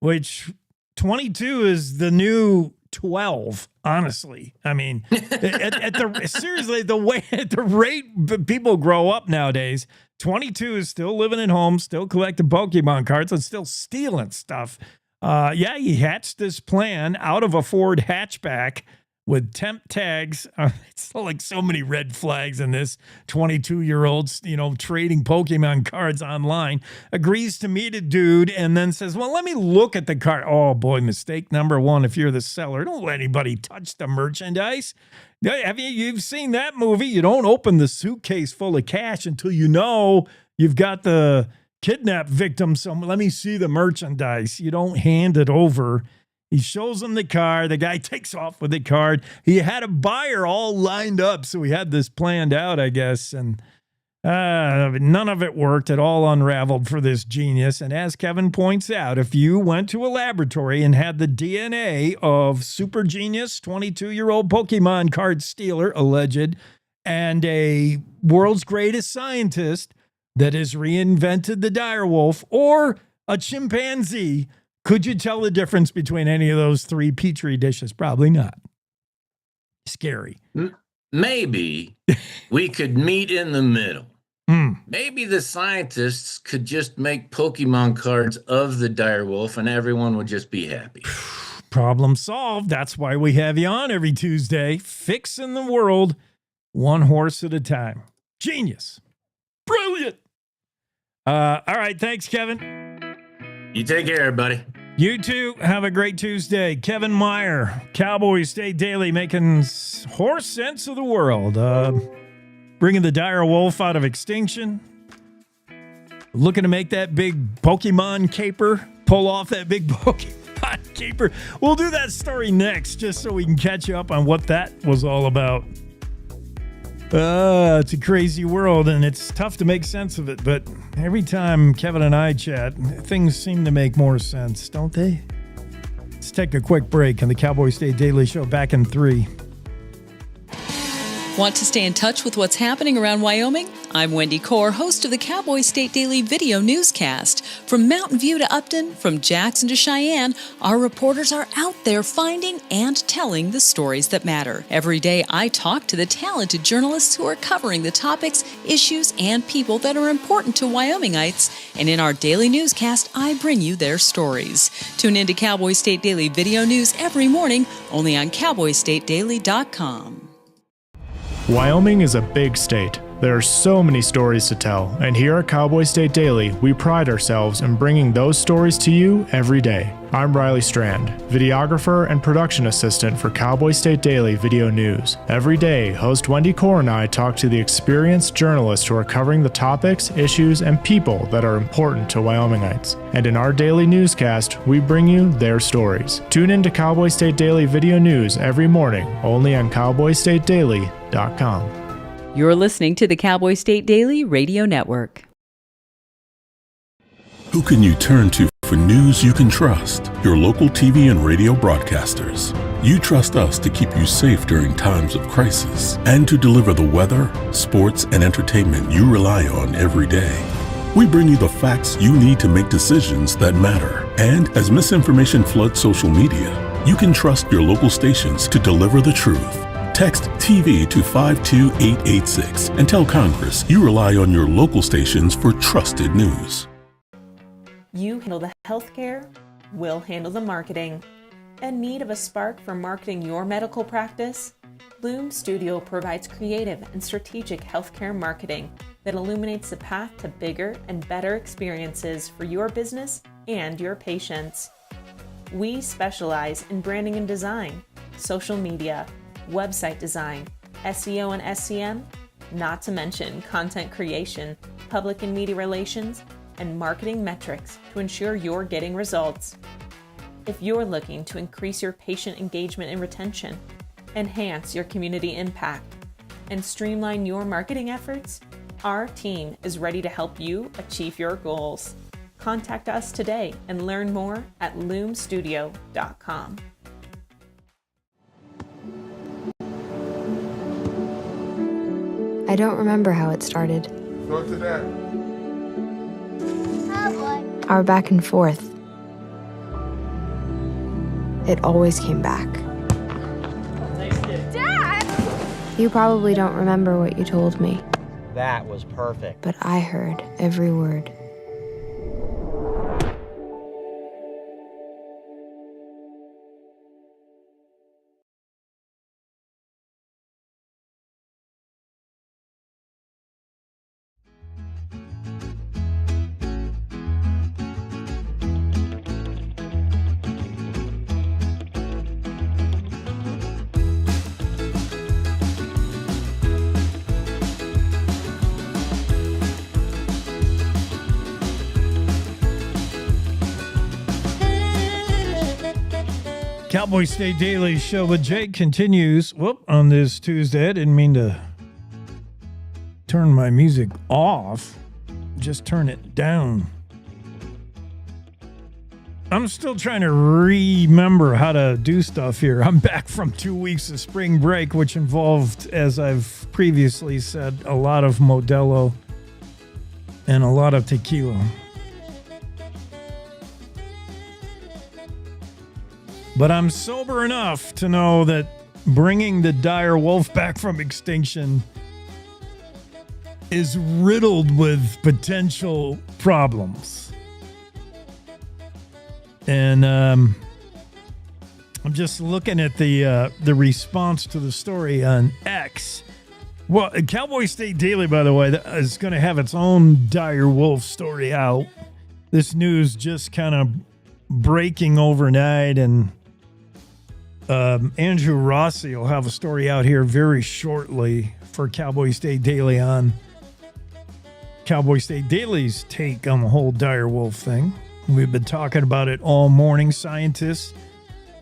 [SPEAKER 1] which 22 is the new 12, honestly. I mean, seriously, at the rate people grow up nowadays, 22 is still living at home, still collecting Pokemon cards, and still stealing stuff. He hatched this plan out of a Ford hatchback with temp tags. It's like so many red flags in this. 22-year-olds, trading Pokemon cards online, agrees to meet a dude and then says, well, let me look at the card. Oh boy, mistake number one. If you're the seller, don't let anybody touch the merchandise. You've seen that movie? You don't open the suitcase full of cash until you know you've got the kidnap victim. So let me see the merchandise. You don't hand it over. He shows him the card. The guy takes off with the card. He had a buyer all lined up, so he had this planned out, I guess. And none of it worked. It all unraveled for this genius. And as Kevin points out, if you went to a laboratory and had the DNA of super genius, 22-year-old Pokemon card stealer, alleged, and a world's greatest scientist that has reinvented the direwolf, or a chimpanzee, could you tell the difference between any of those three Petri dishes? Probably not. Scary.
[SPEAKER 25] Maybe we could meet in the middle. Maybe the scientists could just make Pokemon cards of the direwolf and everyone would just be happy.
[SPEAKER 1] Problem solved. That's why we have you on every Tuesday, fixing the world one horse at a time. Genius. Brilliant. All right. Thanks, Kevin.
[SPEAKER 25] You take care, everybody.
[SPEAKER 1] You too. Have a great Tuesday. Kevin Meyer, Cowboy State Daily, making horse sense of the world. Bringing the dire wolf out of extinction. Looking to make that big Pokemon caper. Pull off that big Pokemon caper. We'll do that story next, just so we can catch you up on what that was all about. It's a crazy world, and it's tough to make sense of it, but every time Kevin and I chat, things seem to make more sense, don't they? Let's take a quick break on the Cowboy State Daily Show, back in 3.
[SPEAKER 2] Want to stay in touch with what's happening around Wyoming? I'm Wendy Core, host of the Cowboy State Daily video newscast. From Mountain View to Upton, from Jackson to Cheyenne, our reporters are out there finding and telling the stories that matter. Every day, I talk to the talented journalists who are covering the topics, issues, and people that are important to Wyomingites. And in our daily newscast, I bring you their stories. Tune in to Cowboy State Daily video news every morning, only on CowboyStateDaily.com.
[SPEAKER 3] Wyoming is a big state. There are so many stories to tell, and here at Cowboy State Daily, we pride ourselves in bringing those stories to you every day. I'm Riley Strand, videographer and production assistant for Cowboy State Daily Video News. Every day, host Wendy Core and I talk to the experienced journalists who are covering the topics, issues, and people that are important to Wyomingites. And in our daily newscast, we bring you their stories. Tune in to Cowboy State Daily Video News every morning, only on CowboyStateDaily.com.
[SPEAKER 2] You're listening to the Cowboy State Daily Radio Network.
[SPEAKER 13] Who can you turn to for news you can trust? Your local TV and radio broadcasters. You trust us to keep you safe during times of crisis and to deliver the weather, sports, and entertainment you rely on every day. We bring you the facts you need to make decisions that matter. And as misinformation floods social media, you can trust your local stations to deliver the truth. Text TV to 52886 and tell Congress you rely on your local stations for trusted news.
[SPEAKER 16] You handle the healthcare, we'll handle the marketing. In need of a spark for marketing your medical practice? Loom Studio provides creative and strategic healthcare marketing that illuminates the path to bigger and better experiences for your business and your patients. We specialize in branding and design, social media, website design, SEO and SEM, not to mention content creation, public and media relations, and marketing metrics to ensure you're getting results. If you're looking to increase your patient engagement and retention, enhance your community impact, and streamline your marketing efforts, our team is ready to help you achieve your goals. Contact us today and learn more at loomstudio.com.
[SPEAKER 14] I don't remember how it started.
[SPEAKER 17] Go to that.
[SPEAKER 14] Cowboy. Our back and forth. It always came back. Dad! You probably don't remember what you told me,
[SPEAKER 4] That was perfect.
[SPEAKER 14] but I heard every word.
[SPEAKER 1] Cowboy State Daily Show with Jake continues. Whoop, on this Tuesday. I didn't mean to turn my music off. Just turn it down. I'm still trying to remember how to do stuff here. I'm back from 2 weeks of spring break, which involved, as I've previously said, a lot of Modelo and a lot of tequila. But I'm sober enough to know that bringing the dire wolf back from extinction is riddled with potential problems. And I'm just looking at the response to the story on X. Well, Cowboy State Daily, by the way, is going to have its own dire wolf story out. This news just kind of breaking overnight, and Andrew Rossi will have a story out here very shortly for Cowboy State Daily on Cowboy State Daily's take on the whole dire wolf thing. We've been talking about it all morning. Scientists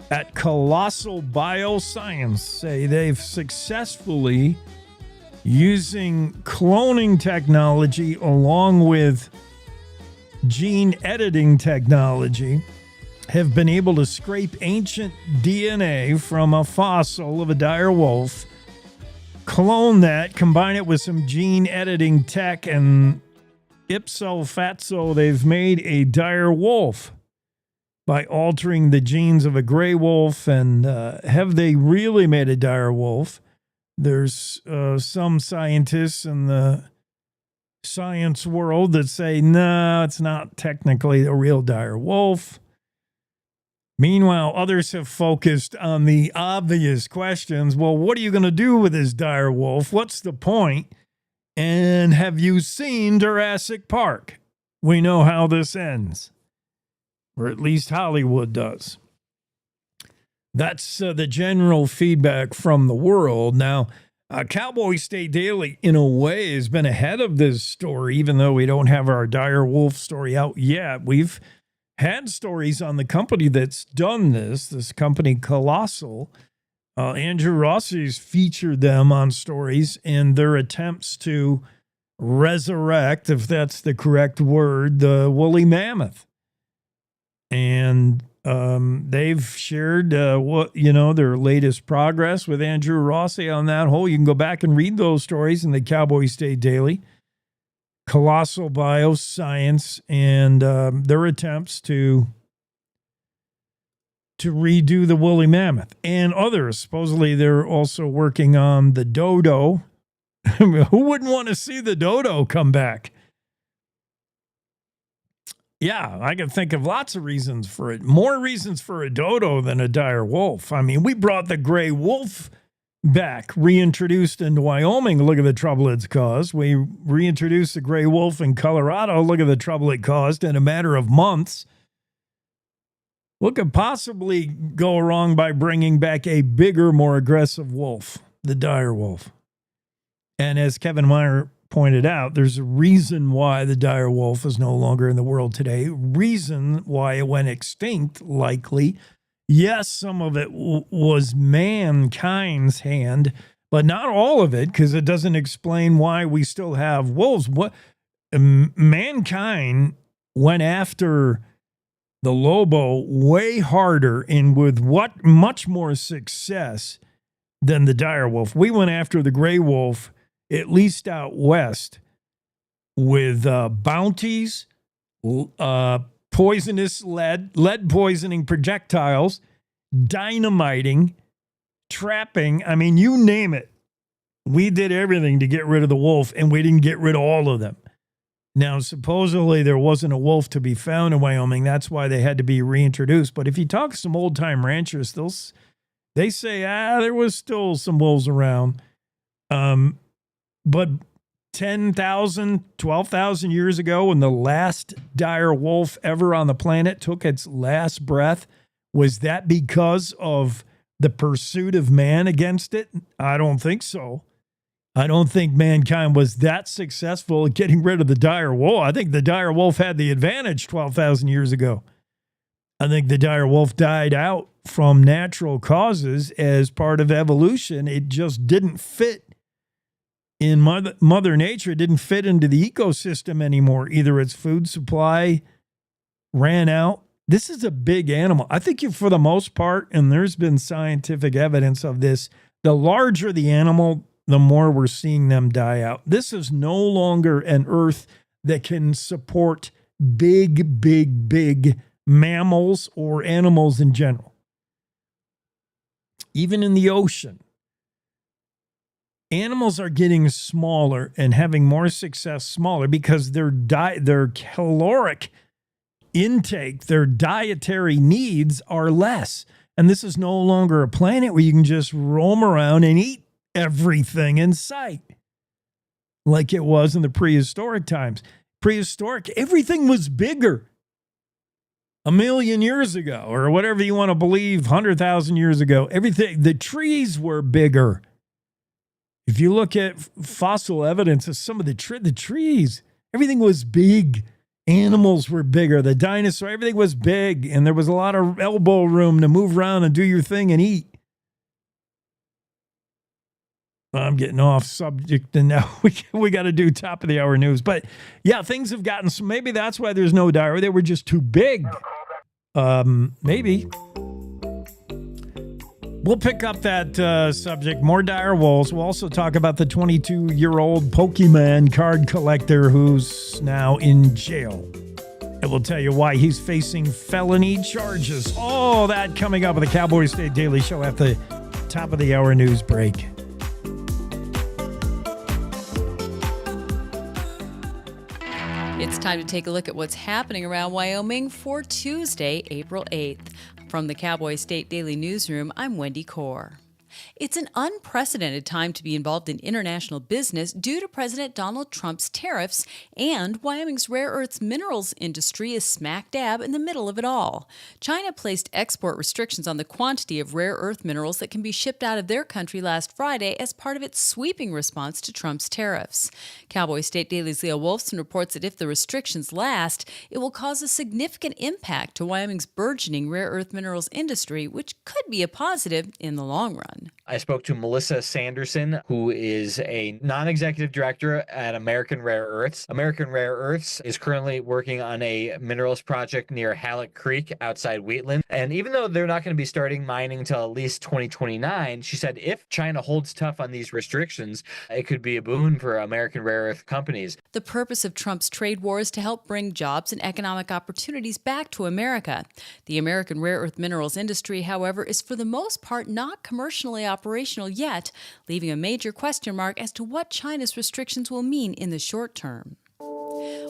[SPEAKER 1] at Colossal Bioscience say they've successfully, using cloning technology along with gene editing technology, have been able to scrape ancient DNA from a fossil of a dire wolf, clone that, combine it with some gene editing tech, and ipso facto, they've made a dire wolf by altering the genes of a gray wolf. And have they really made a dire wolf? There's some scientists in the science world that say, no, it's not technically a real dire wolf. Meanwhile, others have focused on the obvious questions. Well, what are you going to do with this dire wolf? What's the point? And have you seen Jurassic Park? We know how this ends, or at least Hollywood does. That's the general feedback from the world. Now, Cowboy State Daily, in a way, has been ahead of this story, even though we don't have our dire wolf story out yet. We've had stories on the company that's done this company Colossal. Andrew Rossi's featured them on stories in their attempts to resurrect, if that's the correct word, the woolly mammoth. And they've shared their latest progress with Andrew Rossi on that whole. You can go back and read those stories in the Cowboy State Daily. Colossal Bioscience and their attempts to redo the woolly mammoth and others. Supposedly they're also working on the dodo. Who wouldn't want to see the dodo come back? Yeah, I can think of lots of reasons for it. More reasons for a dodo than a dire wolf. I mean, we brought the gray wolf back, reintroduced into Wyoming. Look at the trouble it's caused. We reintroduced the gray wolf in Colorado. Look at the trouble it caused in a matter of months. What could possibly go wrong by bringing back a bigger, more aggressive wolf, the dire wolf? And as Kevin Meyer pointed out, there's a reason why the dire wolf is no longer in the world today, reason why it went extinct, likely. Yes, some of it was mankind's hand, but not all of it, because it doesn't explain why we still have wolves. What mankind went after the lobo way harder and with what much more success than the dire wolf. We went after the gray wolf, at least out west, with bounties, poisonous lead poisoning projectiles, dynamiting, trapping. I mean, you name it. We did everything to get rid of the wolf, and we didn't get rid of all of them. Now, supposedly there wasn't a wolf to be found in Wyoming. That's why they had to be reintroduced. But if you talk to some old-time ranchers, they say, there was still some wolves around. But 10,000, 12,000 years ago, when the last dire wolf ever on the planet took its last breath, was that because of the pursuit of man against it? I don't think so. I don't think mankind was that successful at getting rid of the dire wolf. I think the dire wolf had the advantage 12,000 years ago. I think the dire wolf died out from natural causes as part of evolution. It just didn't fit in Mother Nature. It didn't fit into the ecosystem anymore. Either its food supply ran out. This is a big animal. I think for the most part, and there's been scientific evidence of this, the larger the animal, the more we're seeing them die out. This is no longer an Earth that can support big mammals or animals in general. Even in the ocean, animals are getting smaller and having more success smaller because their caloric intake, their dietary needs are less. And this is no longer a planet where you can just roam around and eat everything in sight like it was in the prehistoric times. Prehistoric, everything was bigger. 1,000,000 years ago, or whatever you want to believe, 100,000 years ago, everything, the trees were bigger. If you look at fossil evidence of some of the trees, everything was big. Animals were bigger. The dinosaur, everything was big, and there was a lot of elbow room to move around and do your thing and eat. I'm getting off subject, and now we got to do top of the hour news. But yeah, things have gotten, so maybe that's why there's no dire. They were just too big. Maybe. We'll pick up that subject, more dire wolves. We'll also talk about the 22-year-old Pokemon card collector who's now in jail. And we'll tell you why he's facing felony charges. All that coming up with the Cowboy State Daily Show at the top of the hour news break.
[SPEAKER 2] It's time to take a look at what's happening around Wyoming for Tuesday, April 8th. From the Cowboy State Daily Newsroom, I'm Wendy Core. It's an unprecedented time to be involved in international business due to President Donald Trump's tariffs, and Wyoming's rare earths minerals industry is smack dab in the middle of it all. China placed export restrictions on the quantity of rare earth minerals that can be shipped out of their country last Friday as part of its sweeping response to Trump's tariffs. Cowboy State Daily's Leah Wolfson reports that if the restrictions last, it will cause a significant impact to Wyoming's burgeoning rare earth minerals industry, which could be a positive in the long run.
[SPEAKER 7] I spoke to Melissa Sanderson, who is a non-executive director at American Rare Earths. American Rare Earths is currently working on a minerals project near Halleck Creek outside Wheatland. And even though they're not going to be starting mining until at least 2029, she said if China holds tough on these restrictions, it could be a boon for American Rare Earth companies.
[SPEAKER 2] The purpose of Trump's trade war is to help bring jobs and economic opportunities back to America. The American rare earth minerals industry, however, is for the most part not commercially operational yet, leaving a major question mark as to what China's restrictions will mean in the short term.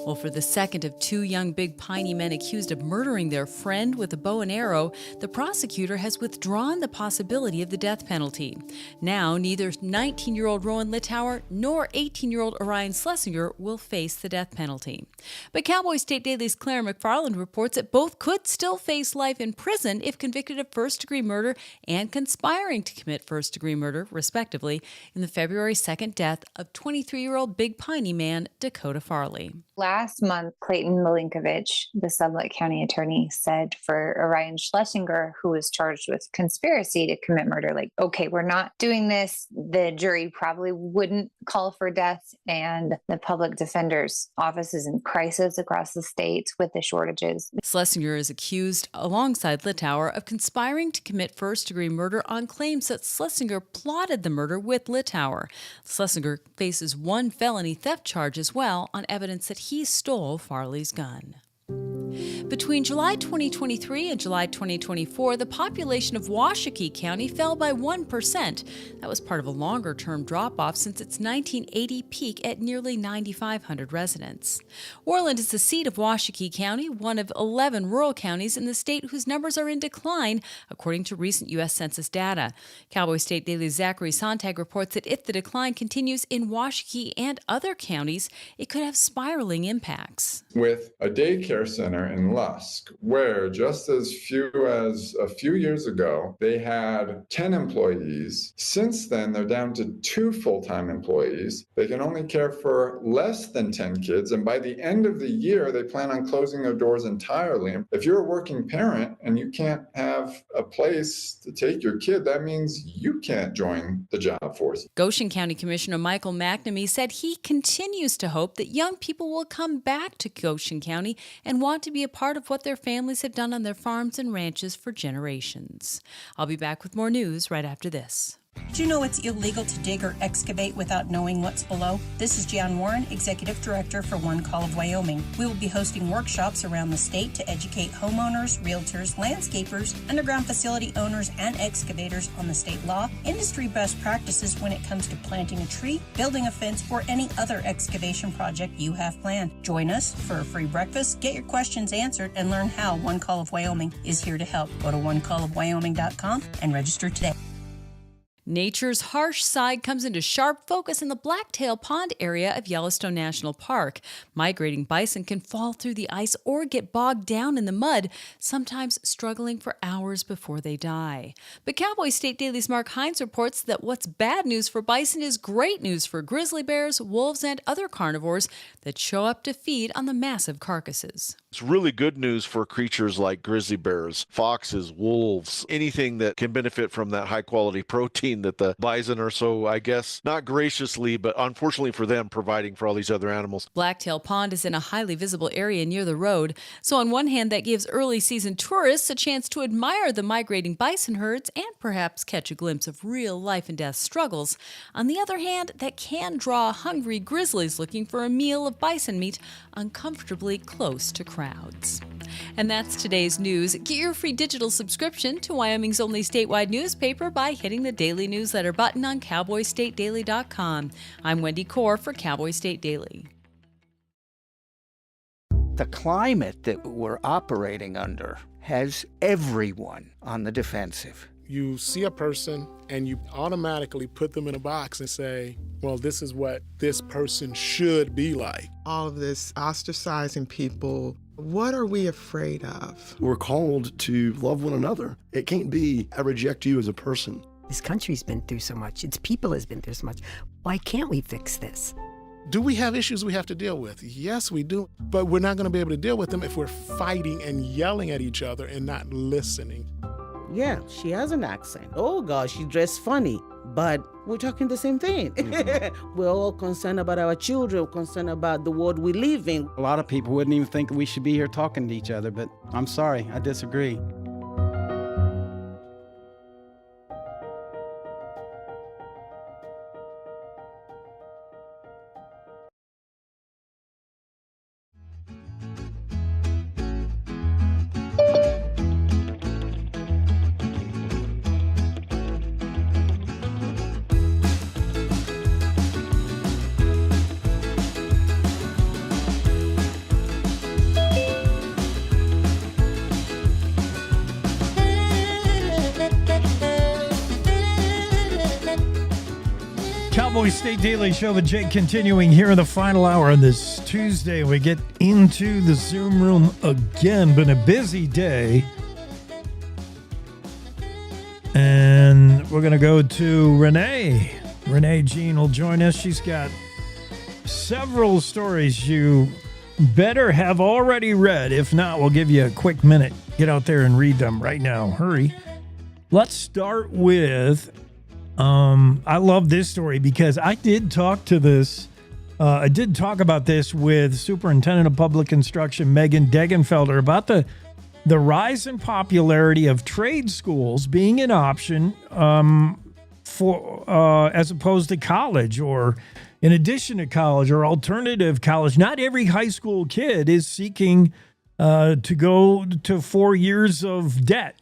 [SPEAKER 2] Well, for the second of two young Big Piney men accused of murdering their friend with a bow and arrow, the prosecutor has withdrawn the possibility of the death penalty. Now, neither 19-year-old Rowan Littauer nor 18-year-old Orion Schlesinger will face the death penalty. But Cowboy State Daily's Claire McFarland reports that both could still face life in prison if convicted of first-degree murder and conspiring to commit first-degree murder, respectively, in the February 2nd death of 23-year-old Big Piney man Dakota Farley.
[SPEAKER 5] Last month, Clayton Milinkovich, the Sublette County attorney, said for Orion Schlesinger, who was charged with conspiracy to commit murder, like, okay, we're not doing this. The jury probably wouldn't call for death, and the public defender's office is in crisis across the state with the shortages.
[SPEAKER 2] Schlesinger is accused, alongside Littauer, of conspiring to commit first-degree murder on claims that Schlesinger plotted the murder with Littauer. Schlesinger faces one felony theft charge as well on evidence that he stole Farley's gun. Between July 2023 and July 2024, the population of Washakie County fell by 1%. That was part of a longer-term drop-off since its 1980 peak at nearly 9,500 residents. Worland is the seat of Washakie County, one of 11 rural counties in the state whose numbers are in decline, according to recent U.S. Census data. Cowboy State Daily's Zachary Sontag reports that if the decline continues in Washakie and other counties, it could have spiraling impacts.
[SPEAKER 19] With a daycare center in Lusk, where just as few as a few years ago, they had 10 employees. Since then, they're down to 2 full-time employees. They can only care for less than 10 kids, and by the end of the year, they plan on closing their doors entirely. If you're a working parent and you can't have a place to take your kid, that means you can't join the job force.
[SPEAKER 2] Goshen County Commissioner Michael McNamee said he continues to hope that young people will come back to Goshen County and want to be a part of what their families have done on their farms and ranches for generations. I'll be back with more news right after this.
[SPEAKER 9] Do you know it's illegal to dig or excavate without knowing what's below? This is Jan Warren, Executive Director for One Call of Wyoming. We will be hosting workshops around the state to educate homeowners, realtors, landscapers, underground facility owners, and excavators on the state law, industry best practices when it comes to planting a tree, building a fence, or any other excavation project you have planned. Join us for a free breakfast, get your questions answered, and learn how One Call of Wyoming is here to help. Go to onecallofwyoming.com and register today.
[SPEAKER 2] Nature's harsh side comes into sharp focus in the Blacktail Pond area of Yellowstone National Park. Migrating bison can fall through the ice or get bogged down in the mud, sometimes struggling for hours before they die. But Cowboy State Daily's Mark Hines reports that what's bad news for bison is great news for grizzly bears, wolves, and other carnivores that show up to feed on the massive carcasses.
[SPEAKER 12] It's really good news for creatures like grizzly bears, foxes, wolves, anything that can benefit from that high quality protein that the bison are so, I guess, not graciously, but unfortunately for them, providing for all these other animals.
[SPEAKER 2] Blacktail Pond is in a highly visible area near the road. So on one hand, that gives early season tourists a chance to admire the migrating bison herds and perhaps catch a glimpse of real life and death struggles. On the other hand, that can draw hungry grizzlies looking for a meal of bison meat uncomfortably close to crowds. And that's today's news. Get your free digital subscription to Wyoming's only statewide newspaper by hitting the daily newsletter button on cowboystatedaily.com. I'm Wendy Core for Cowboy State Daily.
[SPEAKER 20] The climate that we're operating under has everyone on the defensive.
[SPEAKER 22] You see a person and you automatically put them in a box and say, well, this is what this person should be like.
[SPEAKER 23] All of this ostracizing people, what are we afraid of?
[SPEAKER 26] We're called to love one another. It can't be, I reject you as a person.
[SPEAKER 27] This country's been through so much. Its people has been through so much. Why can't we fix this?
[SPEAKER 22] Do we have issues we have to deal with? Yes, we do. But we're not going to be able to deal with them if we're fighting and yelling at each other and not listening.
[SPEAKER 28] Yeah, she has an accent. Oh, gosh, she dressed funny. But we're talking the same thing. Mm-hmm. We're all concerned about our children, concerned about the world we live in.
[SPEAKER 29] A lot of people wouldn't even think we should be here talking to each other, but I'm sorry, I disagree.
[SPEAKER 1] Cowboy State Daily Show with Jake continuing here in the final hour on this Tuesday. We get into the Zoom room again. Been a busy day. And we're going to go to Renee. Renee Jean will join us. She's got several stories you better have already read. If not, we'll give you a quick minute. Get out there and read them right now. Hurry. Let's start with, I love this story because I did talk to this. I did talk about this with Superintendent of Public Instruction Megan Degenfelder about the rise in popularity of trade schools being an option for as opposed to college, or in addition to college, or alternative college. Not every high school kid is seeking to go to 4 years of debt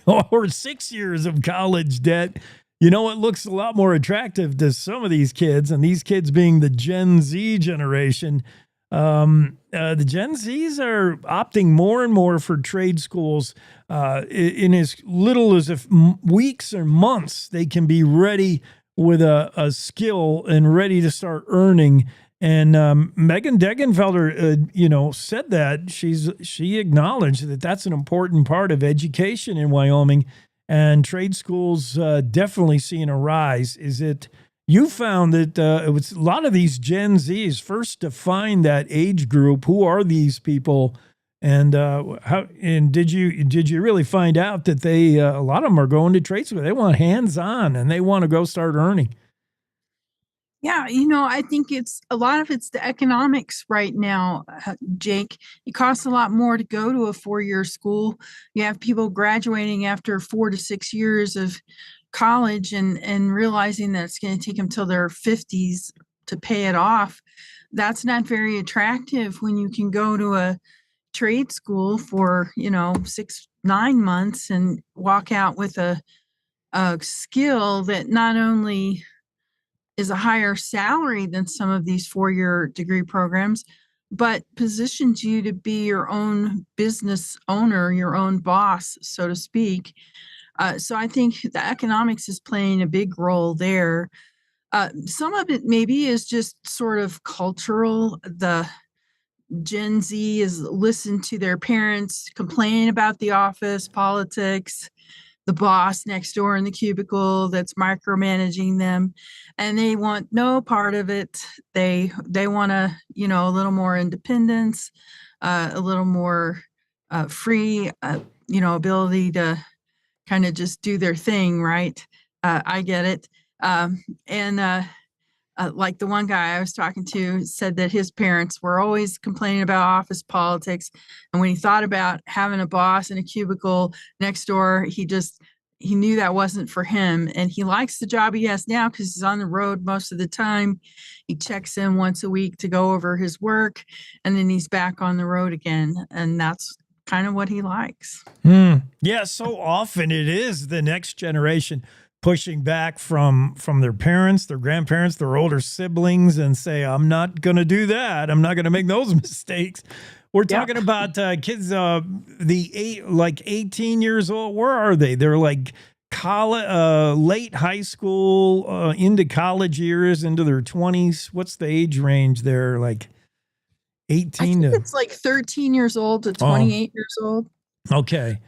[SPEAKER 1] or 6 years of college debt. You know, it looks a lot more attractive to some of these kids, and these kids being the Gen Z generation. The Gen Zs are opting more and more for trade schools in as little as weeks or months. They can be ready with a skill and ready to start earning. And Megan Degenfelder, said that she acknowledged that that's an important part of education in Wyoming, and trade schools definitely seeing a rise. You found that it was a lot of these Gen Zs first define that age group. Who are these people, and did you really find out that a lot of them are going to trade school? They want hands-on and they want to go start earning.
[SPEAKER 6] Yeah, I think a lot of it's the economics right now, Jake. It costs a lot more to go to a 4-year school. You have people graduating after 4 to 6 years of college and realizing that it's going to take them till their 50s to pay it off. That's not very attractive when you can go to a trade school for 6-9 months and walk out with a skill that not only is a higher salary than some of these 4-year degree programs, but positions you to be your own business owner, your own boss, so to speak. So I think the economics is playing a big role there. Some of it maybe is just sort of cultural. The Gen Z is listen to their parents complain about the office politics, the boss next door in the cubicle that's micromanaging them, and they want no part of it. They want a little more independence, a little more free, ability to kind of just do their thing, right? I get it. Like the one guy I was talking to said that his parents were always complaining about office politics. And when he thought about having a boss in a cubicle next door, he knew that wasn't for him. And he likes the job he has now because he's on the road most of the time. He checks in once a week to go over his work, and then he's back on the road again. And that's kind of what he likes.
[SPEAKER 1] Yeah, so often it is the next generation pushing back from their parents, their grandparents, their older siblings, and say, I'm not going to do that. I'm not going to make those mistakes. We're talking about kids, 18 years old. Where are they? They're like college, late high school, into college years, into their 20s. What's the age range there? Like 18 to...
[SPEAKER 6] It's like 13 years old to 28 years old.
[SPEAKER 1] Okay.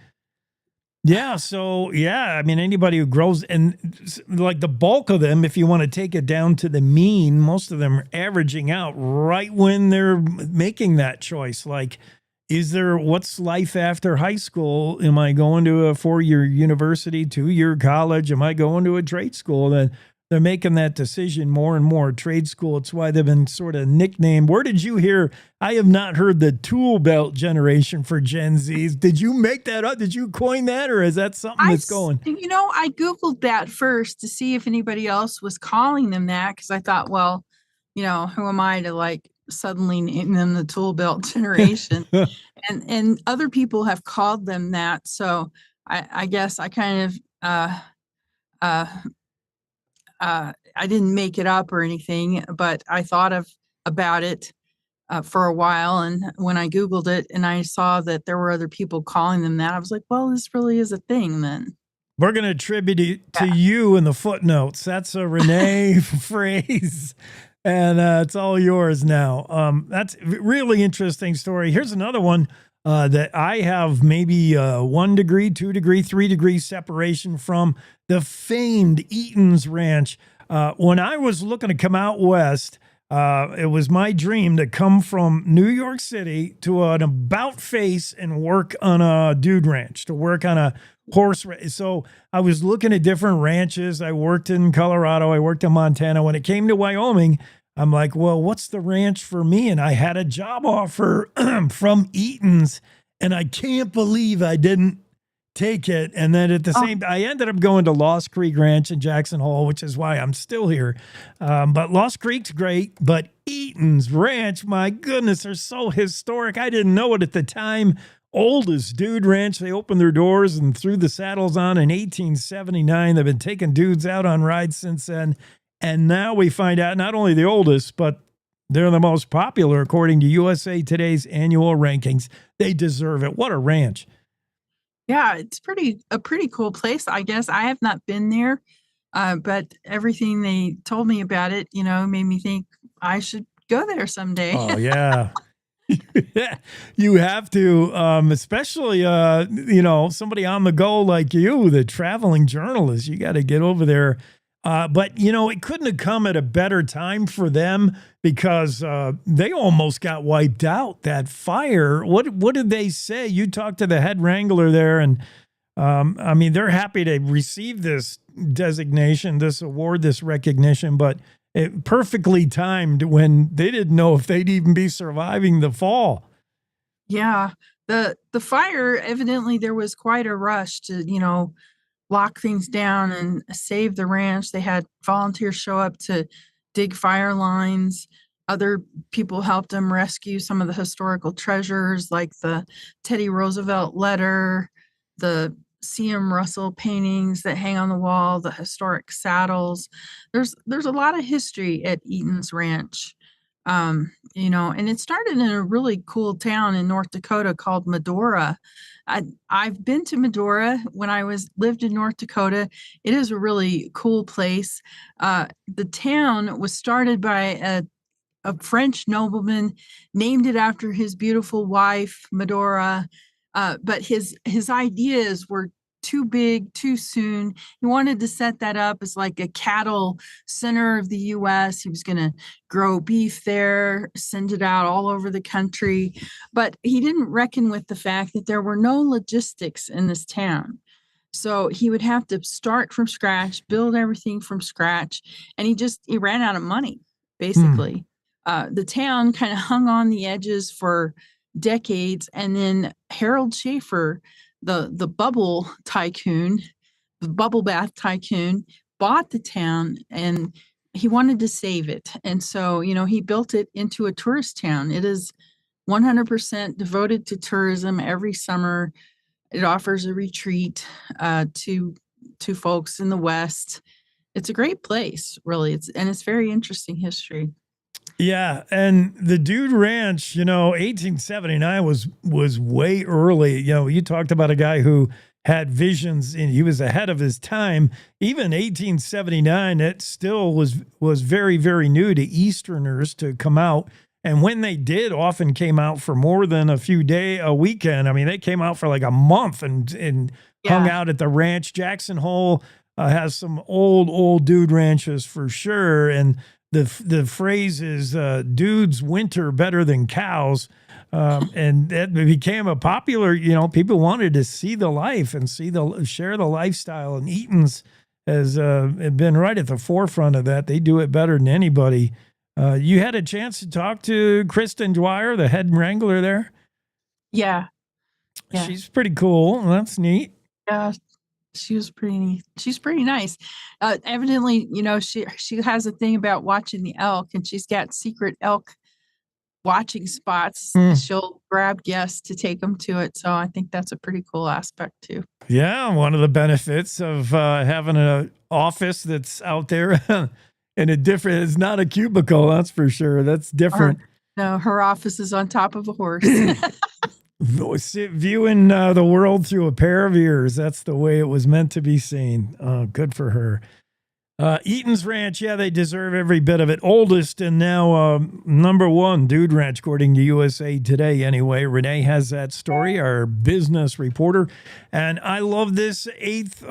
[SPEAKER 1] Yeah. So, I mean, anybody who grows, and like the bulk of them, if you want to take it down to the mean, most of them are averaging out right when they're making that choice. Like, what's life after high school? Am I going to a 4-year university, 2-year college? Am I going to a trade school? Then they're making that decision more and more. Trade school, it's why they've been sort of nicknamed. Where did you hear? I have not heard the tool belt generation for Gen Zs. Did you make that up? Did you coin that, or is that something that's going?
[SPEAKER 6] I Googled that first to see if anybody else was calling them that, because I thought, well, who am I to suddenly name them the tool belt generation? and other people have called them that. So I guess I kind of I didn't make it up or anything, but I thought about it for a while. And when I Googled it and I saw that there were other people calling them that, I was like, well, this really is a thing then.
[SPEAKER 1] We're going to attribute it to you in the footnotes. That's a Renee phrase, and it's all yours now. That's a really interesting story. Here's another one that I have maybe 1 degree, 2 degree, 3 degree separation from the famed Eaton's Ranch. When I was looking to come out west, it was my dream to come from New York City to an about face and work on a dude ranch, to work on a horse. So I was looking at different ranches. I worked in Colorado. I worked in Montana. When it came to Wyoming, I'm like, well, what's the ranch for me? And I had a job offer from Eaton's, and I can't believe I didn't take it. And then at the same time, I ended up going to Lost Creek Ranch in Jackson Hole, which is why I'm still here. But Lost Creek's great, but Eaton's Ranch, my goodness, they're so historic. I didn't know it at the time. Oldest dude ranch. They opened their doors and threw the saddles on in 1879. They've been taking dudes out on rides since then. And now we find out not only the oldest, but they're the most popular according to USA Today's annual rankings. They deserve it. What a ranch.
[SPEAKER 6] Yeah, it's a pretty cool place, I guess. I have not been there, but everything they told me about it, made me think I should go there someday.
[SPEAKER 1] Oh, yeah. You have to, especially, somebody on the go like you, the traveling journalist. You got to get over there. But, it couldn't have come at a better time for them because they almost got wiped out, that fire. What did they say? You talked to the head wrangler there, and, they're happy to receive this designation, this award, this recognition, but it perfectly timed when they didn't know if they'd even be surviving the fall.
[SPEAKER 6] Yeah. The fire, evidently there was quite a rush to, lock things down and save the ranch. They had volunteers show up to dig fire lines. Other people helped them rescue some of the historical treasures like the Teddy Roosevelt letter, the C.M. Russell paintings that hang on the wall, the historic saddles. There's a lot of history at Eaton's Ranch. And it started in a really cool town in North Dakota called Medora. I've been to Medora when I lived in North Dakota. It is a really cool place. The town was started by a French nobleman, named it after his beautiful wife, Medora. But his ideas were too big, too soon. He wanted to set that up as like a cattle center of the U.S. He was going to grow beef there, send it out all over the country. But he didn't reckon with the fact that there were no logistics in this town. So he would have to start from scratch, build everything from scratch. And he ran out of money, basically. The town kind of hung on the edges for decades. And then Harold Schaefer, the bubble tycoon, the bubble bath tycoon, bought the town and he wanted to save it. And so, he built it into a tourist town. It is 100% devoted to tourism every summer. It offers a retreat to folks in the West. It's a great place, really. It's very interesting history.
[SPEAKER 1] Yeah, and the Dude Ranch, 1879 was way early. You talked about a guy who had visions, and he was ahead of his time. Even 1879, it still was very, very new to Easterners to come out. And when they did, often came out for more than a weekend. They came out for like a month and hung out at the ranch. Jackson Hole has some old dude ranches for sure, and the phrase is dudes winter better than cows. And that became a popular, people wanted to see the life and share the lifestyle. And Eaton's has been right at the forefront of that. They do it better than anybody. You had a chance to talk to Kristen Dwyer, the head wrangler there.
[SPEAKER 6] Yeah.
[SPEAKER 1] She's pretty cool. That's neat.
[SPEAKER 6] Yeah. She was pretty neat. She's pretty nice. Evidently, she has a thing about watching the elk, and she's got secret elk watching spots. She'll grab guests to take them to it. So I think that's a pretty cool aspect too.
[SPEAKER 1] Yeah, one of the benefits of having an office that's out there in it's not a cubicle, that's for sure. That's different.
[SPEAKER 6] No, her office is on top of a horse.
[SPEAKER 1] Viewing the world through a pair of ears. That's the way it was meant to be seen. Good for her. Eaton's Ranch, yeah, they deserve every bit of it. Oldest and now number one dude ranch, according to USA Today. Anyway, Renee has that story, our business reporter, and I love this eighth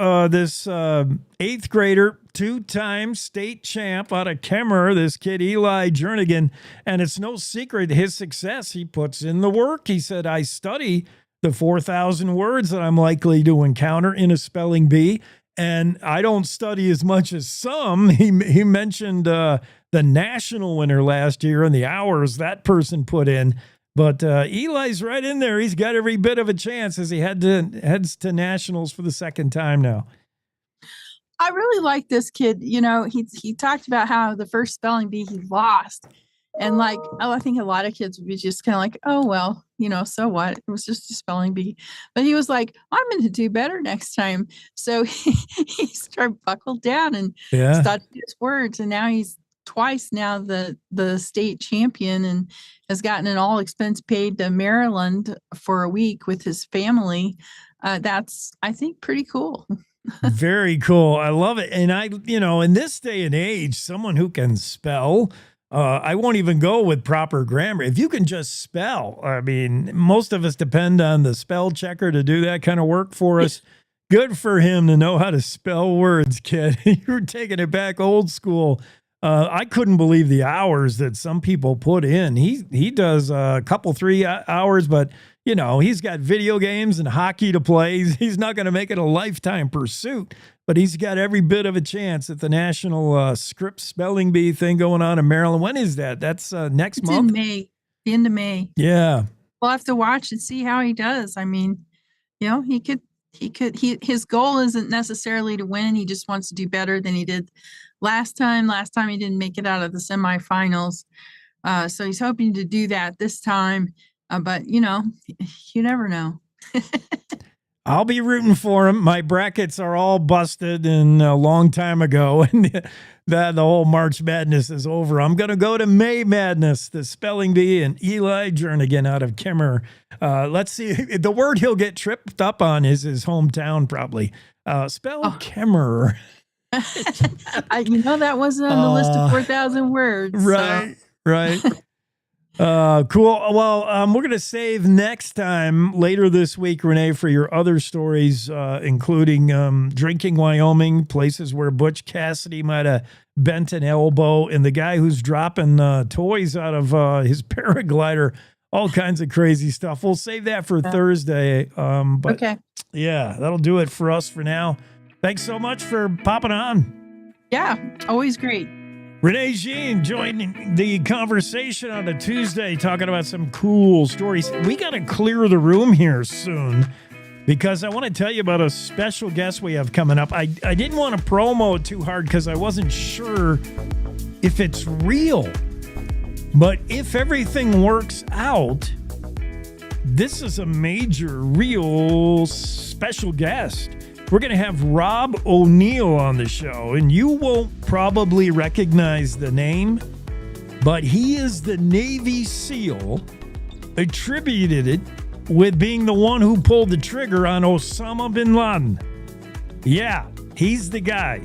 [SPEAKER 1] grader, two-time state champ out of Kemmer. This kid Eli Jernigan, and it's no secret his success. He puts in the work. He said, "I study the 4,000 words that I'm likely to encounter in a spelling bee." And I don't study as much as some. He mentioned the national winner last year and the hours that person put in. But Eli's right in there. He's got every bit of a chance as he heads to nationals for the second time now.
[SPEAKER 6] I really like this kid. You know, he talked about how the first spelling bee he lost. And like, I think a lot of kids would be just kind of like, oh, well, you know, so what? It was just a spelling bee. But he was like, I'm going to do better next time. So he started buckled down and studied his words. And now he's twice now the state champion and has gotten an all expense paid to Maryland for a week with his family. That's, I think, pretty cool.
[SPEAKER 1] Very cool. I love it. And in this day and age, someone who can spell, I won't even go with proper grammar. If you can just spell, I mean, most of us depend on the spell checker to do that kind of work for us. Good for him to know how to spell words, kid. You're taking it back old school. I couldn't believe the hours that some people put in. He does a couple, 3 hours, but you know, he's got video games and hockey to play. He's not going to make it a lifetime pursuit, but he's got every bit of a chance at the National Script Spelling Bee thing going on in Maryland. When is that? That's next month?
[SPEAKER 6] In May, the end of May.
[SPEAKER 1] Yeah.
[SPEAKER 6] We'll have to watch and see how he does. I mean, you know, his goal isn't necessarily to win. He just wants to do better than he did last time. Last time he didn't make it out of the semifinals. So he's hoping to do that this time. But, you know, you never know.
[SPEAKER 1] I'll be rooting for him. My brackets are all busted and a long time ago, and the whole March Madness is over. I'm going to go to May Madness, the spelling bee, and Eli Jernigan out of Kemmer. Let's see. The word he'll get tripped up on is his hometown, probably. Kemmer.
[SPEAKER 6] You know, that wasn't on the list of 4,000 words.
[SPEAKER 1] Right, right. Cool. Well, we're going to save next time later this week, Renee, for your other stories, including Drinking Wyoming, places where Butch Cassidy might have bent an elbow, and the guy who's dropping toys out of his paraglider, all kinds of crazy stuff. We'll save that for Thursday. But
[SPEAKER 6] okay.
[SPEAKER 1] Yeah, that'll do it for us for now. Thanks so much for popping on.
[SPEAKER 6] Yeah, always great.
[SPEAKER 1] Renee Jean joining the conversation on a Tuesday, talking about some cool stories. We got to clear the room here soon because I want to tell you about a special guest we have coming up. I didn't want to promo it too hard because I wasn't sure if it's real. But if everything works out, this is a major, real special guest. We're going to have Rob O'Neill on the show, and you won't probably recognize the name, but he is the Navy SEAL attributed with being the one who pulled the trigger on Osama bin Laden. Yeah, he's the guy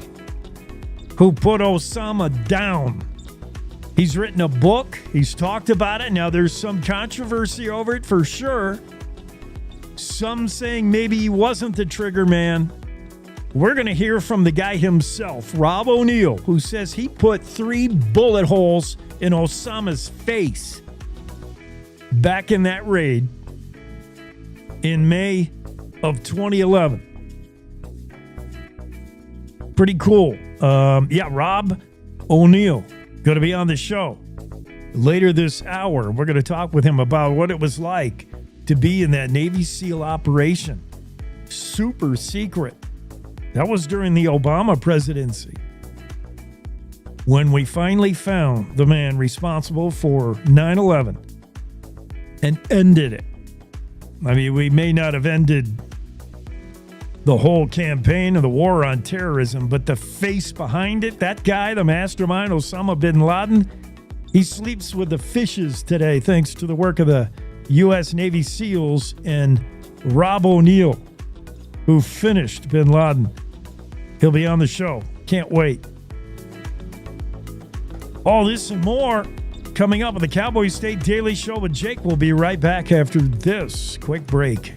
[SPEAKER 1] who put Osama down. He's written a book. He's talked about it. Now, there's some controversy over it for sure. Some saying maybe he wasn't the trigger man. We're going to hear from the guy himself, Rob O'Neill, who says he put 3 bullet holes in Osama's face back in that raid in May of 2011. Pretty cool. Rob O'Neill going to be on the show later this hour. We're going to talk with him about what it was like to be in that Navy SEAL operation. Super secret. That was during the Obama presidency, when we finally found the man responsible for 9/11 and ended it. I mean, we may not have ended the whole campaign of the war on terrorism, but the face behind it, that guy, the mastermind, Osama bin Laden, he sleeps with the fishes today thanks to the work of the U.S. Navy SEALs and Rob O'Neill, who finished bin Laden. He'll be on the show. Can't wait. All this and more coming up on the Cowboy State Daily Show with Jake. We'll be right back after this quick break.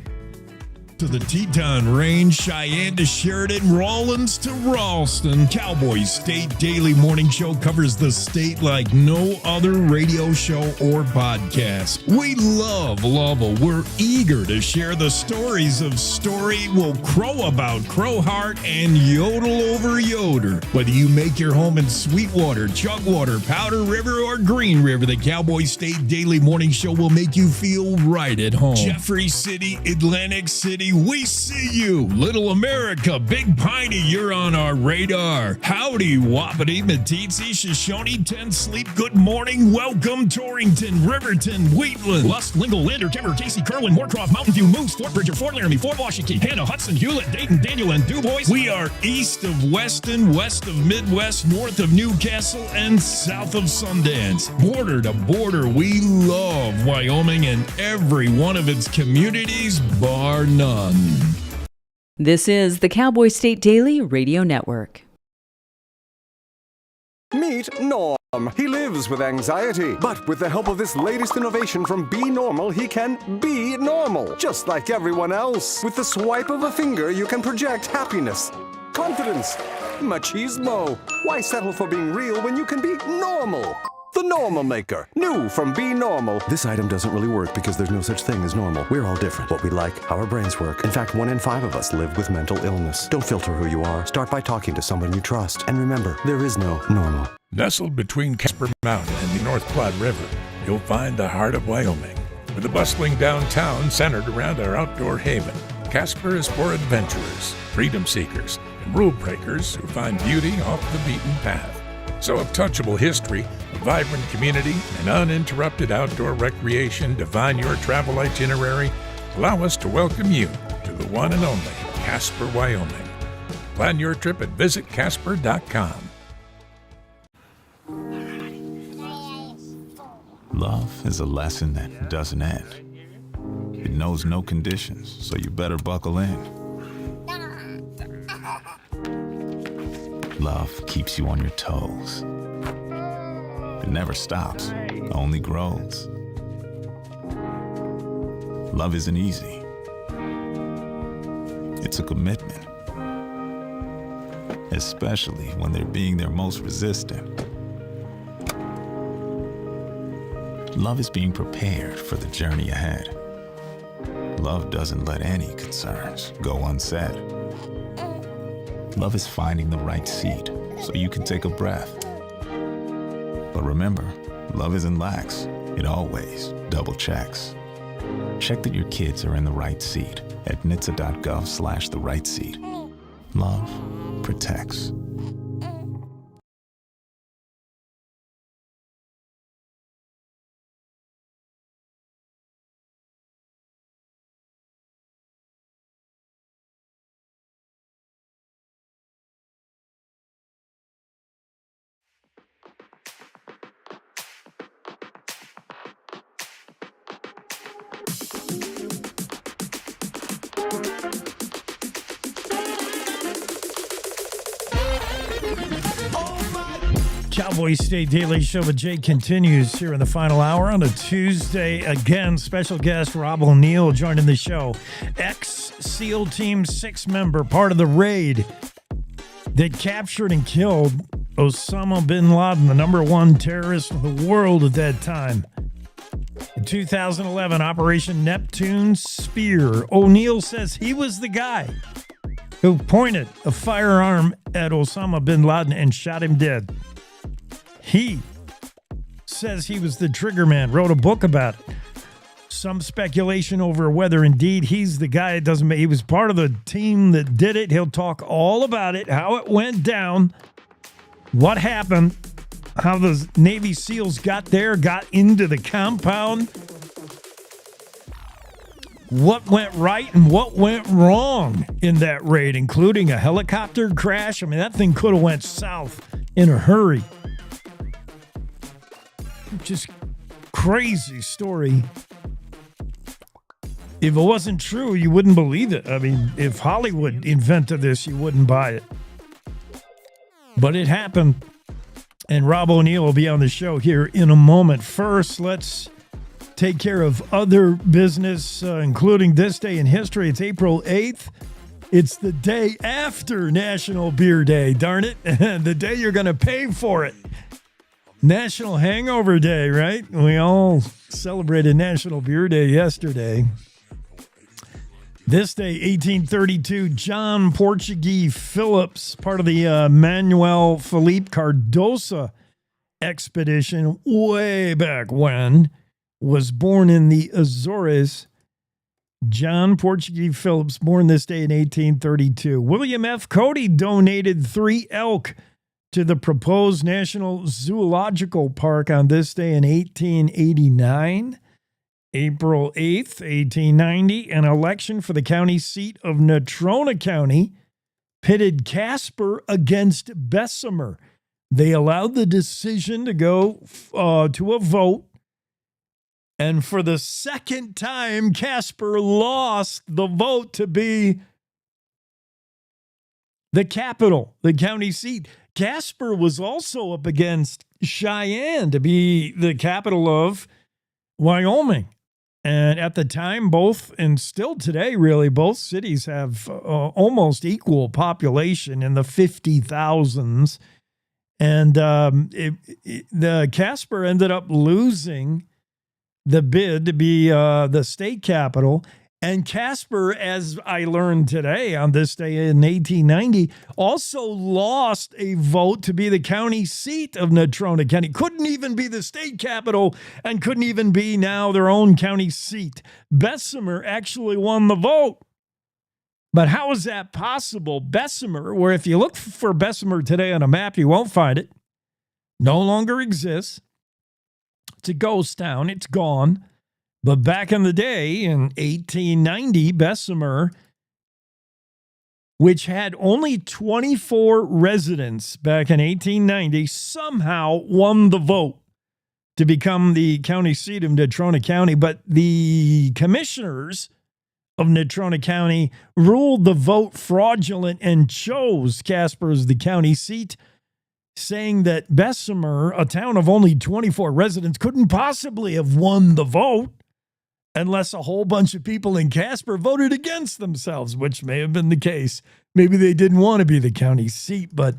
[SPEAKER 1] To the Teton Range, Cheyenne to Sheridan, Rawlins to Ralston. Cowboy State Daily Morning Show covers the state like no other radio show or podcast. We love Lovell. We're eager to share the stories of Story will crow about Crowheart and yodel over Yoder. Whether you make your home in Sweetwater, Chugwater, Powder River, or Green River, the Cowboy State Daily Morning Show will make you feel right at home. Jeffrey City, Atlantic City, we see you. Little America, Big Piney, you're on our radar. Howdy, Wapiti, Meeteetse, Shoshone, Ten Sleep, good morning. Welcome, Torrington, Riverton, Wheatland, Lusk, Lingle, Lander, Timber, Casey, Kerwin, Moorcroft, Mountain View, Moose, Fort Bridger, Fort Laramie, Fort Washington, Hannah, Hudson, Hewlett, Dayton, Daniel, and DuBois. We are east of Weston, west of Midwest, north of Newcastle, and south of Sundance. Border to border, we love Wyoming and every one of its communities, bar none.
[SPEAKER 2] This is the Cowboy State Daily Radio Network.
[SPEAKER 3] Meet Norm. He lives with anxiety, but with the help of this latest innovation from Be Normal, he can be normal, just like everyone else. With the swipe of a finger, you can project happiness, confidence, machismo. Why settle for being real when you can be normal? The Normal Maker, new from Be Normal. This item doesn't really work because there's no such thing as normal. We're all different. What we like, how our brains work. In fact, 1 in 5 of us live with mental illness. Don't filter who you are. Start by talking to someone you trust. And remember, there is no normal.
[SPEAKER 8] Nestled between Casper Mountain and the North Platte River, you'll find the heart of Wyoming. With a bustling downtown centered around our outdoor haven, Casper is for adventurers, freedom seekers, and rule breakers who find beauty off the beaten path. So if touchable history, a vibrant community, and uninterrupted outdoor recreation define your travel itinerary, allow us to welcome you to the one and only Casper, Wyoming. Plan your trip at visitcasper.com.
[SPEAKER 10] Love is a lesson that doesn't end. It knows no conditions, so you better buckle in. Love keeps you on your toes. It never stops, only grows. Love isn't easy. It's a commitment, especially when they're being their most resistant. Love is being prepared for the journey ahead. Love doesn't let any concerns go unsaid. Love is finding the right seat so you can take a breath. But remember, love isn't lax. It always double checks. Check that your kids are in the right seat at nhtsa.gov/the right seat. Love protects.
[SPEAKER 1] Cowboy State Daily Show with Jake continues here in the final hour on a Tuesday. Again, special guest Rob O'Neill joining the show. Ex-SEAL Team 6 member, part of the raid that captured and killed Osama bin Laden, the #1 terrorist in the world at that time. In 2011, Operation Neptune Spear. O'Neill says he was the guy who pointed a firearm at Osama bin Laden and shot him dead. He says he was the trigger man, wrote a book about it. Some speculation over whether indeed he's the guy. It doesn't matter. He was part of the team that did it. He'll talk all about it, how it went down, what happened, how the Navy SEALs got there, got into the compound, what went right and what went wrong in that raid, including a helicopter crash. I mean, that thing could have went south in a hurry. Just crazy story. If it wasn't true, you wouldn't believe it. I mean, if Hollywood invented this, you wouldn't buy it. But it happened. And Rob O'Neill will be on the show here in a moment. First, let's take care of other business, including this day in history. It's April 8th. It's the day after National Beer Day, darn it. The day you're going to pay for it. National Hangover Day, right? We all celebrated National Beer Day yesterday. This day, 1832, John Portuguese Phillips, part of the Manuel Felipe Cardoso expedition way back when, was born in the Azores. John Portuguese Phillips, born this day in 1832. William F. Cody donated 3 elk to the proposed National Zoological Park on this day in 1889. April 8th, 1890, an election for the county seat of Natrona County pitted Casper against Bessemer. They allowed the decision to go to a vote. And for the second time, Casper lost the vote to be the capital, the county seat. Casper was also up against Cheyenne to be the capital of Wyoming. And at the time, both, and still today, really, both cities have almost equal population in the 50,000s. And the Casper ended up losing the bid to be the state capital. And Casper, as I learned today on this day in 1890, also lost a vote to be the county seat of Natrona County. Couldn't even be the state capital and couldn't even be now their own county seat. Bessemer actually won the vote. But how is that possible? Bessemer, where if you look for Bessemer today on a map, you won't find it, no longer exists. It's a ghost town. It's gone. But back in the day, in 1890, Bessemer, which had only 24 residents back in 1890, somehow won the vote to become the county seat of Natrona County. But the commissioners of Natrona County ruled the vote fraudulent and chose Casper as the county seat, saying that Bessemer, a town of only 24 residents, couldn't possibly have won the vote unless a whole bunch of people in Casper voted against themselves, which may have been the case. Maybe they didn't want to be the county seat, but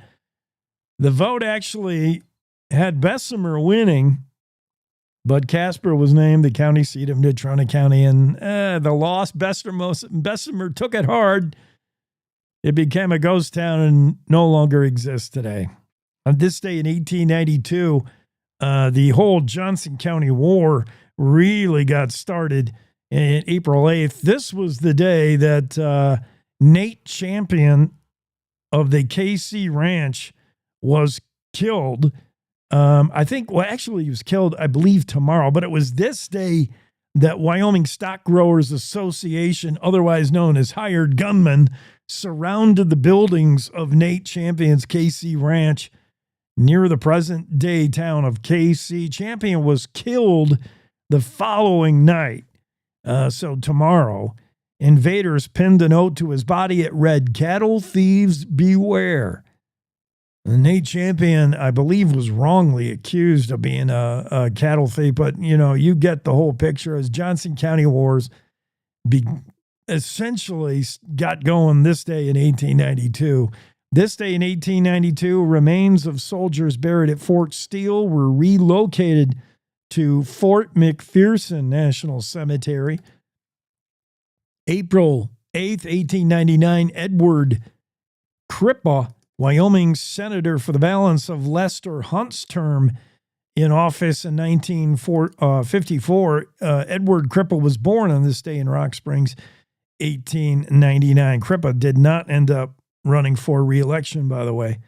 [SPEAKER 1] the vote actually had Bessemer winning, but Casper was named the county seat of Natrona County, and the loss, Bessemer took it hard. It became a ghost town and no longer exists today. On this day in 1892, the whole Johnson County War really got started in April 8th. This was the day that Nate Champion of the KC Ranch was killed. I think, well, actually, he was killed, I believe, tomorrow. But it was this day that Wyoming Stock Growers Association, otherwise known as hired gunmen, surrounded the buildings of Nate Champion's KC Ranch near the present-day town of KC. Champion was killed the following night, so tomorrow. Invaders pinned a note to his body. It read, "Cattle thieves beware." And Nate Champion, I believe, was wrongly accused of being a cattle thief, but, you know, you get the whole picture as Johnson County Wars essentially got going this day in 1892. This day in 1892, remains of soldiers buried at Fort Steele were relocated to Fort McPherson National Cemetery. April 8th, 1899, Edward Crippa, Wyoming senator for the balance of Lester Hunt's term in office in 1954. Edward Crippa was born on this day in Rock Springs, 1899. Crippa did not end up running for re-election, by the way.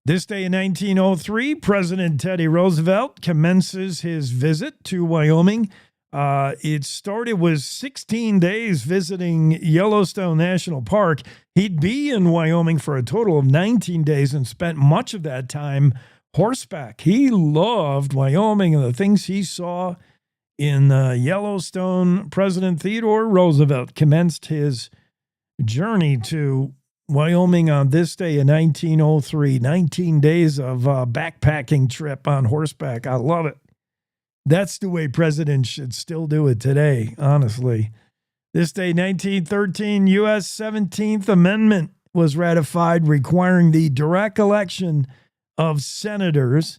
[SPEAKER 1] This day in 1903, President Teddy Roosevelt commences his visit to Wyoming. It started with 16 days visiting Yellowstone National Park. He'd be in Wyoming for a total of 19 days and spent much of that time horseback. He loved Wyoming and the things he saw. in Yellowstone, President Theodore Roosevelt commenced his journey to Wyoming on this day in 1903. 19 days of backpacking trip on horseback. I love it. That's the way presidents should still do it today, honestly. This day, 1913, U.S. 17th Amendment was ratified, requiring the direct election of senators.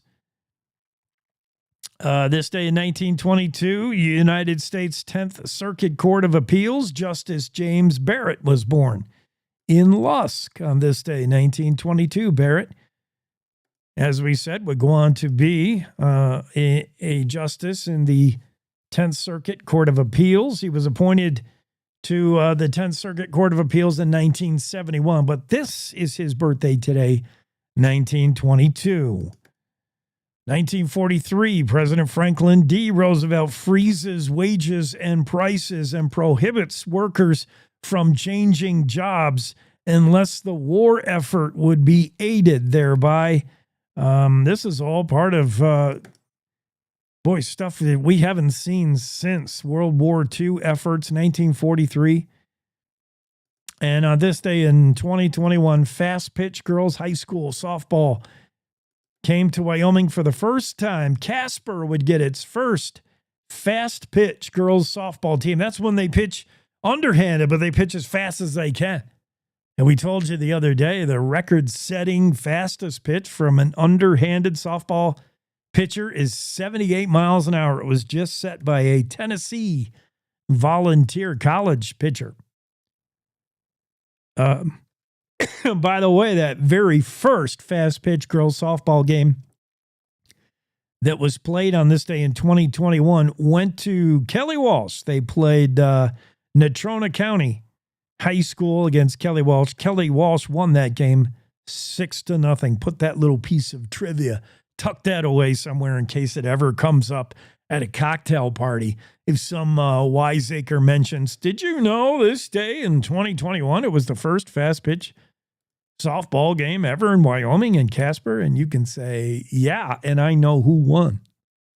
[SPEAKER 1] This day in 1922, United States 10th Circuit Court of Appeals, Justice James Barrett was born in Lusk on this day, 1922. Barrett, as we said, would go on to be a justice in the 10th Circuit Court of Appeals. He was appointed to the 10th Circuit Court of Appeals in 1971, but this is his birthday today, 1922. 1943, President Franklin D. Roosevelt freezes wages and prices and prohibits workers from changing jobs unless the war effort would be aided thereby. This is all part of, stuff that we haven't seen since World War II efforts, 1943. And on this day in 2021, fast pitch girls high school softball came to Wyoming for the first time. Casper would get its first fast pitch girls softball team. That's when they pitch underhanded, but they pitch as fast as they can. And we told you the other day, the record-setting fastest pitch from an underhanded softball pitcher is 78 miles an hour. It was just set by a Tennessee volunteer college pitcher. By the way, that very first fast-pitch girls softball game that was played on this day in 2021 went to Kelly Walsh. They played Natrona County High School against Kelly Walsh. Kelly Walsh won that game 6-0. Put that little piece of trivia, tuck that away somewhere in case it ever comes up at a cocktail party. If some wiseacre mentions, did you know this day in 2021 it was the first fast-pitch softball game ever in Wyoming and Casper? And you can say, yeah, and I know who won,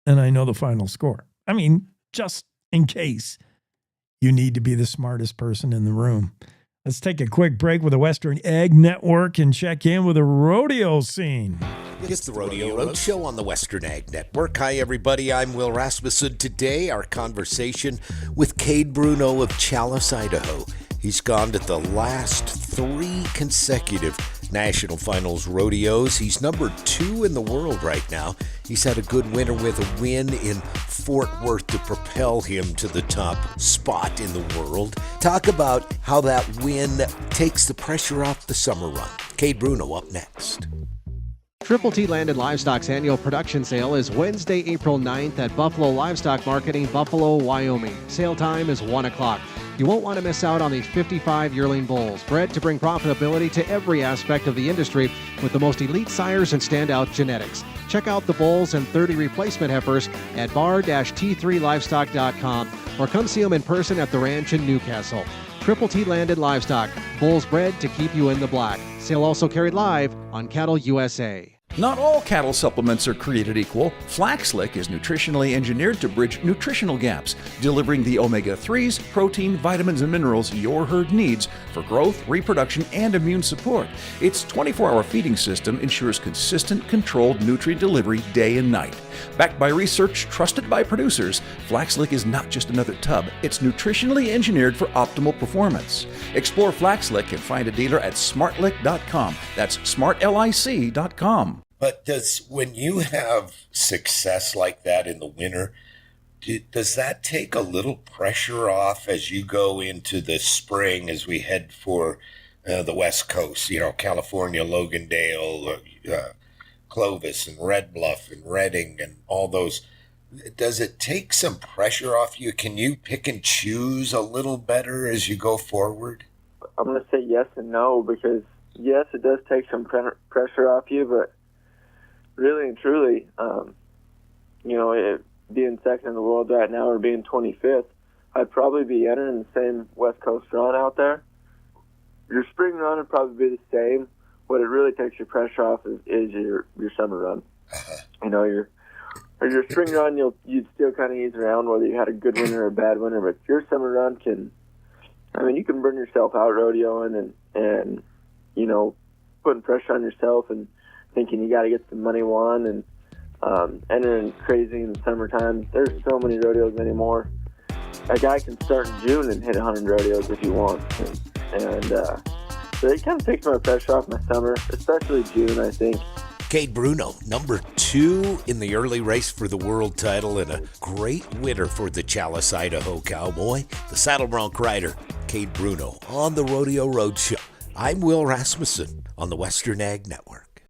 [SPEAKER 1] and I know the final score. I mean, just in case you need to be the smartest person in the room. Let's take a quick break with the Western Ag Network and check in with the rodeo scene.
[SPEAKER 11] It's the Rodeo Roadshow on the Western Ag Network. Hi, everybody. I'm Will Rasmussen. Today, our conversation with Cade Bruno of Challis, Idaho. He's gone to the last 3 consecutive National Finals rodeos. He's number 2 in the world right now. He's had a good winter with a win in Fort Worth to propel him to the top spot in the world. Talk about how that win takes the pressure off the summer run. Cade Bruno up next.
[SPEAKER 13] Triple T Landed Livestock's annual production sale is Wednesday, April 9th at Buffalo Livestock Market in Buffalo, Wyoming. Sale time is 1 o'clock. You won't want to miss out on these 55 yearling bulls, bred to bring profitability to every aspect of the industry with the most elite sires and standout genetics. Check out the bulls and 30 replacement heifers at bar-t3livestock.com or come see them in person at the ranch in Newcastle. Triple T Landed Livestock, bulls bred to keep you in the black. Sale also carried live on Cattle USA.
[SPEAKER 15] Not all cattle supplements are created equal. Flaxlick is nutritionally engineered to bridge nutritional gaps, delivering the omega-3s, protein, vitamins, and minerals your herd needs for growth, reproduction, and immune support. Its 24-hour feeding system ensures consistent, controlled nutrient delivery day and night. Backed by research trusted by producers, Flaxlick is not just another tub. It's nutritionally engineered for optimal performance. Explore Flaxlick and find a dealer at smartlick.com. That's smartlic.com.
[SPEAKER 11] But when you have success like that in the winter, does that take a little pressure off as you go into the spring, as we head for the West Coast, California, Logandale, Clovis and Red Bluff and Redding and all those? Does it take some pressure off you? Can you pick and choose a little better as you go forward?
[SPEAKER 16] I'm going to say yes and no, because yes, it does take some pressure off you, but really and truly, being second in the world right now or being 25th, I'd probably be entering the same West Coast run out there. Your spring run would probably be the same. What it really takes your pressure off is your summer run. You're or your spring run, you'd still kind of ease around whether you had a good winter or a bad winter. But your summer run you can burn yourself out rodeoing and putting pressure on yourself and thinking you got to get some money won and entering crazy in the summertime. There's so many rodeos anymore. A guy can start in June and hit 100 rodeos if he wants, and so it kind of takes my pressure off my summer, especially June, I think.
[SPEAKER 11] Cade Bruno, number 2 in the early race for the world title and a great winner for the Chalice, Idaho Cowboy. The Saddle Bronc rider, Cade Bruno, on the Rodeo Roadshow. I'm Will Rasmussen on the Western Ag Network.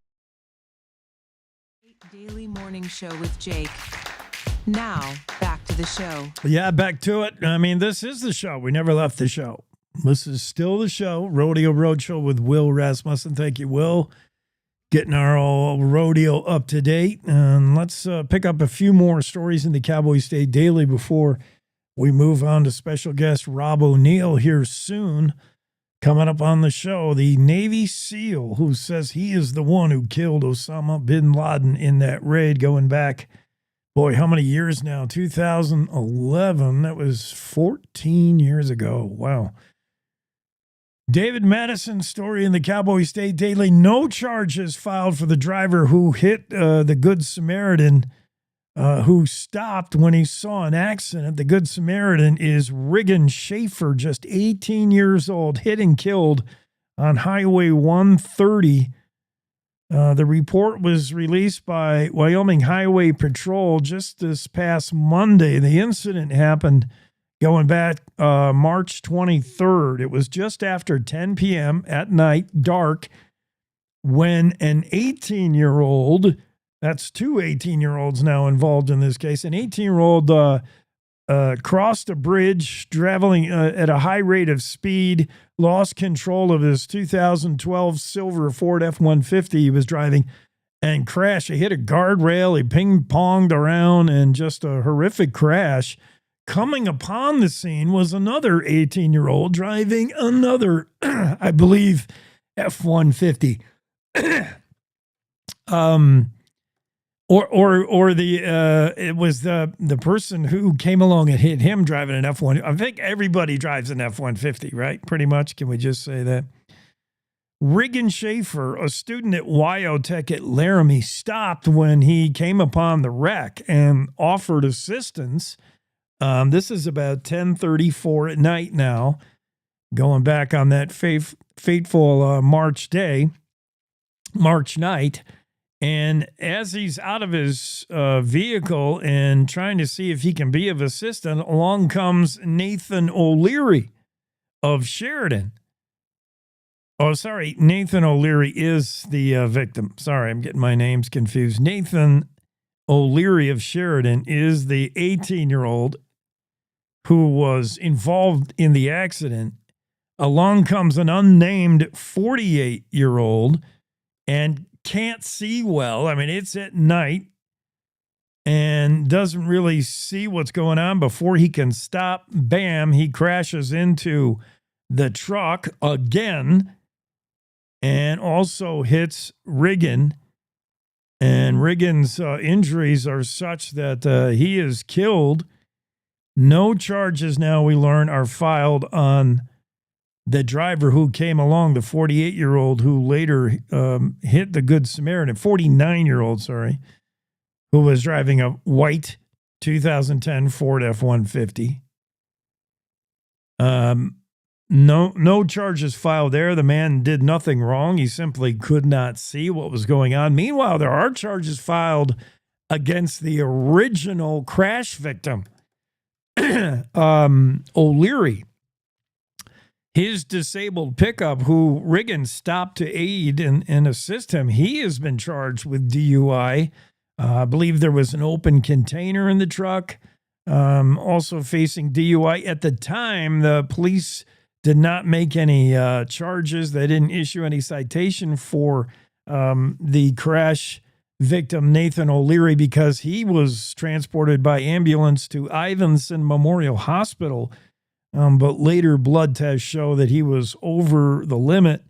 [SPEAKER 4] Daily Morning Show with Jake. Now, back to the show.
[SPEAKER 1] Yeah, back to it. I mean, this is the show. We never left the show. This is still the show, Rodeo Roadshow with Will Rasmussen. Thank you, Will. Getting our rodeo up to date. And let's pick up a few more stories in the Cowboy State Daily before we move on to special guest Rob O'Neill here soon. Coming up on the show, the Navy SEAL who says he is the one who killed Osama bin Laden in that raid going back, boy, how many years now? 2011. That was 14 years ago. Wow. David Madison's story in the Cowboy State Daily. No charges filed for the driver who hit the Good Samaritan, who stopped when he saw an accident. The Good Samaritan is Regan Schaefer, just 18 years old, hit and killed on Highway 130. The report was released by Wyoming Highway Patrol just this past Monday. The incident happened going back March 23rd. It was just after 10 p.m. at night, dark, when an 18-year-old, that's two 18-year-olds now involved in this case, an 18-year-old crossed a bridge, traveling at a high rate of speed, lost control of his 2012 silver Ford F-150 he was driving, and crashed. He hit a guardrail, he ping-ponged around, and just a horrific crash. Coming upon the scene was another 18-year-old driving another, I believe, F-150. It was the person who came along and hit him driving an F-1. I think everybody drives an F-150, right? Pretty much. Can we just say that? Regan Schaefer, a student at Wyotech at Laramie, stopped when he came upon the wreck and offered assistance. This is about 10:34 at night now, going back on that fateful March night. And as he's out of his vehicle and trying to see if he can be of assistance, along comes Nathan O'Leary of Sheridan. Oh, sorry, Nathan O'Leary is the victim. Sorry, I'm getting my names confused. Nathan O'Leary of Sheridan is the 18-year-old who was involved in the accident. Along comes an unnamed 48-year-old and can't see well. I mean, it's at night and doesn't really see what's going on. Before he can stop, bam, he crashes into the truck again and also hits Regan. And Regan's injuries are such that he is killed. No charges now, we learn, are filed on the driver who came along, the 48-year-old who later hit the Good Samaritan, 49-year-old, sorry, who was driving a white 2010 Ford F-150. No charges filed there. The man did nothing wrong. He simply could not see what was going on. Meanwhile, there are charges filed against the original crash victim, O'Leary. His disabled pickup, who Regan stopped to aid and assist him, he has been charged with DUI. I believe there was an open container in the truck, also facing DUI. At the time, the police did not make any charges. They didn't issue any citation for the crash victim, Nathan O'Leary, because he was transported by ambulance to Ivinson Memorial Hospital. But later blood tests show that he was over the limit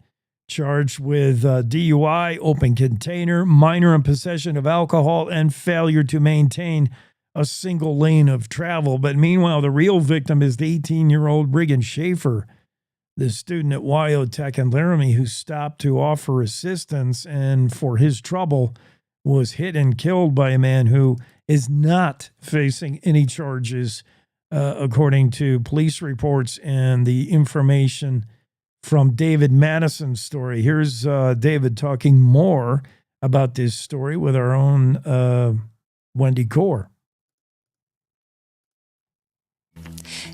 [SPEAKER 1] charged with DUI, open container, minor in possession of alcohol, and failure to maintain a single lane of travel. But meanwhile, the real victim is the 18-year-old Regan Schaefer, the student at Wyotech in Laramie who stopped to offer assistance and for his trouble was hit and killed by a man who is not facing any charges, according to police reports and the information from David Madison's story. Here's David talking more about this story with our own Wendy Core.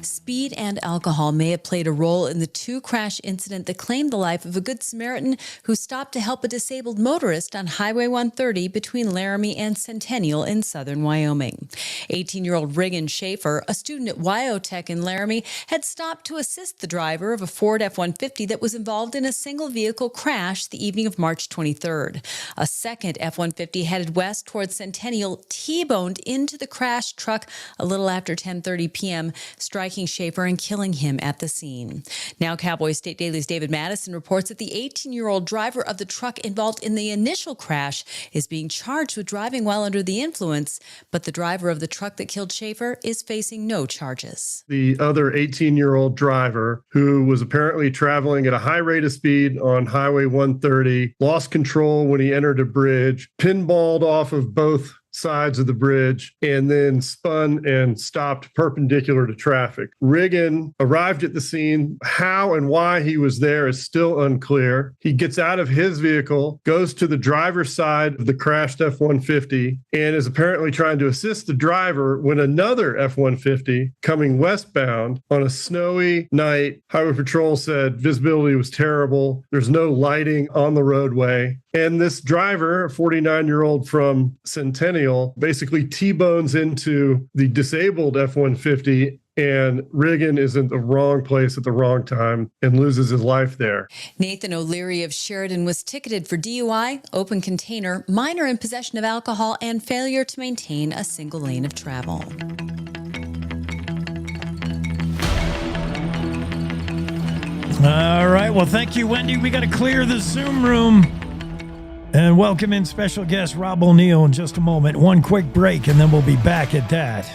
[SPEAKER 2] Speed and alcohol may have played a role in the two-crash incident that claimed the life of a Good Samaritan who stopped to help a disabled motorist on Highway 130 between Laramie and Centennial in southern Wyoming. 18-year-old Regan Schaefer, a student at Wyotech in Laramie, had stopped to assist the driver of a Ford F-150 that was involved in a single-vehicle crash the evening of March 23rd. A second F-150 headed west towards Centennial T-boned into the crashed truck a little after 10:30 p.m., striking Schaefer and killing him at the scene. Now, Cowboy State Daily's David Madison reports that the 18-year-old driver of the truck involved in the initial crash is being charged with driving while under the influence, but the driver of the truck that killed Schaefer is facing no charges.
[SPEAKER 5] The other 18-year-old driver, who was apparently traveling at a high rate of speed on Highway 130, lost control when he entered a bridge, pinballed off of both sides of the bridge, and then spun and stopped perpendicular to traffic. Regan arrived at the scene. How and why he was there is still unclear. He gets out of his vehicle, goes to the driver's side of the crashed F-150, and is apparently trying to assist the driver when another F-150 coming westbound on a snowy night, Highway Patrol said visibility was terrible. There's no lighting on the roadway. And this driver, a 49-year-old from Centennial, basically T-bones into the disabled F-150, and Regan is in the wrong place at the wrong time and loses his life there.
[SPEAKER 2] Nathan O'Leary of Sheridan was ticketed for DUI, open container, minor in possession of alcohol, and failure to maintain a single lane of travel.
[SPEAKER 1] All right. Well, thank you, Wendy. We got to clear the Zoom room. And welcome in special guest Rob O'Neill in just a moment. One quick break, and then we'll be back at that.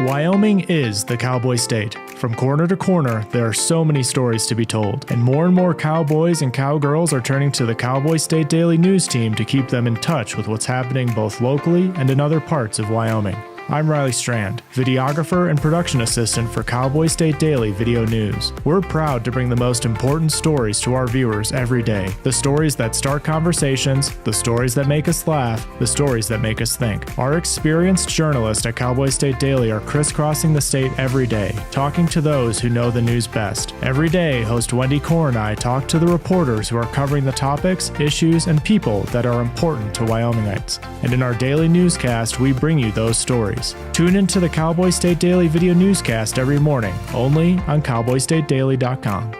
[SPEAKER 7] Wyoming is the cowboy state. From corner to corner, there are so many stories to be told, and more cowboys and cowgirls are turning to the Cowboy State Daily News team to keep them in touch with what's happening both locally and in other parts of Wyoming. I'm Riley Strand, videographer and production assistant for Cowboy State Daily Video News. We're proud to bring the most important stories to our viewers every day. The stories that start conversations, the stories that make us laugh, the stories that make us think. Our experienced journalists at Cowboy State Daily are crisscrossing the state every day, talking to those who know the news best. Every day, host Wendy Core and I talk to the reporters who are covering the topics, issues, and people that are important to Wyomingites. And in our daily newscast, we bring you those stories. Tune into the Cowboy State Daily video newscast every morning, only on cowboystatedaily.com.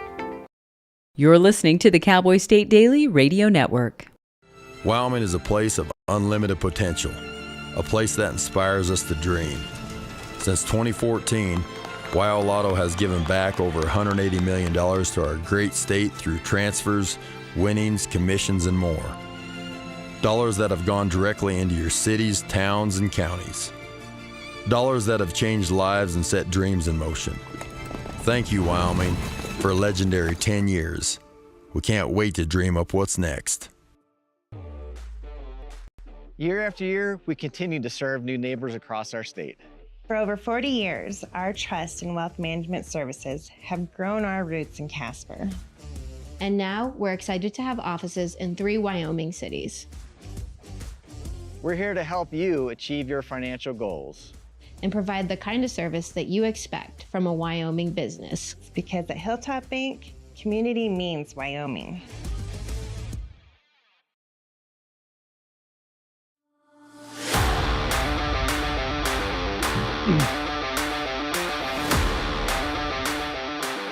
[SPEAKER 2] You're listening to the Cowboy State Daily Radio Network.
[SPEAKER 14] Wyoming is a place of unlimited potential, a place that inspires us to dream. Since 2014, Wyo Lotto has given back over $180 million to our great state through transfers, winnings, commissions, and more. Dollars that have gone directly into your cities, towns, and counties. Dollars that have changed lives and set dreams in motion. Thank you, Wyoming, for a legendary 10 years. We can't wait to dream up what's next.
[SPEAKER 17] Year after year, we continue to serve new neighbors across our state.
[SPEAKER 18] For over 40 years, our trust and wealth management services have grown our roots in Casper.
[SPEAKER 19] And now we're excited to have offices in 3 Wyoming cities.
[SPEAKER 17] We're here to help you achieve your financial goals
[SPEAKER 19] and provide the kind of service that you expect from a Wyoming business.
[SPEAKER 18] Because at Hilltop Bank, community means Wyoming.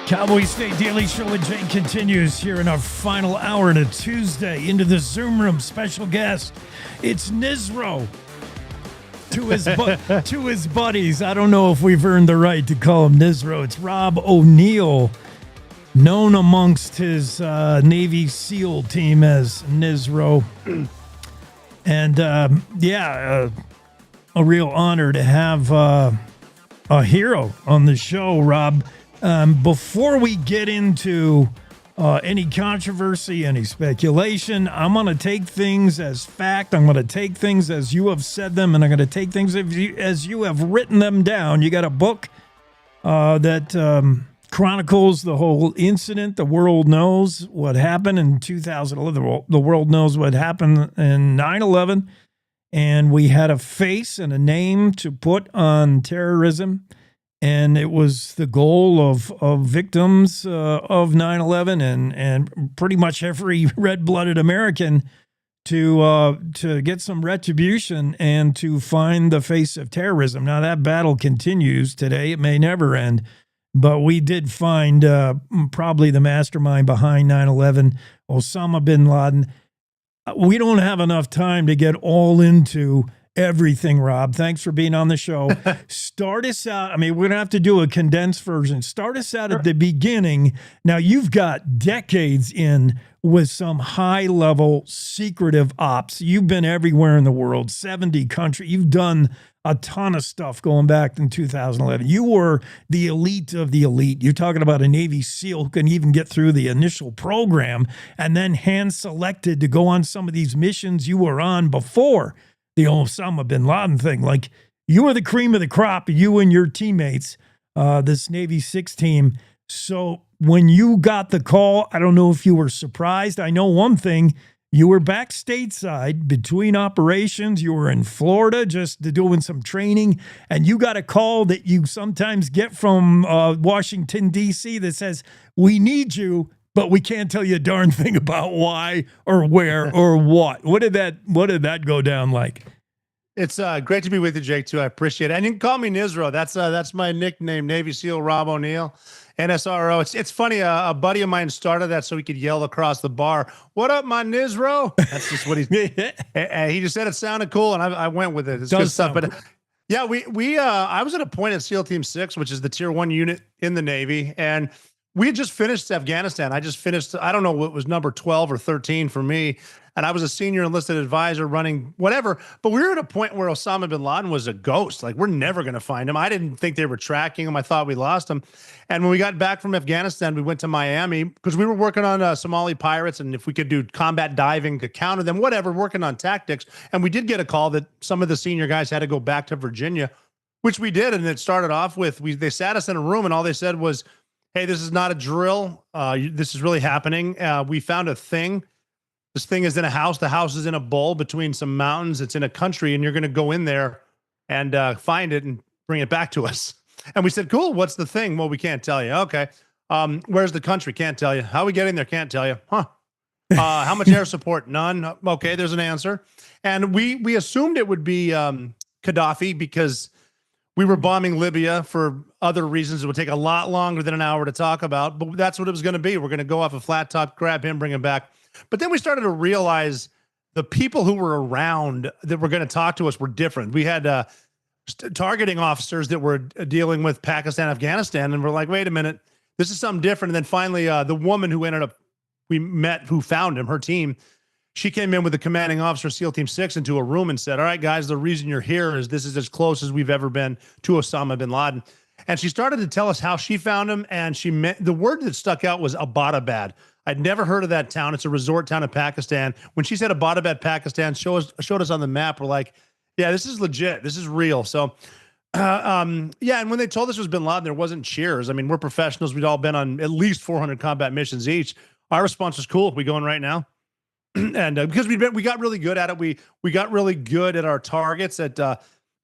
[SPEAKER 1] Cowboy State Daily Show with Jake continues here in our final hour on a Tuesday. Into the Zoom room, special guest. It's Nizro. To his buddies. I don't know if we've earned the right to call him Nizro. It's Rob O'Neill. known amongst his Navy SEAL team as Nizro. And a real honor to have a hero on the show, Rob. Before we get into any controversy, any speculation, I'm going to take things as fact. I'm going to take things as you have said them, and I'm going to take things as you have written them down. You got a book that chronicles the whole incident. The world knows what happened in 2011. The world knows what happened in 9/11. And we had a face and a name to put on terrorism. And it was the goal of victims of 9/11 and pretty much every red-blooded American to get some retribution and to find the face of terrorism. Now, that battle continues today. It may never end. But we did find probably the mastermind behind 9/11, Osama bin Laden. We don't have enough time to get all into everything, Rob. Thanks for being on the show. Start us out. I mean, we're going to have to do a condensed version. Start us out at the beginning. Now, you've got decades in with some high-level secretive ops. You've been everywhere in the world, 70 countries. You've done a ton of stuff going back in 2011. You were the elite of the elite. You're talking about a Navy SEAL who can even get through the initial program and then hand-selected to go on some of these missions you were on before the Osama bin Laden thing. Like, you were the cream of the crop, you and your teammates, this Navy 6 team. So when you got the call, I don't know if you were surprised. I know one thing. You were back stateside between operations. You were in Florida just doing some training, and you got a call that you sometimes get from Washington, D.C. that says, we need you, but we can't tell you a darn thing about why or where or what. What did that go down like?
[SPEAKER 9] It's great to be with you, Jake, too. I appreciate it. And you can call me Nizro. That's my nickname, Navy SEAL Rob O'Neill. NSRO. It's funny. A buddy of mine started that so he could yell across the bar, "What up, my Nizro?" That's just what he just said. It sounded cool, and I went with it. It's good stuff. But yeah, I was at a point at SEAL Team 6, which is the Tier 1 unit in the Navy, and we had just finished Afghanistan. I just finished. I don't know what was number 12 or 13 for me. And I was a senior enlisted advisor running whatever. But we were at a point where Osama bin Laden was a ghost. Like, we're never going to find him. I didn't think they were tracking him. I thought we lost him. And when we got back from Afghanistan, we went to Miami because we were working on Somali pirates. And if we could do combat diving to counter them, whatever, working on tactics. And we did get a call that some of the senior guys had to go back to Virginia, which we did. And it started off with, they sat us in a room and all they said was, "Hey, this is not a drill. This is really happening. We found a thing. This thing is in a house. The house is in a bowl between some mountains. It's in a country, and you're going to go in there and find it and bring it back to us." And we said, "Cool. What's the thing?" "Well, we can't tell you." "Okay. Where's the country?" "Can't tell you." "How are we getting there?" "Can't tell you." "Huh. How much air support?" "None." "Okay, there's an answer." And we assumed it would be Gaddafi because we were bombing Libya for other reasons. It would take a lot longer than an hour to talk about, but that's what it was going to be. We're going to go off a flat top, grab him, bring him back. But then we started to realize the people who were around that were going to talk to us were different. We had targeting officers that were dealing with Pakistan, Afghanistan, and we're like, wait a minute, this is something different. And then finally, the woman who we met, who found him, her team, she came in with the commanding officer of SEAL Team 6 into a room and said, "All right, guys, the reason you're here is this is as close as we've ever been to Osama bin Laden." And she started to tell us how she found him. And the word that stuck out was Abbottabad. I'd never heard of that town. It's a resort town in Pakistan. When she said Abbottabad, Pakistan, showed us on the map, we're like, yeah, this is legit. This is real. So, and when they told us it was bin Laden, there wasn't cheers. I mean, we're professionals. We'd all been on at least 400 combat missions each. Our response was, "Cool. We going right now?" And because we got really good at it, we got really good at our targets, at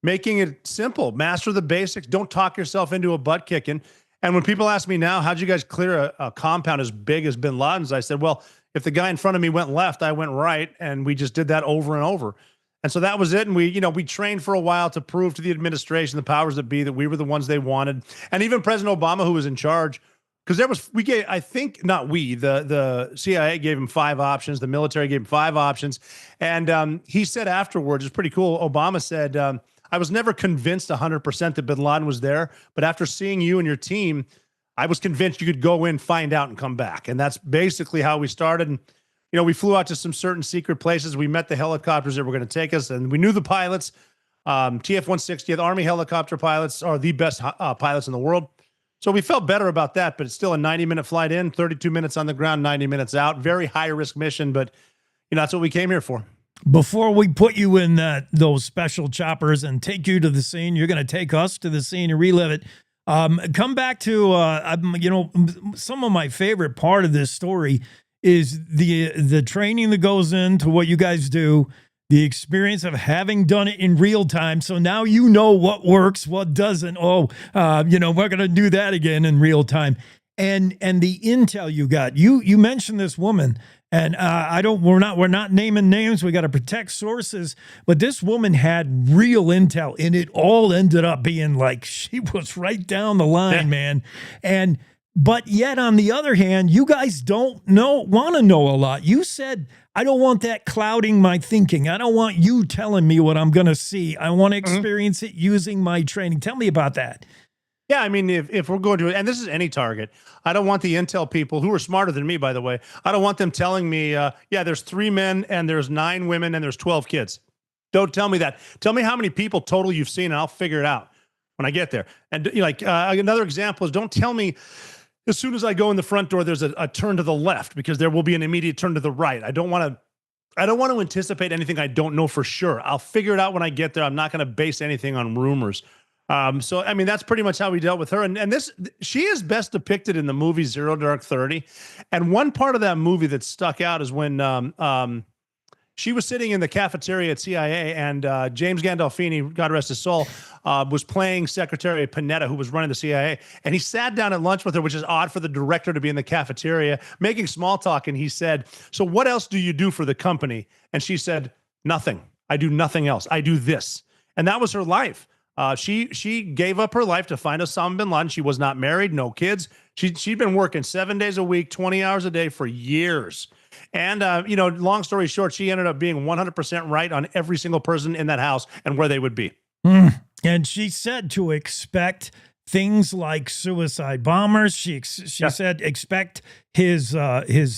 [SPEAKER 9] making it simple. Master the basics. Don't talk yourself into a butt kicking. And when people ask me now, how'd you guys clear a compound as big as bin Laden's? I said, well, if the guy in front of me went left, I went right. And we just did that over and over. And so that was it. And we trained for a while to prove to the administration, the powers that be, that we were the ones they wanted. And even President Obama, who was in charge, because the CIA gave him 5 options. The military gave him 5 options. And he said afterwards, it's pretty cool. Obama said, "I was never convinced 100% that bin Laden was there, but after seeing you and your team, I was convinced you could go in, find out, and come back. And that's basically how we started. And, we flew out to some certain secret places. We met the helicopters that were going to take us, and we knew the pilots. TF-160, the Army helicopter pilots are the best pilots in the world. So we felt better about that, but it's still a 90-minute flight in, 32 minutes on the ground, 90 minutes out. Very high-risk mission, but that's what we came here for.
[SPEAKER 1] Before we put you in those special choppers and take you to the scene, you're going to take us to the scene and relive it. Come back to, some of my favorite part of this story is the training that goes into what you guys do, the experience of having done it in real time. So now you know what works, what doesn't. We're going to do that again in real time. And the intel you got. You mentioned this woman, and we're not naming names. We got to protect sources, but this woman had real intel, and it all ended up being like she was right down the line, man. But yet, on the other hand, you guys want to know a lot. You said, I don't want that clouding my thinking. I don't want you telling me what I'm going to see. I want to experience it using my training. Tell me about that.
[SPEAKER 9] Yeah, I mean, if we're going to, and this is any target, I don't want the intel people who are smarter than me, by the way. I don't want them telling me, there's 3 men and there's 9 women and there's 12 kids. Don't tell me that. Tell me how many people total you've seen, and I'll figure it out when I get there. And another example is, don't tell me as soon as I go in the front door, there's a turn to the left, because there will be an immediate turn to the right. I don't want to anticipate anything I don't know for sure. I'll figure it out when I get there. I'm not going to base anything on rumors. So, I mean, that's pretty much how we dealt with her. And she is best depicted in the movie Zero Dark 30. And one part of that movie that stuck out is when she was sitting in the cafeteria at CIA, and James Gandolfini, God rest his soul, was playing Secretary Panetta, who was running the CIA. And he sat down at lunch with her, which is odd for the director to be in the cafeteria, making small talk. And he said, so what else do you do for the company? And she said, nothing. I do nothing else. I do this. And that was her life. She gave up her life to find Osama bin Laden. She was not married, no kids. She'd been working 7 days a week, 20 hours a day for years. And, long story short, she ended up being 100% right on every single person in that house and where they would be.
[SPEAKER 1] And she said to expect things like suicide bombers. She said expect his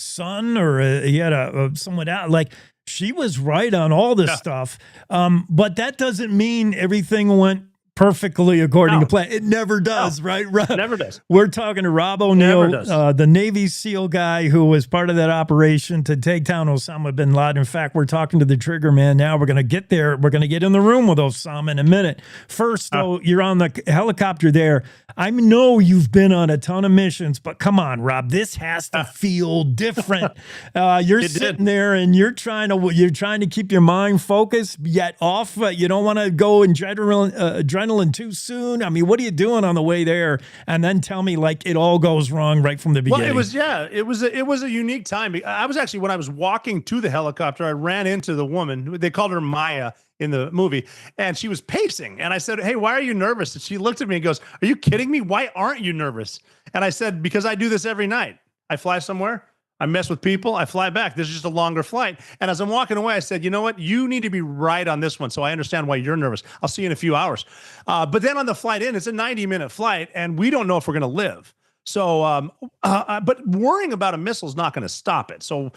[SPEAKER 1] son, or he had someone out. Like, she was right on all this stuff. But that doesn't mean everything went perfectly according to plan. It never does, right?
[SPEAKER 9] It never does.
[SPEAKER 1] We're talking to Rob O'Neill, the Navy SEAL guy who was part of that operation to take down Osama bin Laden. In fact, we're talking to the trigger man now. We're going to get there. We're going to get in the room with Osama in a minute. First, though, you're on the helicopter there. I know you've been on a ton of missions, but come on, Rob, this has to feel different. You're sitting there and you're trying to keep your mind focused, yet off. You don't want to go adrenaline too soon. I mean, what are you doing on the way there? And then tell me, like, it all goes wrong right from the beginning.
[SPEAKER 9] Well, it was a unique time. I was actually, when I was walking to the helicopter, I ran into the woman. They called her Maya in the movie, and she was pacing. And I said, hey, why are you nervous? And she looked at me and goes, are you kidding me? Why aren't you nervous? And I said, because I do this every night. I fly somewhere, I mess with people, I fly back. This is just a longer flight. And as I'm walking away, I said, you know what? You need to be right on this one, so I understand why you're nervous. I'll see you in a few hours. But then on the flight in, it's a 90-minute flight, and we don't know if we're going to live. So, but worrying about a missile is not going to stop it. So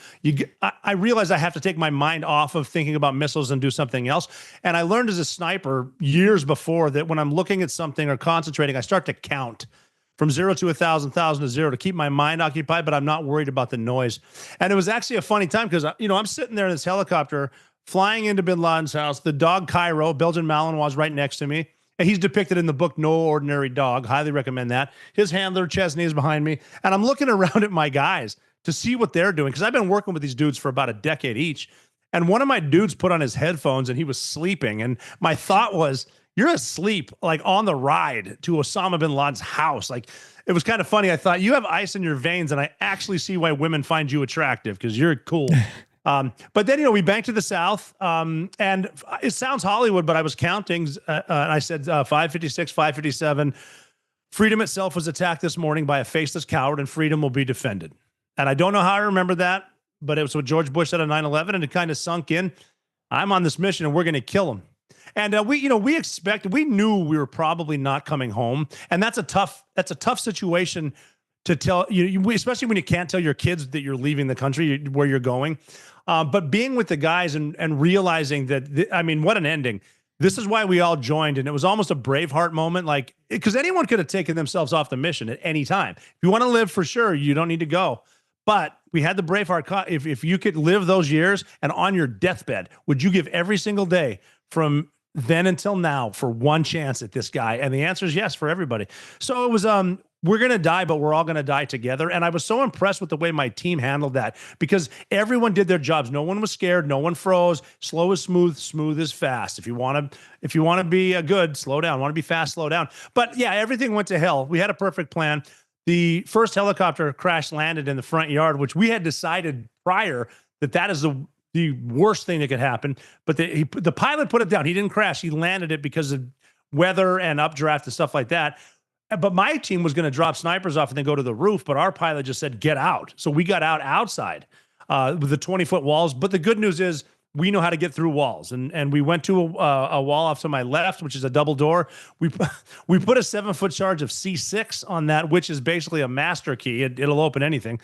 [SPEAKER 9] I realized I have to take my mind off of thinking about missiles and do something else. And I learned as a sniper years before that when I'm looking at something or concentrating, I start to count from 0 to 1,000, 1,000 to 0 to keep my mind occupied, but I'm not worried about the noise. And it was actually a funny time because, I'm sitting there in this helicopter flying into bin Laden's house. The dog Cairo, Belgian Malinois, is right next to me. And he's depicted in the book No Ordinary Dog. Highly recommend that. His handler, Chesney, is behind me. And I'm looking around at my guys to see what they're doing, because I've been working with these dudes for about a decade each. And one of my dudes put on his headphones and he was sleeping. And my thought was, you're asleep, like on the ride to Osama bin Laden's house. Like, it was kind of funny. I thought, you have ice in your veins, and I actually see why women find you attractive, because you're cool. But then, we banked to the south, and it sounds Hollywood, but I was counting, and I said 556, 557. Freedom itself was attacked this morning by a faceless coward, and freedom will be defended. And I don't know how I remember that, but it was what George Bush said on 9/11, and it kind of sunk in. I'm on this mission, and we're going to kill him. And we knew we were probably not coming home, and that's a tough situation to tell you, especially when you can't tell your kids that you're leaving the country, where you're going. But being with the guys and realizing that, I mean, what an ending. This is why we all joined. And it was almost a Braveheart moment, like, because anyone could have taken themselves off the mission at any time. If you want to live for sure, you don't need to go. But we had the Braveheart. If you could live those years and on your deathbed, would you give every single day from then until now for one chance at this guy? And the answer is yes for everybody. So it was, we're going to die, but we're all going to die together. And I was so impressed with the way my team handled that, because everyone did their jobs. No one was scared. No one froze. Slow is smooth. Smooth is fast. If you want to be good, slow down. Want to be fast, slow down. But yeah, everything went to hell. We had a perfect plan. The first helicopter crash landed in the front yard, which we had decided prior that is the worst thing that could happen. But the pilot put it down. He didn't crash. He landed it because of weather and updraft and stuff like that. But my team was going to drop snipers off and then go to the roof, but our pilot just said, get out. So we got outside with the 20-foot walls. But the good news is we know how to get through walls. And we went to a wall off to my left, which is a double door. We put a 7-foot charge of C6 on that, which is basically a master key. It'll open anything.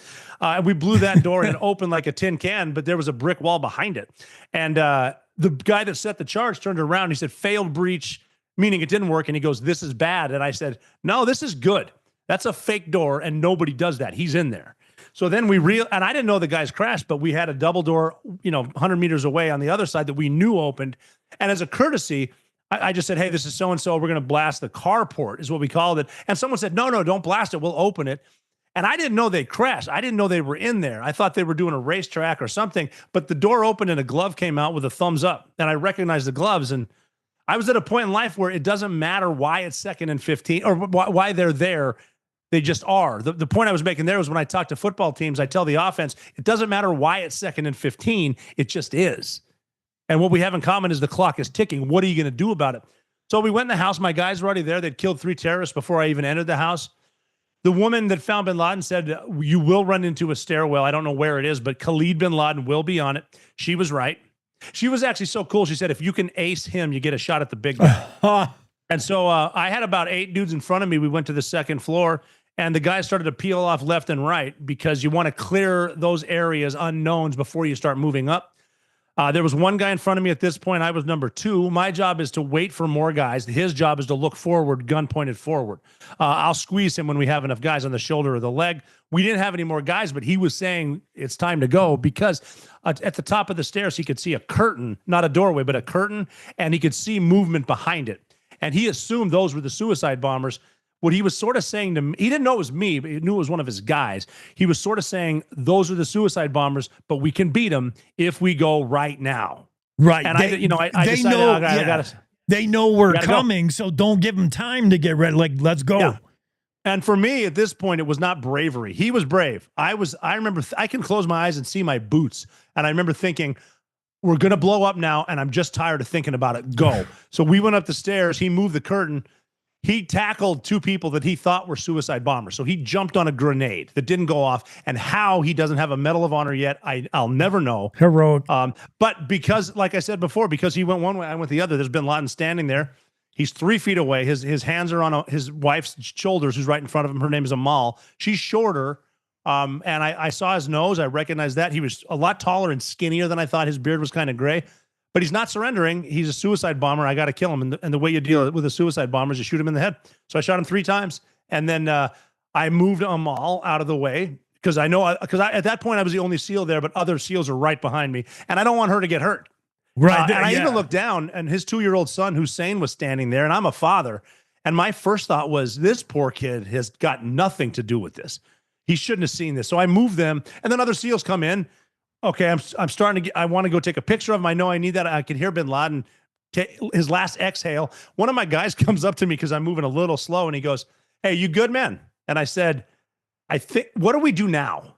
[SPEAKER 9] We blew that door and it opened like a tin can, but there was a brick wall behind it. And the guy that set the charge turned around and he said, failed breach, meaning it didn't work. And he goes, this is bad. And I said, no, this is good. That's a fake door. And nobody does that. He's in there. So then and I didn't know the guys crashed, but we had a double door, 100 meters away on the other side that we knew opened. And as a courtesy, I just said, hey, this is so-and-so. We're going to blast the carport is what we called it. And someone said, no, don't blast it. We'll open it. And I didn't know they crashed. I didn't know they were in there. I thought they were doing a racetrack or something, but the door opened and a glove came out with a thumbs up. And I recognized the gloves. And I was at a point in life where it doesn't matter why it's 2nd and 15 or why they're there. They just are. The point I was making there was when I talk to football teams, I tell the offense, it doesn't matter why it's 2nd and 15. It just is. And what we have in common is the clock is ticking. What are you going to do about it? So we went in the house. My guys were already there. They'd killed 3 terrorists before I even entered the house. The woman that found bin Laden said, you will run into a stairwell. I don't know where it is, but Khalid bin Laden will be on it. She was right. She was actually so cool. She said, if you can ace him, you get a shot at the big guy. And so I had about 8 dudes in front of me. We went to the 2nd floor, and the guys started to peel off left and right because you want to clear those areas, unknowns, before you start moving up. There was one guy in front of me at this point. I was number 2. My job is to wait for more guys. His job is to look forward, gun pointed forward. I'll squeeze him when we have enough guys on the shoulder or the leg. We didn't have any more guys, but he was saying it's time to go because at the top of the stairs, he could see a curtain, not a doorway, but a curtain, and he could see movement behind it. And he assumed those were the suicide bombers. What he was sort of saying to me, he didn't know it was me, but he knew it was one of his guys. He was sort of saying, those are the suicide bombers, but we can beat them if we go right now.
[SPEAKER 1] Right.
[SPEAKER 9] And I decided,
[SPEAKER 1] they know we're coming, so don't give them time to get ready. Like, let's go.
[SPEAKER 9] Yeah. And for me, at this point, it was not bravery. He was brave. I remember, I can close my eyes and see my boots. And I remember thinking, we're going to blow up now, and I'm just tired of thinking about it. Go. So we went up the stairs. He moved the curtain. He tackled 2 people that he thought were suicide bombers. So he jumped on a grenade that didn't go off. And how he doesn't have a Medal of Honor yet, I'll never know.
[SPEAKER 1] Heroic.
[SPEAKER 9] But because, like I said before, because he went one way, I went the other. There's bin Laden standing there. He's 3 feet away. His hands are on his wife's shoulders, who's right in front of him. Her name is Amal. She's shorter. And I saw his nose. I recognized that. He was a lot taller and skinnier than I thought. His beard was kind of gray. But he's not surrendering. He's a suicide bomber. I got to kill him. And the way you deal with a suicide bomber is you shoot him in the head. So I shot him 3 times. And then I moved Amal out of the way because at that point I was the only SEAL there, but other SEALs are right behind me. And I don't want her to get hurt.
[SPEAKER 1] Right.
[SPEAKER 9] And I even looked down, and his 2-year-old son, Hussein, was standing there. And I'm a father. And my first thought was, this poor kid has got nothing to do with this. He shouldn't have seen this. So I moved them. And then other SEALs come in. Okay, I'm starting to I want to go take a picture of him. I know I need that. I can hear bin Laden his last exhale. One of my guys comes up to me because I'm moving a little slow, and he goes, hey, you good, man? And I said, I think, what do we do now?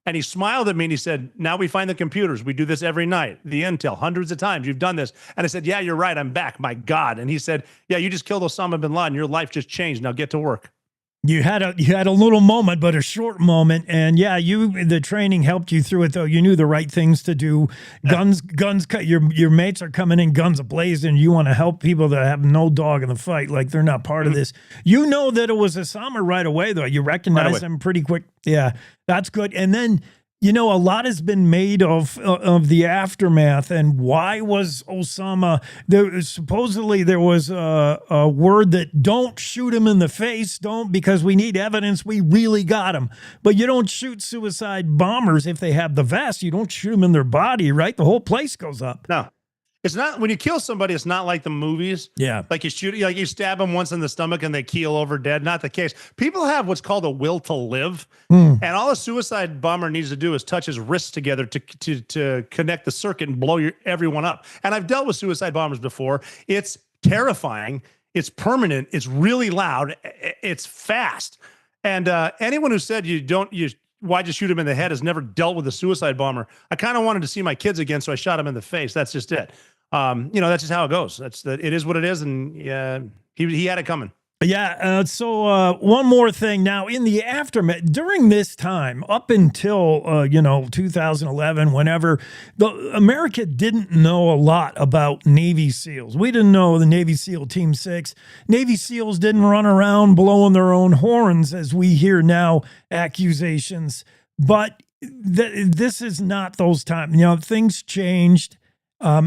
[SPEAKER 9] And he smiled at me and he said, now we find the computers. We do this every night. The intel, hundreds of times. You've done this. And I said, yeah, you're right. I'm back. My God. And he said, yeah, you just killed Osama bin Laden. Your life just changed. Now get to work.
[SPEAKER 1] You had a little moment, but a short moment, and yeah, the training helped you through it. Though you knew the right things to do. Guns. Your mates are coming in guns ablazing. You want to help people that have no dog in the fight, like they're not part of this. You know that it was Osama right away, though. You recognize him pretty quick. Yeah, that's good. And then a lot has been made of the aftermath and why was Osama there. Supposedly there was a word that don't shoot him in the face, because we need evidence we really got him. But you don't shoot suicide bombers if they have the vest. You don't shoot them in their body, right? The whole place goes up.
[SPEAKER 9] No. It's not when you kill somebody, it's not like the movies.
[SPEAKER 1] Yeah.
[SPEAKER 9] Like you stab them once in the stomach and they keel over dead. Not the case. People have what's called a will to live. And all a suicide bomber needs to do is touch his wrists together to connect the circuit and blow everyone up. And I've dealt with suicide bombers before. It's terrifying. It's permanent. It's really loud. It's fast. And anyone who said why'd you shoot him in the head has never dealt with a suicide bomber. I kind of wanted to see my kids again, so I shot him in the face. That's just it. That's just how it goes. It is what it is, and he had it coming.
[SPEAKER 1] Yeah. So one more thing. Now, in the aftermath, during this time, up until 2011, whenever America didn't know a lot about Navy SEALs. We didn't know the Navy SEAL Team 6. Navy SEALs didn't run around blowing their own horns, as we hear now accusations. But this is not those times. Things changed.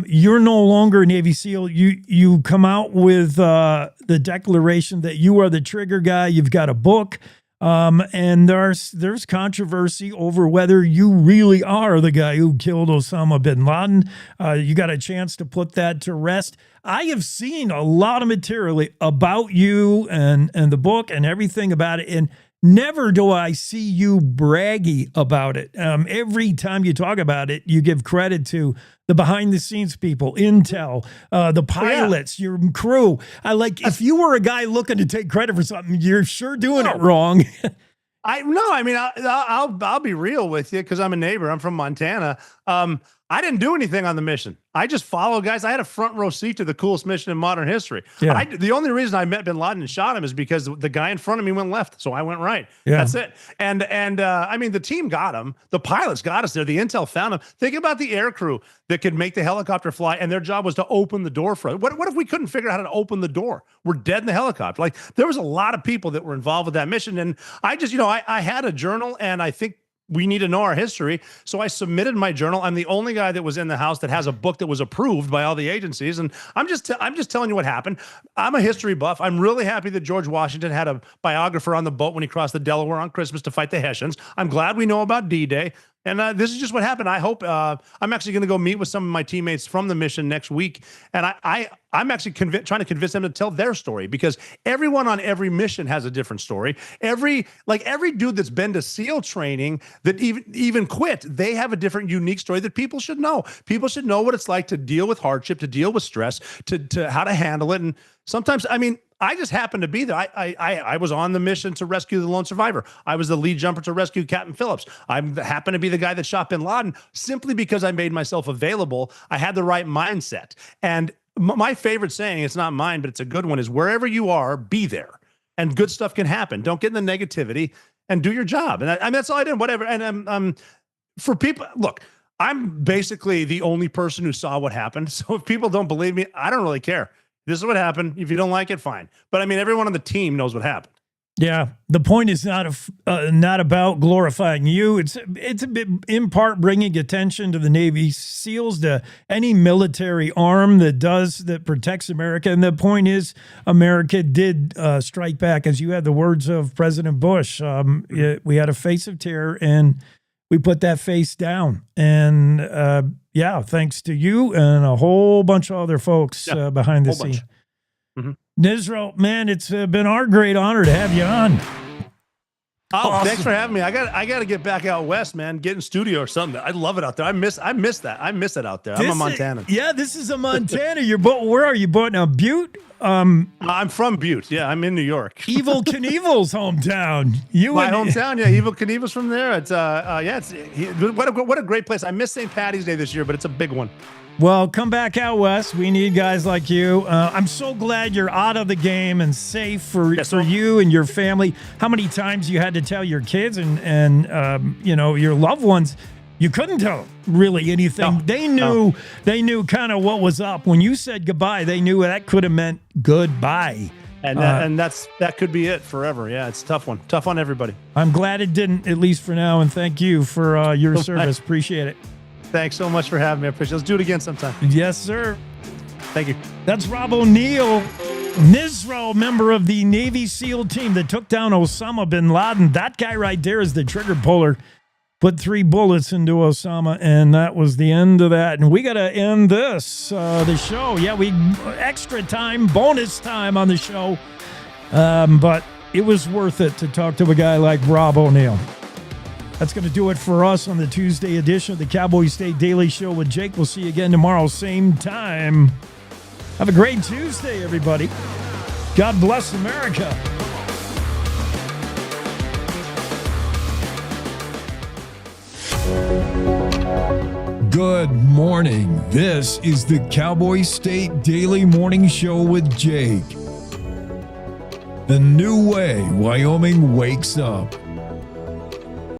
[SPEAKER 1] You're no longer a Navy SEAL. You come out with the declaration that you are the trigger guy. You've got a book, and there's controversy over whether you really are the guy who killed Osama bin Laden. You got a chance to put that to rest. I have seen a lot of material about you and the book and everything about it, and never do I see you braggy about it. Every time you talk about it, you give credit to the behind-the-scenes people, intel, the pilots, your crew. If you were a guy looking to take credit for something, you're sure doing it wrong.
[SPEAKER 9] I'll be real with you because I'm a neighbor. I'm from Montana. I didn't do anything on the mission. I just followed guys. I had a front row seat to the coolest mission in modern history.
[SPEAKER 1] Yeah.
[SPEAKER 9] The only reason I met bin Laden and shot him is because the guy in front of me went left. So I went right.
[SPEAKER 1] Yeah.
[SPEAKER 9] That's it. And the team got him. The pilots got us there. The intel found him. Think about the air crew that could make the helicopter fly. And their job was to open the door for it. What if we couldn't figure out how to open the door? We're dead in the helicopter. Like there was a lot of people that were involved with that mission. And I just, I had a journal and I think we need to know our history. So I submitted my journal. I'm the only guy that was in the house that has a book that was approved by all the agencies. And I'm just telling you what happened. I'm a history buff. I'm really happy that George Washington had a biographer on the boat when he crossed the Delaware on Christmas to fight the Hessians. I'm glad we know about D-Day. And this is just what happened. I hope I'm actually going to go meet with some of my teammates from the mission next week. And I'm actually trying to convince them to tell their story because everyone on every mission has a different story. Every dude that's been to SEAL training that even quit, they have a different unique story that people should know. People should know what it's like to deal with hardship, to deal with stress, to how to handle it. And sometimes, I just happened to be there. I was on the mission to rescue the lone survivor. I was the lead jumper to rescue Captain Phillips. I happened to be the guy that shot bin Laden simply because I made myself available. I had the right mindset. And my favorite saying, it's not mine, but it's a good one, is wherever you are, be there. And good stuff can happen. Don't get in the negativity and do your job. And that's all I did, whatever. And for people, look, I'm basically the only person who saw what happened. So if people don't believe me, I don't really care. This is what happened. If you don't like it, fine. But everyone on the team knows what happened.
[SPEAKER 1] Yeah, the point is not about glorifying you. It's a bit, in part, bringing attention to the Navy SEALs, to any military arm that protects America. And the point is, America did strike back, as you had the words of President Bush. We had a face of terror, and we put that face down. And thanks to you and a whole bunch of other folks behind the scene.
[SPEAKER 9] Mm-hmm.
[SPEAKER 1] Nisro, man, it's been our great honor to have you on.
[SPEAKER 9] Oh, awesome. Thanks for having me. I got to get back out west, man. Get in studio or something. I love it out there. I miss that. I miss it out there. I'm a Montanan.
[SPEAKER 1] This is a Montana. Where are you born now? Butte?
[SPEAKER 9] I'm from Butte. Yeah, I'm in New York.
[SPEAKER 1] Evel Knievel's hometown.
[SPEAKER 9] My hometown. Yeah, Evel Knievel's from there. It's what a great place. I missed St. Patty's Day this year, but it's a big one.
[SPEAKER 1] Well, come back out west. We need guys like you. I'm so glad you're out of the game and safe for you and your family. How many times you had to tell your kids and your loved ones you couldn't tell really anything. No. They knew kind of what was up. When you said goodbye, they knew that could have meant goodbye.
[SPEAKER 9] And that could be it forever. Yeah, it's a tough one. Tough on everybody.
[SPEAKER 1] I'm glad it didn't, at least for now, and thank you for your service. Appreciate it.
[SPEAKER 9] Thanks so much for having me. I appreciate it. Let's do it again sometime.
[SPEAKER 1] Yes, sir.
[SPEAKER 9] Thank you.
[SPEAKER 1] That's Rob O'Neill, Nisro, member of the Navy SEAL team that took down Osama bin Laden. That guy right there is the trigger puller. Put 3 bullets into Osama, and that was the end of that. And we got to end the show. Yeah, we extra time, bonus time on the show. But it was worth it to talk to a guy like Rob O'Neill. That's going to do it for us on the Tuesday edition of the Cowboy State Daily Show with Jake. We'll see you again tomorrow, same time. Have a great Tuesday, everybody. God bless America. Good morning. This is the Cowboy State Daily Morning Show with Jake. The new way Wyoming wakes up.